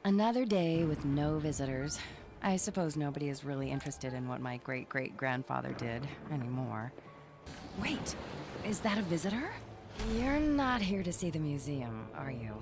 Another day with no visitors. I suppose nobody is really interested in what my great-great-grandfather did anymore. Wait, is that a visitor? You're not here to see the museum, are you?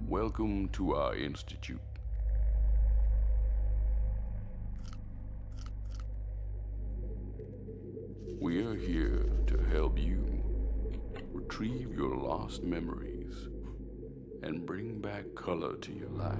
Welcome to our institute. We are here to help you retrieve your lost memories and bring back color to your life.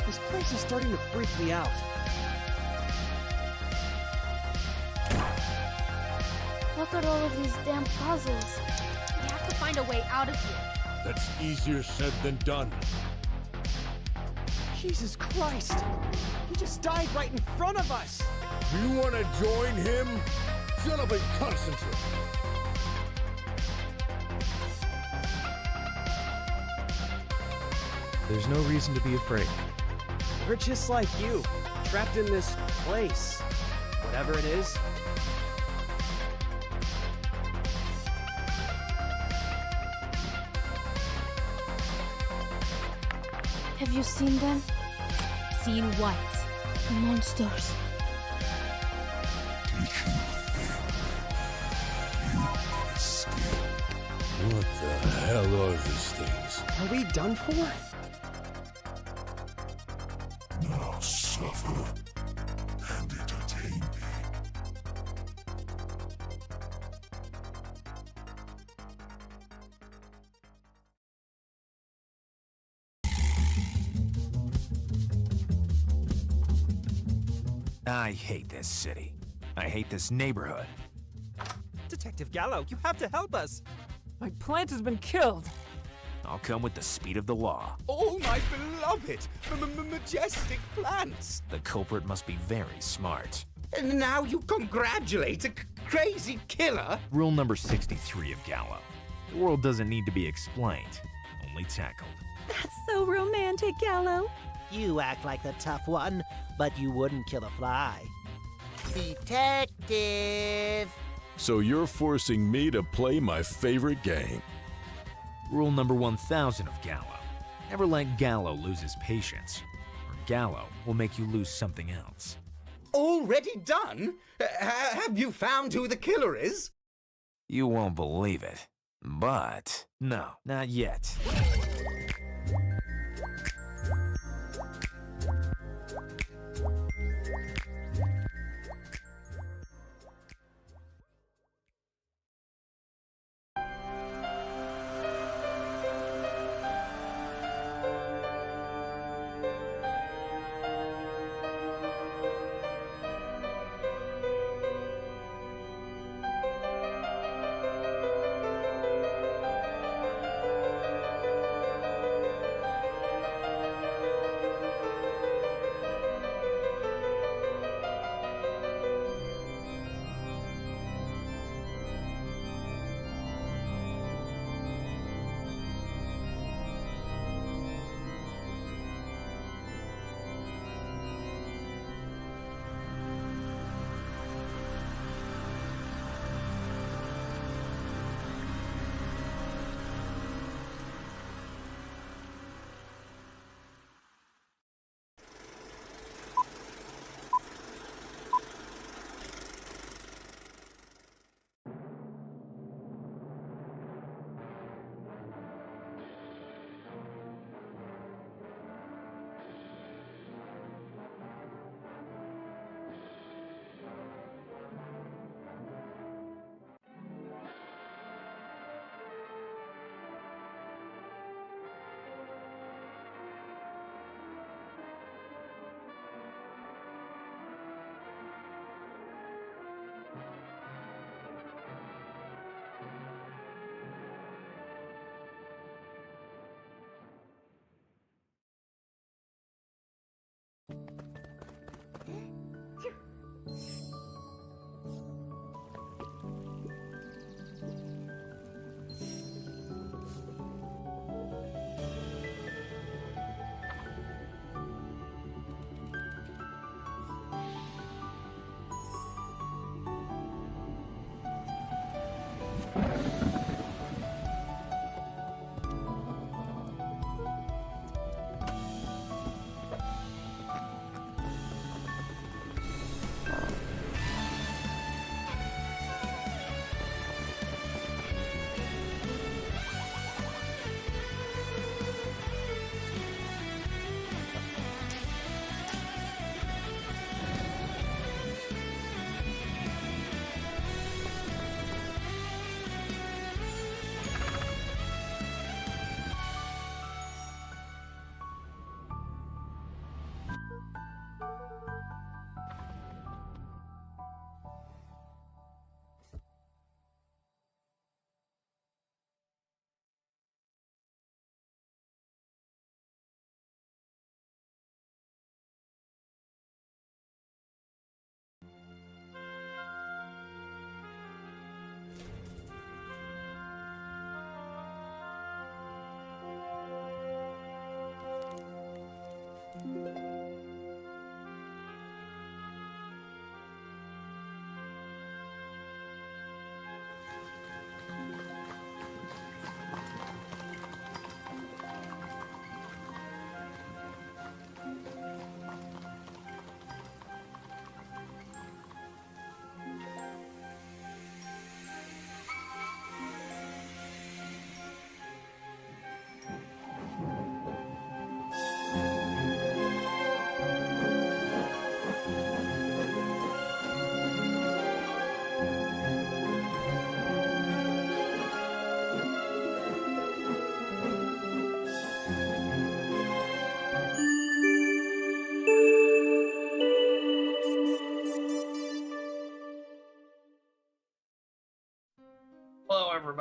This place is starting to freak me out. Look at all of these damn puzzles. We have to find a way out of here. That's easier said than done. Jesus Christ! He just died right in front of us! You want to join him? Shut up and concentrate. There's no reason to be afraid. We're just like you, trapped in this place. Whatever it is. Have you seen them? Seen what? The monsters. What the hell are these things? Are we done for? Now suffer and entertain me. I hate this city. I hate this neighborhood. Detective Gallo, you have to help us. My plant has been killed. I'll come with the speed of the law. Oh, my beloved, majestic plants. The culprit must be very smart. And now you congratulate a crazy killer? Rule number 63 of Gallo. The world doesn't need to be explained, only tackled. That's so romantic, Gallo. You act like the tough one, but you wouldn't kill a fly. Detective! So you're forcing me to play my favorite game. Rule number 1000 of Gallo. Never let Gallo lose his patience, or Gallo will make you lose something else. Already done? Have you found who the killer is? You won't believe it, but no, not yet.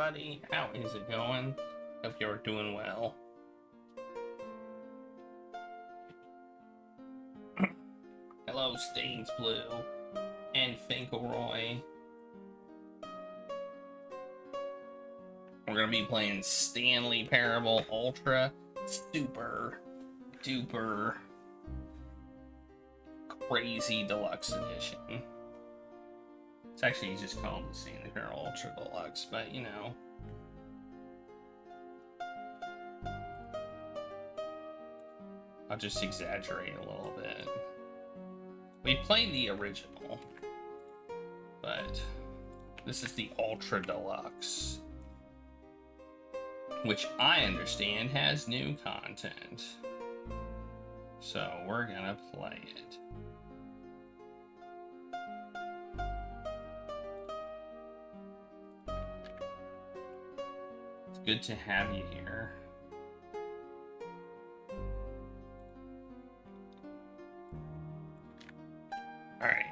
everybody. How is it going? Hope you're doing well. Hello, Stains Blue and Finkelroy. We're gonna be playing Stanley Parable Ultra Super Duper Crazy Deluxe Edition. It's actually just called the Stanley Parable Ultra Deluxe, but you know. I'll just exaggerate a little bit. We played the original, but this is the Ultra Deluxe, which I understand has new content. So we're gonna play it. It's good to have you here. All right.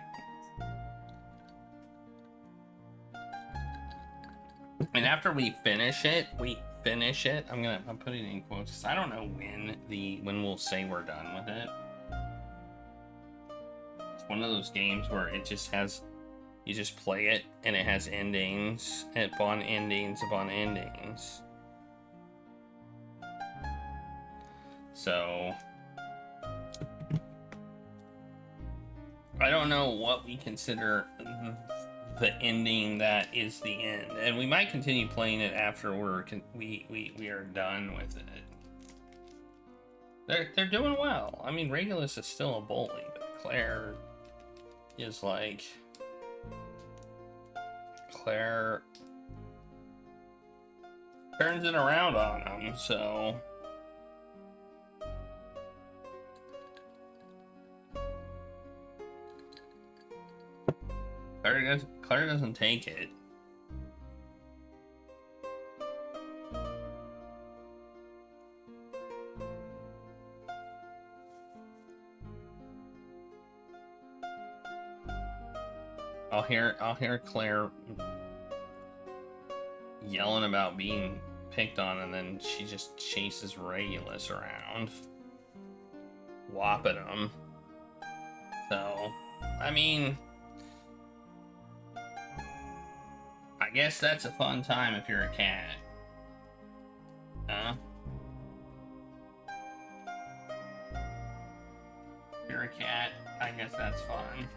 And after we finish it, I'm putting it in quotes. I don't know when we'll say we're done with it. It's one of those games where it just has, you just play it and it has endings upon endings upon endings. So I don't know what we consider the ending that is the end, and we might continue playing it after we are done with it. They're doing well. I mean, Regulus is still a bully, but Claire is like Claire turns it around on him. So. Claire doesn't take it. I'll hear Claire yelling about being picked on, and then she just chases Regulus around, whopping him. So, I mean, I guess that's a fun time if you're a cat. Huh? If you're a cat, I guess that's fun.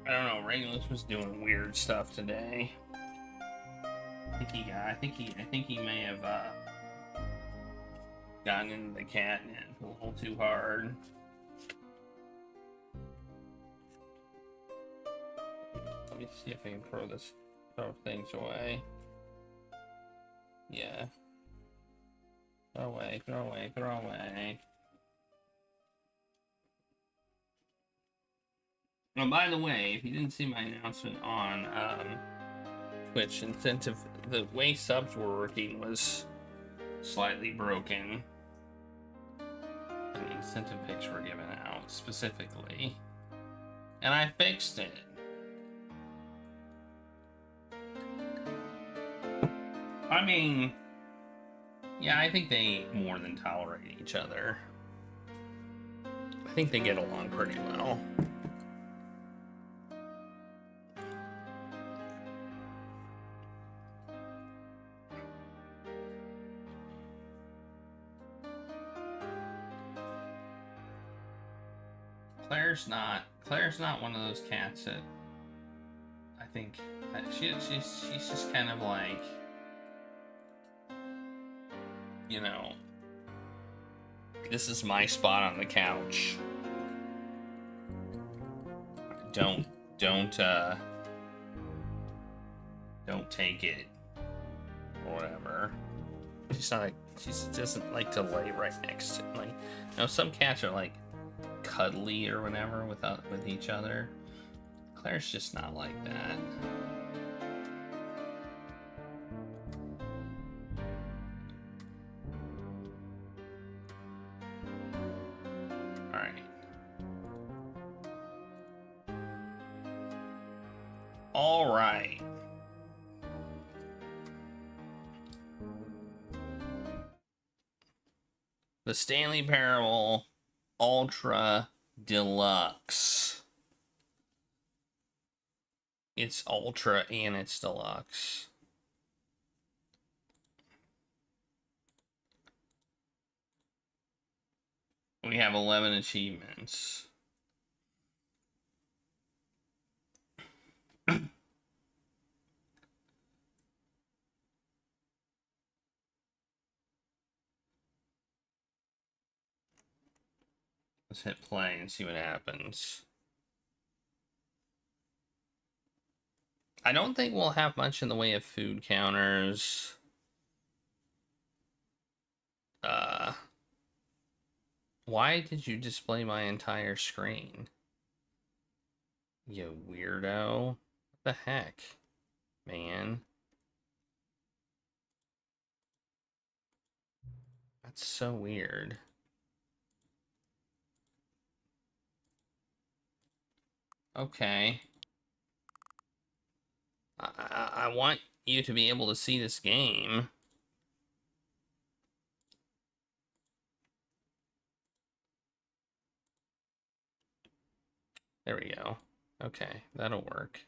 I don't know, Regulus was doing weird stuff today. I think he may have gotten into the catnip a little too hard. Let me see if I can throw things away. Yeah. Throw away, throw away, throw away. Oh, by the way, if you didn't see my announcement on Twitch, incentive, the way subs were working was slightly broken. And the incentive picks were given out specifically. And I fixed it. I mean, yeah, I think they more than tolerate each other. I think they get along pretty well. Claire's not one of those cats that I think she's just kind of like, you know, this is my spot on the couch. Don't take it or whatever. She's not like, she doesn't like to lay right next to, like, you know, some cats are like cuddly or whatever with each other. Claire's just not like that. All right. The Stanley Parable Ultra Deluxe. It's Ultra and it's Deluxe. We have 11 achievements. Let's hit play and see what happens. I don't think we'll have much in the way of food counters. Why did you display my entire screen? You weirdo. What the heck, man? That's so weird. Okay. I want you to be able to see this game. There we go. Okay, that'll work.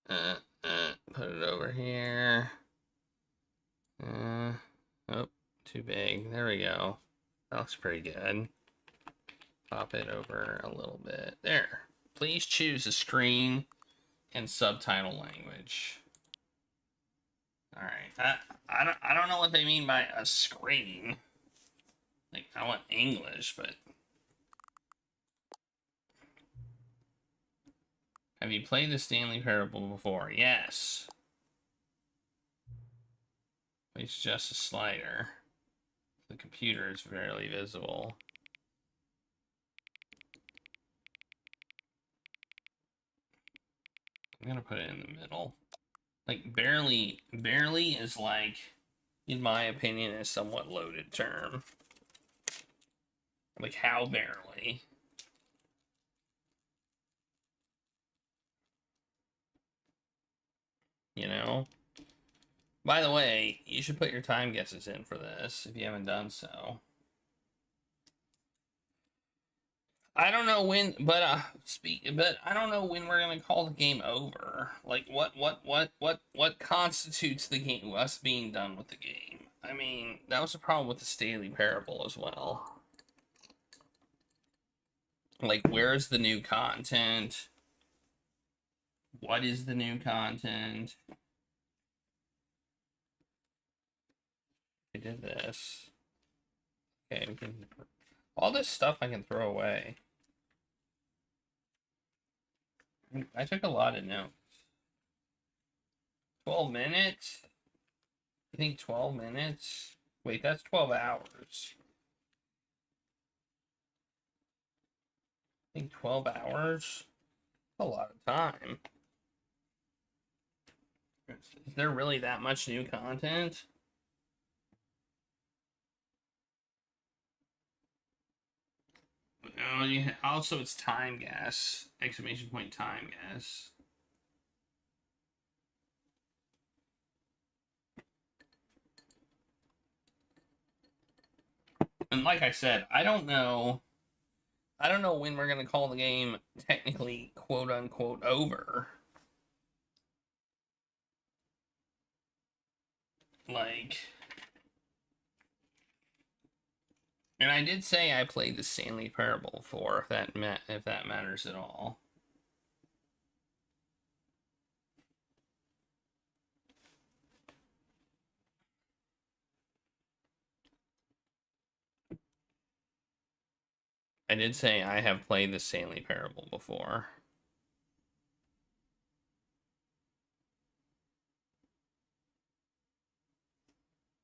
Put it over here. Oh, too big. There we go. That looks pretty good. Pop it over a little bit. There. Please choose a screen and subtitle language. All right. I don't know what they mean by a screen. Like, I want English, but have you played the Stanley Parable before? Yes. It's just a slider. The computer is barely visible. I'm gonna put it in the middle. Like, barely is like, in my opinion, a somewhat loaded term. Like, how barely? You know? By the way, you should put your time guesses in for this if you haven't done so. I don't know when, but I don't know when we're gonna call the game over. Like, what constitutes the game, us being done with the game? I mean, that was a problem with the Stanley Parable as well. Like, where's the new content? What is the new content? I did this. Okay, we can. All this stuff I can throw away. I took a lot of notes. 12 minutes? You think 12 minutes? Wait, that's 12 hours. I think 12 hours? A lot of time. Is there really that much new content? Oh, also it's time gas. Exclamation point time gas. And like I said, I don't know when we're gonna call the game technically quote unquote over. Like, and I did say I played the Stanley Parable before, if that matters at all. I did say I have played the Stanley Parable before.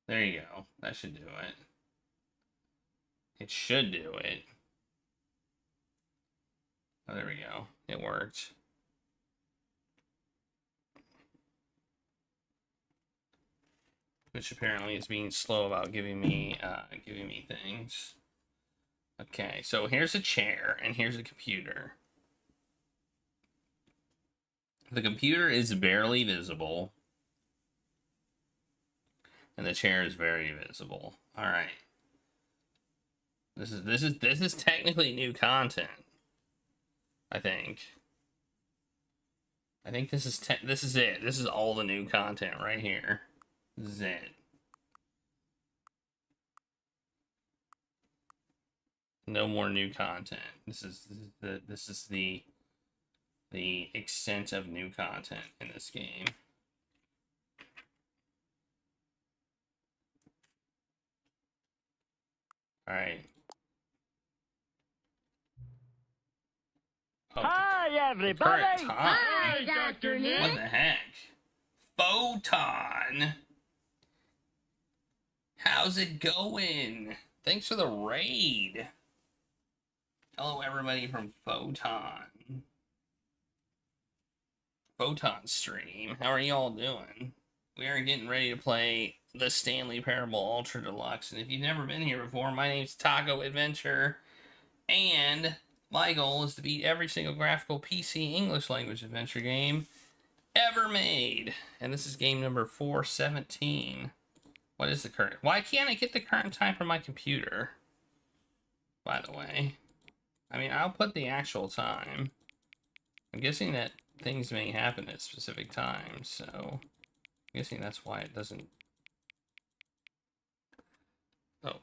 There you go. That should do it. It should do it. Oh, there we go. It worked. which apparently is being slow about giving me things. Okay, so here's a chair and here's a computer. The computer is barely visible, and the chair is very visible. All right. This is technically new content. I think this is it. This is all the new content right here. This is it. No more new content. This is the extent of new content in this game. All right. Oh, hi, everybody! Hi, Dr. Nick! What the heck? Photon! How's it going? Thanks for the raid. Hello, everybody from Photon. Photon stream. How are y'all doing? We are getting ready to play the Stanley Parable Ultra Deluxe. And if you've never been here before, my name's Taco Adventure. And my goal is to beat every single graphical PC English language adventure game ever made. And this is game number 417. What is the current? Why can't I get the current time from my computer? By the way. I mean, I'll put the actual time. I'm guessing that things may happen at specific times, so I'm guessing that's why it doesn't... Oh,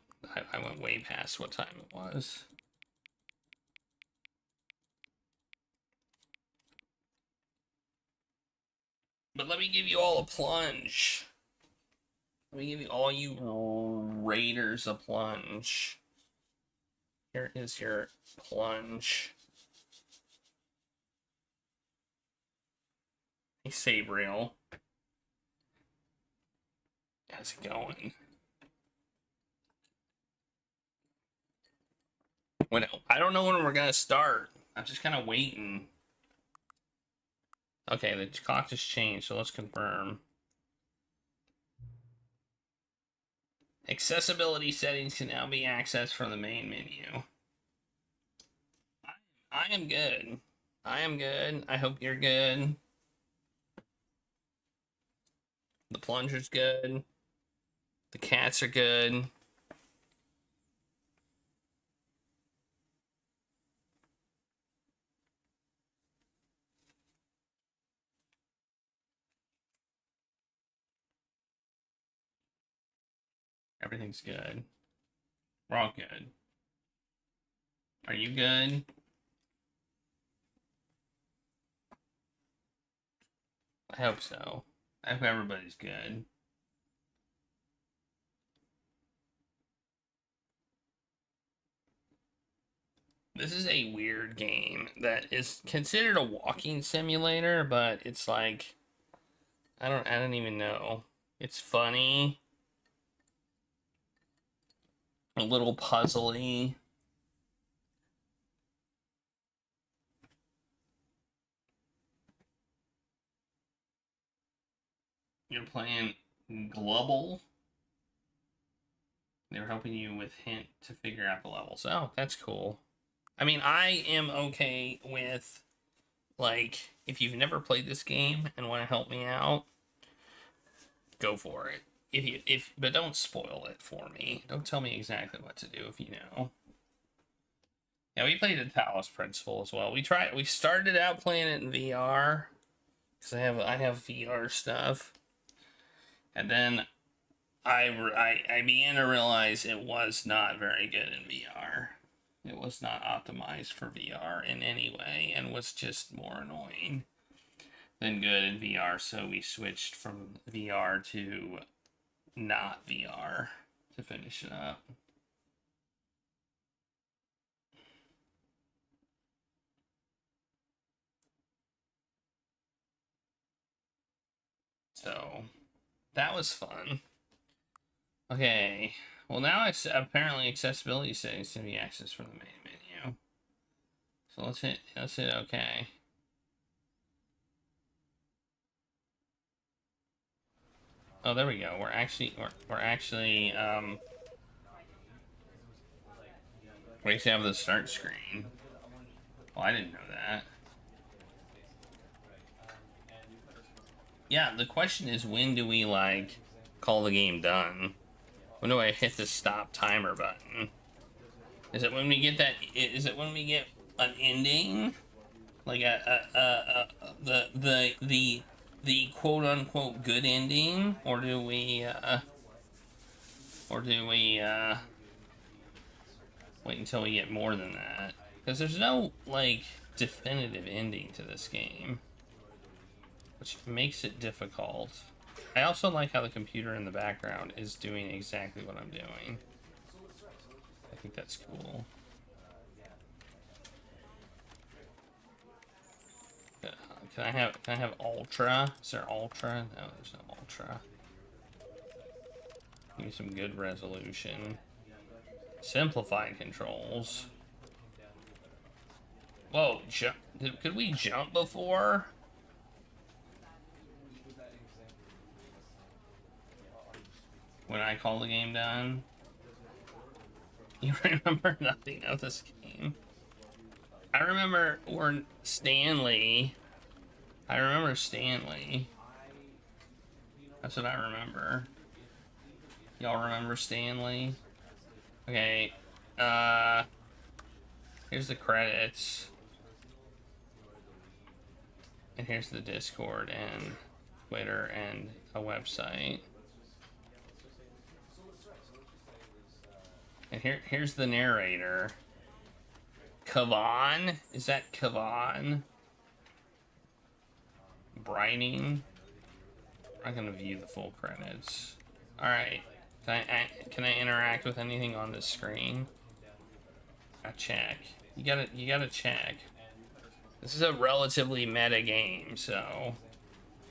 I went way past what time it was. But let me give you all a plunge. Let me give you all you raiders a plunge. Here is your plunge. Hey, Sabriel. How's it going? I don't know when we're gonna start. I'm just kind of waiting. Okay, the clock just changed, so let's confirm. Accessibility settings can now be accessed from the main menu. I am good. I am good. I hope you're good. The plunger's good. The cats are good. Everything's good. We're all good. Are you good? I hope so. I hope everybody's good. This is a weird game that is considered a walking simulator, but it's like I don't even know. It's funny. A little puzzly. You're playing Global. They're helping you with hint to figure out the levels. Oh, that's cool. I mean, I am okay with, like, if you've never played this game and want to help me out, go for it. But don't spoil it for me. Don't tell me exactly what to do if you know. Yeah, we played the Talos Principle as well. We started out playing it in VR because I have VR stuff, and then I began to realize it was not very good in VR. It was not optimized for VR in any way and was just more annoying than good in VR. So we switched from VR to not VR to finish it up. So that was fun. Okay. Well, now apparently accessibility settings can be accessed from the main menu. So let's hit OK. Oh, there we go. We're actually we actually have the start screen. Well, I didn't know that. Yeah, the question is, when do we, like, call the game done? When do I hit the stop timer button? Is it when we get that? Is it when we get an ending, like the quote unquote good ending, or do we wait until we get more than that? Because there's no like definitive ending to this game, which makes it difficult. I also like how the computer in the background is doing exactly what I'm doing. I think that's cool. Can I have ultra? Is there ultra? No, there's no ultra. Give me some good resolution. Simplified controls. Whoa, jump. Could we jump before? When I call the game done? You remember nothing of this game? I remember Stanley. I remember Stanley. That's what I remember. Y'all remember Stanley? Okay. Here's the credits. And here's the Discord and Twitter and a website. And here's the narrator. Kavan? Is that Kavan? Brighting? I'm not gonna view the full credits. Alright. Can I interact with anything on this screen? I check. You gotta check. This is a relatively meta game, so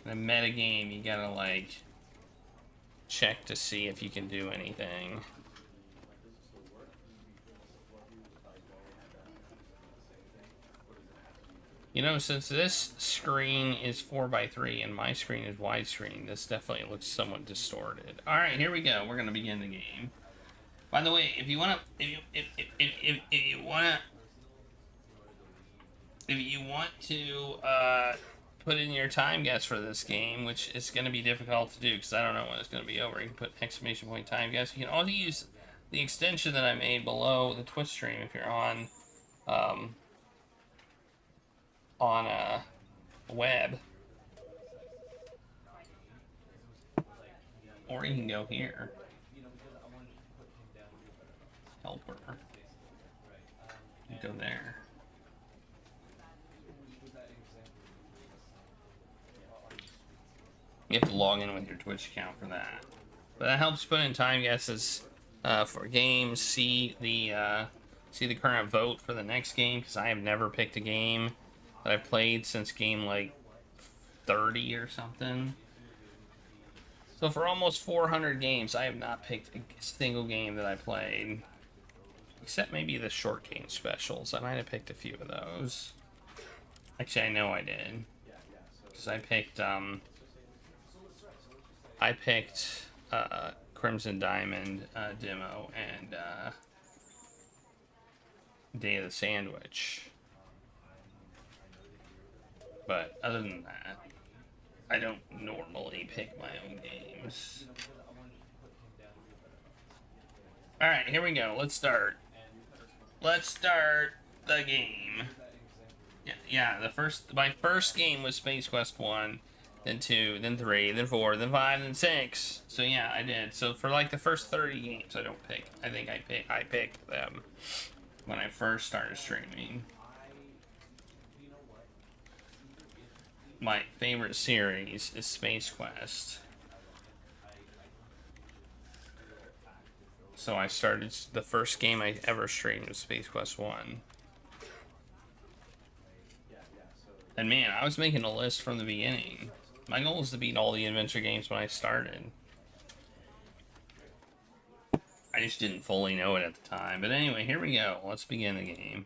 in a meta game you gotta like check to see if you can do anything. You know, since this screen is 4:3 and my screen is widescreen, this definitely looks somewhat distorted. All right, here we go. We're gonna begin the game. By the way, if you want to put in your time guess for this game, which is going to be difficult to do because I don't know when it's going to be over, you can put exclamation point time guess. You can also use the extension that I made below the Twitch stream if you're on web, or you can go here, helper, you go there. You have to log in with your Twitch account for that, but that helps put in time guesses for games. See the current vote for the next game, because I have never picked a game that I've played since game like 30 or something. So for almost 400 games, I have not picked a single game that I played, except maybe the short game specials. I might have picked a few of those. Actually, I know I did, because I picked Crimson Diamond demo and Day of the Sandwich. But other than that, I don't normally pick my own games. Alright, here we go. Let's start. Let's start the game. Yeah, my first game was Space Quest 1, then 2, then 3, then 4, then 5, then 6. So yeah, I did. So for like the first 30 games, I don't pick. I think I picked them when I first started streaming. My favorite series is Space Quest. So I started, the first game I ever streamed was Space Quest 1. And man, I was making a list from the beginning. My goal was to beat all the adventure games when I started. I just didn't fully know it at the time. But anyway, here we go. Let's begin the game.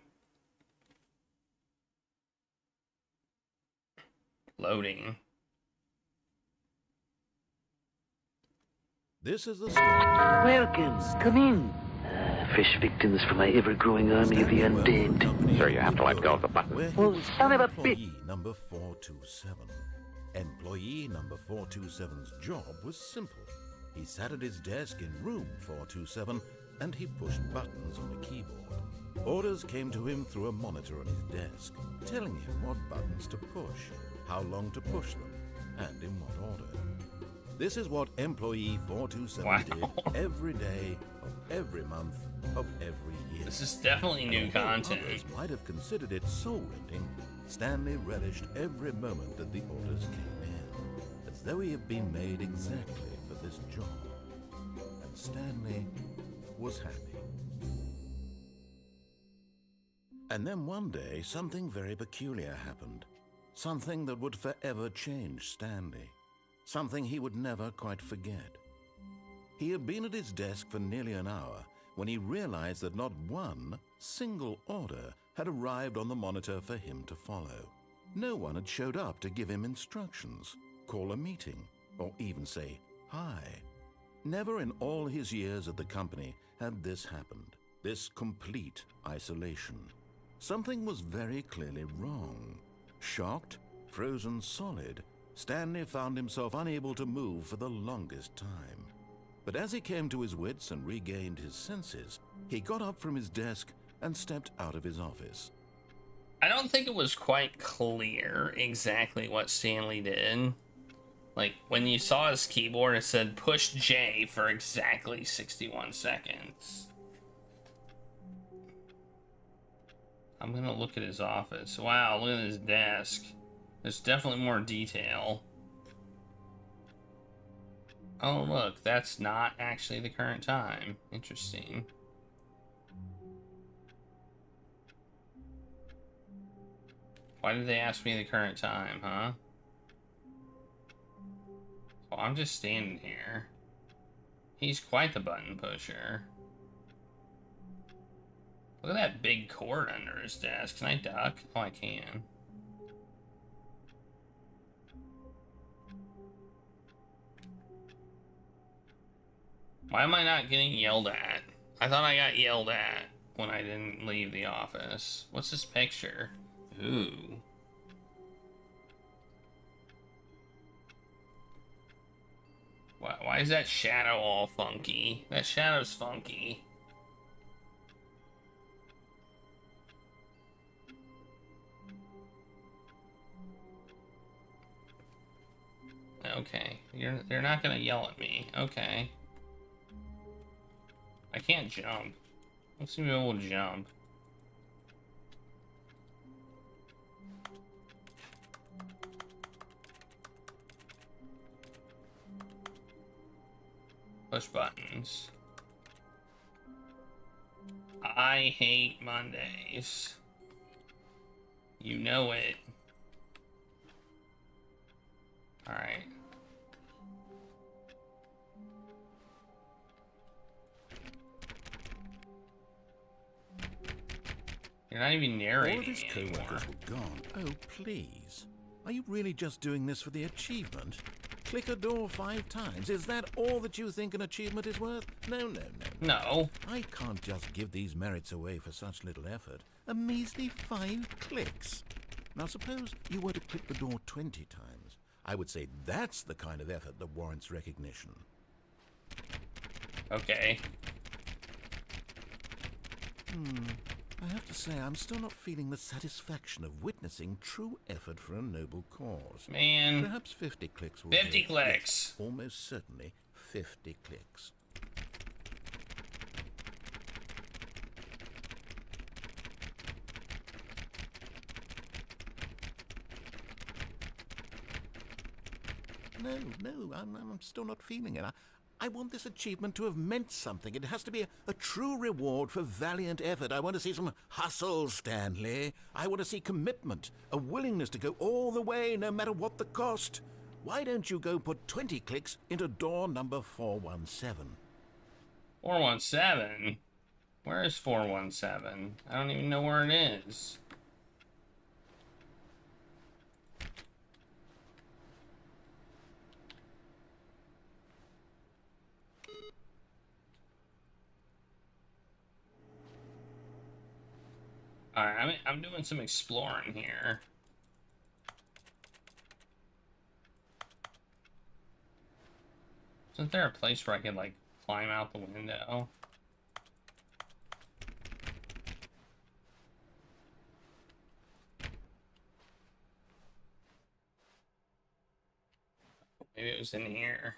Loading. This is the story. Welcome. Come in. Fresh victims from my ever-growing army of the undead. Sir, you have to let go of the button. Oh, son of a bitch. Number 427. Employee number 427's job was simple. He sat at his desk in room 427 and he pushed buttons on a keyboard. Orders came to him through a monitor on his desk, telling him what buttons to push, how long to push them, and in what order. This is what employee 427 did every day of every month of every year. This is definitely new content. Others might have considered it soul-rending. Stanley relished every moment that the orders came in, as though he had been made exactly for this job. And Stanley was happy. And then one day, something very peculiar happened. Something that would forever change Stanley. Something he would never quite forget. He had been at his desk for nearly an hour when he realized that not one single order had arrived on the monitor for him to follow. No one had showed up to give him instructions, call a meeting, or even say hi. Never in all his years at the company had this happened, this complete isolation. Something was very clearly wrong. Shocked, frozen solid, Stanley found himself unable to move for the longest time. But as he came to his wits and regained his senses, he got up from his desk and stepped out of his office. I don't think it was quite clear exactly what Stanley did. Like, when you saw his keyboard, it said push J for exactly 61 seconds. I'm gonna look at his office. Wow, look at his desk. There's definitely more detail. Oh, look, that's not actually the current time. Interesting. Why did they ask me the current time, huh? Well, I'm just standing here. He's quite the button pusher. Look at that big cord under his desk. Can I duck? Oh, I can. Why am I not getting yelled at? I thought I got yelled at when I didn't leave the office. What's this picture? Ooh. Why is that shadow all funky? That shadow's funky. Okay, they're not gonna yell at me. Okay. I can't jump. Let's see if we'll jump. Push buttons. I hate Mondays. You know it. Alright. You're not even narrating. All of his co-workers were gone. Oh, please. Are you really just doing this for the achievement? Click a door 5 times. Is that all that you think an achievement is worth? No. No. I can't just give these merits away for such little effort. A measly 5 clicks. Now suppose you were to click the door 20 times. I would say that's the kind of effort that warrants recognition. Okay. I have to say, I'm still not feeling the satisfaction of witnessing true effort for a noble cause. Man. Perhaps 50 clicks will 50 do. clicks. Yes, almost certainly 50 clicks. No, I'm still not feeling it. I want this achievement to have meant something. It has to be a true reward for valiant effort. I want to see some hustle, Stanley. I want to see commitment, a willingness to go all the way, no matter what the cost. Why don't you go put 20 clicks into door number 417? 417? Where is 417? I don't even know where it is. Alright, I'm doing some exploring here. Isn't there a place where I could, like, climb out the window? Maybe it was in here.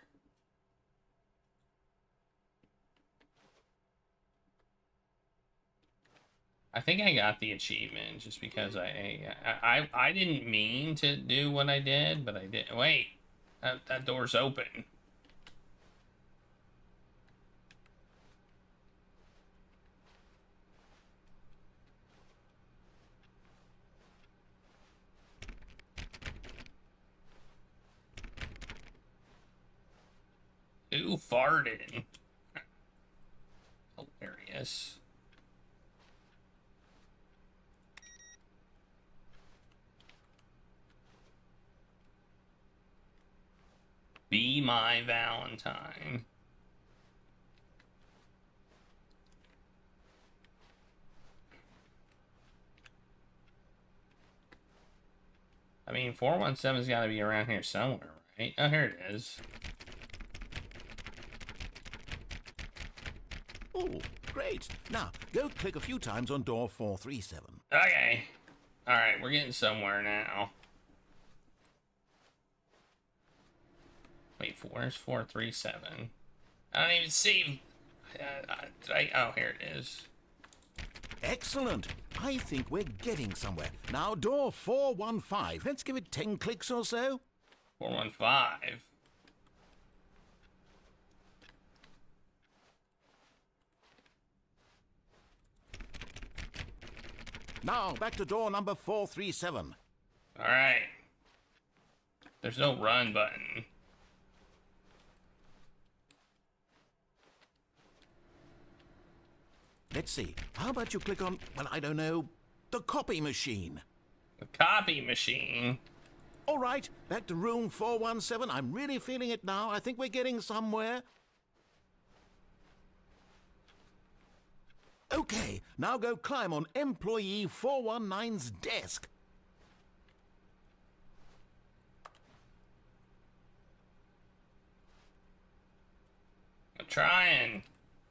I think I got the achievement just because I didn't mean to do what I did, but I did. Wait, that door's open. Who farted? Hilarious. Be my Valentine. I mean, 417's got to be around here somewhere, right? Oh, here it is. Oh, great. Now, go click a few times on door 437. Okay. Alright, we're getting somewhere now. Wait, where's 437? I don't even see. Oh, here it is. Excellent. I think we're getting somewhere. Now, door 415. Let's give it 10 clicks or so. 415. Now, back to door number 437. Alright. There's no run button. Let's see. How about you click on, well, I don't know, the copy machine? The copy machine? All right, back to room 417. I'm really feeling it now. I think we're getting somewhere. Okay, now go climb on employee 419's desk. I'm trying.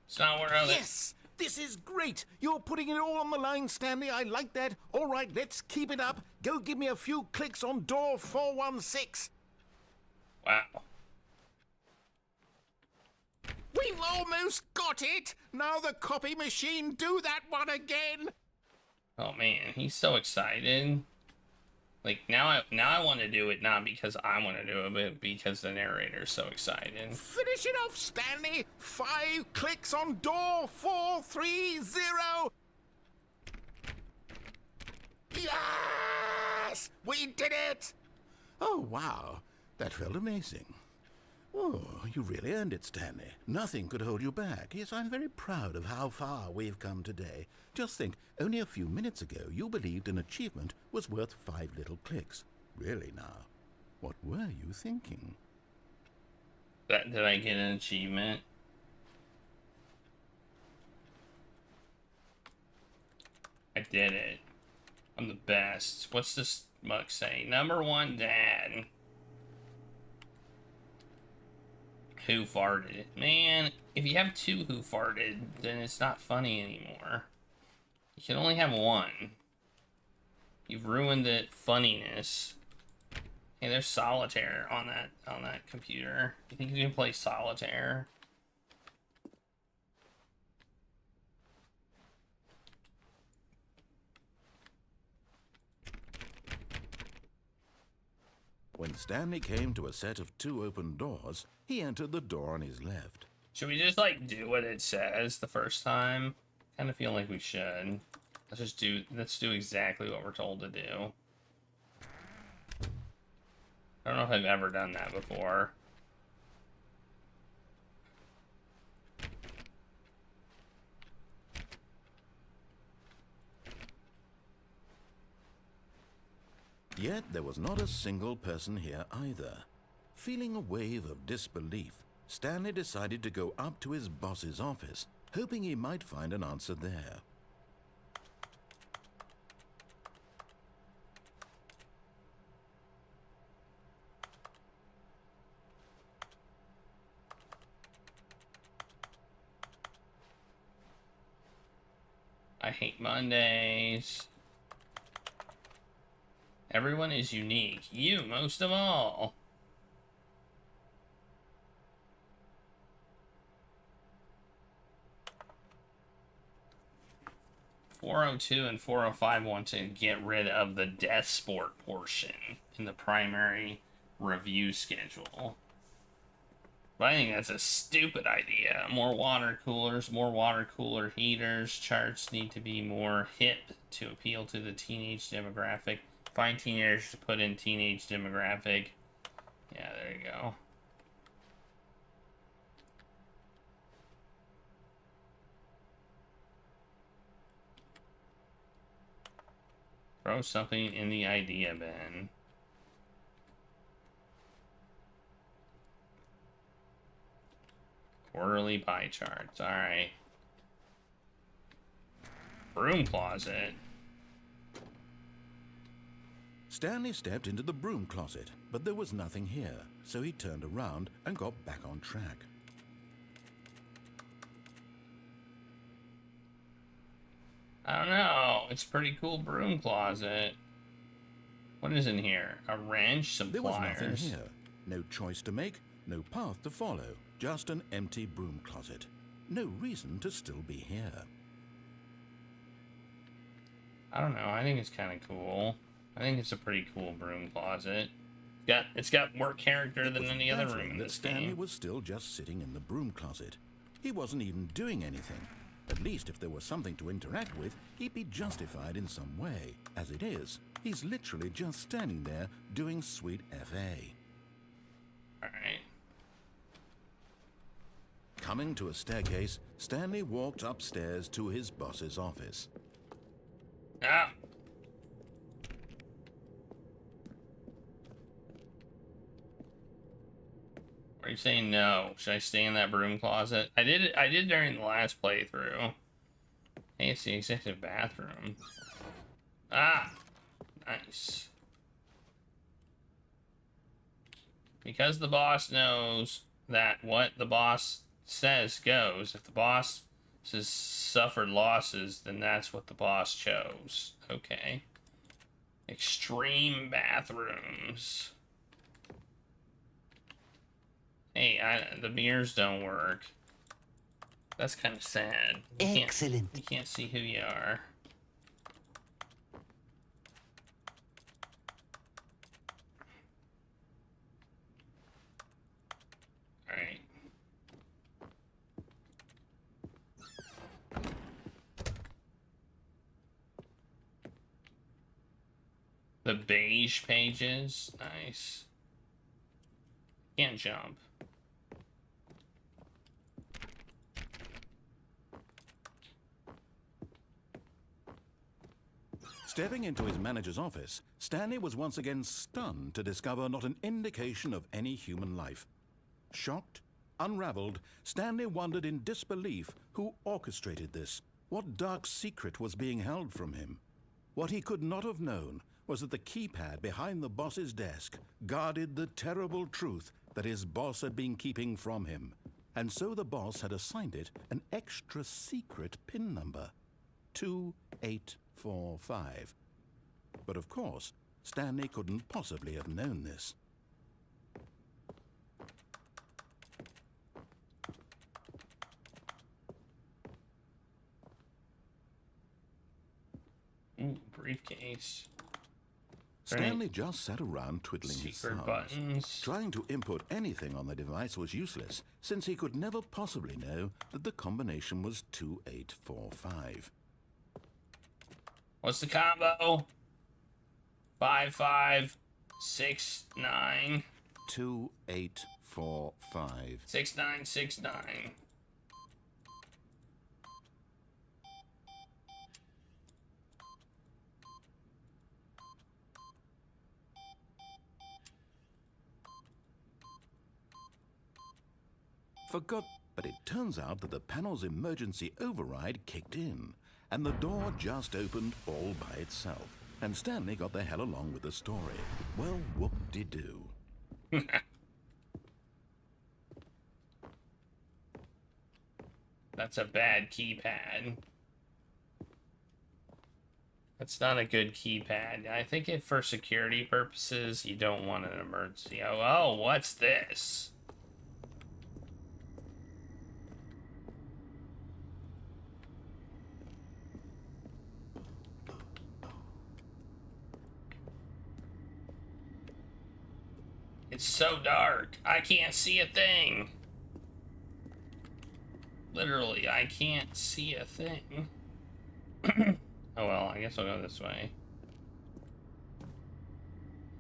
It's not where I was. Yes! This is great! You're putting it all on the line, Stanley. I like that. All right, let's keep it up. Go give me a few clicks on door 416. Wow. We've almost got it! Now the copy machine, do that one again! Oh man, he's so excited. Like, now I want to do it not because I want to do it, but because the narrator's so excited. Finish it off, Stanley! 5 clicks on door 430! Yes! We did it! Oh, wow. That felt amazing. Oh, you really earned it, Stanley. Nothing could hold you back. Yes, I'm very proud of how far we've come today. Just think, only a few minutes ago you believed an achievement was worth 5 little clicks. Really now, what were you thinking? Did I get an achievement? I did it. I'm the best. What's this mug say? #1 dad. Who farted? Man, if you have 2 who farted, then it's not funny anymore. You can only have 1. You've ruined the funniness. Hey, there's solitaire on that computer. You think you can play solitaire? When Stanley came to a set of 2 open doors, he entered the door on his left. Should we just, like, do what it says the first time? Kind of feel like we should. Let's do exactly what we're told to do. I don't know if I've ever done that before. Yet there was not a single person here either. Feeling a wave of disbelief, Stanley decided to go up to his boss's office, hoping he might find an answer there. I hate Mondays. Everyone is unique. You most of all. .402 and 405 want to get rid of the death sport portion in the primary review schedule. But I think that's a stupid idea. More water coolers, more water cooler heaters. Charts need to be more hip to appeal to the teenage demographic. Find teenagers to put in teenage demographic. Yeah, there you go. Throw something in the idea bin. Quarterly pie charts. Alright. Broom closet. Stanley stepped into the broom closet, but there was nothing here, so he turned around and got back on track. I don't know. It's a pretty cool broom closet. What is in here? A wrench, some There pliers. was nothing here. No choice to make, no path to follow. Just an empty broom closet. No reason to still be here. I don't know. I think it's kind of cool. I think it's a pretty cool broom closet. It's got more character than any other room in that this Stanley game. was still just sitting in the broom closet. He wasn't even doing anything. At least if there was something to interact with, he'd be justified in some way. As it is, he's literally just standing there doing sweet FA. Alright. Coming to a staircase, Stanley walked upstairs to his boss's office. Ah! Are you saying no? Should I stay in that broom closet? I did during the last playthrough. Hey, it's the executive bathroom. Ah! Nice. Because the boss knows that what the boss says goes. If the boss says suffered losses, then that's what the boss chose. Okay. Extreme bathrooms. Hey, the mirrors don't work. That's kind of sad. Excellent. You can't see who you are. Alright. The beige pages. Nice. Can't jump. Stepping into his manager's office, Stanley was once again stunned to discover not an indication of any human life. Shocked, unraveled, Stanley wondered in disbelief who orchestrated this. What dark secret was being held from him? What he could not have known was that the keypad behind the boss's desk guarded the terrible truth that his boss had been keeping from him. And so the boss had assigned it an extra secret PIN number. 2845. But of course, Stanley couldn't possibly have known this. Ooh, briefcase. Stanley just sat around twiddling his Secret thumbs. buttons. Trying to input anything on the device was useless, since he could never possibly know that the combination was 2845. What's the combo? 5569. 2845. 6969. But it turns out that the panel's emergency override kicked in, and the door just opened all by itself. And Stanley got the hell along with the story. Well, whoop-de-doo. That's a bad keypad. It's not a good keypad. I think if for security purposes, you don't want an emergency. Oh, what's this? It's so dark. I can't see a thing. Literally, I can't see a thing. Oh well, I guess I'll go this way.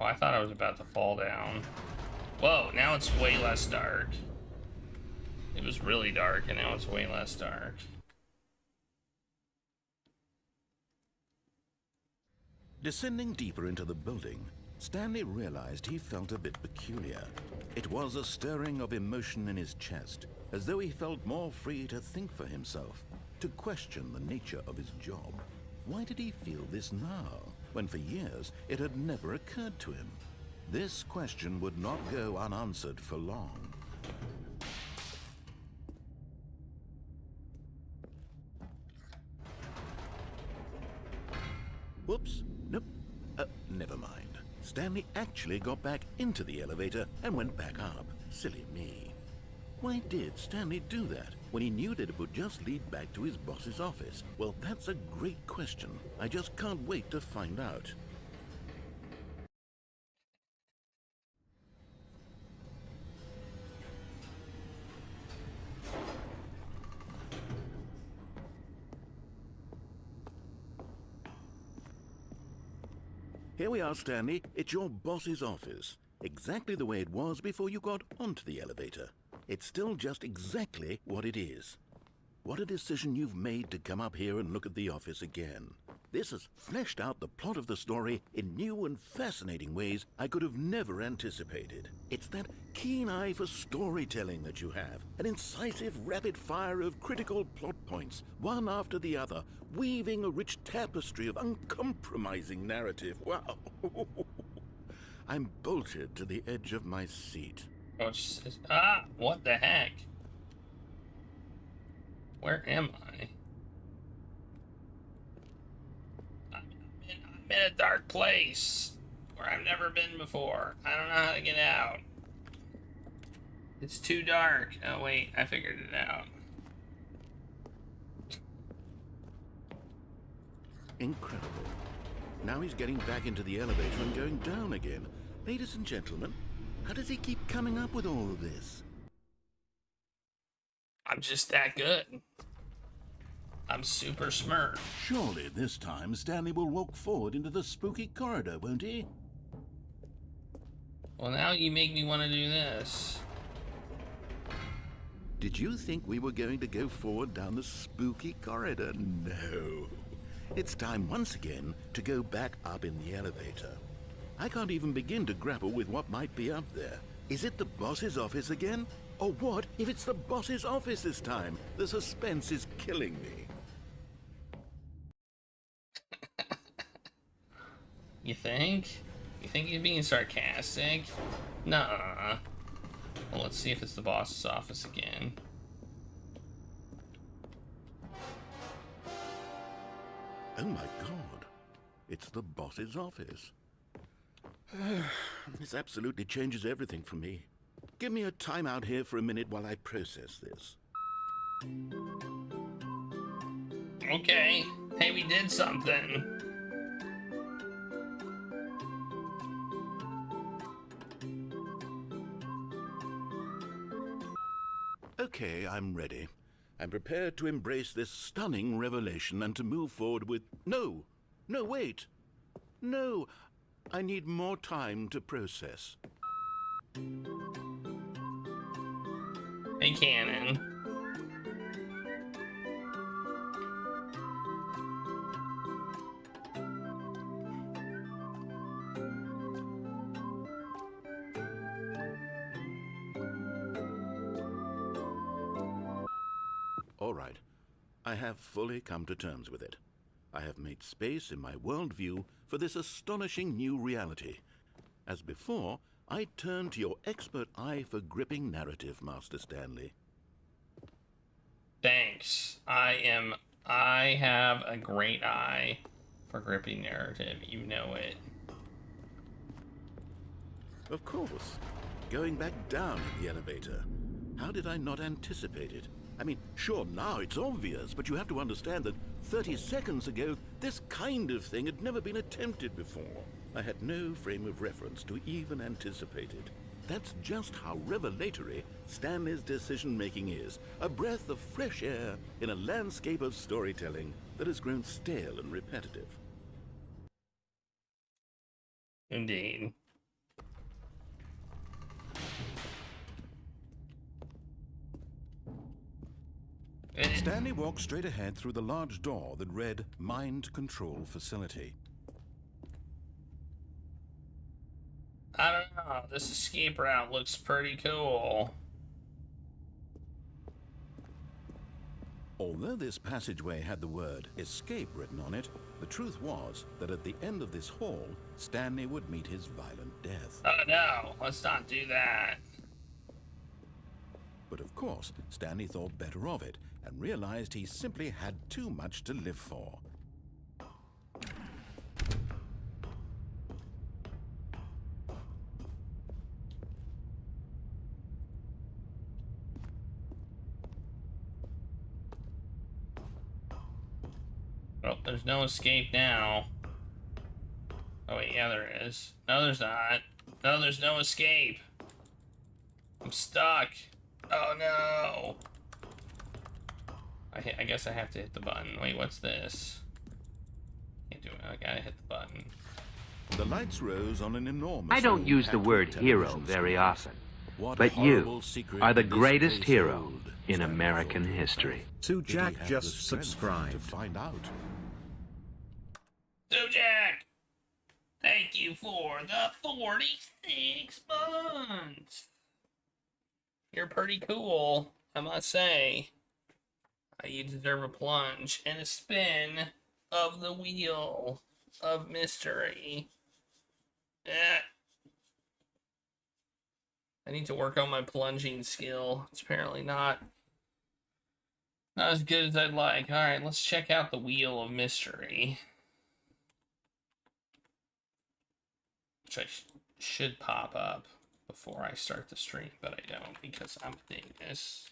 Oh, I thought I was about to fall down. Whoa, now it's way less dark. It was really dark, and now it's way less dark. Descending deeper into the building, Stanley realized he felt a bit peculiar. It was a stirring of emotion in his chest, as though he felt more free to think for himself, to question the nature of his job. Why did he feel this now, when for years it had never occurred to him? This question would not go unanswered for long. Whoops, nope, never mind. Stanley actually got back into the elevator and went back up. Silly me. Why did Stanley do that when he knew that it would just lead back to his boss's office? Well, that's a great question. I just can't wait to find out. Here we are, Stanley. It's your boss's office. Exactly the way it was before you got onto the elevator. It's still just exactly what it is. What a decision you've made to come up here and look at the office again. This has fleshed out the plot of the story in new and fascinating ways I could have never anticipated. It's that keen eye for storytelling that you have, an incisive rapid fire of critical plot points, one after the other, weaving a rich tapestry of uncompromising narrative. Wow. I'm bolted to the edge of my seat. What the heck? Where am I? I'm in a dark place where I've never been before. I don't know how to get out. It's too dark. Oh wait, I figured it out. Incredible. Now he's getting back into the elevator and going down again. Ladies and gentlemen, how does he keep coming up with all of this? I'm just that good. I'm super smart. Surely this time Stanley will walk forward into the spooky corridor, won't he? Well, now you make me want to do this. Did you think we were going to go forward down the spooky corridor? No. It's time once again to go back up in the elevator. I can't even begin to grapple with what might be up there. Is it the boss's office again? Or what if it's the boss's office this time? The suspense is killing me. You think? You think he's being sarcastic? Nah. Well, let's see if it's the boss's office again. Oh my god. It's the boss's office. This absolutely changes everything for me. Give me a time out here for a minute while I process this. Okay. Hey, we did something. Okay, I'm ready. I'm prepared to embrace this stunning revelation and to move forward with... No! No, wait! No! I need more time to process. Hey, Cannon. All right. I have fully come to terms with it. I have made space in my worldview for this astonishing new reality. As before, I turn to your expert eye for gripping narrative, Master Stanley. Thanks. I have a great eye. for gripping narrative. You know it. Of course. Going back down in the elevator. How did I not anticipate it? I mean, sure, now it's obvious, but you have to understand that 30 seconds ago, this kind of thing had never been attempted before. I had no frame of reference to even anticipate it. That's just how revelatory Stanley's decision-making is. A breath of fresh air in a landscape of storytelling that has grown stale and repetitive. Indeed. Stanley walked straight ahead through the large door that read Mind Control Facility. I don't know. This escape route looks pretty cool. Although this passageway had the word escape written on it, the truth was that at the end of this hall, Stanley would meet his violent death. Oh no, let's not do that. But of course, Stanley thought better of it and realized he simply had too much to live for. Well, there's no escape now. Oh wait, yeah there is. No, there's not. No, there's no escape. I'm stuck. Oh no. I guess I have to hit the button. Wait, what's this? Can't do it. I gotta hit the button. The lights rose on an enormous... I don't use the word hero very often, but you are the greatest hero in American history. Sue Jack just subscribed. To find out. Sue Jack! Thank you for the 46 months! You're pretty cool, I must say. You deserve a plunge and a spin of the wheel of mystery. I need to work on my plunging skill. It's apparently not as good as I'd like. Alright, let's check out the wheel of mystery. Which I should pop up before I start the stream, but I don't because I'm a dingus.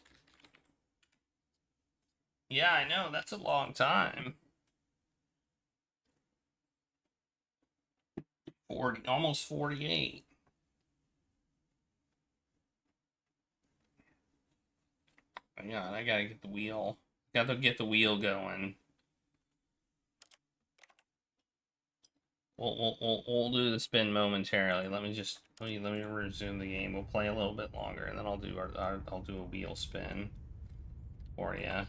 Yeah, I know, that's a long time. 40, almost 48. Hang on, I gotta get the wheel. Gotta get the wheel going. We'll do the spin momentarily. Let me resume the game. We'll play a little bit longer, and then I'll do I'll do a wheel spin for you.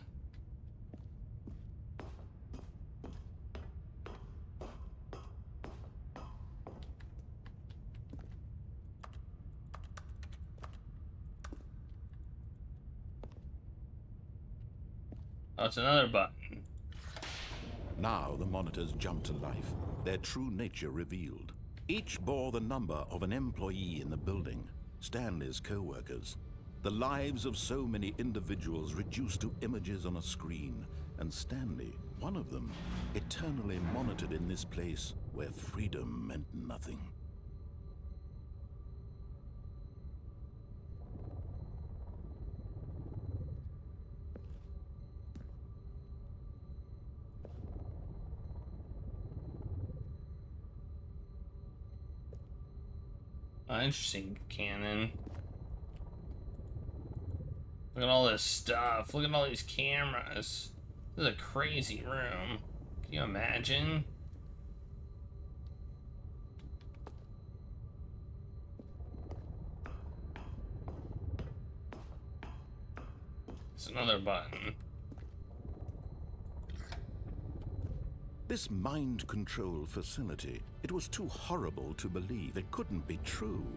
Oh, it's another button. Now the monitors jumped to life, their true nature revealed. Each bore the number of an employee in the building, Stanley's co-workers. The lives of so many individuals reduced to images on a screen, and Stanley, one of them, eternally monitored in this place where freedom meant nothing. Interesting, Canon. Look at all this stuff. Look at all these cameras. This is a crazy room. Can you imagine? It's another button. This mind control facility, it was too horrible to believe. It couldn't be true.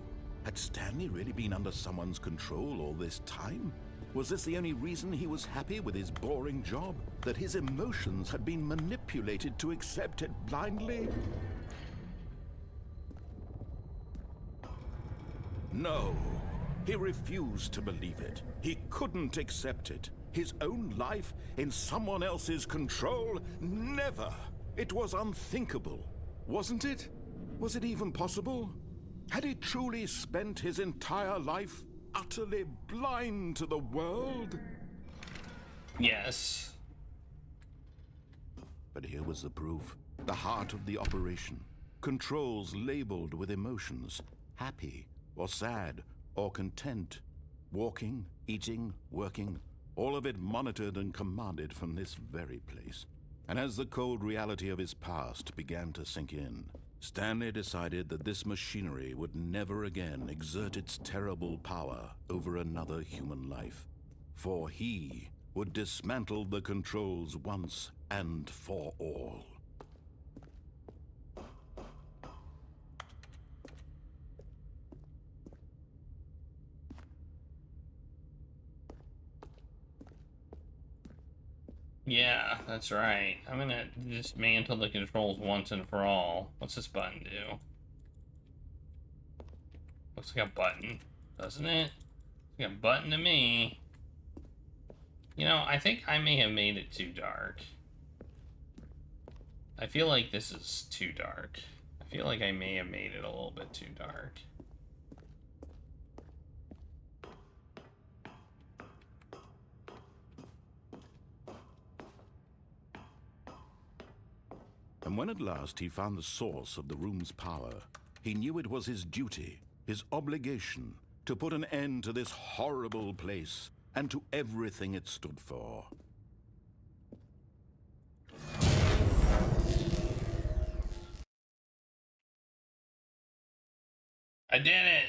Had Stanley really been under someone's control all this time? Was this the only reason he was happy with his boring job? That his emotions had been manipulated to accept it blindly? No, he refused to believe it. He couldn't accept it. His own life in someone else's control? Never! It was unthinkable, wasn't it? Was it even possible? Had he truly spent his entire life utterly blind to the world? Yes. But here was the proof. The heart of the operation. Controls labeled with emotions. Happy, or sad, or content. Walking, eating, working. All of it monitored and commanded from this very place. And as the cold reality of his past began to sink in, Stanley decided that this machinery would never again exert its terrible power over another human life. For he would dismantle the controls once and for all. Yeah, that's right. I'm gonna dismantle the controls once and for all. What's this button do? Looks like a button, doesn't it? Looks like a button to me. You know, I think I may have made it too dark. I feel like this is too dark. I feel like I may have made it a little bit too dark. And when at last he found the source of the room's power, he knew it was his duty, his obligation, to put an end to this horrible place and to everything it stood for. I did it!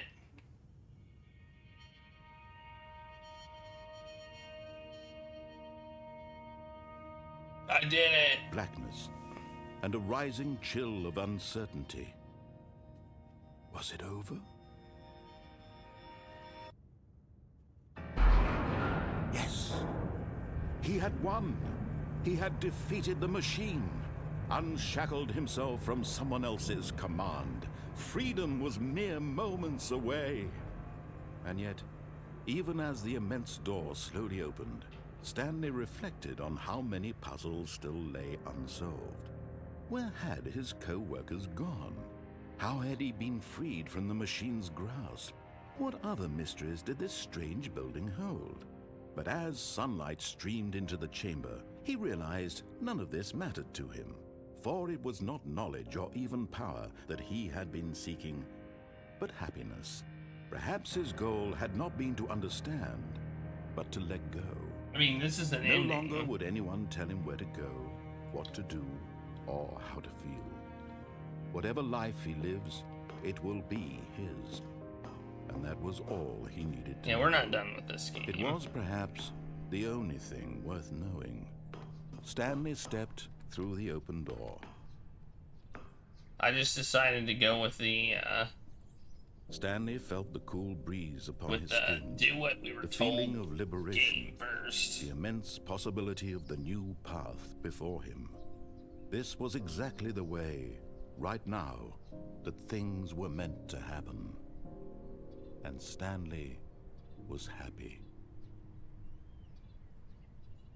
I did it! Blackness and a rising chill of uncertainty. Was it over? Yes. He had won. He had defeated the machine, unshackled himself from someone else's command. Freedom was mere moments away. And yet, even as the immense door slowly opened, Stanley reflected on how many puzzles still lay unsolved. Where had his co-workers gone? How had he been freed from the machine's grasp? What other mysteries did this strange building hold? But as sunlight streamed into the chamber, he realized none of this mattered to him, for it was not knowledge or even power that he had been seeking, but happiness. Perhaps his goal had not been to understand, but to let go. I mean, this is an No ending. longer would anyone tell him where to go, what to do, or how to feel. Whatever life he lives, it will be his. And that was all he needed to know. Yeah, we're not done with this game. It was perhaps the only thing worth knowing. Stanley stepped through the open door. I just decided to go with the, Stanley felt the cool breeze upon his skin. do what we were the told. feeling of liberation. Game first. The immense possibility of the new path before him. This was exactly the way, right now, that things were meant to happen. And Stanley was happy.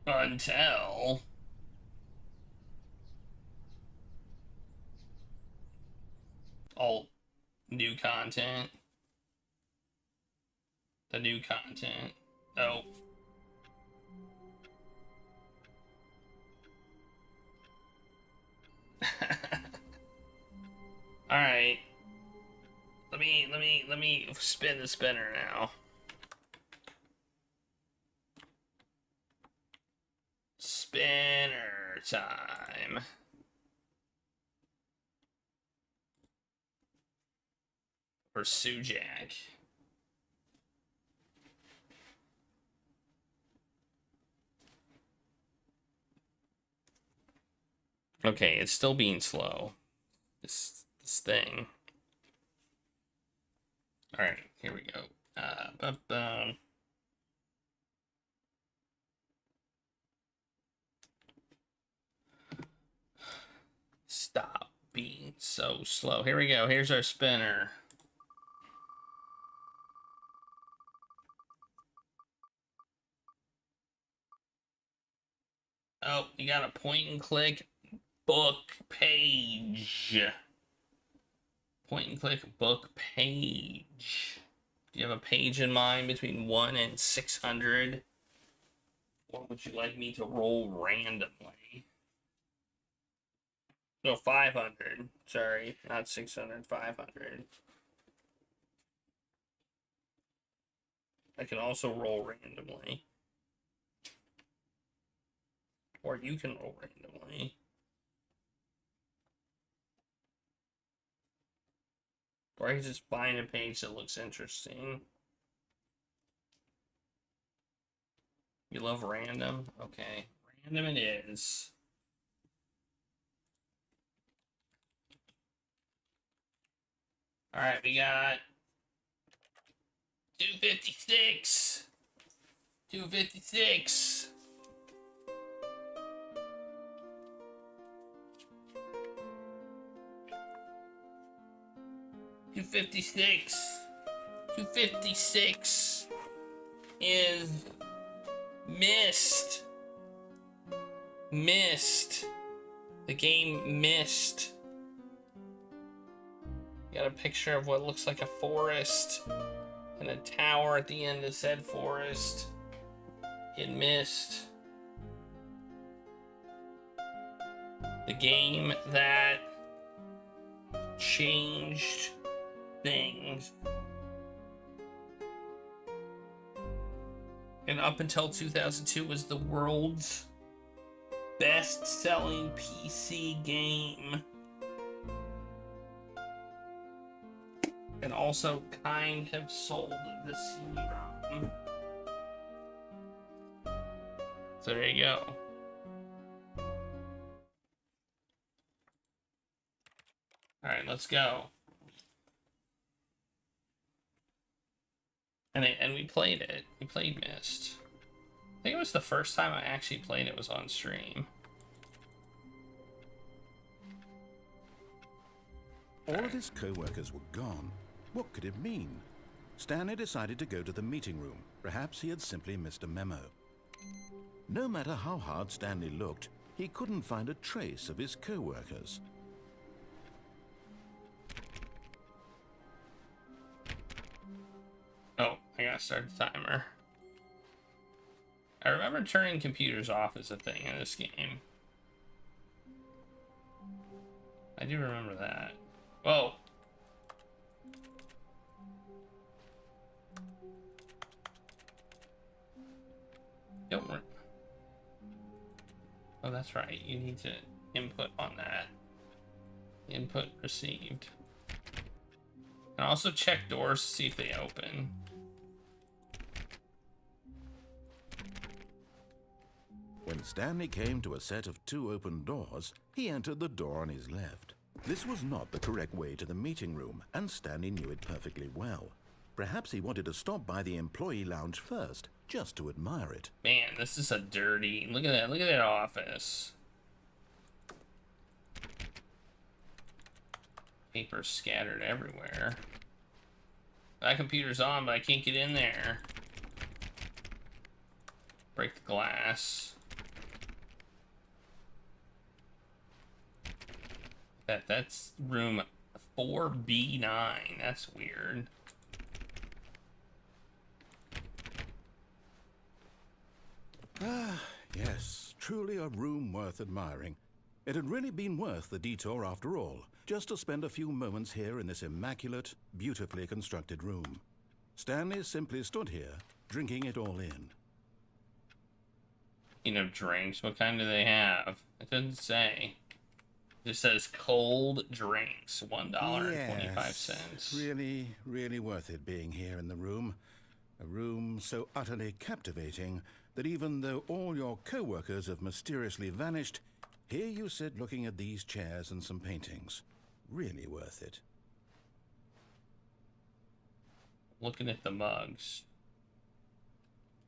Until... oh, new content. The new content. Oh. Alright. Let me spin the spinner now. Spinner time. For Sujak. Okay, it's still being slow. This thing. All right, here we go. Stop being so slow. Here we go. Here's our spinner. Oh, you got a point and click book page. Point and click book page. Do you have a page in mind between 1 and 600? What would you like me to roll randomly? No, 500. Sorry, not 600, 500. I can also roll randomly. Or you can roll randomly. Or I can just find a page that looks interesting. You love random? Okay. Random it is. Alright, we got 256. 256. $256 is Mist. Mist. The game Mist. Got a picture of what looks like a forest and a tower at the end of said forest in Mist. The game that changed things. And up until 2002 was the world's best-selling PC game. And also kind of sold the CD-ROM. So there you go. Alright, let's go. And we played it. We played Myst. I think it was the first time I actually played it was on stream. All of his co-workers were gone. What could it mean? Stanley decided to go to the meeting room. Perhaps he had simply missed a memo. No matter how hard Stanley looked, he couldn't find a trace of his co-workers. Oh, I gotta start the timer. I remember turning computers off as a thing in this game. I do remember that. Whoa. Don't worry. Oh, that's right. You need to input on that. Input received. And also check doors to see if they open. When Stanley came to a set of 2 open doors, he entered the door on his left. This was not the correct way to the meeting room, and Stanley knew it perfectly well. Perhaps he wanted to stop by the employee lounge first, just to admire it. Man, this is a dirty... Look at that office. Paper scattered everywhere. That computer's on, but I can't get in there. Break the glass. That's room 4B9. That's weird. Ah, yes, truly a room worth admiring. It had really been worth the detour after all, just to spend a few moments here in this immaculate, beautifully constructed room. Stanley simply stood here, drinking it all in. You know, drinks. What kind do they have? It doesn't say. It just says cold drinks, $1.25. Yes, really worth it being here in the room. A room so utterly captivating that even though all your co-workers have mysteriously vanished, here you sit looking at these chairs and some paintings. Really worth it. Looking at the mugs.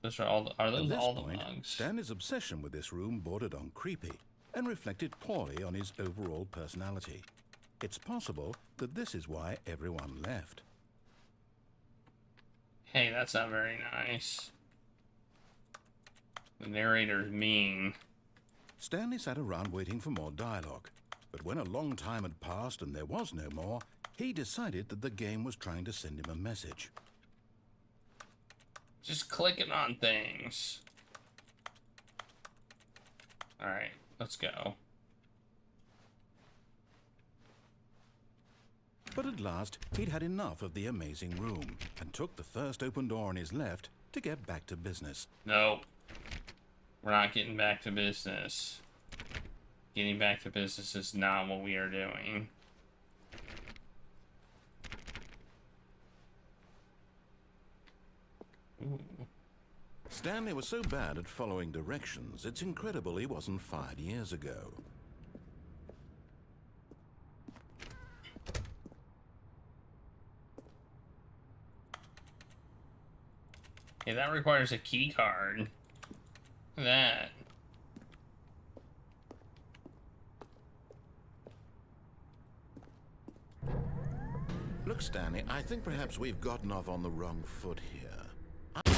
Those are all. Are those all the mugs? Stanley's obsession with this room bordered on creepy and reflected poorly on his overall personality. It's possible that this is why everyone left. Hey, that's not very nice. The narrator's mean. Stanley sat around waiting for more dialogue. But when a long time had passed and there was no more, he decided that the game was trying to send him a message. Just clicking on things. Alright, let's go. But at last, he'd had enough of the amazing room and took the first open door on his left to get back to business. No. We're not getting back to business. Getting back to business is not what we are doing. Ooh. Stanley was so bad at following directions, it's incredible he wasn't fired years ago. Yeah, that requires a key card. Look at that. Look, Stanley, I think perhaps we've gotten off on the wrong foot here.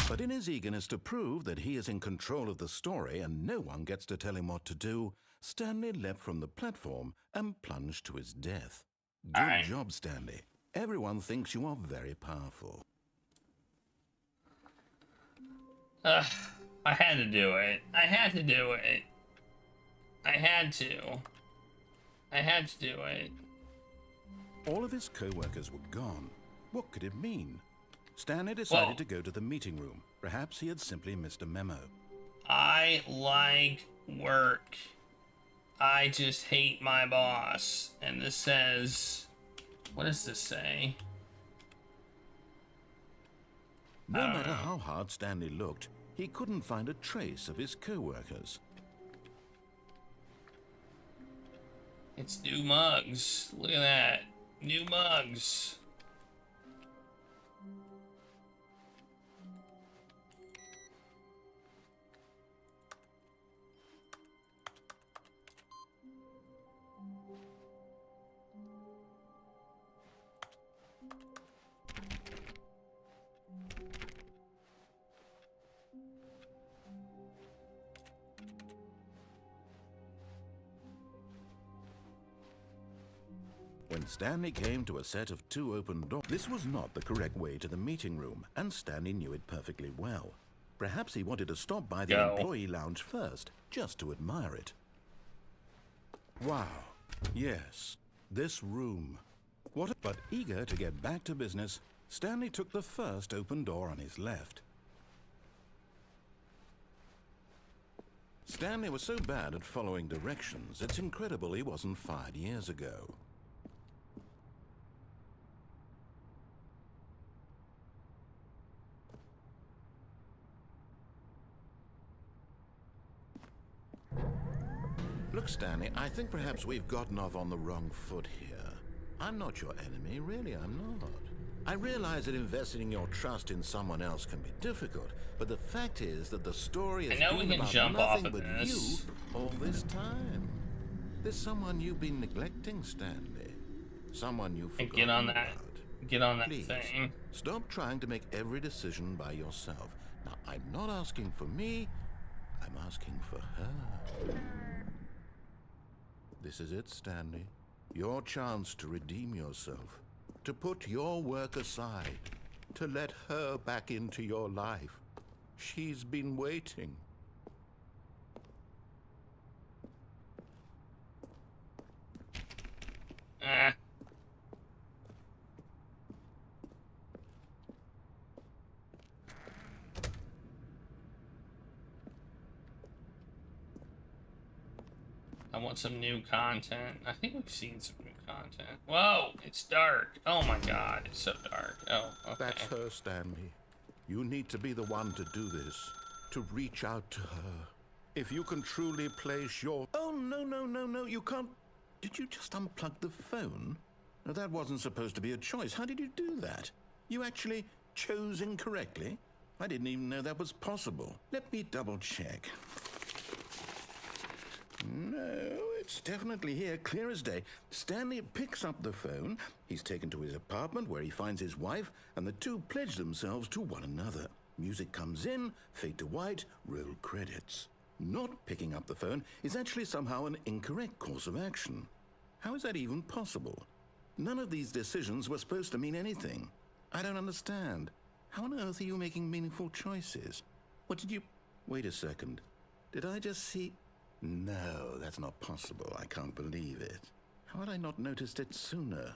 But in his eagerness to prove that he is in control of the story and no one gets to tell him what to do, Stanley leapt from the platform and plunged to his death. Good job, Stanley. Everyone thinks you are very powerful. I had to do it. I had to do it. I had to do it. All of his co-workers were gone. What could it mean? Stanley decided to go to the meeting room. Perhaps he had simply missed a memo. I like work. I just hate my boss. And this says... What does this say? No matter how hard Stanley looked, he couldn't find a trace of his co-workers. It's new mugs. Look at that. New mugs. When Stanley came to a set of 2 open doors, this was not the correct way to the meeting room, and Stanley knew it perfectly well. Perhaps he wanted to stop by the employee lounge first, just to admire it. Wow, yes, this room. But eager to get back to business, Stanley took the first open door on his left. Stanley was so bad at following directions, it's incredible he wasn't fired years ago. Look, Stanley, I think perhaps we've gotten off on the wrong foot here. I'm not your enemy, really, I'm not. I realize that investing your trust in someone else can be difficult, but the fact is that the story has been about nothing but you all this time. There's someone you've been neglecting, Stanley. Someone you've forgotten Get on that. Get on that Please, thing. stop trying to make every decision by yourself. Now, I'm not asking for me, I'm asking for her. This is it, Stanley. Your chance to redeem yourself, to put your work aside, to let her back into your life. She's been waiting. I want some new content. I think we've seen some new content. Whoa, it's dark. Oh my god, it's so dark. Oh, okay. That's her, Stanley. You need to be the one to do this, to reach out to her. If you can truly place your... Oh, no, you can't... Did you just unplug the phone? No, that wasn't supposed to be a choice. How did you do that? You actually chose incorrectly? I didn't even know that was possible. Let me double check. No, it's definitely here, clear as day. Stanley picks up the phone. He's taken to his apartment where he finds his wife, and the two pledge themselves to one another. Music comes in, fade to white, roll credits. Not picking up the phone is actually somehow an incorrect course of action. How is that even possible? None of these decisions were supposed to mean anything. I don't understand. How on earth are you making meaningful choices? What did you... Wait a second. Did I just see... No, that's not possible. I can't believe it. How had I not noticed it sooner?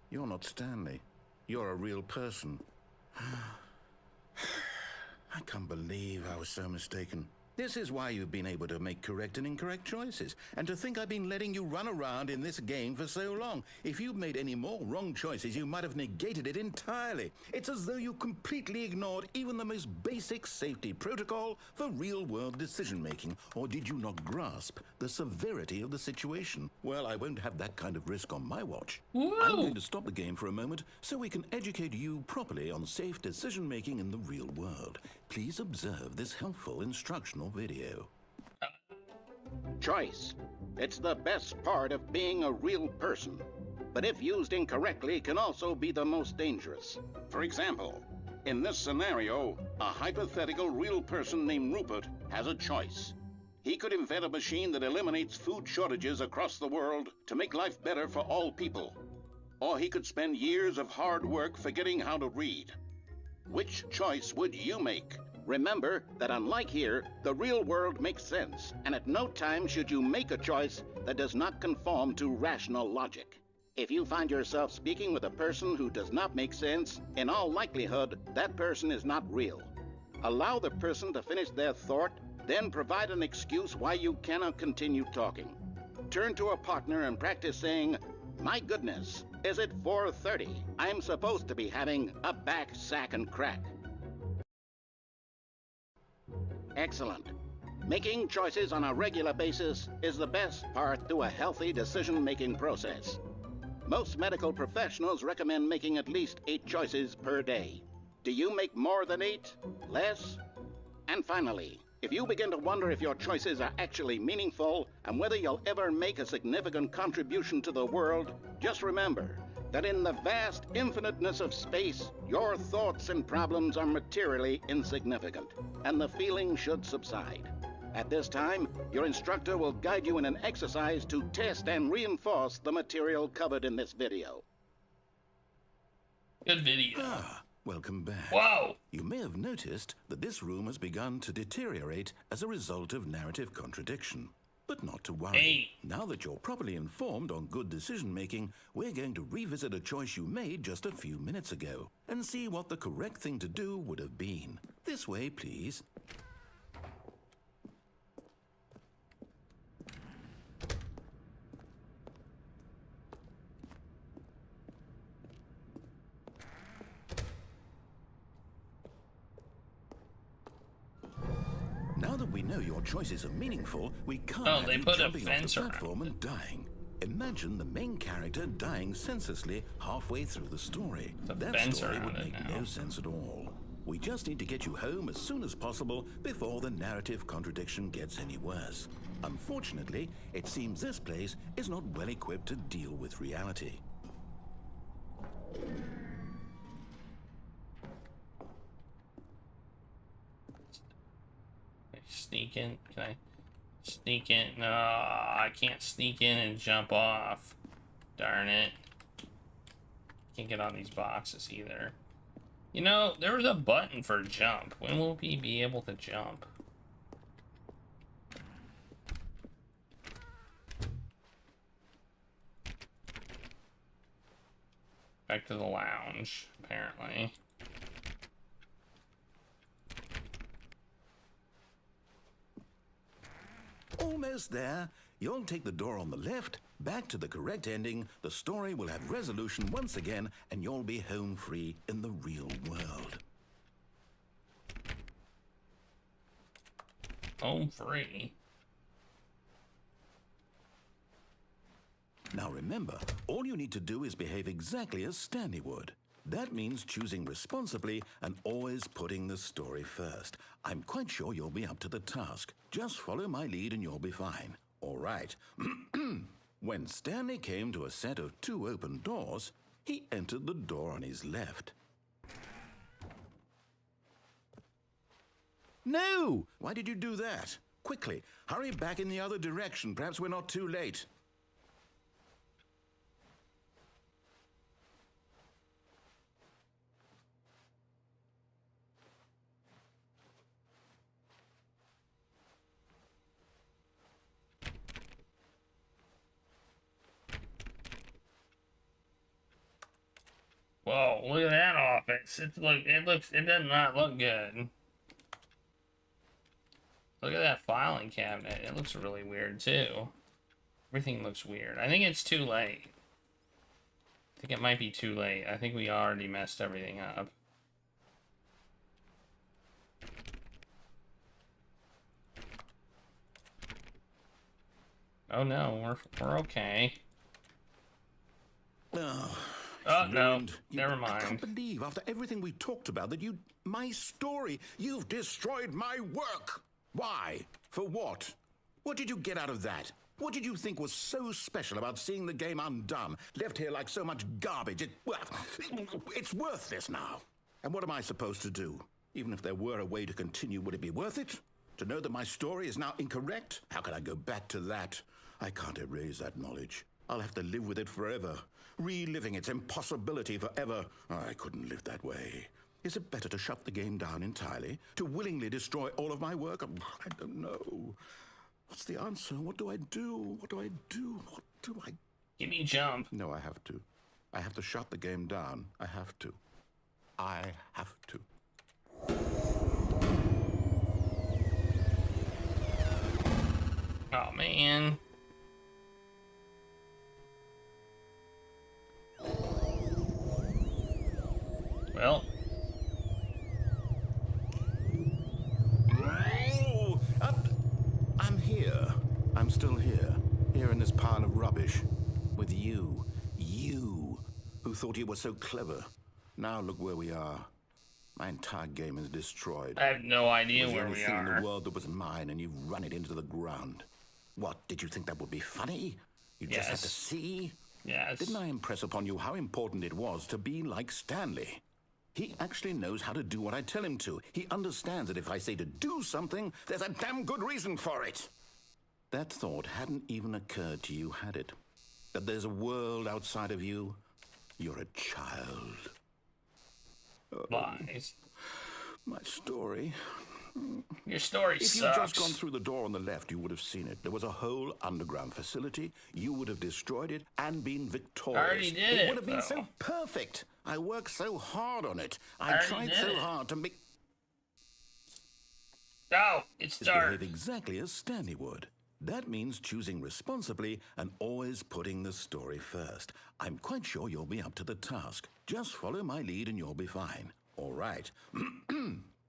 You're not Stanley. You're a real person. I can't believe I was so mistaken. This is why you've been able to make correct and incorrect choices. And to think I've been letting you run around in this game for so long. If you'd made any more wrong choices, you might have negated it entirely. It's as though you completely ignored even the most basic safety protocol for real-world decision-making. Or did you not grasp the severity of the situation? Well, I won't have that kind of risk on my watch. Whoa. I'm going to stop the game for a moment so we can educate you properly on safe decision-making in the real world. Please observe this helpful instructional video. Choice. It's the best part of being a real person. But if used incorrectly, can also be the most dangerous. For example, in this scenario, a hypothetical real person named Rupert has a choice. He could invent a machine that eliminates food shortages across the world to make life better for all people. Or he could spend years of hard work forgetting how to read. Which choice would you make? Remember that unlike here, the real world makes sense, and at no time should you make a choice that does not conform to rational logic. If you find yourself speaking with a person who does not make sense, in all likelihood, that person is not real. Allow the person to finish their thought, then provide an excuse why you cannot continue talking. Turn to a partner and practice saying, "My goodness, is it 4:30? I'm supposed to be having a back, sack, and crack." Excellent. Making choices on a regular basis is the best part to a healthy decision-making process. Most medical professionals recommend making at least 8 choices per day. Do you make more than 8? Less? And finally, if you begin to wonder if your choices are actually meaningful and whether you'll ever make a significant contribution to the world, just remember that in the vast infiniteness of space, your thoughts and problems are materially insignificant, and the feeling should subside. At this time, your instructor will guide you in an exercise to test and reinforce the material covered in this video. Good video. Welcome back. Wow. You may have noticed that this room has begun to deteriorate as a result of narrative contradiction. But not to worry. Hey. Now that you're properly informed on good decision-making, we're going to revisit a choice you made just a few minutes ago and see what the correct thing to do would have been. This way, please. Now that we know your choices are meaningful, we can't have you jumping off the platform and dying. Imagine the main character dying senselessly halfway through the story. That story would make no sense at all. We just need to get you home as soon as possible before the narrative contradiction gets any worse. Unfortunately, it seems this place is not well equipped to deal with reality. Sneak in? Can I sneak in? No, I can't sneak in and jump off. Darn it. Can't get on these boxes either. You know, there was a button for jump. When will we be able to jump? Back to the lounge, apparently. Almost there. You'll take the door on the left, back to the correct ending, the story will have resolution once again, and you'll be home free in the real world. Home free? Now remember, all you need to do is behave exactly as Stanley would. That means choosing responsibly and always putting the story first. I'm quite sure you'll be up to the task. Just follow my lead and you'll be fine. All right. When Stanley came to a set of 2 open doors, he entered the door on his left. No! Why did you do that? Quickly, hurry back in the other direction. Perhaps we're not too late. Whoa, look at that office. It does not look good. Look at that filing cabinet. It looks really weird too. Everything looks weird. I think it's too late. I think it might be too late. I think we already messed everything up. Oh no, we're okay. Oh no, never mind. I can't believe after everything we talked about that my story, you've destroyed my work. Why? For what? What did you get out of that? What did you think was so special about seeing the game undone, left here like so much garbage? It's worthless now. And what am I supposed to do? Even if there were a way to continue, would it be worth it? To know that my story is now incorrect? How can I go back to that? I can't erase that knowledge. I'll have to live with it forever, reliving its impossibility forever. I couldn't live that way. Is it better to shut the game down entirely? To willingly destroy all of my work? I don't know. What's the answer? What do I do? What do I do? What do I... Give me a jump. No, I have to. I have to shut the game down. I have to. I have to. Oh, man. Well. Oh, I'm here. I'm still here. Here in this pile of rubbish. With you. You, who thought you were so clever. Now look where we are. My entire game is destroyed. I have no idea where we There's the only thing are. in the world that was mine, and you've run it into the ground. What, did you think that would be funny? You just had to see? Yes. Didn't I impress upon you how important it was to be like Stanley? He actually knows how to do what I tell him to. He understands that if I say to do something, there's a damn good reason for it. That thought hadn't even occurred to you, had it? That there's a world outside of you? You're a child. Lies. My story. Your story If sucks. you'd just gone through the door on the left, you would have seen it. There was a whole underground facility. You would have destroyed it and been victorious. I already did It would have been though. so perfect. I worked so hard on it. I already tried did so it. hard to make... Oh, it's dark. Behave exactly as Stanley would. That means choosing responsibly and always putting the story first. I'm quite sure you'll be up to the task. Just follow my lead and you'll be fine. All right.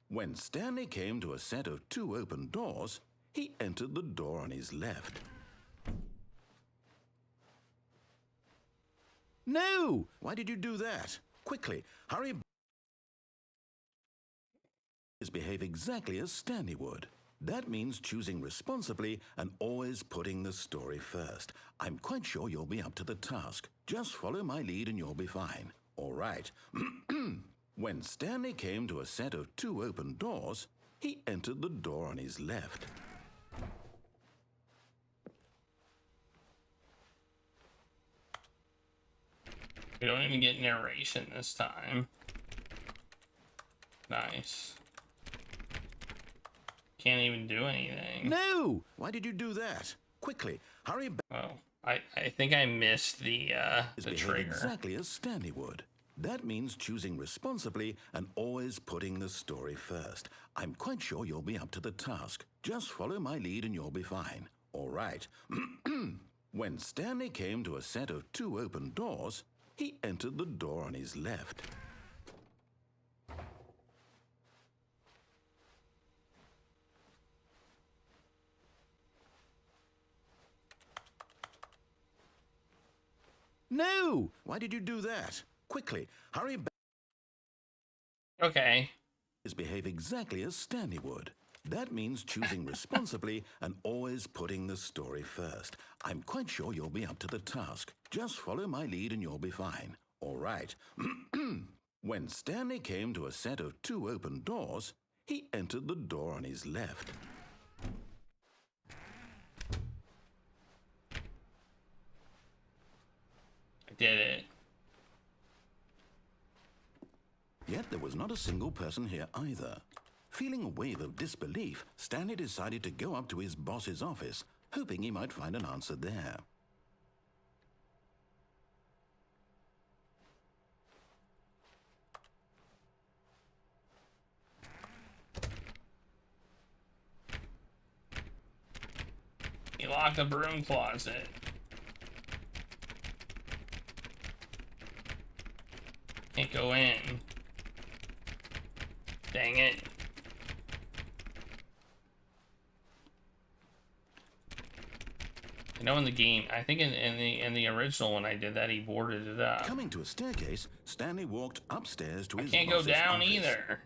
When Stanley came to a set of 2 open doors, he entered the door on his left. No! Why did you do that? Quickly, hurry. Behave exactly as Stanley would. That means choosing responsibly and always putting the story first. I'm quite sure you'll be up to the task. Just follow my lead and you'll be fine. All right. When Stanley came to a set of 2 open doors, he entered the door on his left. We don't even get narration this time. Nice. Can't even do anything. No! Why did you do that? Quickly, hurry back. Oh, I think I missed the trigger. Exactly as Stanley would. That means choosing responsibly and always putting the story first. I'm quite sure you'll be up to the task. Just follow my lead and you'll be fine. All right. When Stanley came to a set of 2 open doors, he entered the door on his left. No! Why did you do that? Quickly, hurry back. Okay. Behave exactly as Stanley would. That means choosing responsibly and always putting the story first. I'm quite sure you'll be up to the task. Just follow my lead and you'll be fine. All right. When Stanley came to a set of 2 open doors, he entered the door on his left. did it. Yet there was not a single person here either. Feeling a wave of disbelief, Stanley decided to go up to his boss's office, hoping he might find an answer there. He locked the broom closet. Can't go in. Dang it. You know, in the game, I think in the original when I did that, he boarded it up. Coming to a staircase, Stanley walked upstairs to his Can't go boss's down office. either.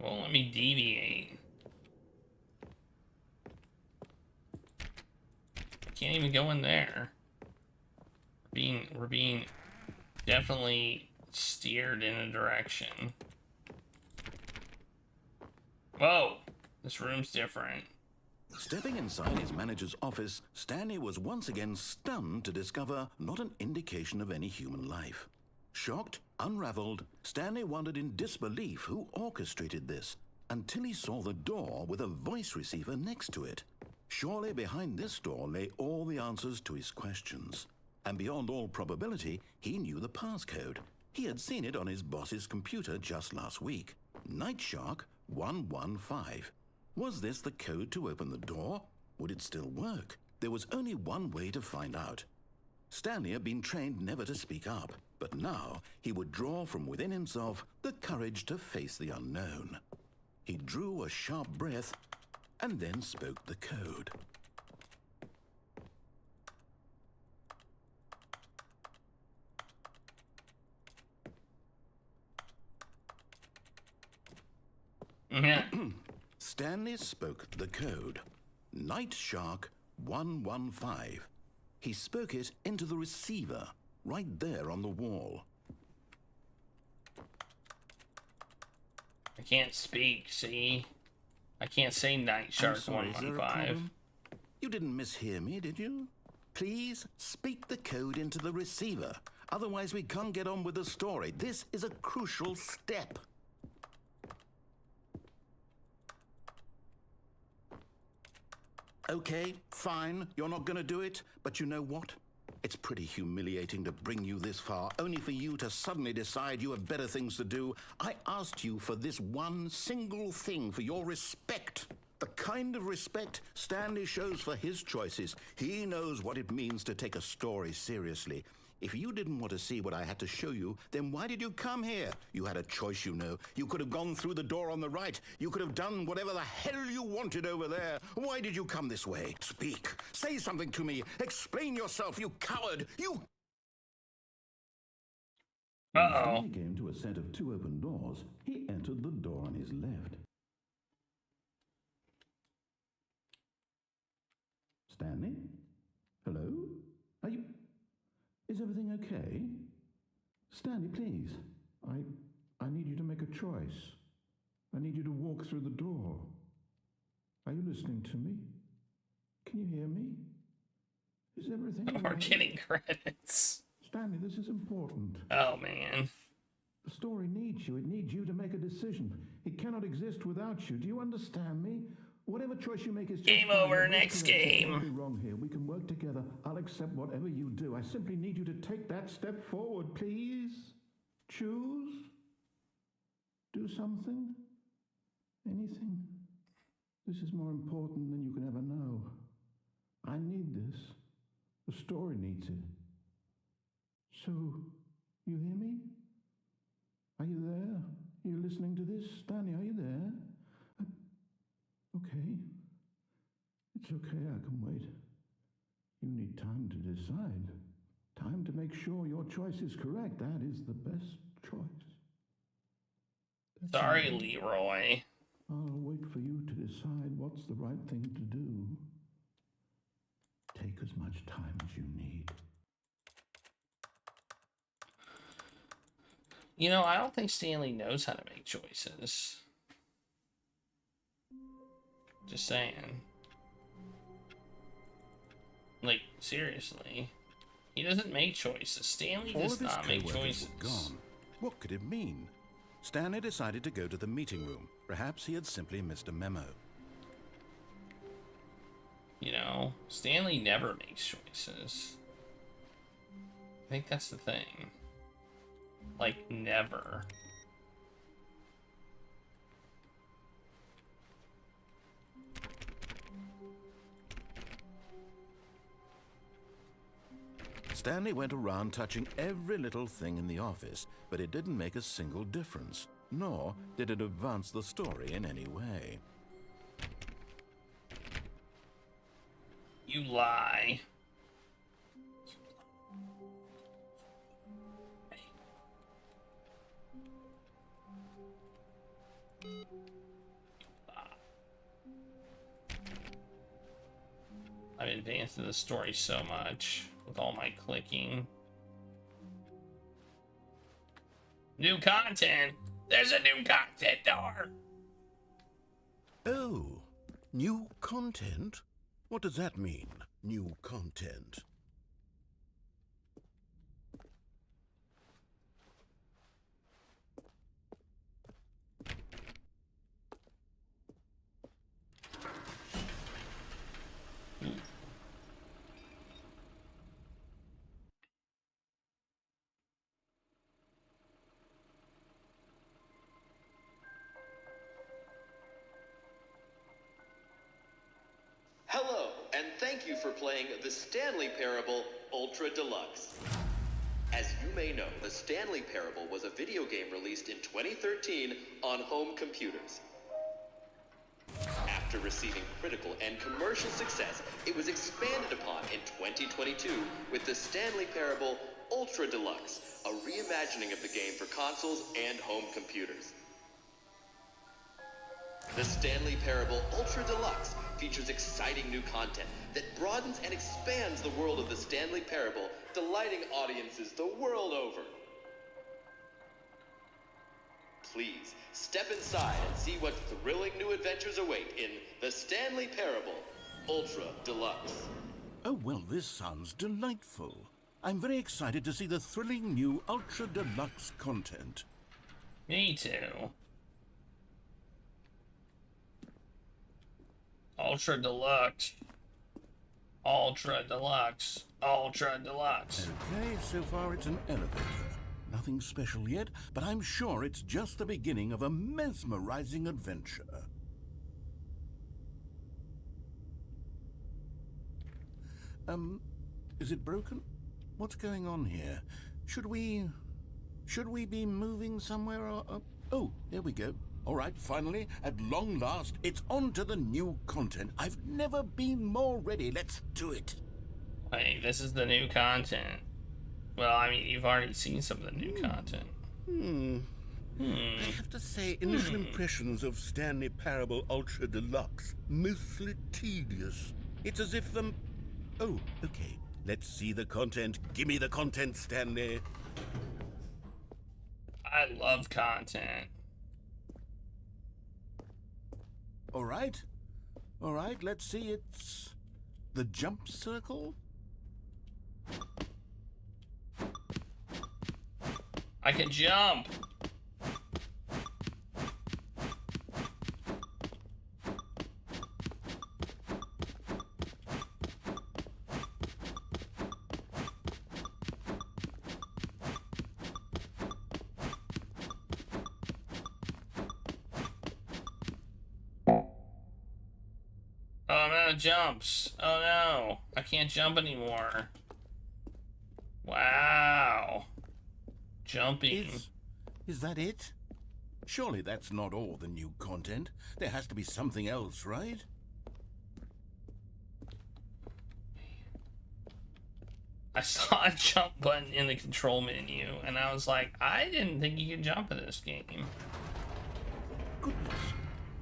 Won't let me deviate. Can't even go in there. We're being definitely steered in a direction. Whoa, this room's different. Stepping inside his manager's office, Stanley was once again stunned to discover not an indication of any human life. Shocked, unraveled, Stanley wondered in disbelief who orchestrated this, until he saw the door with a voice receiver next to it. Surely behind this door lay all the answers to his questions. And beyond all probability, he knew the passcode. He had seen it on his boss's computer just last week. Night Shark 115. Was this the code to open the door? Would it still work? There was only one way to find out. Stanley had been trained never to speak up, but now he would draw from within himself the courage to face the unknown. He drew a sharp breath and then spoke the code. Stanley spoke the code. Night Shark 115. He spoke it into the receiver, right there on the wall. I can't speak, see? I can't say Night Shark 115. You didn't mishear me, did you? Please speak the code into the receiver. Otherwise, we can't get on with the story. This is a crucial step. Okay, fine, you're not gonna do it, but you know what? It's pretty humiliating to bring you this far, only for you to suddenly decide you have better things to do. I asked you for this one single thing, for your respect. The kind of respect Stanley shows for his choices. He knows what it means to take a story seriously. If you didn't want to see what I had to show you, then why did you come here? You had a choice, you know. You could have gone through the door on the right. You could have done whatever the hell you wanted over there. Why did you come this way? Speak. Say something to me. Explain yourself, you coward. You... Uh-oh. When he came to a set of two open doors, he entered the door on his left. Stanley? Hello? Are you... Is everything okay? Stanley, please. I need you to make a choice. I need you to walk through the door. Are you listening to me? Can you hear me? Is everything We're okay? getting credits. Stanley, this is important. Oh, man. The story needs you. It needs you to make a decision. It cannot exist without you. Do you understand me? Whatever choice you make is just Game fine. over, We'll next correct it. game. Don't be wrong here. We can work together. I'll accept whatever you do. I simply need you to take that step forward, please. Choose. Do something. Anything. This is more important than you can ever know. I need this. The story needs it. So, you hear me? Are you there? Are you listening to this? Stanley, are you there? Okay. It's okay, I can wait. You need time to decide. Time to make sure your choice is correct. That is the best choice. Sorry, Leroy. I'll wait for you to decide what's the right thing to do. Take as much time as you need. You know, I don't think Stanley knows how to make choices. Just saying. Like, seriously. He doesn't make choices. Stanley All does of his not make co-workers choices. were gone. What could it mean? Stanley decided to go to the meeting room. Perhaps he had simply missed a memo. You know, Stanley never makes choices. I think that's the thing. Like, never. Stanley went around touching every little thing in the office, but it didn't make a single difference, nor did it advance the story in any way. You lie. I've advanced in the story so much with all my clicking. New content! There's a new content door! Oh, new content? What does that mean, new content? Hello, and thank you for playing the Stanley Parable Ultra Deluxe. As you may know, the Stanley Parable was a video game released in 2013 on home computers. After receiving critical and commercial success, it was expanded upon in 2022 with the Stanley Parable Ultra Deluxe, a reimagining of the game for consoles and home computers. The Stanley Parable Ultra Deluxe features exciting new content that broadens and expands the world of the Stanley Parable, delighting audiences the world over. Please, step inside and see what thrilling new adventures await in the Stanley Parable Ultra Deluxe. Oh, well, this sounds delightful. I'm very excited to see the thrilling new Ultra Deluxe content. Me too. Ultra Deluxe. Ultra Deluxe. Ultra Deluxe. Okay, so far it's an elevator. Nothing special yet, but I'm sure it's just the beginning of a mesmerizing adventure. Is it broken? What's going on here? Should we be moving somewhere or... Oh, there we go. All right, finally, at long last, it's on to the new content. I've never been more ready. Let's do it. Wait, this is the new content. Well, I mean, you've already seen some of the new content. I have to say, initial impressions of Stanley Parable Ultra Deluxe, mostly tedious. It's as if Oh, okay. Let's see the content. Give me the content, Stanley. I love content. All right, let's see. It's the jump circle. I can jump. Oh no, jumps. Oh no, I can't jump anymore. Wow. Jumping. Is that it? Surely that's not all the new content. There has to be something else, right? I saw a jump button in the control menu, and I was like, I didn't think you could jump in this game. Goodness.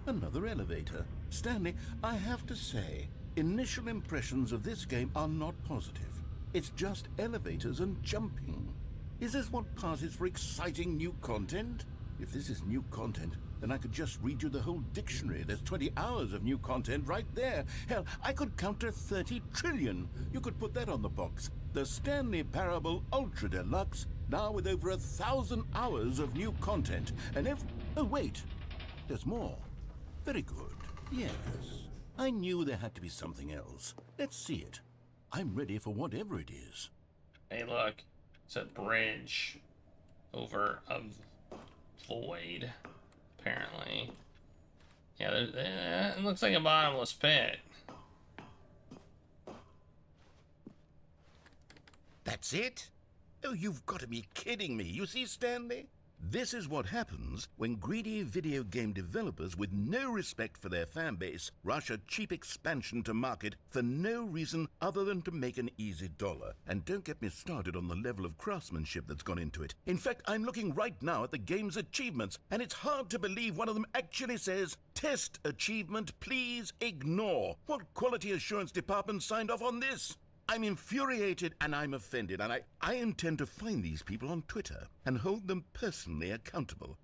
Another elevator. Stanley, I have to say, initial impressions of this game are not positive. It's just elevators and jumping. Is this what passes for exciting new content? If this is new content, then I could just read you the whole dictionary. There's 20 hours of new content right there. Hell, I could count to 30 trillion. You could put that on the box. The Stanley Parable Ultra Deluxe, now with over 1,000 hours of new content. And oh, wait. There's more. Very good. Yes. I knew there had to be something else. Let's see it. I'm ready for whatever it is. Hey, look. It's a bridge over a void, apparently. Yeah, it looks like a bottomless pit. That's it? Oh, you've got to be kidding me. You see, Stanley? This is what happens when greedy video game developers with no respect for their fan base rush a cheap expansion to market for no reason other than to make an easy dollar. And don't get me started on the level of craftsmanship that's gone into it. In fact, I'm looking right now at the game's achievements, and it's hard to believe one of them actually says, "Test achievement, please ignore." What quality assurance department signed off on this? I'm infuriated and I'm offended, and I intend to find these people on Twitter and hold them personally accountable.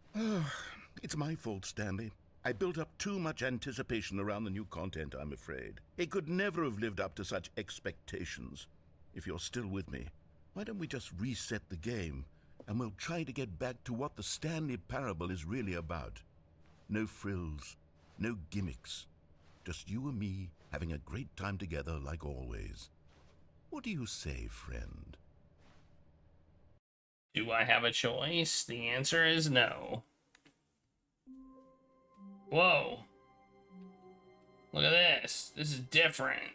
It's my fault, Stanley. I built up too much anticipation around the new content, I'm afraid. It could never have lived up to such expectations. If you're still with me, why don't we just reset the game, and we'll try to get back to what the Stanley Parable is really about. No frills, no gimmicks. Just you and me having a great time together like always. What do you say, friend? Do I have a choice? The answer is no. Whoa. Look at this. This is different.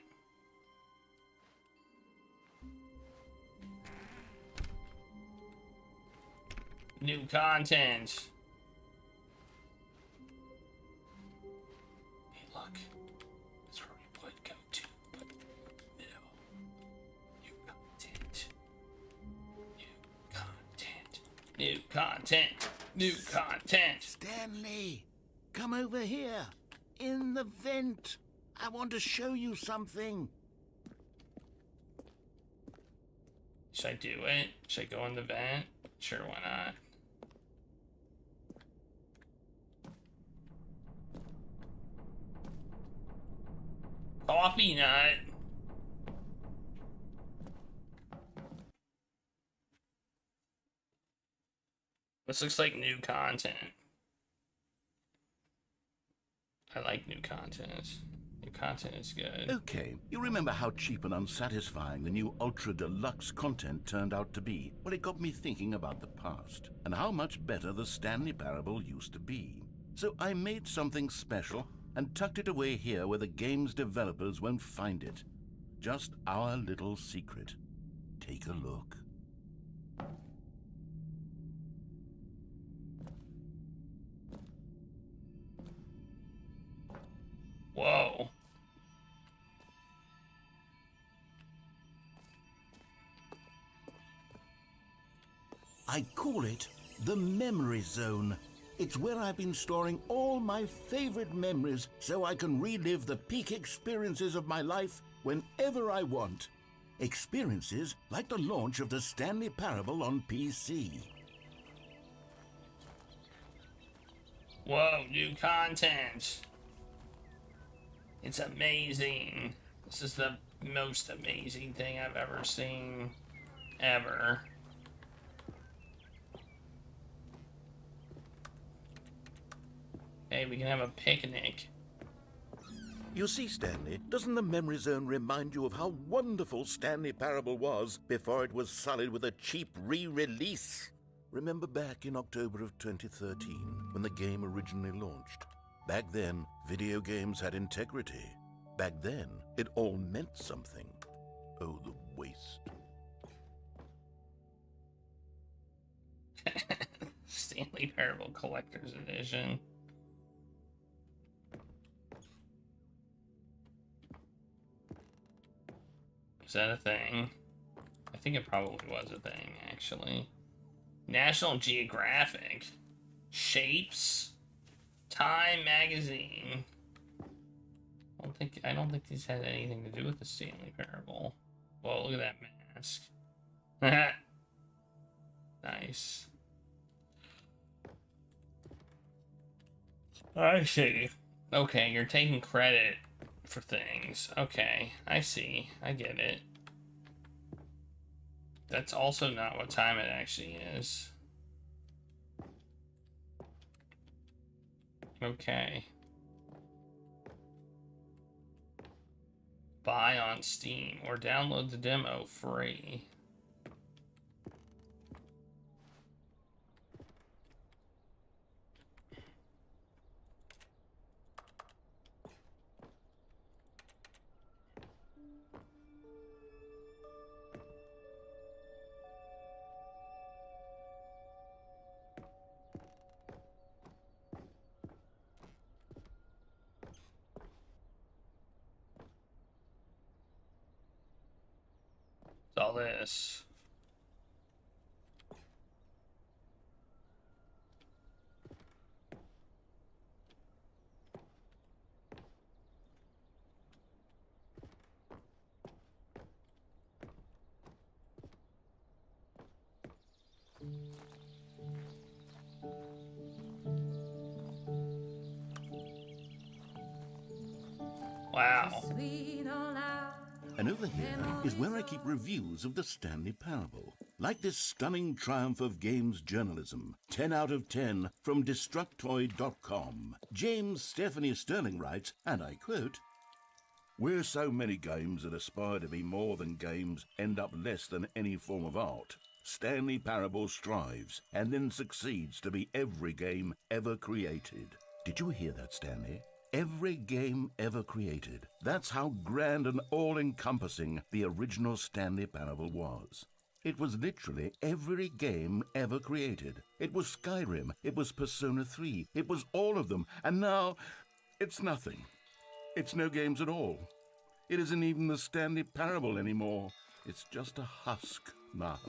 New content. Hey, look. That's where we would go to, but no. New content. New content. New content. Stanley, come over here. In the vent. I want to show you something. Should I do it? Should I go in the vent? Sure, why not? Coffee nut. This looks like new content. I like new content. New content is good. Okay, you remember how cheap and unsatisfying the new Ultra Deluxe content turned out to be? Well, it got me thinking about the past and how much better the Stanley Parable used to be. So I made something special and tucked it away here where the game's developers won't find it. Just our little secret. Take a look. Whoa. I call it the Memory Zone. It's where I've been storing all my favorite memories so I can relive the peak experiences of my life whenever I want. Experiences like the launch of the Stanley Parable on PC. Whoa, new content. It's amazing. This is the most amazing thing I've ever seen. Ever. Hey, we can have a picnic. You see, Stanley, doesn't the Memory Zone remind you of how wonderful Stanley Parable was before it was sullied with a cheap re-release? Remember back in October of 2013, when the game originally launched? Back then, video games had integrity. Back then, it all meant something. Oh, the waste. Stanley Parable Collector's Edition. Is that a thing? I think it probably was a thing, actually. National Geographic. Shapes. Time Magazine. I don't think these had anything to do with the Stanley Parable. Whoa, look at that mask. Nice. I see. Okay, you're taking credit for things. Okay, I see. I get it. That's also not what time it actually is. Okay. Buy on Steam or download the demo free. All this. Wow. And over here is where I keep reviews of the Stanley Parable. Like this stunning triumph of games journalism, 10 out of 10 from Destructoid.com. James Stephanie Sterling writes, and I quote, "Where so many games that aspire to be more than games end up less than any form of art, Stanley Parable strives and then succeeds to be every game ever created." Did you hear that, Stanley? Every game ever created. That's how grand and all-encompassing the original Stanley Parable was. It was literally every game ever created. It was Skyrim, it was Persona 3, it was all of them, and now it's nothing. It's no games at all. It isn't even the Stanley Parable anymore. It's just a husk now.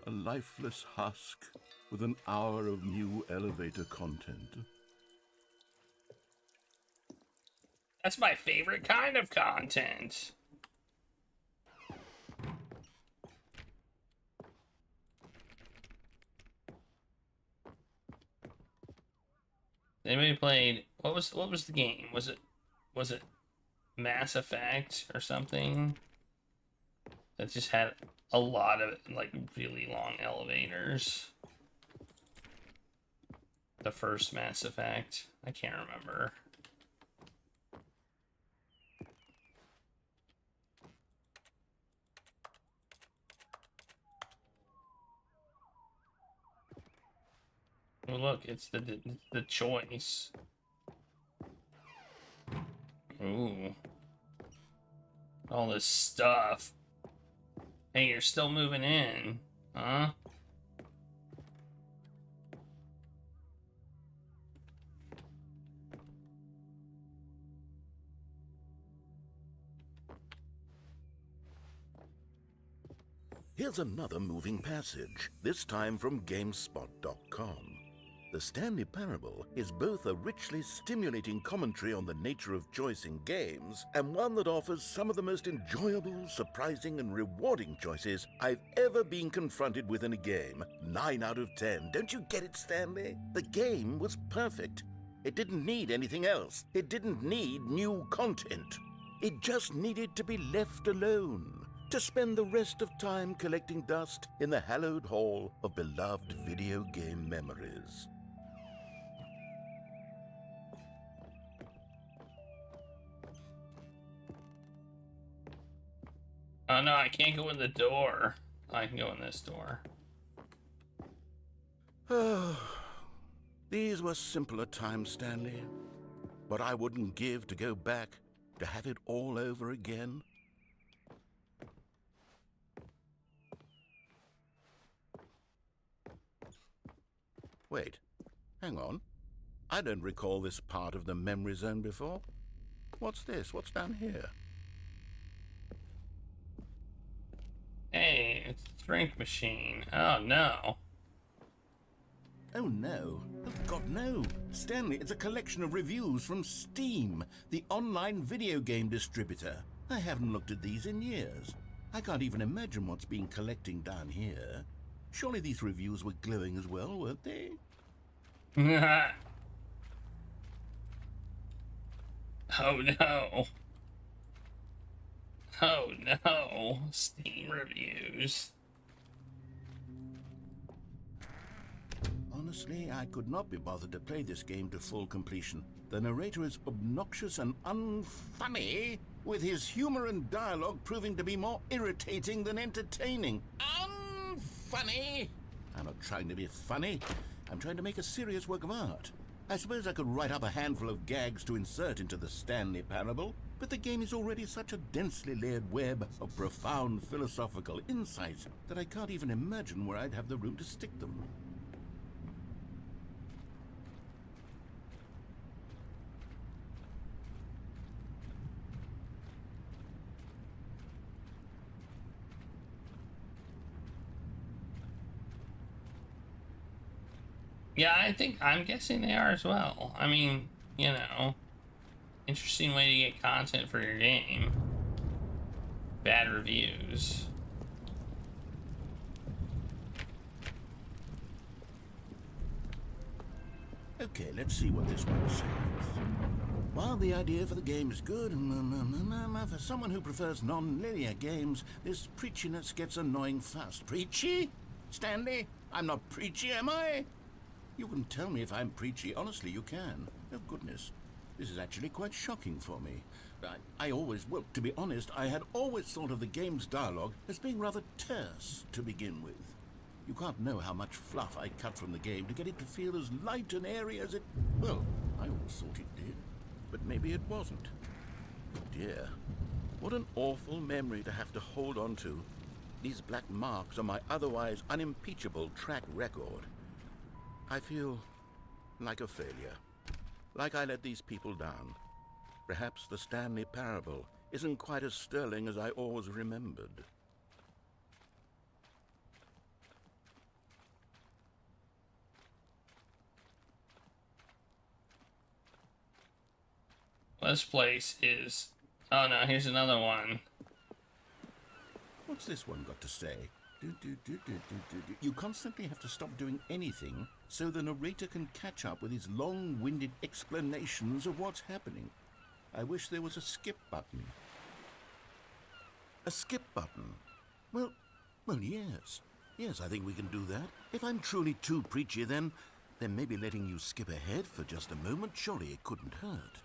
A lifeless husk with an hour of new elevator content. That's my favorite kind of content. Anybody played what was the game? Was it Mass Effect or something? That just had a lot of like really long elevators. The first Mass Effect. I can't remember. Oh, look, it's the choice. Ooh. All this stuff. Hey, you're still moving in, huh? Here's another moving passage, this time from GameSpot.com. The Stanley Parable is both a richly stimulating commentary on the nature of choice in games, and one that offers some of the most enjoyable, surprising, and rewarding choices I've ever been confronted with in a game. 9 out of 10. Don't you get it, Stanley? The game was perfect. It didn't need anything else. It didn't need new content. It just needed to be left alone, to spend the rest of time collecting dust in the hallowed hall of beloved video game memories. Oh no, I can't go in the door. I can go in this door. These were simpler times, Stanley. But I wouldn't give to go back to have it all over again. Wait, hang on. I don't recall this part of the memory zone before. What's this? What's down here? Hey, it's a drink machine. Oh no. Oh no. Oh God, no. Stanley, it's a collection of reviews from Steam, the online video game distributor. I haven't looked at these in years. I can't even imagine what's been collecting down here. Surely these reviews were glowing as well, weren't they? Oh no. Oh no. Steam reviews. Honestly, I could not be bothered to play this game to full completion. The narrator is obnoxious and unfunny, with his humor and dialogue proving to be more irritating than entertaining. Unfunny! I'm not trying to be funny. I'm trying to make a serious work of art. I suppose I could write up a handful of gags to insert into the Stanley Parable, but the game is already such a densely layered web of profound philosophical insights that I can't even imagine where I'd have the room to stick them. Yeah, I'm guessing they are as well. I mean, you know, interesting way to get content for your game. Bad reviews. Okay, let's see what this one says. While the idea for the game is good, for someone who prefers non-linear games, this preachiness gets annoying fast. Preachy? Stanley? I'm not preachy, am I? You can tell me if I'm preachy. Honestly, you can. Oh, goodness. This is actually quite shocking for me. Well, to be honest, I had always thought of the game's dialogue as being rather terse to begin with. You can't know how much fluff I cut from the game to get it to feel as light and airy as it... Well, I always thought it did. But maybe it wasn't. Oh, dear. What an awful memory to have to hold on to. These black marks on my otherwise unimpeachable track record. I feel like a failure, like I let these people down. Perhaps the Stanley Parable isn't quite as sterling as I always remembered. This place is... Oh no, here's another one. What's this one got to say? You constantly have to stop doing anything so the narrator can catch up with his long-winded explanations of what's happening. I wish there was a skip button. A skip button? Well, yes. Yes, I think we can do that. If I'm truly too preachy, then maybe letting you skip ahead for just a moment, surely it couldn't hurt.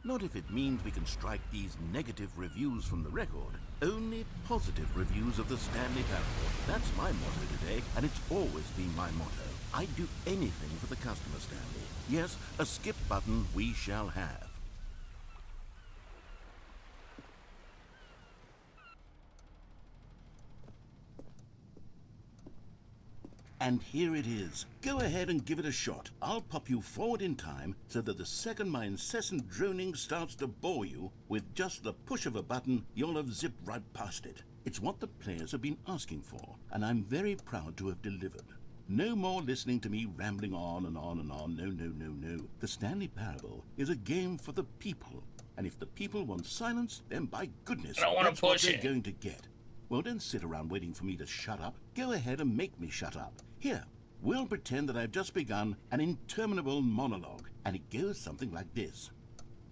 Not if it means we can strike these negative reviews from the record. Only positive reviews of the Stanley Parable. That's my motto today, and it's always been my motto. I'd do anything for the customer, Stanley. Yes, a skip button we shall have. And here it is. Go ahead and give it a shot. I'll pop you forward in time so that the second my incessant droning starts to bore you, with just the push of a button, you'll have zipped right past it. It's what the players have been asking for, and I'm very proud to have delivered. No more listening to me rambling on and on and on. No. The Stanley Parable is a game for the people. And if the people want silence, then by goodness, that's what they're going to get. Well, don't sit around waiting for me to shut up. Go ahead and make me shut up. Here, we'll pretend that I've just begun an interminable monologue, and it goes something like this.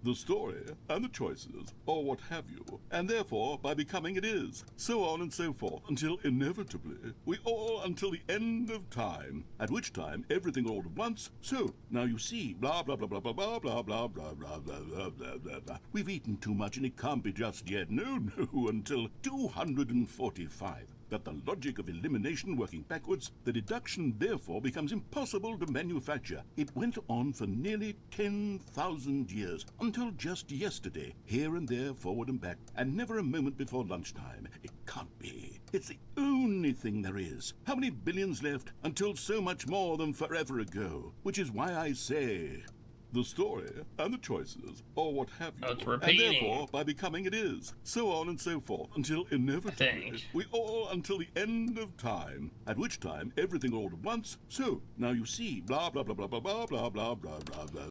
The story and the choices, or what have you, and therefore by becoming it is, so on and so forth, until inevitably we all until the end of time, at which time everything all at once, so now you see, blah blah blah blah blah blah blah blah blah blah blah blah blah blah blah. We've eaten too much and it can't be just yet, no, until 245. That the logic of elimination working backwards, the deduction therefore becomes impossible to manufacture. It went on for nearly 10,000 years, until just yesterday, here and there, forward and back, and never a moment before lunchtime. It can't be. It's the only thing there is. How many billions left until so much more than forever ago? Which is why I say... the story and the choices, or what have you, and therefore by becoming it is, so on and so forth, until inevitably we all until the end of time, at which time everything all at once, so now you see, blah blah blah blah blah blah blah blah blah blah blah.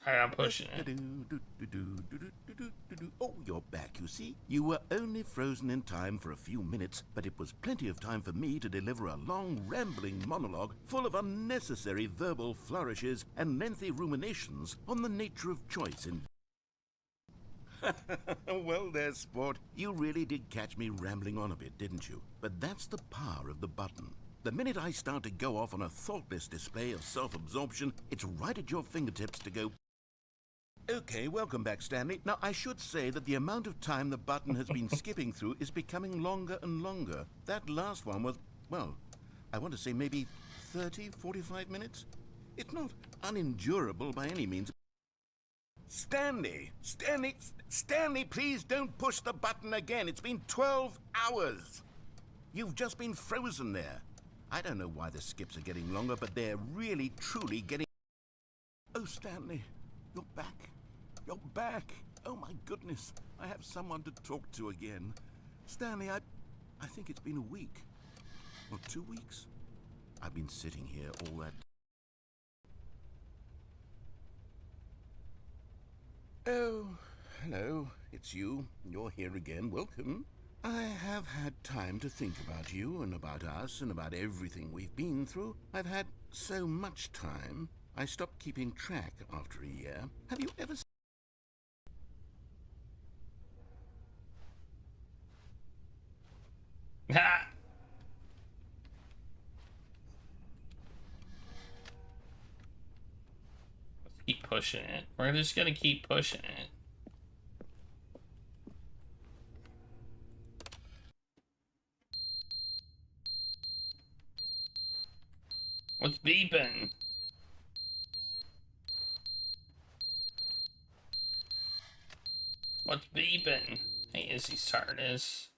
I'm pushing it. Oh, you're back, you see. You were only frozen in time for a few minutes, but it was plenty of time for me to deliver a long, rambling monologue full of unnecessary verbal flourishes and lengthy ruminations on the nature of choice in Well there, sport. You really did catch me rambling on a bit, didn't you? But that's the power of the button. The minute I start to go off on a thoughtless display of self-absorption, it's right at your fingertips to go... Okay, welcome back, Stanley. Now, I should say that the amount of time the button has been skipping through is becoming longer and longer. That last one was, well, I want to say maybe 30, 45 minutes? It's not unendurable by any means. Stanley, please don't push the button again. It's been 12 hours. You've just been frozen there. I don't know why the skips are getting longer, but they're really, truly getting... Oh, Stanley, you're back. You're back. Oh, my goodness. I have someone to talk to again. Stanley, I think it's been a week. Or 2 weeks. I've been sitting here all that... Oh, hello. It's you. You're here again. Welcome. I have had time to think about you and about us and about everything we've been through. I've had so much time, I stopped keeping track after a year. Have you ever... Ha! Let's keep pushing it. We're just gonna keep pushing it. What's beeping? What's beeping? Hey, Izzy Sardis.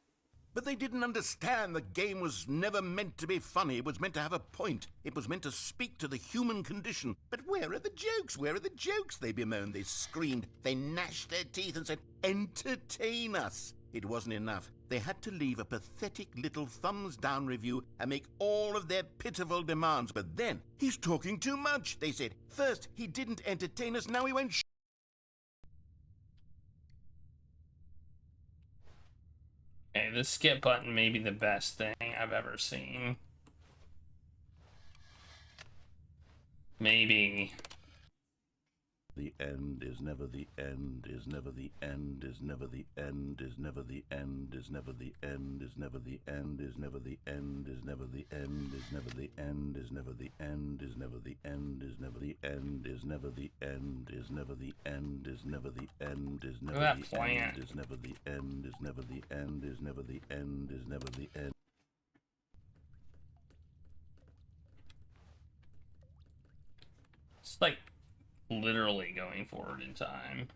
But they didn't understand the game was never meant to be funny. It was meant to have a point. It was meant to speak to the human condition. But where are the jokes? Where are the jokes? They bemoaned, they screamed, they gnashed their teeth and said, entertain us. It wasn't enough. They had to leave a pathetic little thumbs-down review and make all of their pitiful demands. But then, he's talking too much, they said. First, he didn't entertain us, now he won't Okay, the skip button may be the best thing I've ever seen. Maybe. The end is never the end, is never the end, is never the end, is never the end, is never the end, is never the end, is never the end, is never the end, is never the end, is never the end, is never the end, is never the end, is never the end, is never the end, is never the end, is never the end, is never the end, is never the end, is never the end, is never the end. It's like literally going forward in time.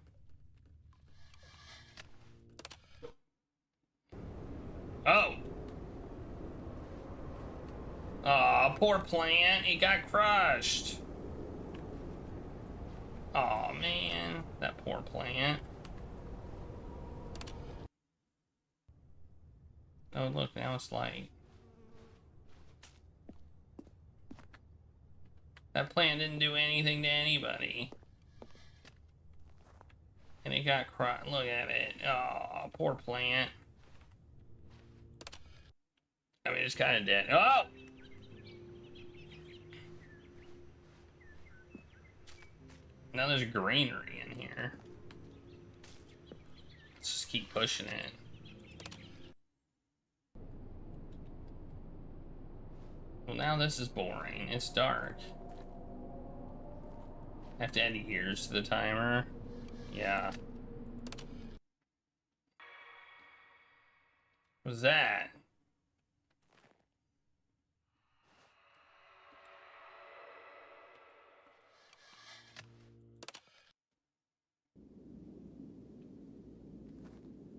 Oh! Aw, poor plant. He got crushed. Aw, man. That poor plant. Oh, look, now it's light. That plant didn't do anything to anybody. And it got crushed. Look at it. Oh, poor plant. I mean, it's kind of dead. Oh! Now there's greenery in here. Let's just keep pushing it. Well, now this is boring. It's dark. I have to add years to the timer. Yeah. What was that?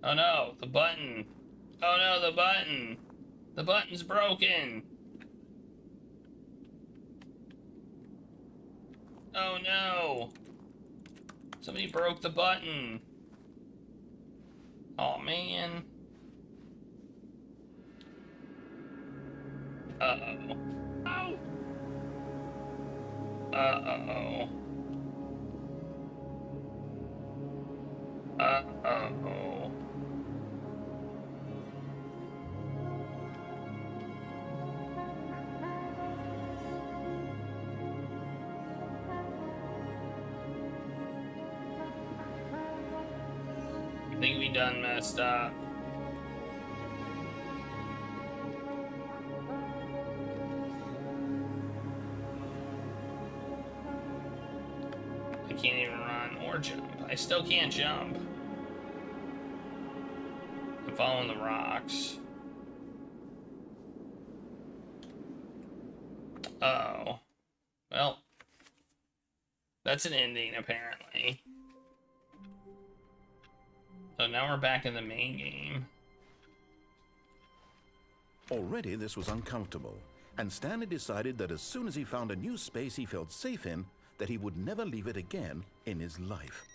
Oh no, the button. Oh no, the button. The button's broken. Oh no! Somebody broke the button. Oh man. Uh-oh. Oh! Uh-oh. Uh-oh. I think we done messed up. I can't even run or jump. I still can't jump. I'm following the rocks. Oh. Well. That's an ending, apparently. So now we're back in the main game. Already this was uncomfortable, and Stanley decided that as soon as he found a new space he felt safe in, that he would never leave it again in his life.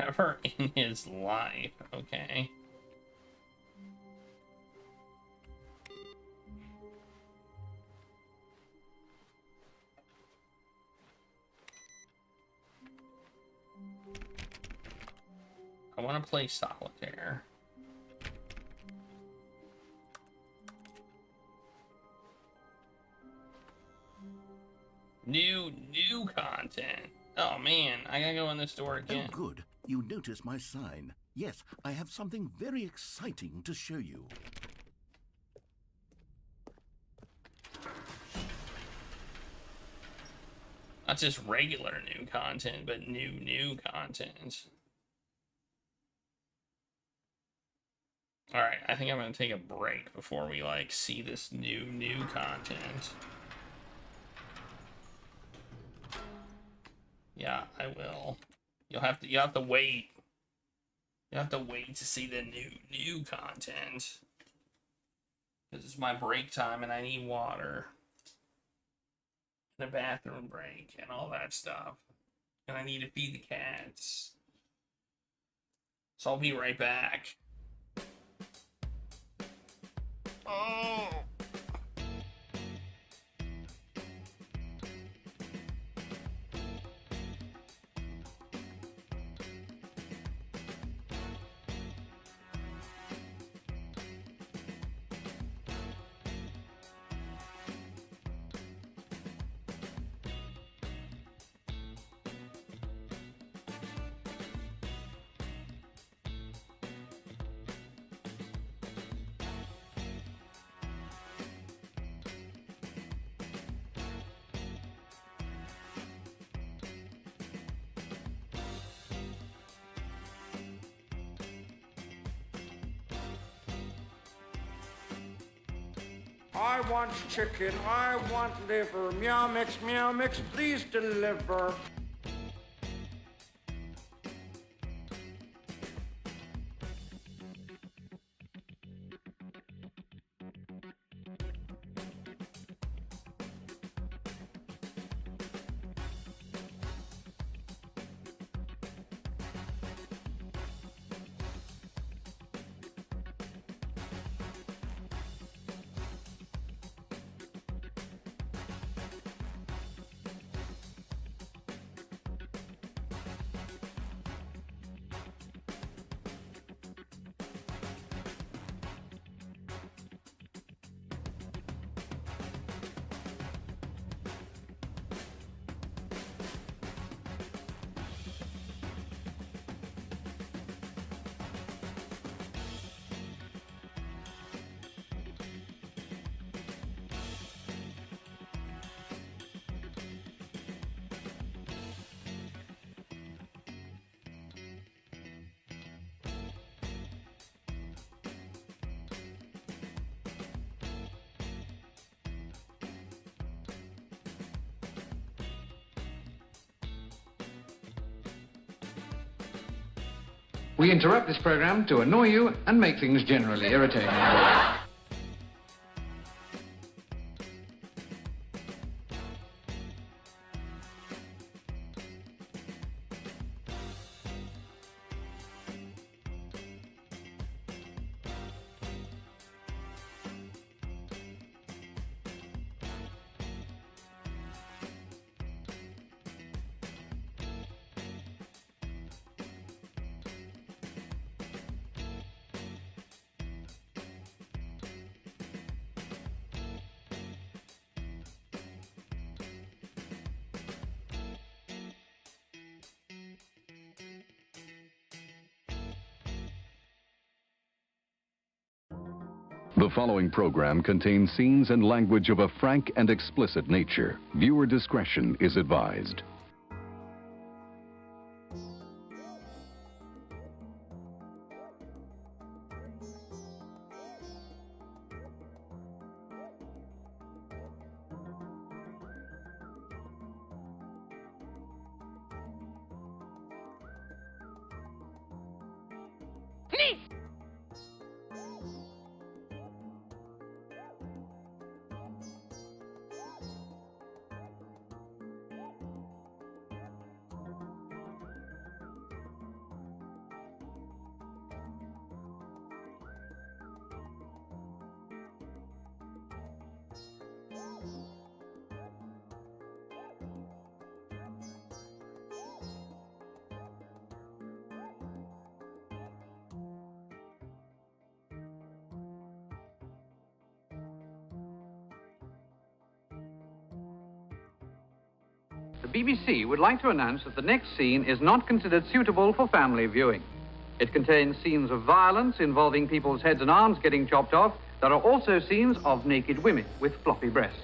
Never in his life, okay. I want to play solitaire. New content. Oh man, I gotta go in the store again. Oh good, you noticed my sign. Yes, I have something very exciting to show you. Not just regular new content, but new content. Alright, I think I'm gonna take a break before we like see this new content. Yeah, I will. You'll have to wait. You have to wait to see the new content. Because it's my break time and I need water. And a bathroom break and all that stuff. And I need to feed the cats. So I'll be right back. Oh. I want chicken, I want liver. Meow mix, please deliver. We interrupt this program to annoy you and make things generally irritating. The following program contains scenes and language of a frank and explicit nature. Viewer discretion is advised. The BBC would like to announce that the next scene is not considered suitable for family viewing. It contains scenes of violence involving people's heads and arms getting chopped off. There are also scenes of naked women with floppy breasts.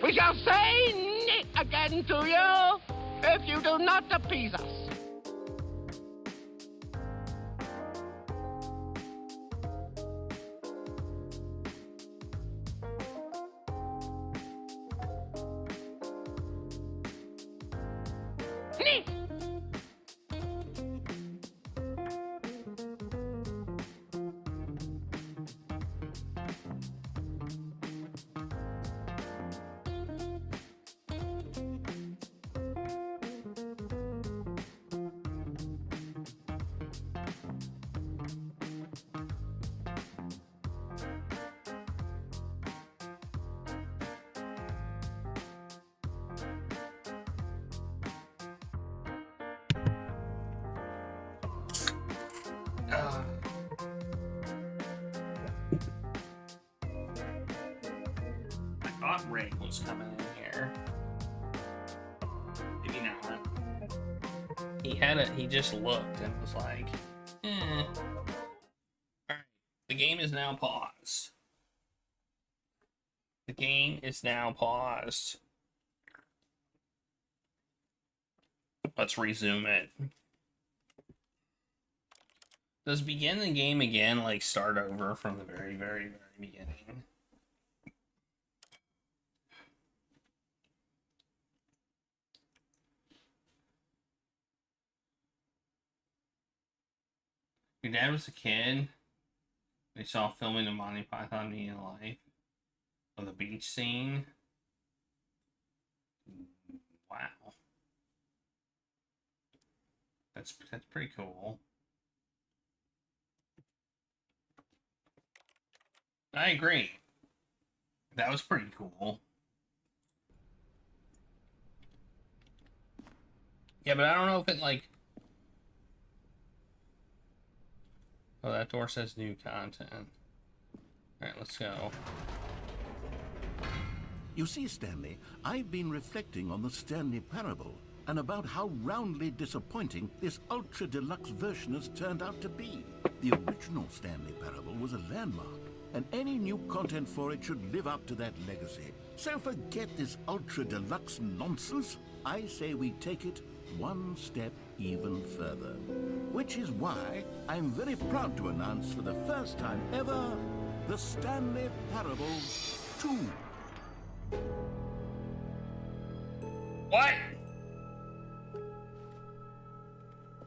We shall say "Nick" again to you if you do not appease us. Nick! I thought Rick was coming in here. Maybe not. He just looked and was like, game is now paused. The game is now paused. Let's resume it. Does begin the game again, like start over from the very, very, very beginning? Your dad was a kid. They saw filming of Monty Python Meaning of Life. Of the beach scene. Wow. That's pretty cool. I agree. That was pretty cool. Yeah, but I don't know if it like... Oh, that door says new content. Alright, let's go. You see, Stanley, I've been reflecting on the Stanley Parable and about how roundly disappointing this ultra deluxe version has turned out to be. The original Stanley Parable was a landmark, and any new content for it should live up to that legacy. So forget this ultra deluxe nonsense. I say we take it one step even further. Which is why I'm very proud to announce for the first time ever, the Stanley Parable 2. What?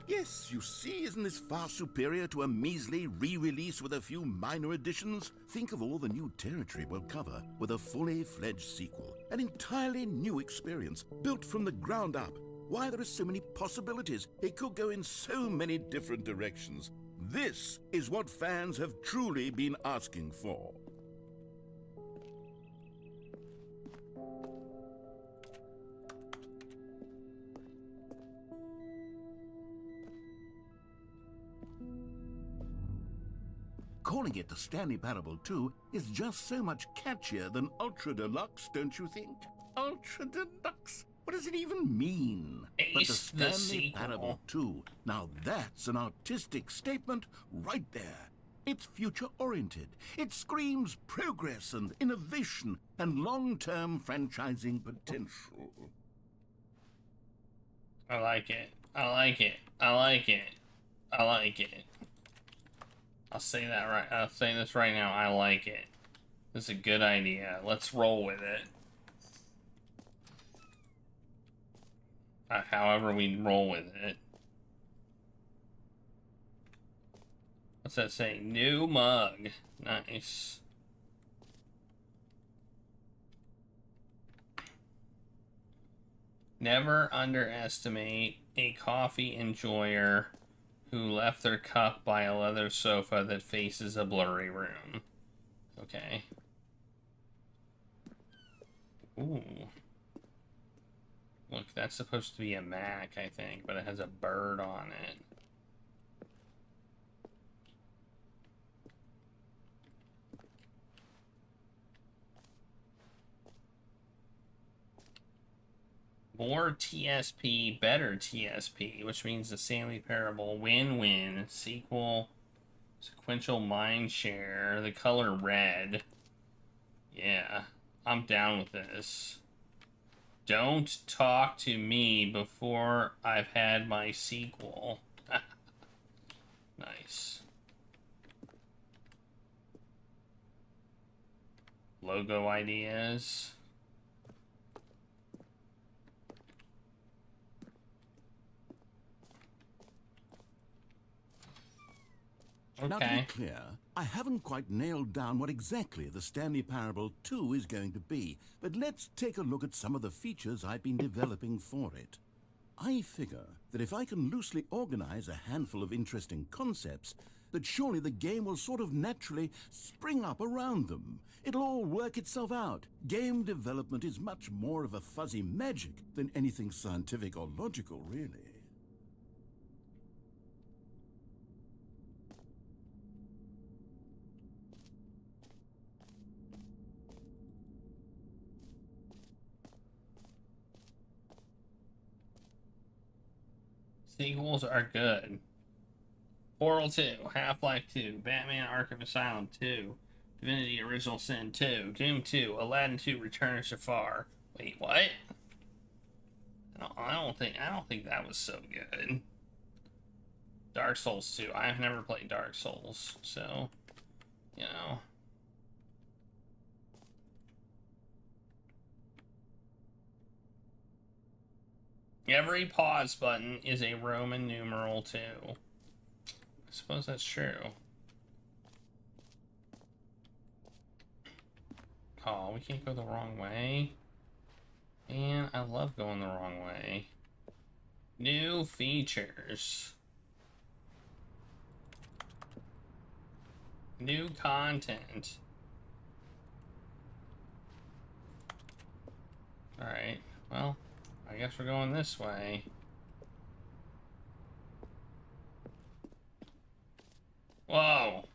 Yes, you see, isn't this far superior to a measly re-release with a few minor additions? Think of all the new territory we'll cover with a fully fledged sequel. An entirely new experience, built from the ground up. Why, there are so many possibilities. It could go in so many different directions. This is what fans have truly been asking for. Calling it the Stanley Parable 2 is just so much catchier than Ultra Deluxe, don't you think? Ultra Deluxe? What does it even mean? But the Stanley Parable 2, now that's an artistic statement right there. It's future-oriented. It screams progress and innovation and long-term franchising potential. I like it. I like it. I like it. I like it. I'll say that right. I'll say this right now. I like it. This is a good idea. Let's roll with it. However we roll with it. What's that say? New mug. Nice. Never underestimate a coffee enjoyer who left their cup by a leather sofa that faces a blurry room. Okay. Ooh. Look, that's supposed to be a Mac, I think, but it has a bird on it. More TSP, better TSP, which means the Stanley Parable win-win sequel, sequential mind share, the color red. Yeah, I'm down with this. Don't talk to me before I've had my sequel. Nice. Logo ideas. Now, to be clear, I haven't quite nailed down what exactly the Stanley Parable 2 is going to be, but let's take a look at some of the features I've been developing for it. I figure that if I can loosely organize a handful of interesting concepts, that surely the game will sort of naturally spring up around them. It'll all work itself out. Game development is much more of a fuzzy magic than anything scientific or logical, really. Sequels are good. Portal 2, Half-Life 2, Batman Arkham Asylum 2, Divinity Original Sin 2, Doom 2, Aladdin 2, Return of Jafar. Wait, what? I don't think that was so good. Dark Souls 2. I've never played Dark Souls, so you know. Every pause button is a Roman numeral 2. I suppose that's true. Oh, we can't go the wrong way. Man, I love going the wrong way. New features. New content. Alright, well, I guess we're going this way. Whoa!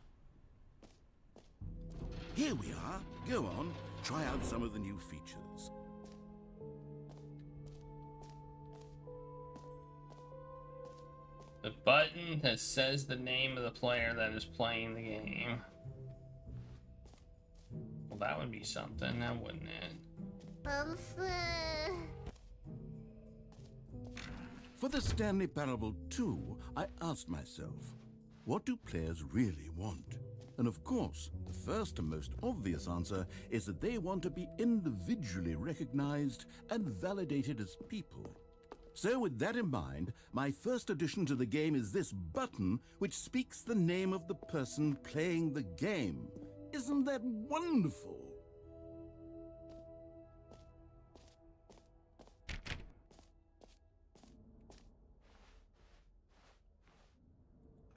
Here we are. Go on, try out some of the new features. The button that says the name of the player that is playing the game. Well, that would be something, now wouldn't it? For the Stanley Parable 2, I asked myself, what do players really want? And of course, the first and most obvious answer is that they want to be individually recognized and validated as people. So with that in mind, my first addition to the game is this button which speaks the name of the person playing the game. Isn't that wonderful?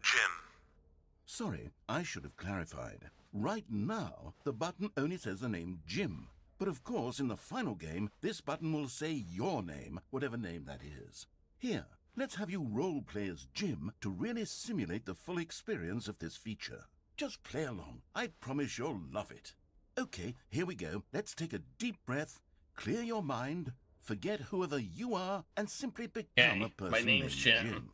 Jim. Sorry, I should have clarified. Right now, the button only says the name Jim. But of course, in the final game, this button will say your name, whatever name that is. Here, let's have you role-play as Jim to really simulate the full experience of this feature. Just play along. I promise you'll love it. Okay, here we go. Let's take a deep breath, clear your mind, forget whoever you are, and simply become a person my name's named Jim.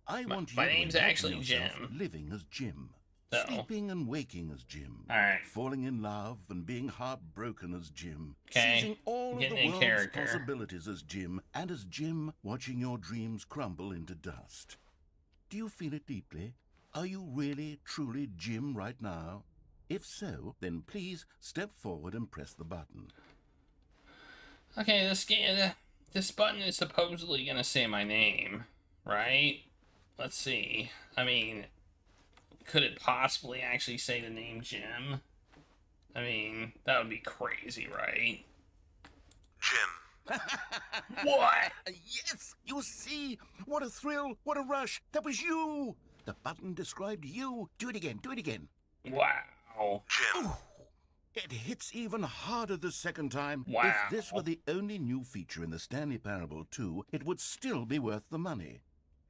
I want you my to name's imagine actually yourself Jim. living as Jim. Uh-oh. Sleeping and waking as Jim. Alright. Falling in love and being heartbroken as Jim. Okay. Seizing all of Getting the in world's character. possibilities as Jim. And as Jim, watching your dreams crumble into dust. Do you feel it deeply? Are you really, truly Jim right now? If so, then please step forward and press the button. Okay, this button is supposedly gonna say my name, right? Let's see. I mean, could it possibly actually say the name Jim? I mean, that would be crazy, right? Jim. What? Yes! You see? What a thrill! What a rush! That was you! The button described you. Do it again. Do it again. Wow. Jim. Ooh, it hits even harder the second time. Wow. If this were the only new feature in the Stanley Parable 2, it would still be worth the money.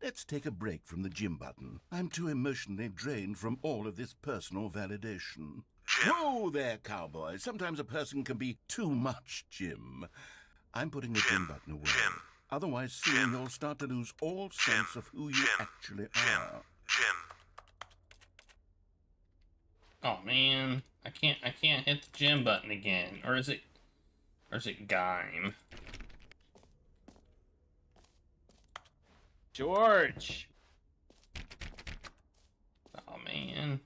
Let's take a break from the Jim button. I'm too emotionally drained from all of this personal validation. Jim. Whoa there, cowboy. Sometimes a person can be too much Jim. I'm putting the Jim button away. Jim. Otherwise, soon you'll start to lose all sense of who you actually are. Jim. Oh man, I can't hit the Jim button again. Or is it Gime? George! Oh man.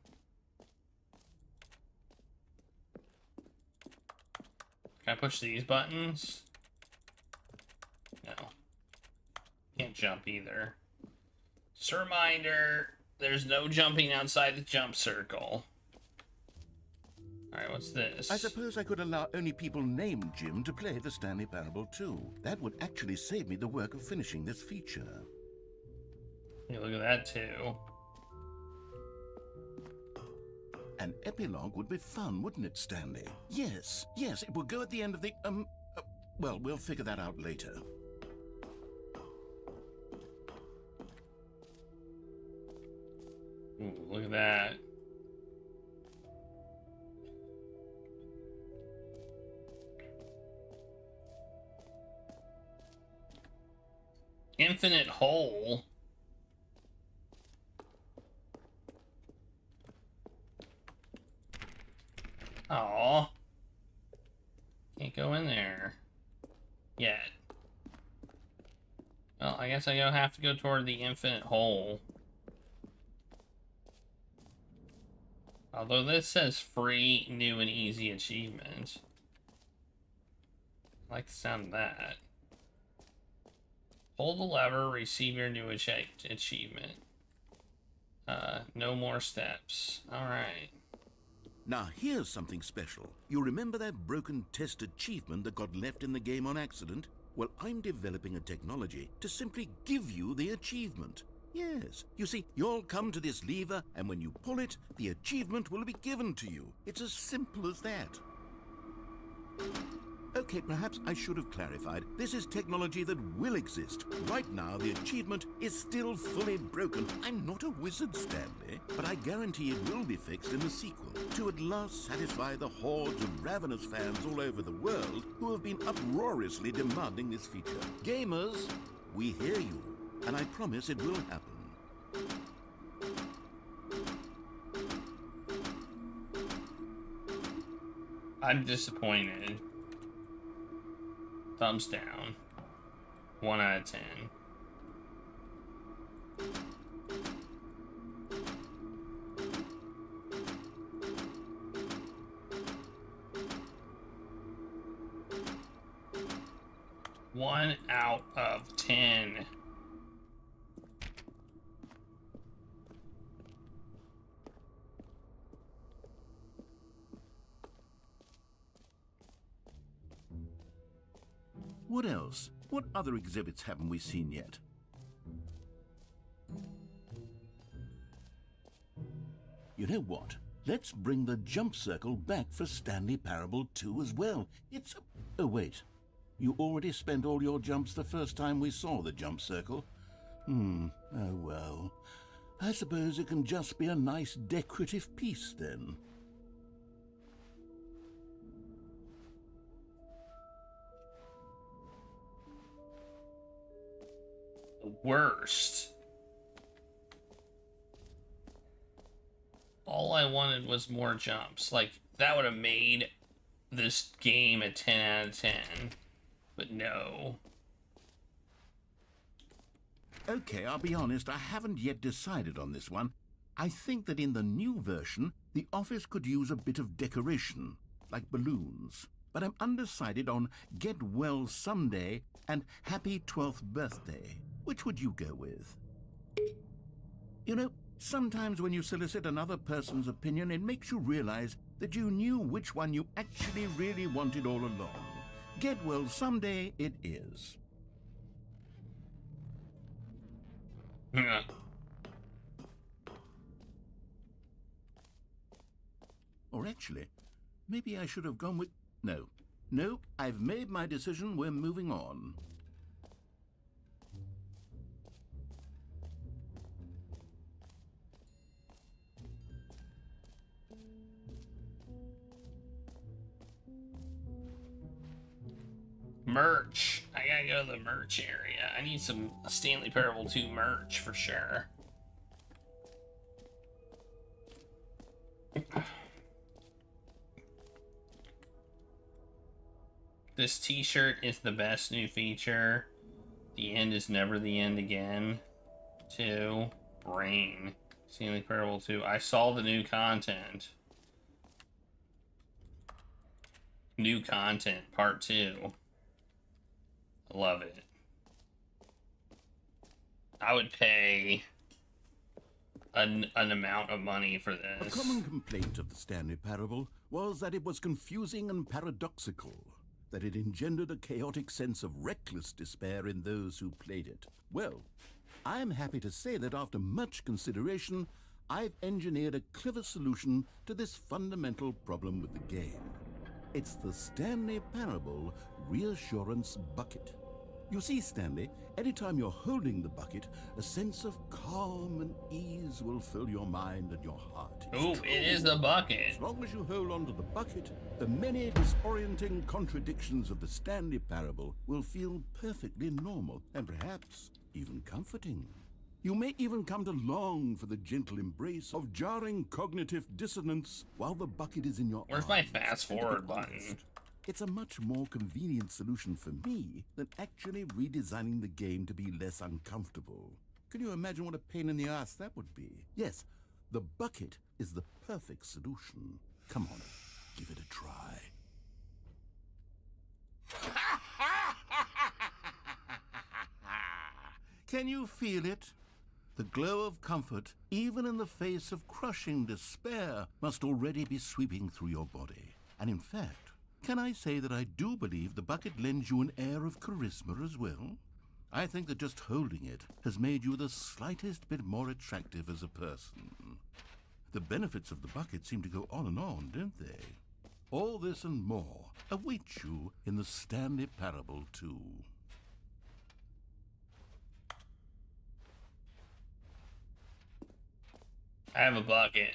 Can I push these buttons? No. Can't jump either. Just a reminder, there's no jumping outside the jump circle. Alright, what's this? I suppose I could allow only people named Jim to play the Stanley Parable 2. That would actually save me the work of finishing this feature. Hey, look at that too. An epilogue would be fun, wouldn't it, Stanley? Yes, it would go at the end of the, well, we'll figure that out later. Ooh, look at that. Infinite hole. Aw. Can't go in there. Yet. Well, I guess I have to go toward the infinite hole. Although this says free, new, and easy achievement. I like the sound of that. Pull the lever, receive your new achievement. No more steps. Alright. Now, here's something special. You remember that broken test achievement that got left in the game on accident? Well, I'm developing a technology to simply give you the achievement. Yes. You see, you'll come to this lever, and when you pull it, the achievement will be given to you. It's as simple as that. Okay, perhaps I should have clarified. This is technology that will exist. Right now, the achievement is still fully broken. I'm not a wizard, Stanley, but I guarantee it will be fixed in the sequel to at last satisfy the hordes of ravenous fans all over the world who have been uproariously demanding this feature. Gamers, we hear you, and I promise it will happen. I'm disappointed. Thumbs down. 1 out of 10. One out of 10. What else? What other exhibits haven't we seen yet? You know what? Let's bring the jump circle back for Stanley Parable 2 as well. It's... Oh, wait. You already spent all your jumps the first time we saw the jump circle? Oh, well. I suppose it can just be a nice decorative piece, then. Worst. All I wanted was more jumps. Like, that would have made this game a 10 out of 10. But no. Okay, I'll be honest, I haven't yet decided on this one. I think that in the new version, the office could use a bit of decoration, like balloons. But I'm undecided on Get Well Someday and Happy 12th Birthday. Which would you go with? You know, sometimes when you solicit another person's opinion, it makes you realize that you knew which one you actually really wanted all along. Get Well Someday it is. Or actually, maybe I should have gone with... No. No, I've made my decision. We're moving on. Merch. I gotta go to the merch area. I need some Stanley Parable 2 merch for sure. This t-shirt is the best new feature. The end is never the end again. 2. Brain. Stanley Parable 2. I saw the new content. New content, part 2. Love it. I would pay an amount of money for this. A common complaint of the Stanley Parable was that it was confusing and paradoxical, that it engendered a chaotic sense of reckless despair in those who played it. Well, I'm happy to say that after much consideration, I've engineered a clever solution to this fundamental problem with the game. It's the Stanley Parable Reassurance Bucket. You see, Stanley, anytime you're holding the bucket, a sense of calm and ease will fill your mind and your heart. Ooh, it is the bucket. As long as you hold on to the bucket, the many disorienting contradictions of the Stanley Parable will feel perfectly normal and perhaps even comforting. You may even come to long for the gentle embrace of jarring cognitive dissonance while the bucket is in your Where's arms. my fast forward button? Honest, it's a much more convenient solution for me than actually redesigning the game to be less uncomfortable. Can you imagine what a pain in the ass that would be? Yes, the bucket is the perfect solution. Come on, give it a try. Can you feel it? The glow of comfort, even in the face of crushing despair, must already be sweeping through your body. And in fact, can I say that I do believe the bucket lends you an air of charisma as well? I think that just holding it has made you the slightest bit more attractive as a person. The benefits of the bucket seem to go on, don't they? All this and more await you in the Stanley Parable 2. I have a bucket.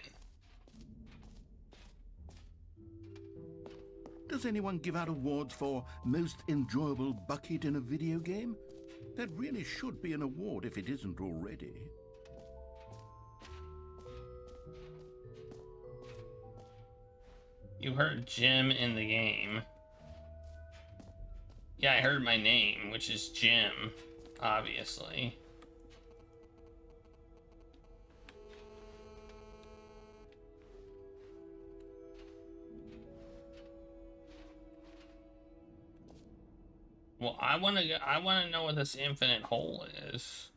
Does anyone give out awards for most enjoyable bucket in a video game? That really should be an award if it isn't already. You heard Jim in the game. Yeah, I heard my name, which is Jim, obviously. Well, I want to know what this infinite hole is.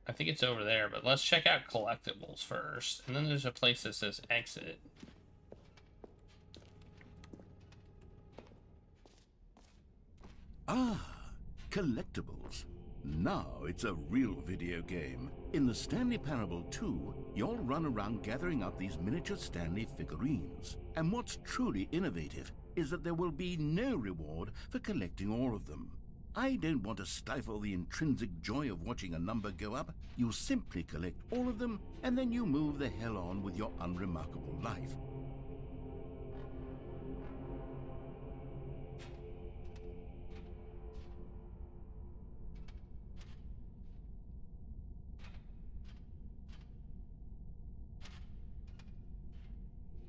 I think it's over there, but let's check out collectibles first. And then there's a place that says exit. Ah, collectibles. Now it's a real video game. In the Stanley Parable 2, you'll run around gathering up these miniature Stanley figurines. And what's truly innovative is that there will be no reward for collecting all of them. I don't want to stifle the intrinsic joy of watching a number go up. You simply collect all of them, and then you move the hell on with your unremarkable life.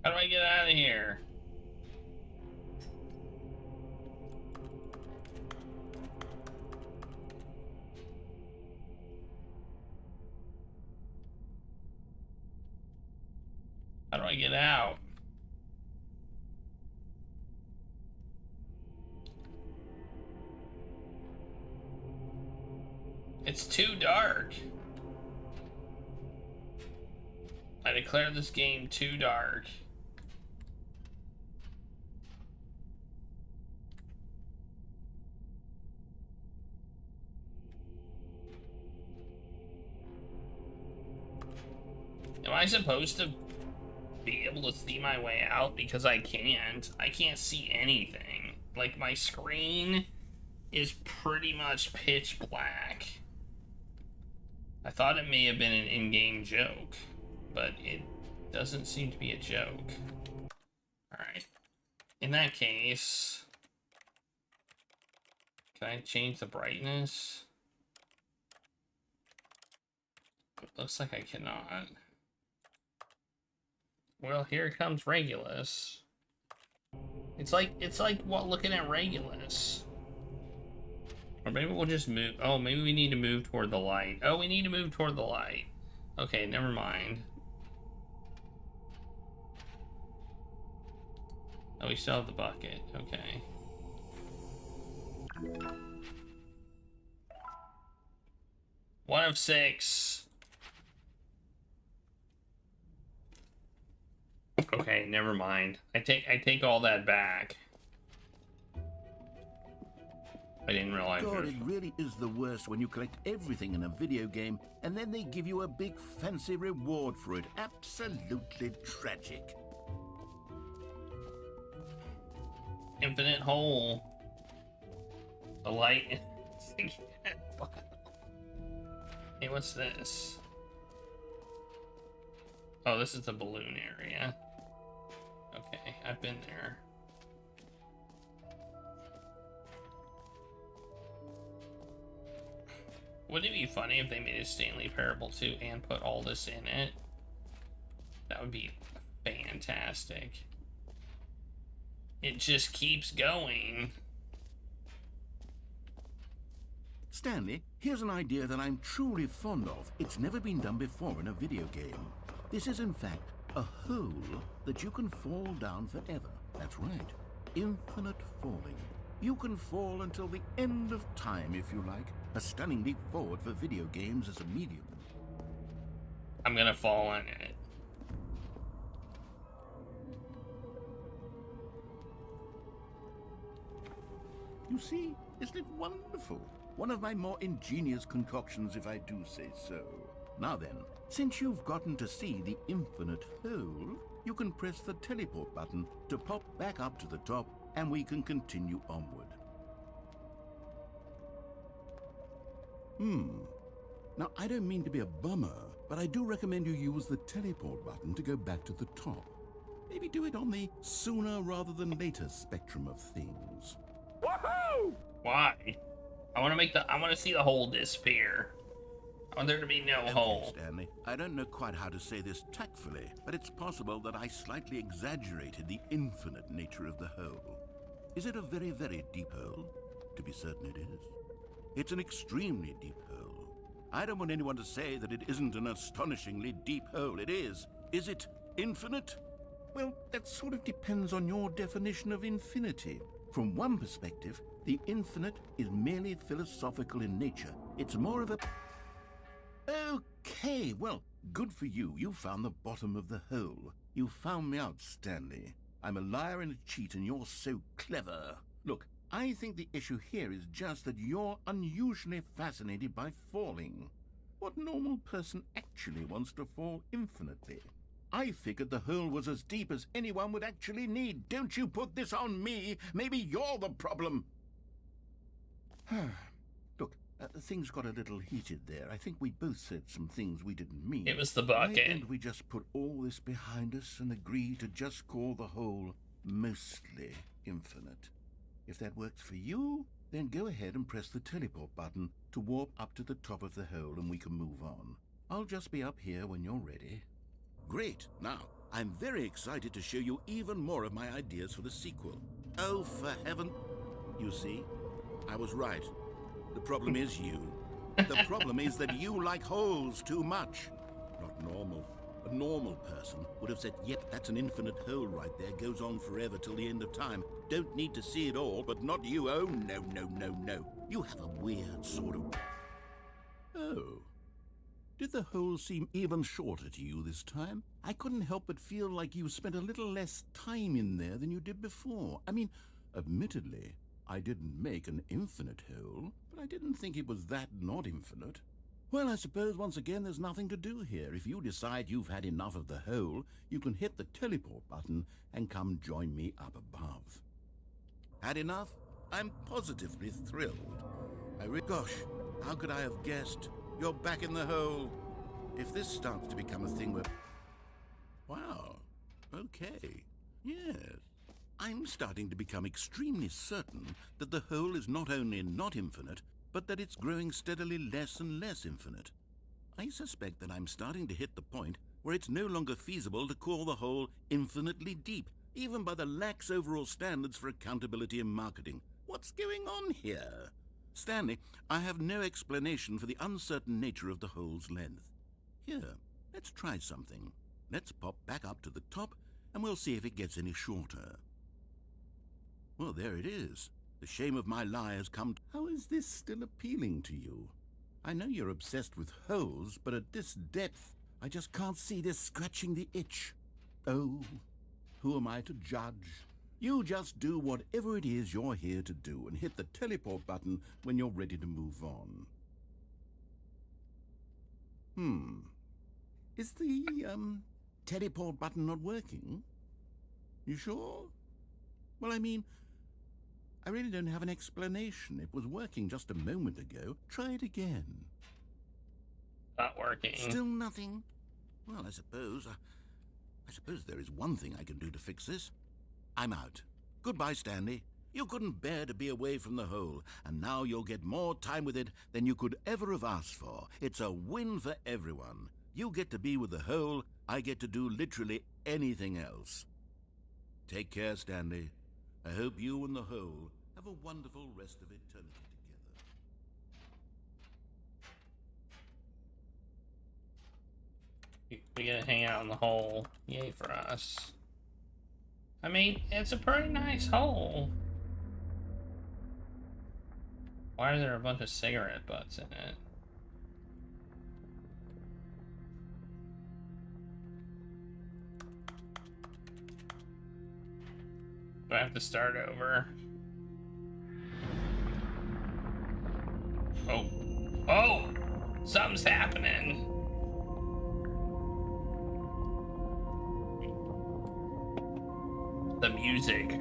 How do I get out of here? How do I get out? It's too dark. I declare this game too dark. Am I supposed to be able to see my way out? Because I can't. I can't see anything. Like, my screen is pretty much pitch black. I thought it may have been an in-game joke, but it doesn't seem to be a joke. Alright. In that case, can I change the brightness? It looks like I cannot. Well, here comes Regulus. It's like what, looking at Regulus. Or maybe we'll just move. Oh, maybe we need to move toward the light. Oh, we need to move toward the light. Okay, never mind. Oh, we still have the bucket. Okay. One of 6. Okay, never mind. I take all that back. I didn't realize. God, it really is the worst when you collect everything in a video game and then they give you a big fancy reward for it. Absolutely tragic. Infinite hole. The light. Hey, what's this? Oh, this is the balloon area. Okay, I've been there. Wouldn't it be funny if they made a Stanley Parable too and put all this in it? That would be fantastic. It just keeps going. Stanley, here's an idea that I'm truly fond of. It's never been done before in a video game. This is, in fact, a hole that you can fall down forever. That's right. Infinite falling. You can fall until the end of time, if you like. A stunning leap forward for video games as a medium. I'm gonna fall in it. You see, isn't it wonderful? One of my more ingenious concoctions, if I do say so. Now then, since you've gotten to see the infinite hole, you can press the teleport button to pop back up to the top, and we can continue onward. Now, I don't mean to be a bummer, but I do recommend you use the teleport button to go back to the top. Maybe do it on the sooner rather than later spectrum of things. Woohoo! Why? I want to see the hole disappear. I want there to be no hole. Stanley, I don't know quite how to say this tactfully, but it's possible that I slightly exaggerated the infinite nature of the hole. Is it a very, very deep hole? To be certain it is. It's an extremely deep hole. I don't want anyone to say that it isn't an astonishingly deep hole. It is. Is it infinite? Well, that sort of depends on your definition of infinity. From one perspective, the infinite is merely philosophical in nature. It's more of a... Okay, well, good for you. You found the bottom of the hole. You found me out, Stanley. I'm a liar and a cheat, and you're so clever. Look, I think the issue here is just that you're unusually fascinated by falling. What normal person actually wants to fall infinitely? I figured the hole was as deep as anyone would actually need. Don't you put this on me. Maybe you're the problem. Look, things got a little heated there. I think we both said some things we didn't mean. It was the bucket. Why don't we just put all this behind us and agree to just call the hole mostly infinite? If that works for you, then go ahead and press the teleport button to warp up to the top of the hole and we can move on. I'll just be up here when you're ready. Great. Now, I'm very excited to show you even more of my ideas for the sequel. Oh, for heaven... You see, I was right. The problem is you. The problem is that you like holes too much. Not normal. A normal person would have said, yep, that's an infinite hole right there. Goes on forever till the end of time. Don't need to see it all, but not you. Oh, no, no, no, no. You have a weird sort of... Oh. Did the hole seem even shorter to you this time? I couldn't help but feel like you spent a little less time in there than you did before. I mean, admittedly, I didn't make an infinite hole, but I didn't think it was that not infinite. Well, I suppose once again there's nothing to do here. If you decide you've had enough of the hole, you can hit the teleport button and come join me up above. Had enough? I'm positively thrilled. Gosh, how could I have guessed? You're back in the hole. If this starts to become a thing where... Wow. Okay. Yes. I'm starting to become extremely certain that the hole is not only not infinite, but that it's growing steadily less and less infinite. I suspect that I'm starting to hit the point where it's no longer feasible to call the hole infinitely deep, even by the lax overall standards for accountability in marketing. What's going on here? Stanley, I have no explanation for the uncertain nature of the hole's length. Here, let's try something. Let's pop back up to the top, and we'll see if it gets any shorter. Well, there it is. The shame of my lie has come. How is this still appealing to you? I know you're obsessed with holes, but at this depth, I just can't see this scratching the itch. Oh, who am I to judge? You just do whatever it is you're here to do and hit the teleport button when you're ready to move on. Is the, teleport button not working? You sure? Well, I mean, I really don't have an explanation. It was working just a moment ago. Try it again. Not working. Still nothing? Well, I suppose there is one thing I can do to fix this. I'm out. Goodbye, Stanley. You couldn't bear to be away from the hole, and now you'll get more time with it than you could ever have asked for. It's a win for everyone. You get to be with the hole, I get to do literally anything else. Take care, Stanley. I hope you and the hole have a wonderful rest of eternity together. We get to hang out in the hole. Yay for us. I mean, it's a pretty nice hole. Why are there a bunch of cigarette butts in it? Do I have to start over? Oh. Oh! Something's happening! The music.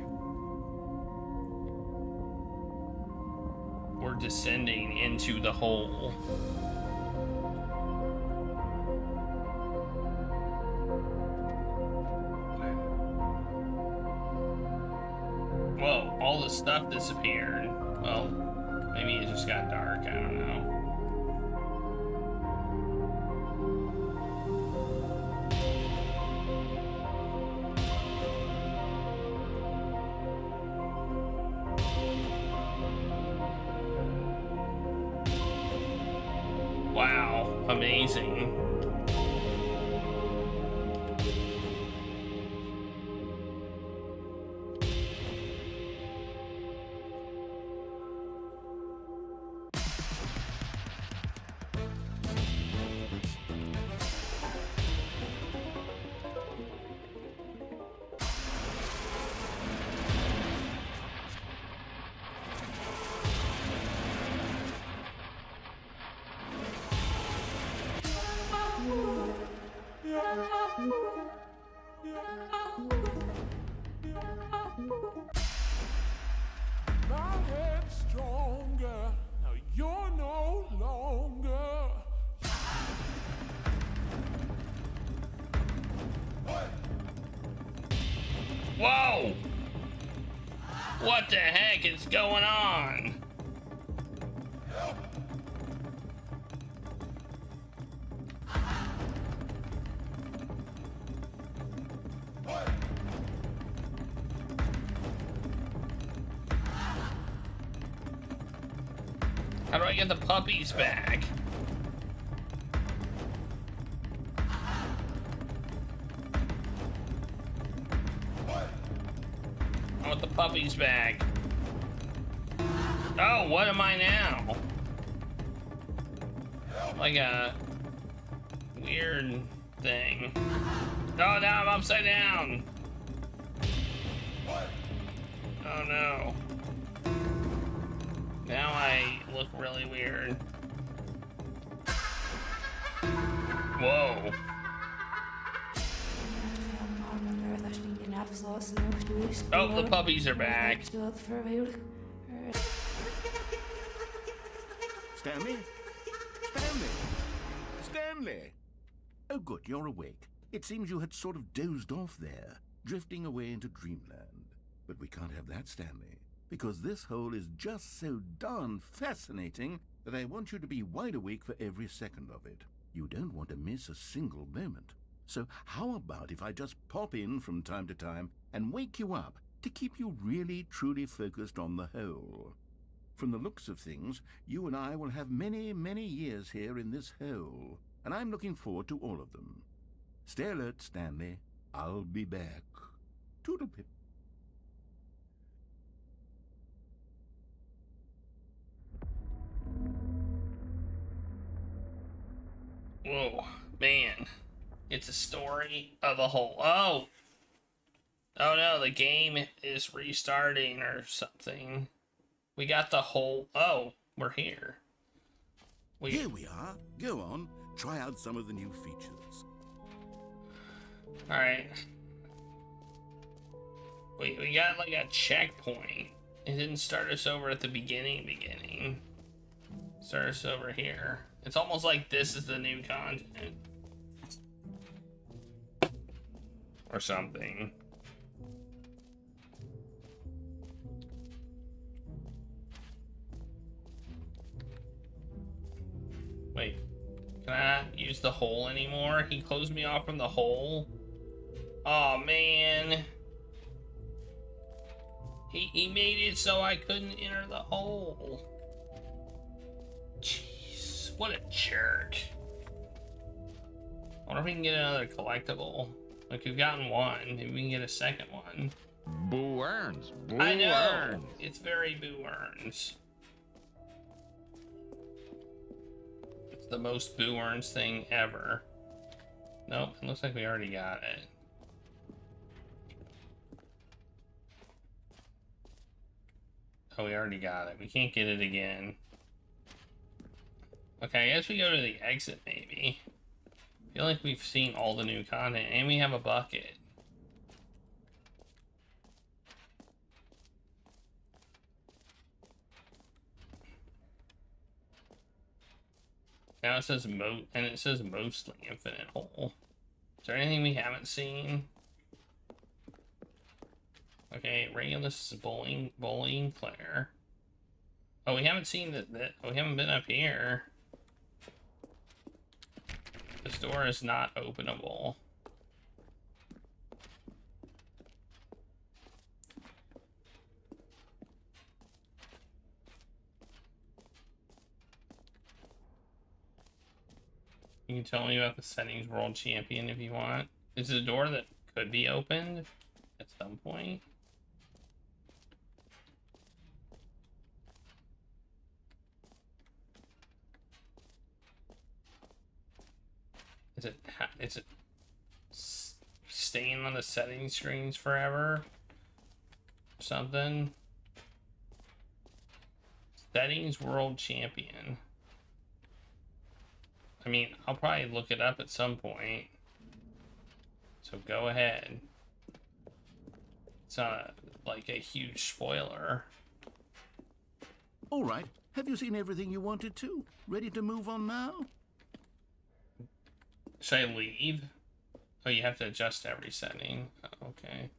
We're descending into the hole. Whoa, all the stuff disappeared. Well, maybe it just got dark, I don't know. Wow, amazing. My head's stronger. Now you're no longer. Whoa! What the heck is going on? How do I get the puppies back? I want the puppies back. Oh, what am I now? Like a weird thing. Oh, now I'm upside down. Oh no. Now I look really weird. Whoa. Oh, the puppies are back. Stanley? Stanley? Stanley! Oh good, you're awake. It seems you had sort of dozed off there, drifting away into dreamland. But we can't have that, Stanley, because this hole is just so darn fascinating that I want you to be wide awake for every second of it. You don't want to miss a single moment. So how about if I just pop in from time to time and wake you up to keep you really, truly focused on the hole? From the looks of things, you and I will have many, many years here in this hole, and I'm looking forward to all of them. Stay alert, Stanley. I'll be back. Toodle-pip. Whoa, man. It's a story of a hole. Oh! Oh no, the game is restarting or something. We got the hole. Oh, we're here. Here we are. Go on. Try out some of the new features. Alright. We got like a checkpoint. It didn't start us over at the beginning. Start us over here. It's almost like this is the new content. Or something. Can I not use the hole anymore? He closed me off from the hole. Oh man. He made it so I couldn't enter the hole. Jeez, what a jerk. I wonder if we can get another collectible. Like, we've gotten one. Maybe we can get a second one. Boo earns. Boo I know. earns. It's very Boo earns. It's the most Boo earns thing ever. Nope, it looks like we already got it. Oh, we already got it. We can't get it again. Okay, I guess we go to the exit, maybe. I feel like we've seen all the new content, and we have a bucket. Now it says it says mostly infinite hole. Is there anything we haven't seen? Okay, Regulus is bowling Claire. Oh, we haven't seen that. We haven't been up here. This door is not openable. You can tell me about the settings world champion if you want. Is it a door that could be opened at some point? Is it staying on the settings screens forever? Something? Settings world champion. I mean, I'll probably look it up at some point. So go ahead. It's not like a huge spoiler. All right. Have you seen everything you wanted to? Ready to move on now? Should I leave? Oh, you have to adjust every setting. Oh, okay.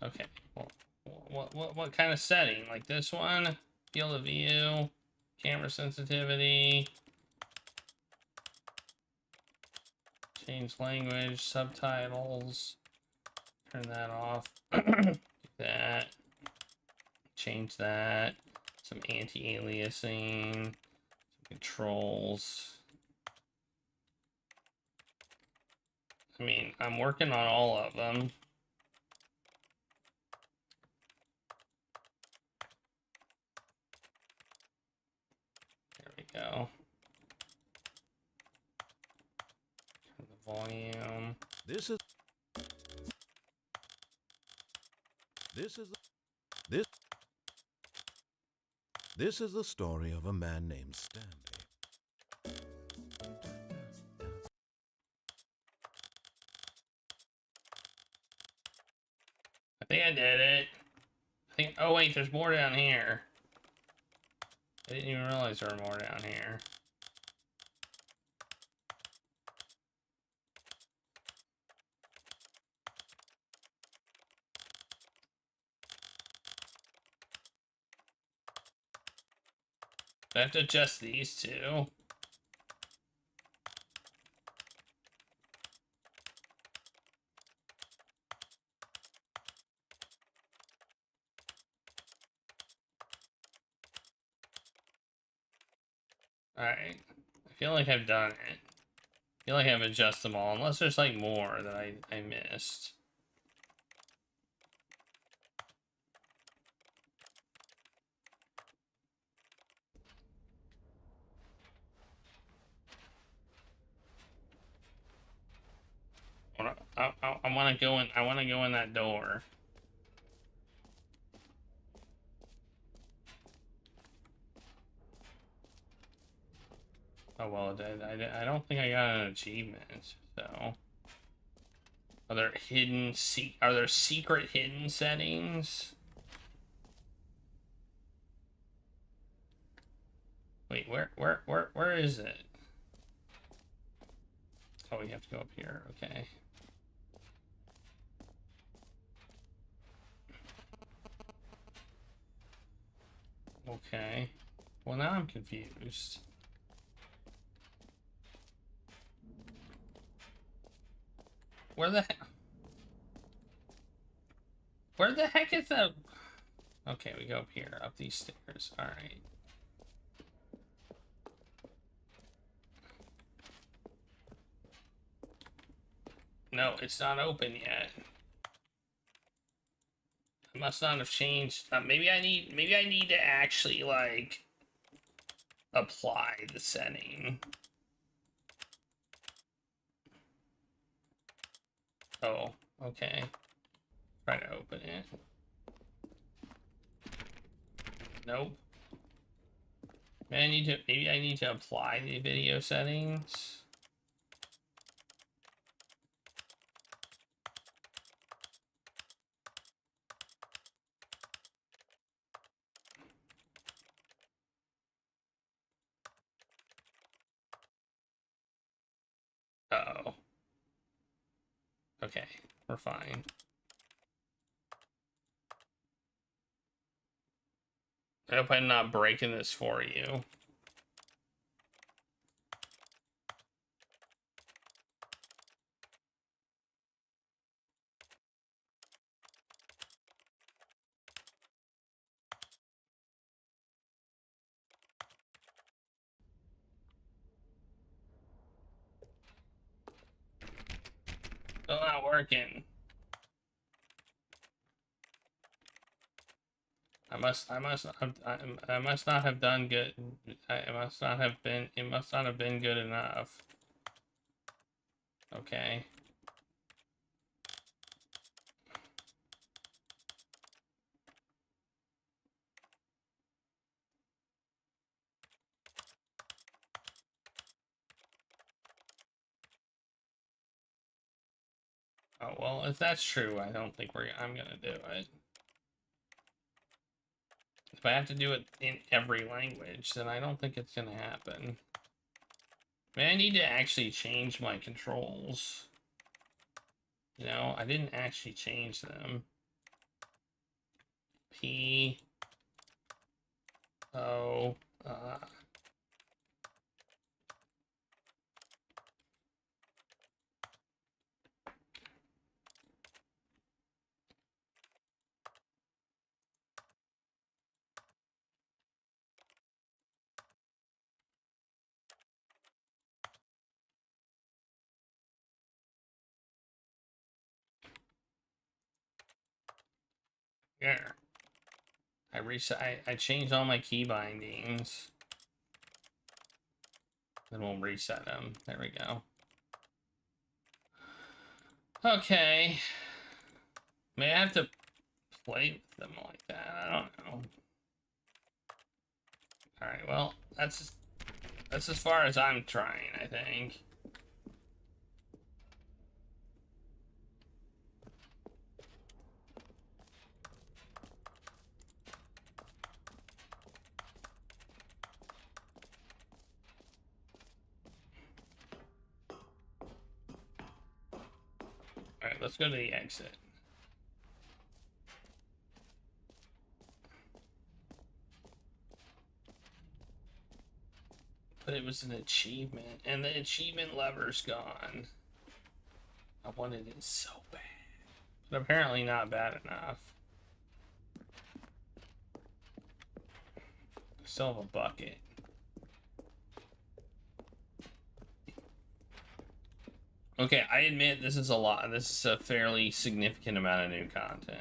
Okay. Well, what kind of setting? Like this one? Field of view, camera sensitivity, change language, subtitles. Turn that off. Do that. Change that. Some anti-aliasing. Some controls. I mean, I'm working on all of them. There we go. Turn the volume. This is the story of a man named Stanley. I think I did it. Oh wait, there's more down here. I didn't even realize there were more down here. Do I have to adjust these two? Alright. I feel like I've done it. I feel like I've adjusted them all, unless there's like more that I missed. I want to go in. I want to go in that door. Oh well, I don't think I got an achievement. So, are there secret hidden settings? Wait, where is it? Oh, we have to go up here. Okay. Okay. Well, now I'm confused. Where the heck is the... Okay, we go up here, up these stairs. Alright. No, it's not open yet. I must not have changed. Maybe I need to actually, like, apply the setting. Oh, okay. Try to open it. Nope. Maybe I need to apply the video settings. Uh-oh. Okay, we're fine. I hope I'm not breaking this for you. Still not working. I must not have done good. It must not have been good enough. Okay. Oh, well, if that's true, I don't think I'm gonna do it. If I have to do it in every language, then I don't think it's gonna happen. I mean, I need to actually change my controls. You know, I didn't actually change them. P O There. I changed all my key bindings. Then we'll reset them. There we go. Okay. May I have to play with them like that? I don't know. Alright, well, that's as far as I'm trying, I think. Alright, let's go to the exit. But it was an achievement, and the achievement lever's gone. I wanted it so bad. But apparently not bad enough. I still have a bucket. Okay, I admit this is a lot. This is a fairly significant amount of new content.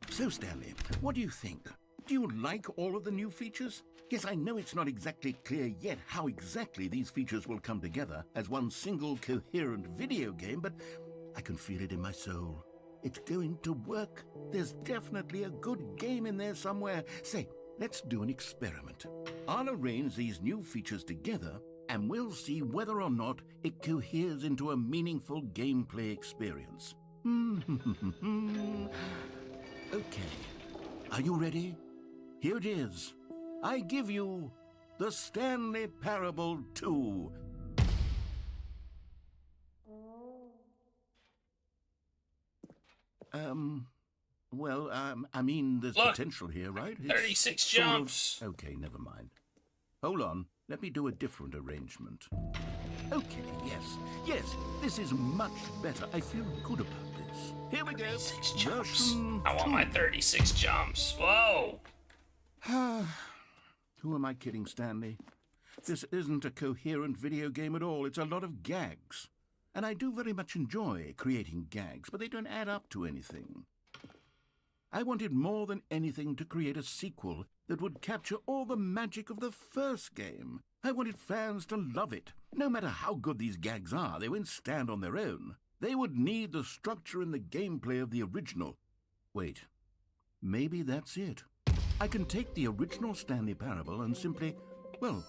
So, Stanley, what do you think? Do you like all of the new features? Yes, I know it's not exactly clear yet how exactly these features will come together as one single coherent video game, but I can feel it in my soul. It's going to work. There's definitely a good game in there somewhere. Say, let's do an experiment. I'll arrange these new features together, and we'll see whether or not it coheres into a meaningful gameplay experience. Okay. Are you ready? Here it is. I give you the Stanley Parable 2. Well, I mean, there's Look, potential here, right? 36 sort of- jumps. Okay, never mind. Hold on. Let me do a different arrangement. Okay, yes, this is much better. I feel good about this. Here we go. 36 jumps. Version I want my 36 jumps. Whoa. Who am I kidding, Stanley? This isn't a coherent video game at all. It's a lot of gags. And I do very much enjoy creating gags, but they don't add up to anything. I wanted more than anything to create a sequel that would capture all the magic of the first game. I wanted fans to love it. No matter how good these gags are, they won't stand on their own. They would need the structure and the gameplay of the original. Wait, maybe that's it. I can take the original Stanley Parable and simply, well,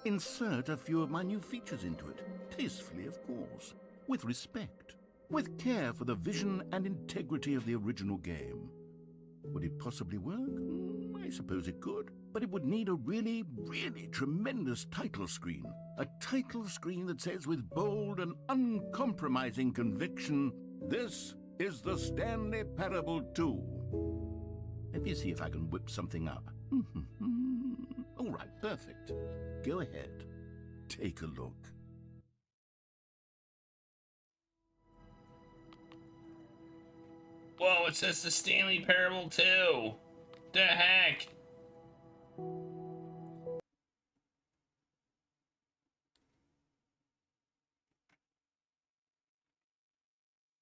insert a few of my new features into it. Tastefully, of course. With respect. With care for the vision and integrity of the original game. Would it possibly work? I suppose it could. But it would need a really, really tremendous title screen. A title screen that says with bold and uncompromising conviction, "This is the Stanley Parable 2. Let me see if I can whip something up. All right, perfect. Go ahead. Take a look. Whoa, it says the Stanley Parable 2. The heck?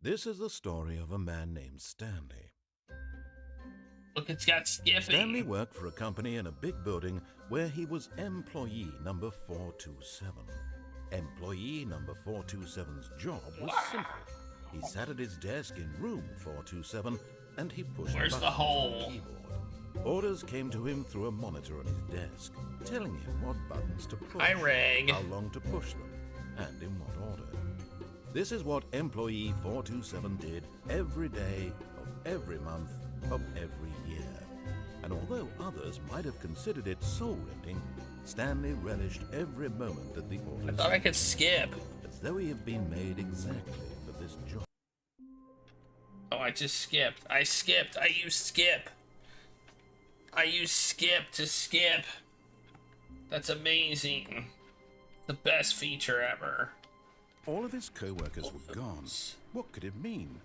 This is the story of a man named Stanley. Look, it's got skipping. Stanley worked for a company in a big building where he was employee number 427. Employee number 427's job was simple. He sat at his desk in room 427 and he pushed Where's the buttons hole? on the keyboard. Orders came to him through a monitor on his desk, telling him what buttons to push, Hi, Reg. how long to push them, and in what order. This is what employee 427 did every day of every month of every year. And although others might have considered it soul-rending, Stanley relished every moment that the orders. I thought I could skip. As though he had been made exactly for this job. Oh, I just skipped. I skipped. I used skip. I used skip to skip. That's amazing. The best feature ever. All of his co-workers were gone. What could it mean?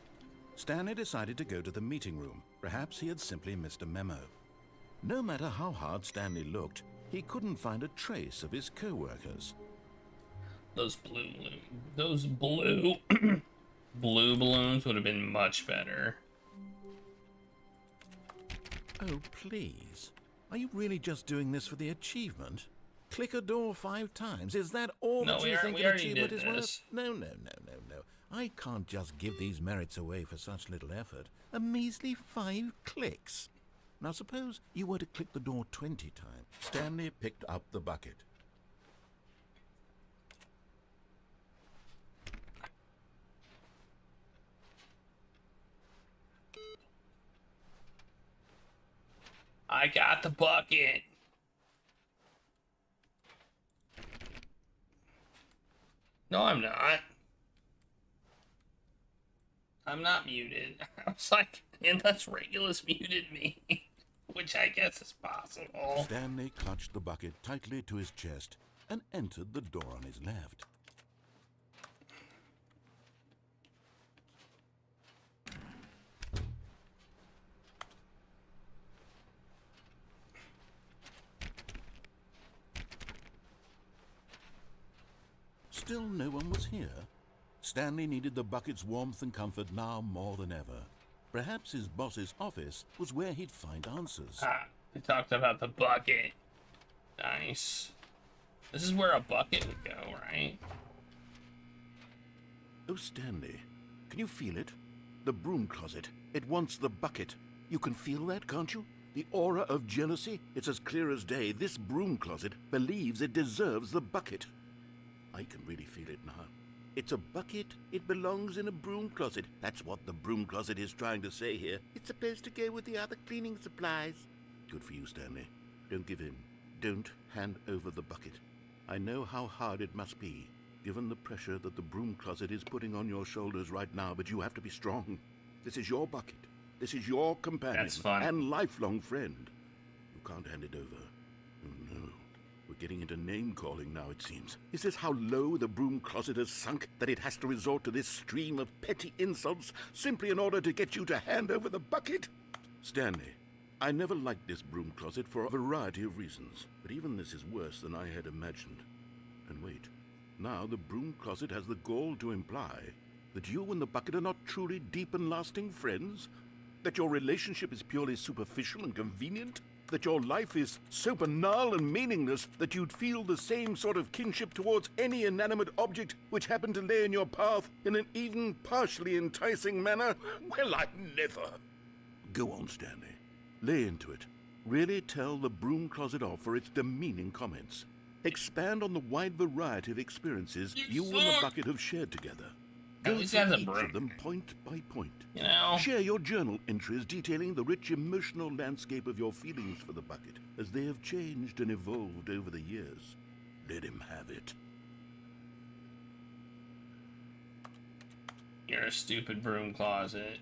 Stanley decided to go to the meeting room. Perhaps he had simply missed a memo. No matter how hard Stanley looked, he couldn't find a trace of his co-workers. Those blue blue balloons would have been much better. Oh, please. Are you really just doing this for the achievement? Click a door 5 times. Is that all No, that you think we an already achievement did is worth? this. No. I can't just give these merits away for such little effort. A measly 5 clicks. Now suppose you were to click the door 20 times. Stanley picked up the bucket. I got the bucket. No, I'm not. I'm not muted. I was like, unless Regulus muted me, which I guess is possible. Stanley clutched the bucket tightly to his chest and entered the door on his left. Still no one was here. Stanley needed the bucket's warmth and comfort now more than ever. Perhaps his boss's office was where he'd find answers. Ah, we talked about the bucket. Nice. This is where a bucket would go, right? Oh, Stanley, can you feel it? The broom closet. It wants the bucket. You can feel that, can't you? The aura of jealousy? It's as clear as day. This broom closet believes it deserves the bucket. I can really feel it now. It's a bucket. It belongs in a broom closet. That's what the broom closet is trying to say here. It's supposed to go with the other cleaning supplies. Good for you, Stanley. Don't give in. Don't hand over the bucket. I know how hard it must be, given the pressure that the broom closet is putting on your shoulders right now, but you have to be strong. This is your bucket. This is your companion That's fun. and lifelong friend. You can't hand it over. Oh, no. We're getting into name-calling now, it seems. Is this how low the broom closet has sunk, that it has to resort to this stream of petty insults simply in order to get you to hand over the bucket? Stanley, I never liked this broom closet for a variety of reasons, but even this is worse than I had imagined. And wait, now the broom closet has the gall to imply that you and the bucket are not truly deep and lasting friends? That your relationship is purely superficial and convenient? That your life is so banal and meaningless that you'd feel the same sort of kinship towards any inanimate object which happened to lay in your path in an even partially enticing manner? Well, I never. Go on, Stanley. Lay into it. Really tell the broom closet off for its demeaning comments. Expand on the wide variety of experiences you and the bucket have shared together. Go through each of them point by point. You know? Share your journal entries detailing the rich emotional landscape of your feelings for the bucket as they have changed and evolved over the years. Let him have it. You're a stupid broom closet.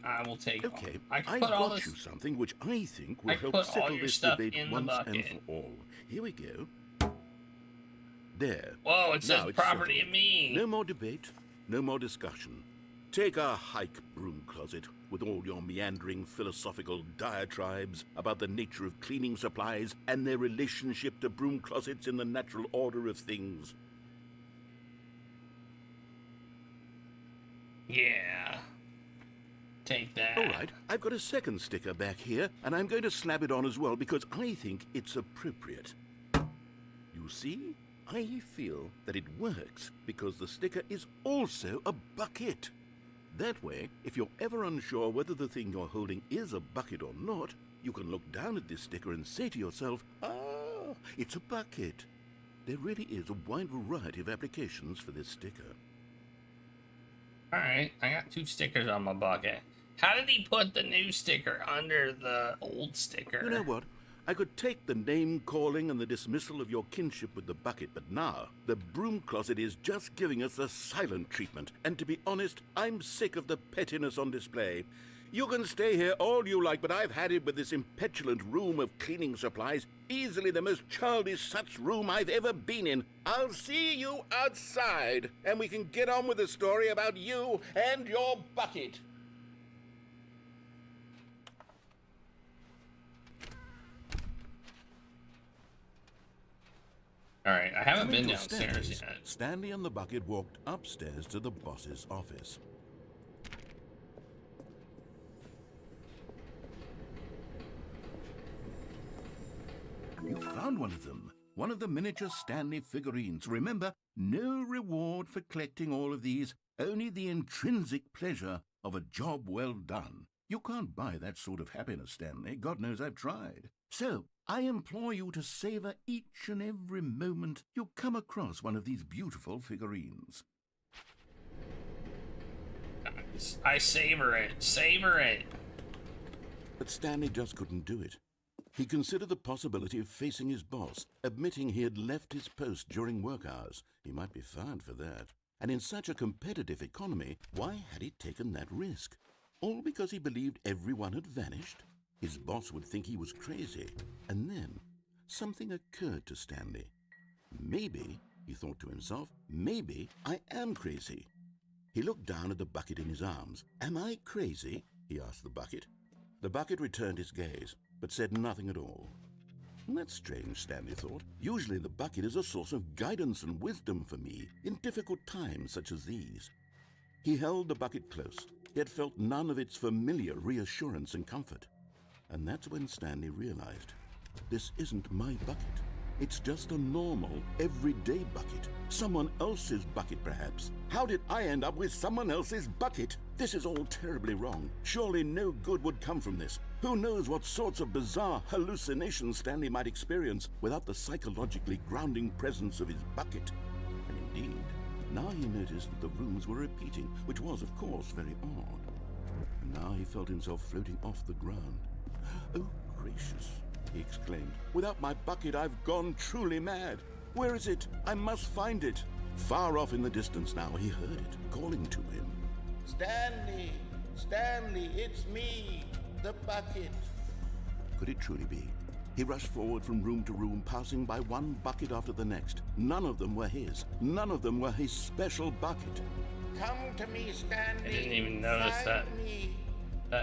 I will take. Okay, I've got you something which I think will help settle this debate once and for all. Here we go. There. Whoa, it says property settled. of me. No more debate, no more discussion. Take a hike, broom closet, with all your meandering philosophical diatribes about the nature of cleaning supplies and their relationship to broom closets in the natural order of things. Yeah. Take that. All right, I've got a second sticker back here, and I'm going to slap it on as well because I think it's appropriate. You see? I feel that it works because the sticker is also a bucket. That way, if you're ever unsure whether the thing you're holding is a bucket or not, you can look down at this sticker and say to yourself, ah, it's a bucket. There really is a wide variety of applications for this sticker. Alright, I got 2 stickers on my bucket. How did he put the new sticker under the old sticker? You know what? I could take the name-calling and the dismissal of your kinship with the bucket, but now the broom closet is just giving us the silent treatment. And to be honest, I'm sick of the pettiness on display. You can stay here all you like, but I've had it with this impetulant room of cleaning supplies. Easily the most childish such room I've ever been in. I'll see you outside, and we can get on with the story about you and your bucket. Alright, I haven't been downstairs yet. Stanley and the bucket walked upstairs to the boss's office. You found one of them. One of the miniature Stanley figurines. Remember, no reward for collecting all of these, only the intrinsic pleasure of a job well done. You can't buy that sort of happiness, Stanley. God knows I've tried. So, I implore you to savor each and every moment you come across one of these beautiful figurines. I savor it. Savor it. But Stanley just couldn't do it. He considered the possibility of facing his boss, admitting he had left his post during work hours. He might be fired for that. And in such a competitive economy, why had he taken that risk? All because he believed everyone had vanished? His boss would think he was crazy. And then, something occurred to Stanley. Maybe, he thought to himself, maybe I am crazy. He looked down at the bucket in his arms. Am I crazy? He asked the bucket. The bucket returned his gaze, but said nothing at all. That's strange, Stanley thought. Usually the bucket is a source of guidance and wisdom for me in difficult times such as these. He held the bucket close, yet felt none of its familiar reassurance and comfort. And that's when Stanley realized, this isn't my bucket. It's just a normal, everyday bucket. Someone else's bucket, perhaps. How did I end up with someone else's bucket? This is all terribly wrong. Surely no good would come from this. Who knows what sorts of bizarre hallucinations Stanley might experience without the psychologically grounding presence of his bucket. And indeed, now he noticed that the rooms were repeating, which was, of course, very odd. And now he felt himself floating off the ground. Oh, gracious, he exclaimed. Without my bucket, I've gone truly mad. Where is it? I must find it. Far off in the distance now, he heard it, calling to him. Stanley! Stanley, it's me, the bucket. Could it truly be? He rushed forward from room to room, passing by one bucket after the next. None of them were his. None of them were his special bucket. Come to me, Stanley. I didn't even notice that.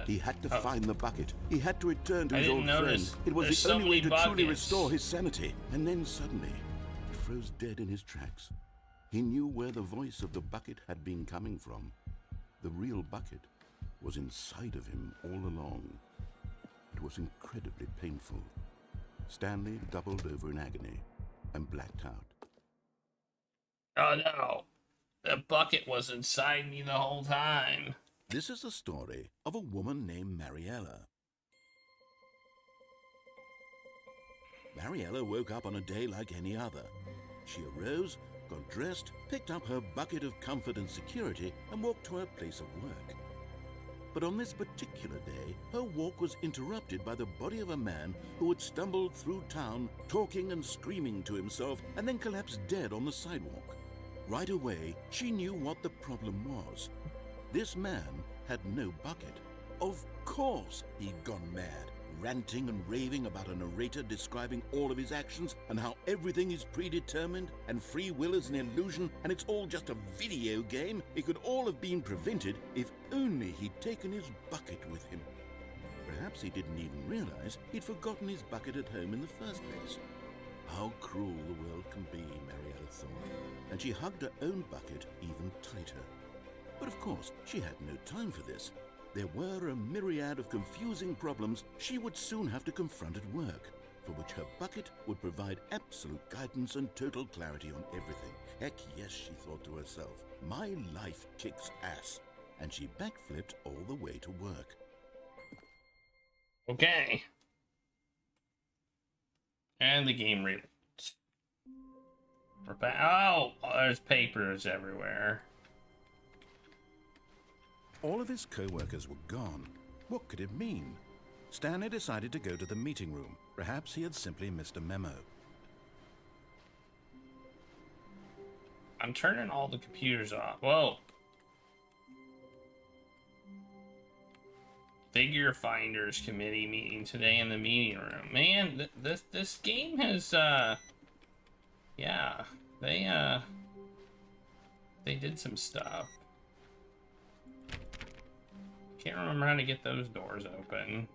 He had to find the bucket. He had to return to I his didn't old notice. friend. It was There's the so only way many to truly buckets. restore his sanity. And then suddenly, he froze dead in his tracks. He knew where the voice of the bucket had been coming from. The real bucket was inside of him all along. It was incredibly painful. Stanley doubled over in agony and blacked out. Oh no, the bucket was inside me the whole time. This is the story of a woman named Mariella. Mariella woke up on a day like any other. She arose, got dressed, picked up her bucket of comfort and security, and walked to her place of work. But on this particular day, her walk was interrupted by the body of a man who had stumbled through town, talking and screaming to himself, and then collapsed dead on the sidewalk. Right away, she knew what the problem was. This man had no bucket. Of course he'd gone mad, ranting and raving about a narrator describing all of his actions and how everything is predetermined and free will is an illusion and it's all just a video game. It could all have been prevented if only he'd taken his bucket with him. Perhaps he didn't even realize he'd forgotten his bucket at home in the first place. How cruel the world can be, Mariella thought, and she hugged her own bucket even tighter. But of course, she had no time for this. There were a myriad of confusing problems she would soon have to confront at work, for which her bucket would provide absolute guidance and total clarity on everything. Heck yes, she thought to herself, my life kicks ass. And she backflipped all the way to work. Okay. And the game reloads. We're back. Oh, there's papers everywhere. All of his co-workers were gone. What could it mean? Stanley decided to go to the meeting room. Perhaps he had simply missed a memo. I'm turning all the computers off. Whoa. Figure Finders Committee meeting today in the meeting room. Man, this game has, yeah, they did some stuff. Can't remember how to get those doors open.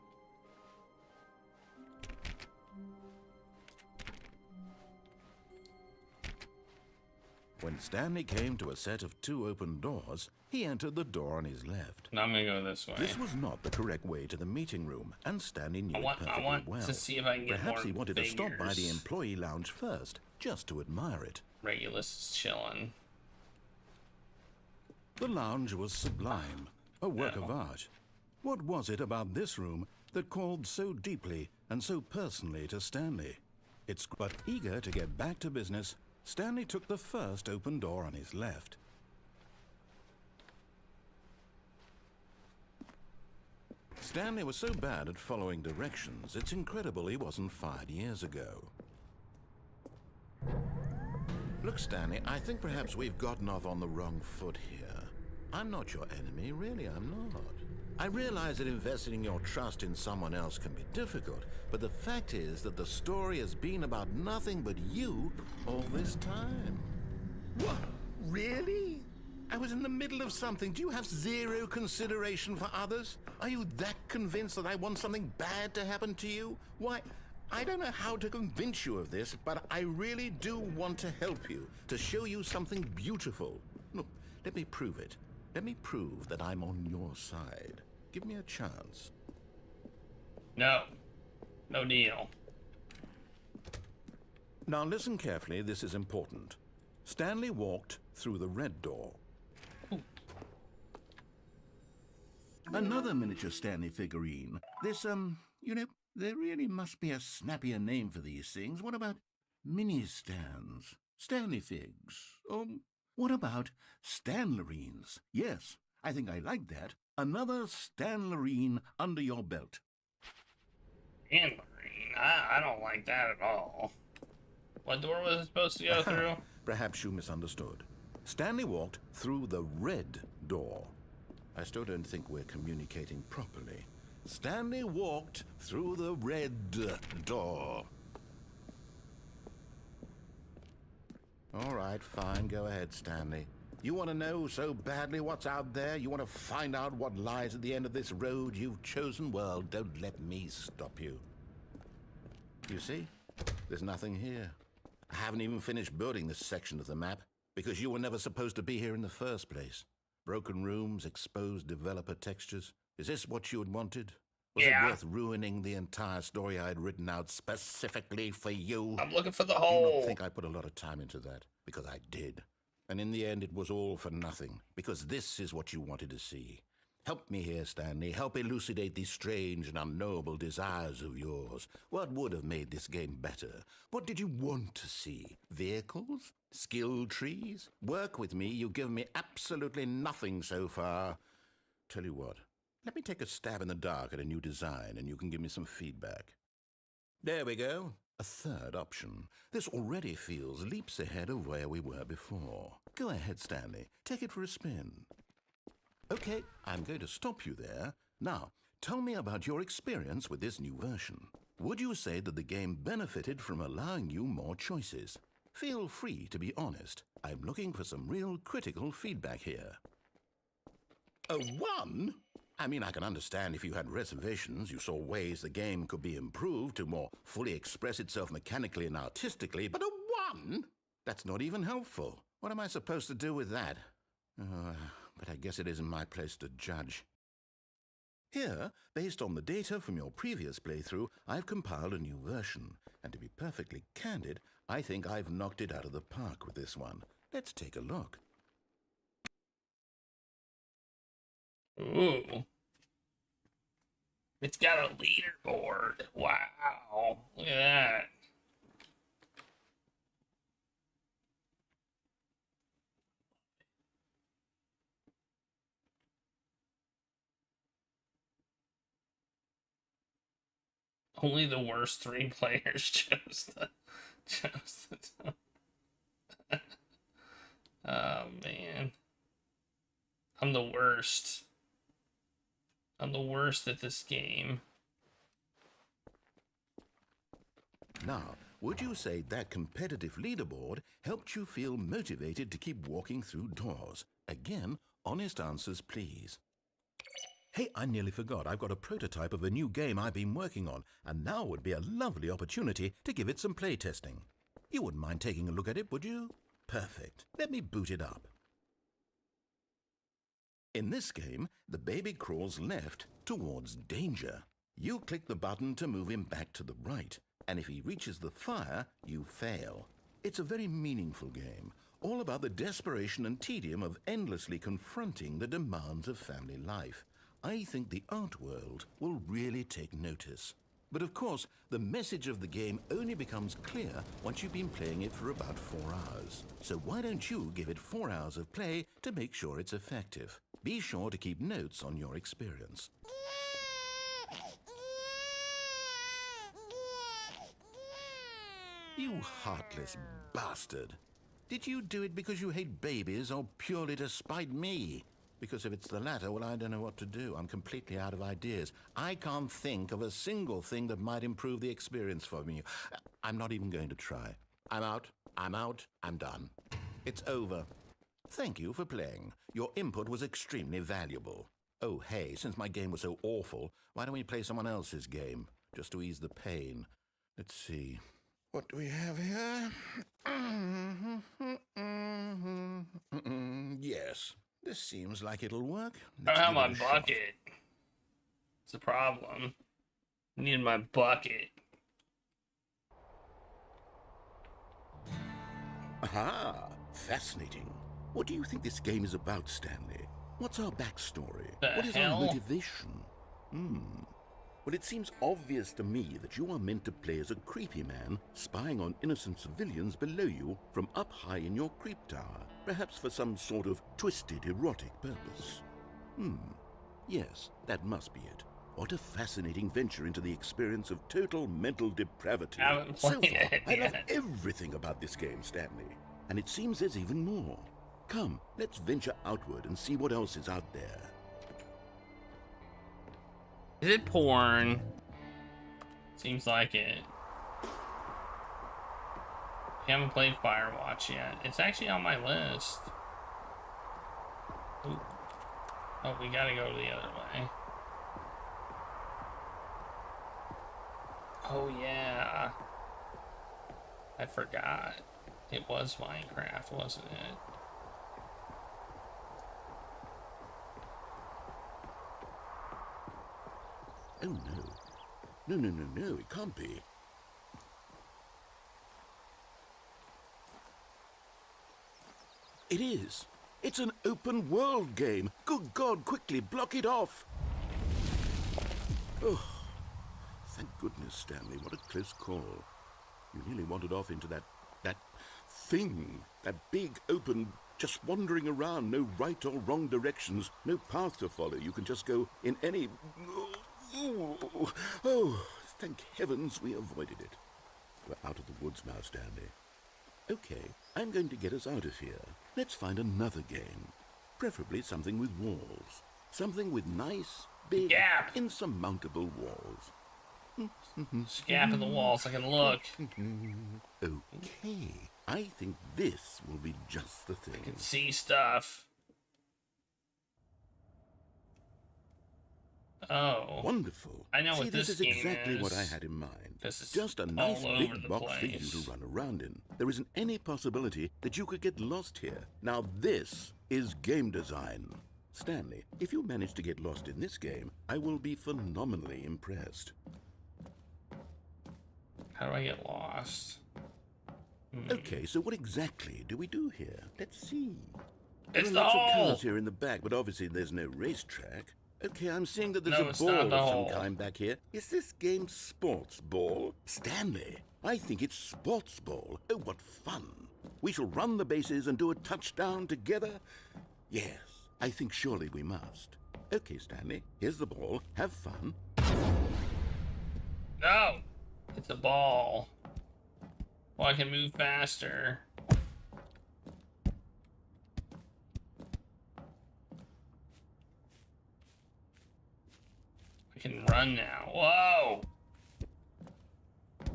When Stanley came to a set of 2 open doors, he entered the door on his left. Now I'm gonna go this way. This was not the correct way to the meeting room, and Stanley knew it perfectly well. I want to see if I can get Perhaps he more wanted figures. to stop by the employee lounge first, just to admire it. Regulus is chilling. The lounge was sublime, a work of art. What was it about this room that called so deeply and so personally to Stanley? But eager to get back to business, Stanley took the first open door on his left. Stanley was so bad at following directions, it's incredible he wasn't fired years ago. Look, Stanley, I think perhaps we've gotten off on the wrong foot here. I'm not your enemy, really, I'm not. I realize that investing your trust in someone else can be difficult, but the fact is that the story has been about nothing but you all this time. What? Really? I was in the middle of something. Do you have zero consideration for others? Are you that convinced that I want something bad to happen to you? Why, I don't know how to convince you of this, but I really do want to help you, to show you something beautiful. Look, let me prove it. Let me prove that I'm on your side. Give me a chance. No. No deal. Now listen carefully, this is important. Stanley walked through the red door. Ooh. Another miniature Stanley figurine. This, you know, there really must be a snappier name for these things. What about mini-stands? Stanley figs? What about Stanlerines? Yes, I think I like that. Another Stanlerine under your belt. Stanlerine? I don't like that at all. What door was it supposed to go through? Perhaps you misunderstood. Stanley walked through the red door. I still don't think we're communicating properly. Stanley walked through the red door. All right, fine. Go ahead, Stanley. You want to know so badly what's out there? You want to find out what lies at the end of this road you've chosen? Well, don't let me stop you. You see? There's nothing here. I haven't even finished building this section of the map because you were never supposed to be here in the first place. Broken rooms, exposed developer textures. Is this what you had wanted? Was it worth ruining the entire story I had written out specifically for you? I'm looking for the Do hole. you not think I put a lot of time into that? Because I did. And in the end, it was all for nothing. Because this is what you wanted to see. Help me here, Stanley. Help elucidate these strange and unknowable desires of yours. What would have made this game better? What did you want to see? Vehicles? Skill trees? Work with me. You've given me absolutely nothing so far. Tell you what. Let me take a stab in the dark at a new design, and you can give me some feedback. There we go. A third option. This already feels leaps ahead of where we were before. Go ahead, Stanley. Take it for a spin. Okay, I'm going to stop you there. Now, tell me about your experience with this new version. Would you say that the game benefited from allowing you more choices? Feel free to be honest. I'm looking for some real critical feedback here. A 1? I mean, I can understand if you had reservations, you saw ways the game could be improved to more fully express itself mechanically and artistically, but a 1? That's not even helpful. What am I supposed to do with that? But I guess it isn't my place to judge. Here, based on the data from your previous playthrough, I've compiled a new version. And to be perfectly candid, I think I've knocked it out of the park with this one. Let's take a look. Ooh. It's got a leaderboard. Wow. Look at that. Only the worst 3 players chose the Oh man. I'm the worst. I'm the worst at this game. Now, would you say that competitive leaderboard helped you feel motivated to keep walking through doors? Again, honest answers, please. Hey, I nearly forgot. I've got a prototype of a new game I've been working on, and now would be a lovely opportunity to give it some playtesting. You wouldn't mind taking a look at it, would you? Perfect. Let me boot it up. In this game, the baby crawls left towards danger. You click the button to move him back to the right, and if he reaches the fire, you fail. It's a very meaningful game, all about the desperation and tedium of endlessly confronting the demands of family life. I think the art world will really take notice. But of course, the message of the game only becomes clear once you've been playing it for about 4 hours. So why don't you give it 4 hours of play to make sure it's effective? Be sure to keep notes on your experience. You heartless bastard. Did you do it because you hate babies or purely to spite me? Because if it's the latter, well, I don't know what to do. I'm completely out of ideas. I can't think of a single thing that might improve the experience for me. I'm not even going to try. I'm out. I'm done. It's over. Thank you for playing. Your input was extremely valuable. Oh, hey, since my game was so awful, why don't we play someone else's game, just to ease the pain? Let's see. What do we have here? Yes. This seems like it'll work. I don't have my bucket. It's a problem. I need my bucket. Aha! Fascinating. What do you think this game is about, Stanley? What's our backstory? What is our motivation? Well, it seems obvious to me that you are meant to play as a creepy man spying on innocent civilians below you from up high in your creep tower, perhaps for some sort of twisted erotic purpose. Yes, that must be it. What a fascinating venture into the experience of total mental depravity. So far, I love everything about this game, Stanley. And it seems there's even more. Come, let's venture outward and see what else is out there. Is it porn? Seems like it. I haven't played Firewatch yet. It's actually on my list. Ooh. Oh, we gotta go the other way. Oh yeah. I forgot. It was Minecraft, wasn't it? Oh no. No, no, no, no, it can't be. It is. It's an open world game. Good God, quickly block it off. Oh, thank goodness, Stanley. What a close call. You nearly wandered off into that thing. That big, open, just wandering around. No right or wrong directions. No path to follow. You can just go in any... Oh, thank heavens we avoided it. We're out of the woods now, Stanley. Okay, I'm going to get us out of here. Let's find another game. Preferably something with walls. Something with nice, big, insurmountable walls. Gap in the walls, I can look. Okay, I think this will be just the thing. I can see stuff. Oh. Wonderful. I know See, what this is game exactly is. what I had in mind. This is just a nice all over big the box for you place. to run around in. There isn't any possibility that you could get lost here. Now this is game design. Stanley, if you manage to get lost in this game, I will be phenomenally impressed. How do I get lost? Okay, so what exactly do we do here? Let's see. It's there are lots the of hole. cars here in the back, but obviously there's no racetrack. Okay, I'm seeing that there's No, a it's ball not of the some hole. kind back here. Is this game sports ball? Stanley, I think it's sports ball. Oh, what fun. We shall run the bases and do a touchdown together? Yes, I think surely we must. Okay, Stanley, here's the ball. Have fun. No! It's a ball. Well, I can move faster. I can run now. Whoa!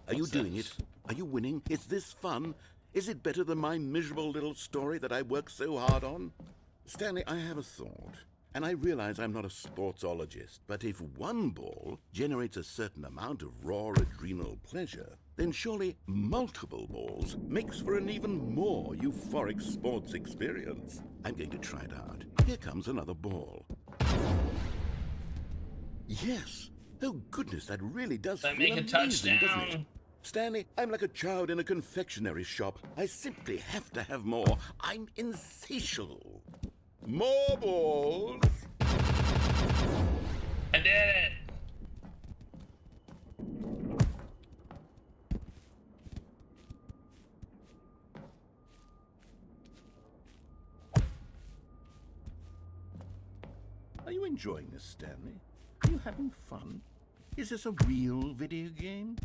Are you doing it? Are you winning? Is this fun? Is it better than my miserable little story that I worked so hard on? Stanley, I have a thought. And I realize I'm not a sportsologist, but if one ball generates a certain amount of raw adrenal pleasure, then surely multiple balls makes for an even more euphoric sports experience. I'm going to try it out. Here comes another ball. Yes! Oh goodness, that really does That feel make a amazing, doesn't it? touchdown. Stanley, I'm like a child in a confectionery shop. I simply have to have more. I'm insatiable. More balls! I did it! Are you enjoying this, Stanley? Are you having fun? Is this a real video game?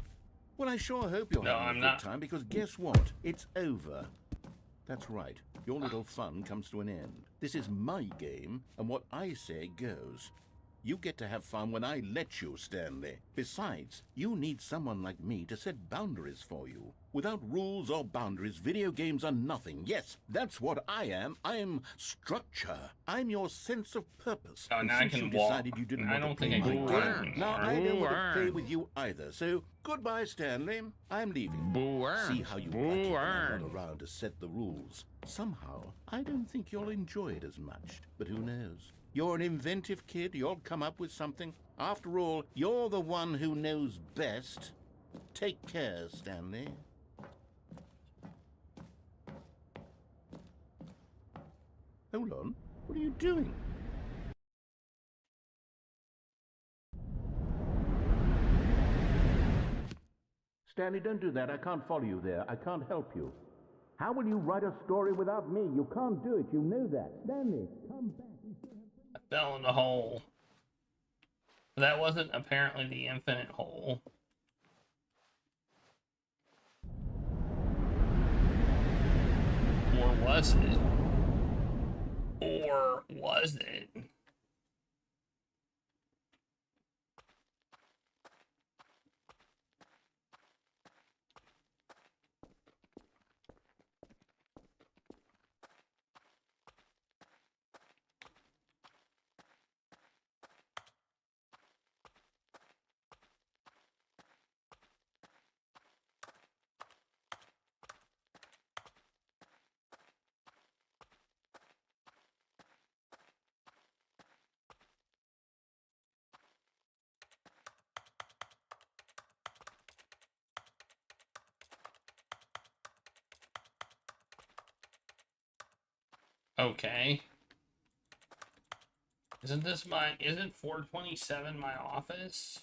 Well, I sure hope you're No, having I'm a not. good time, because guess what? It's over. That's right. Your little fun comes to an end. This is my game, and what I say goes. You get to have fun when I let you, Stanley. Besides, you need someone like me to set boundaries for you. Without rules or boundaries, video games are nothing. Yes, that's what I am. I am structure. I'm your sense of purpose. Oh, And now I since can you walk. decided you didn't I want don't to play think I my can game, learn now more. I don't want to play Learn. with you either. So goodbye, Stanley. I'm leaving. Learn. See how you like it when I'm Learn. not around to set the rules. Somehow, I don't think you'll enjoy it as much. But who knows? You're an inventive kid. You'll come up with something. After all, you're the one who knows best. Take care, Stanley. Hold on. What are you doing? Stanley, don't do that. I can't follow you there. I can't help you. How will you write a story without me? You can't do it. You know that. Stanley, come back. I fell in the hole. That wasn't apparently the infinite hole. Or was it? Or was it? Okay. Isn't 427 my office?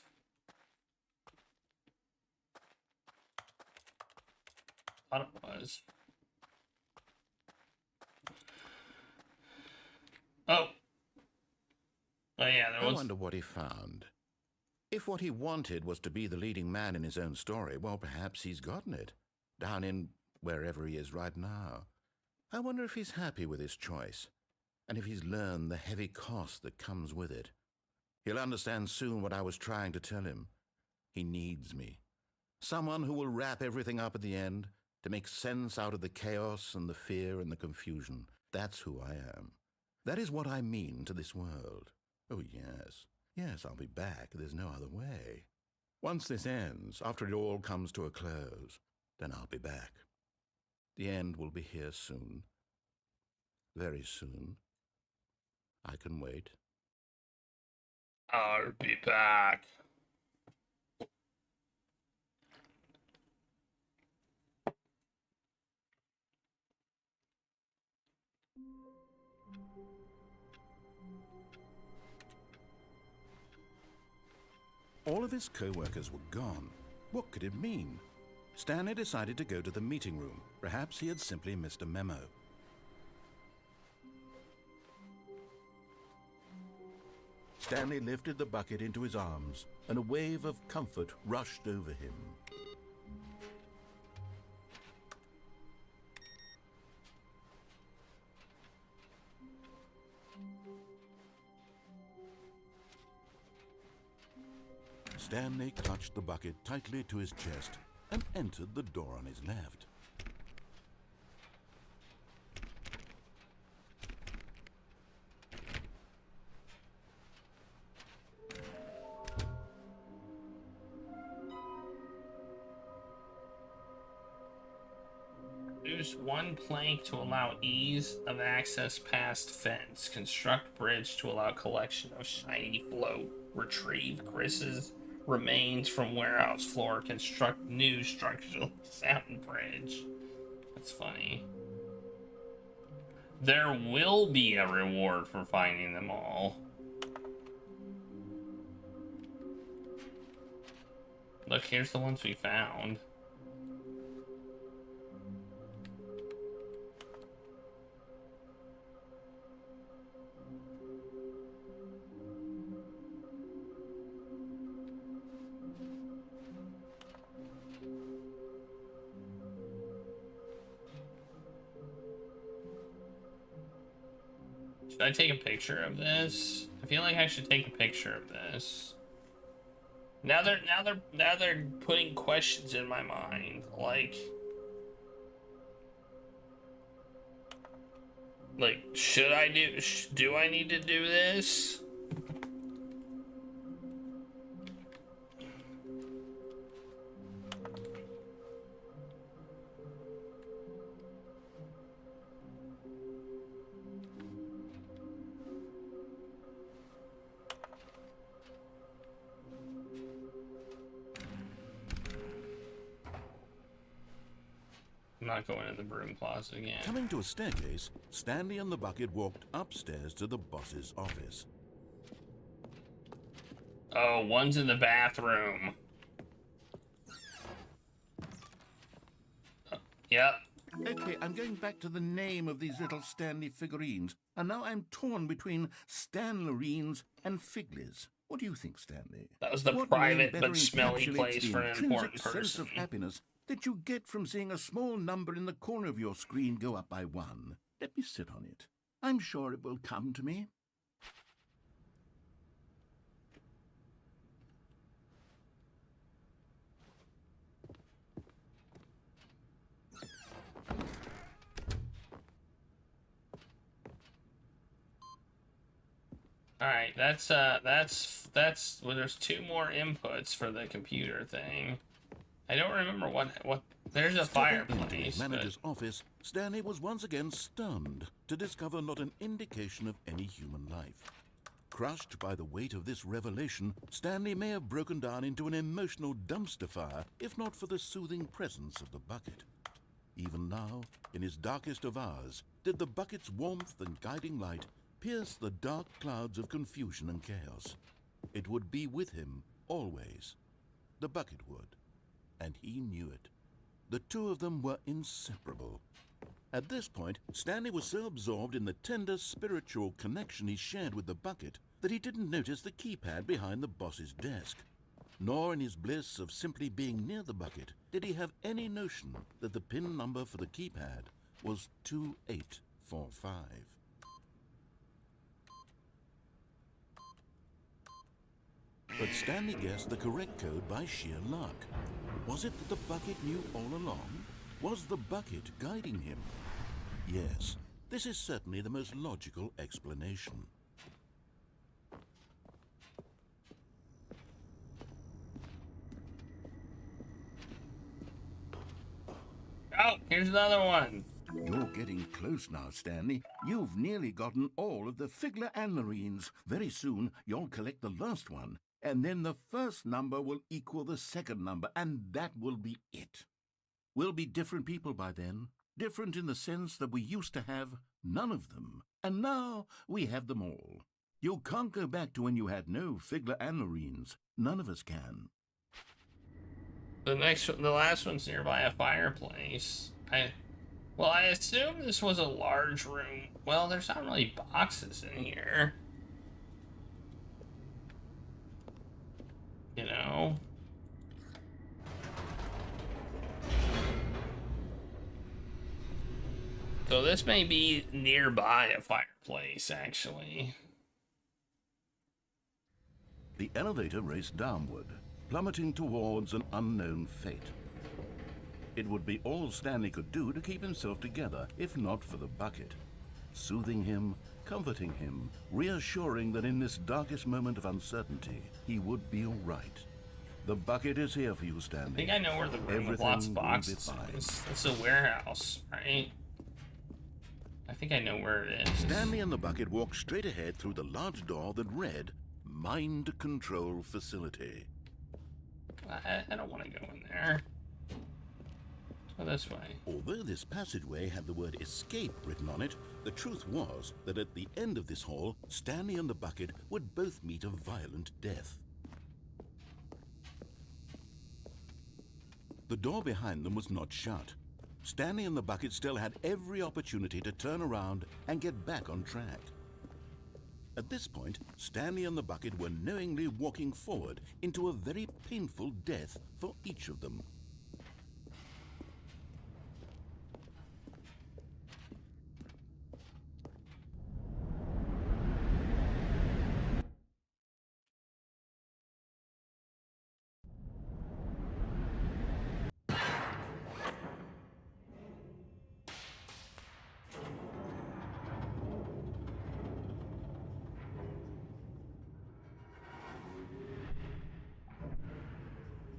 Thought it was. Oh. Oh yeah, there was. I wonder what he found. If what he wanted was to be the leading man in his own story, well, perhaps he's gotten it. Down in wherever he is right now. I wonder if he's happy with his choice, and if he's learned the heavy cost that comes with it. He'll understand soon what I was trying to tell him. He needs me. Someone who will wrap everything up at the end, to make sense out of the chaos and the fear and the confusion. That's who I am. That is what I mean to this world. Oh, yes. Yes, I'll be back. There's no other way. Once this ends, after it all comes to a close, then I'll be back. The end will be here soon. Very soon. I can wait. I'll be back. All of his co-workers were gone. What could it mean? Stanley decided to go to the meeting room. Perhaps he had simply missed a memo. Stanley lifted the bucket into his arms, and a wave of comfort rushed over him. Stanley clutched the bucket tightly to his chest and entered the door on his left. Use one plank to allow ease of access past fence. Construct bridge to allow collection of shiny float. Retrieve Chris's remains from warehouse floor. Construct new structurally sound bridge. That's funny. There will be a reward for finding them all. Look, here's the ones we found. Should I take a picture of this? I feel like I should take a picture of this. Now they're putting questions in my mind, like should I do I need to do this? I'm not going in the broom closet again. Coming to a staircase, Stanley and the bucket walked upstairs to the boss's office. Oh, one's in the bathroom. Yep. Okay, I'm going back to the name of these little Stanley figurines, and now I'm torn between Stanlerines and Figlies. What do you think, Stanley? That was the What private name better but smelly encapsulates place the for an intrinsic important sense person? of happiness that you get from seeing a small number in the corner of your screen go up by 1? Let me sit on it. I'm sure it will come to me. All right, that's well, there's 2 more inputs for the computer thing. I don't remember what there's a Stepping into fireplace. his manager's office, Stanley was once again stunned to discover not an indication of any human life. Crushed by the weight of this revelation, Stanley may have broken down into an emotional dumpster fire, if not for the soothing presence of the bucket. Even now, in his darkest of hours, did the bucket's warmth and guiding light pierce the dark clouds of confusion and chaos. It would be with him always. The bucket would. And he knew it. The two of them were inseparable. At this point, Stanley was so absorbed in the tender spiritual connection he shared with the bucket that he didn't notice the keypad behind the boss's desk. Nor in his bliss of simply being near the bucket did he have any notion that the pin number for the keypad was 2845. But Stanley guessed the correct code by sheer luck. Was it that the bucket knew all along? Was the bucket guiding him? Yes, this is certainly the most logical explanation. Oh, here's another one. You're getting close now, Stanley. You've nearly gotten all of the Figler and Marines. Very soon, you'll collect the last one, and then the first number will equal the second number, and that will be it. We'll be different people by then. Different in the sense that we used to have none of them, and now we have them all. You can't go back to when you had no Figler and Marines. None of us can. The last one's nearby a fireplace. I assume this was a large room. Well, there's not really boxes in here. You know? So this may be nearby a fireplace, actually. The elevator raced downward, plummeting towards an unknown fate. It would be all Stanley could do to keep himself together, if not for the bucket. Soothing him, comforting him, reassuring that in this darkest moment of uncertainty, he would be all right. The bucket is here for you, Stanley. I think I know where the room with lots of boxes is. It's a warehouse, right? I think I know where it is. Stanley and the bucket walked straight ahead through the large door that read, Mind Control Facility. I don't want to go in there. Go this way. Although this passageway had the word escape written on it, the truth was that at the end of this hall, Stanley and the bucket would both meet a violent death. The door behind them was not shut. Stanley and the bucket still had every opportunity to turn around and get back on track. At this point, Stanley and the bucket were knowingly walking forward into a very painful death for each of them.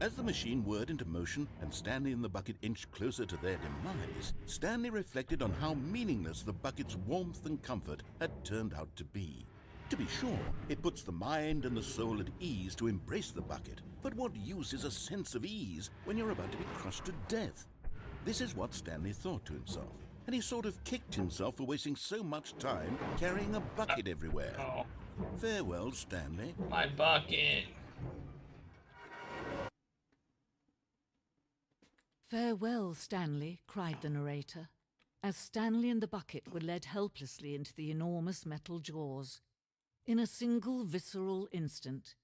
As the machine whirred into motion and Stanley and the bucket inched closer to their demise, Stanley reflected on how meaningless the bucket's warmth and comfort had turned out to be. To be sure, it puts the mind and the soul at ease to embrace the bucket, but what use is a sense of ease when you're about to be crushed to death? This is what Stanley thought to himself, and he sort of kicked himself for wasting so much time carrying a bucket everywhere. Oh. Farewell, Stanley. My bucket. Farewell, Stanley, cried the narrator, as Stanley and the bucket were led helplessly into the enormous metal jaws. In a single visceral instant,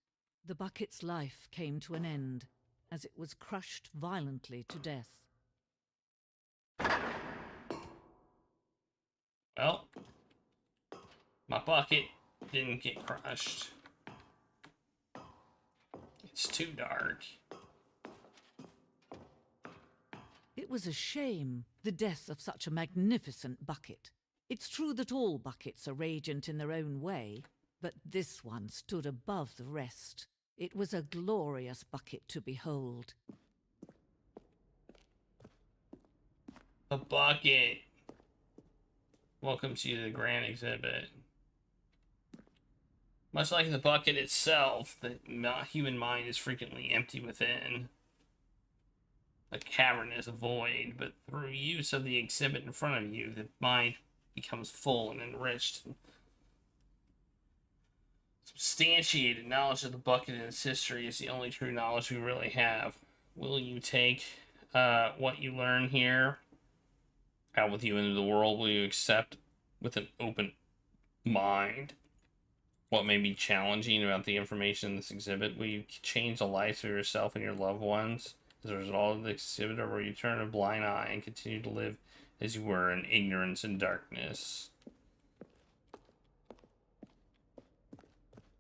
the bucket's life came to an end, as it was crushed violently to death. Well, my bucket didn't get crushed. It's too dark. It was a shame, the death of such a magnificent bucket. It's true that all buckets are radiant in their own way, but this one stood above the rest. It was a glorious bucket to behold. The bucket. Welcome to the grand exhibit. Much like the bucket itself, the human mind is frequently empty within. a cavernous void, but through use of the exhibit in front of you, the mind becomes full and enriched. Substantiated knowledge of the bucket and its history is the only true knowledge we really have. Will you take what you learn here out with you into the world? Will you accept with an open mind what may be challenging about the information in this exhibit? Will you change the lives of yourself and your loved ones as a result of the exhibit, or will you turn a blind eye and continue to live as you were in ignorance and darkness?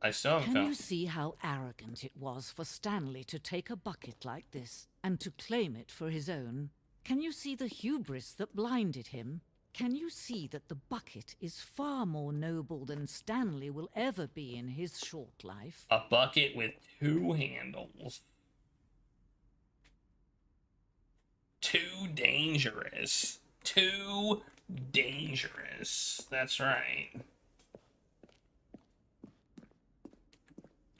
I still haven't Can you see how arrogant it was for Stanley to take a bucket like this and to claim it for his own? Can you see the hubris that blinded him? Can you see that the bucket is far more noble than Stanley will ever be in his short life? A bucket with 2 handles. Too dangerous. Too dangerous. That's right.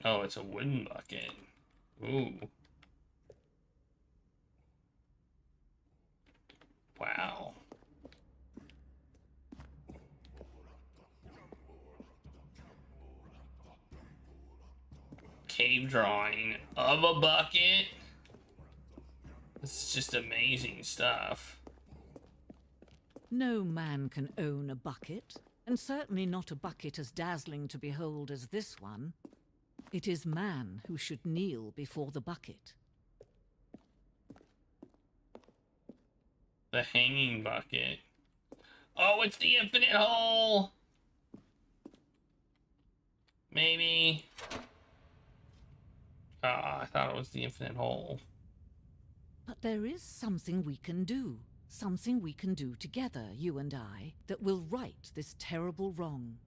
Oh, it's a wooden bucket. Ooh. Wow. Cave drawing of a bucket. This is just amazing stuff. No man can own a bucket, and certainly not a bucket as dazzling to behold as this one. It is man who should kneel before the bucket. The hanging bucket. Oh, it's the infinite hole! Maybe. I thought it was the infinite hole. But there is something we can do. Something we can do together, you and I, that will right this terrible wrong.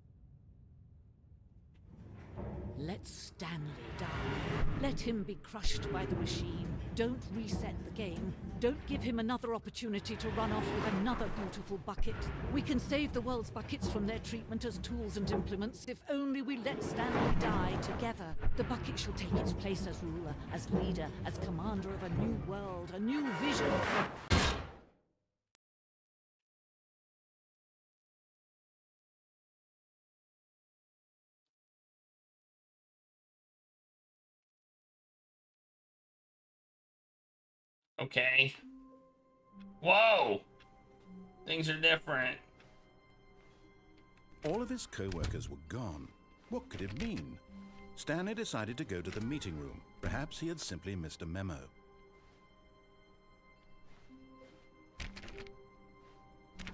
Let Stanley die. Let him be crushed by the machine. Don't reset the game. Don't give him another opportunity to run off with another beautiful bucket. We can save the world's buckets from their treatment as tools and implements if only we let Stanley die together. The bucket shall take its place as ruler, as leader, as commander of a new world, a new vision. Okay. Whoa! Things are different. All of his co-workers were gone. What could it mean? Stanley decided to go to the meeting room. Perhaps he had simply missed a memo.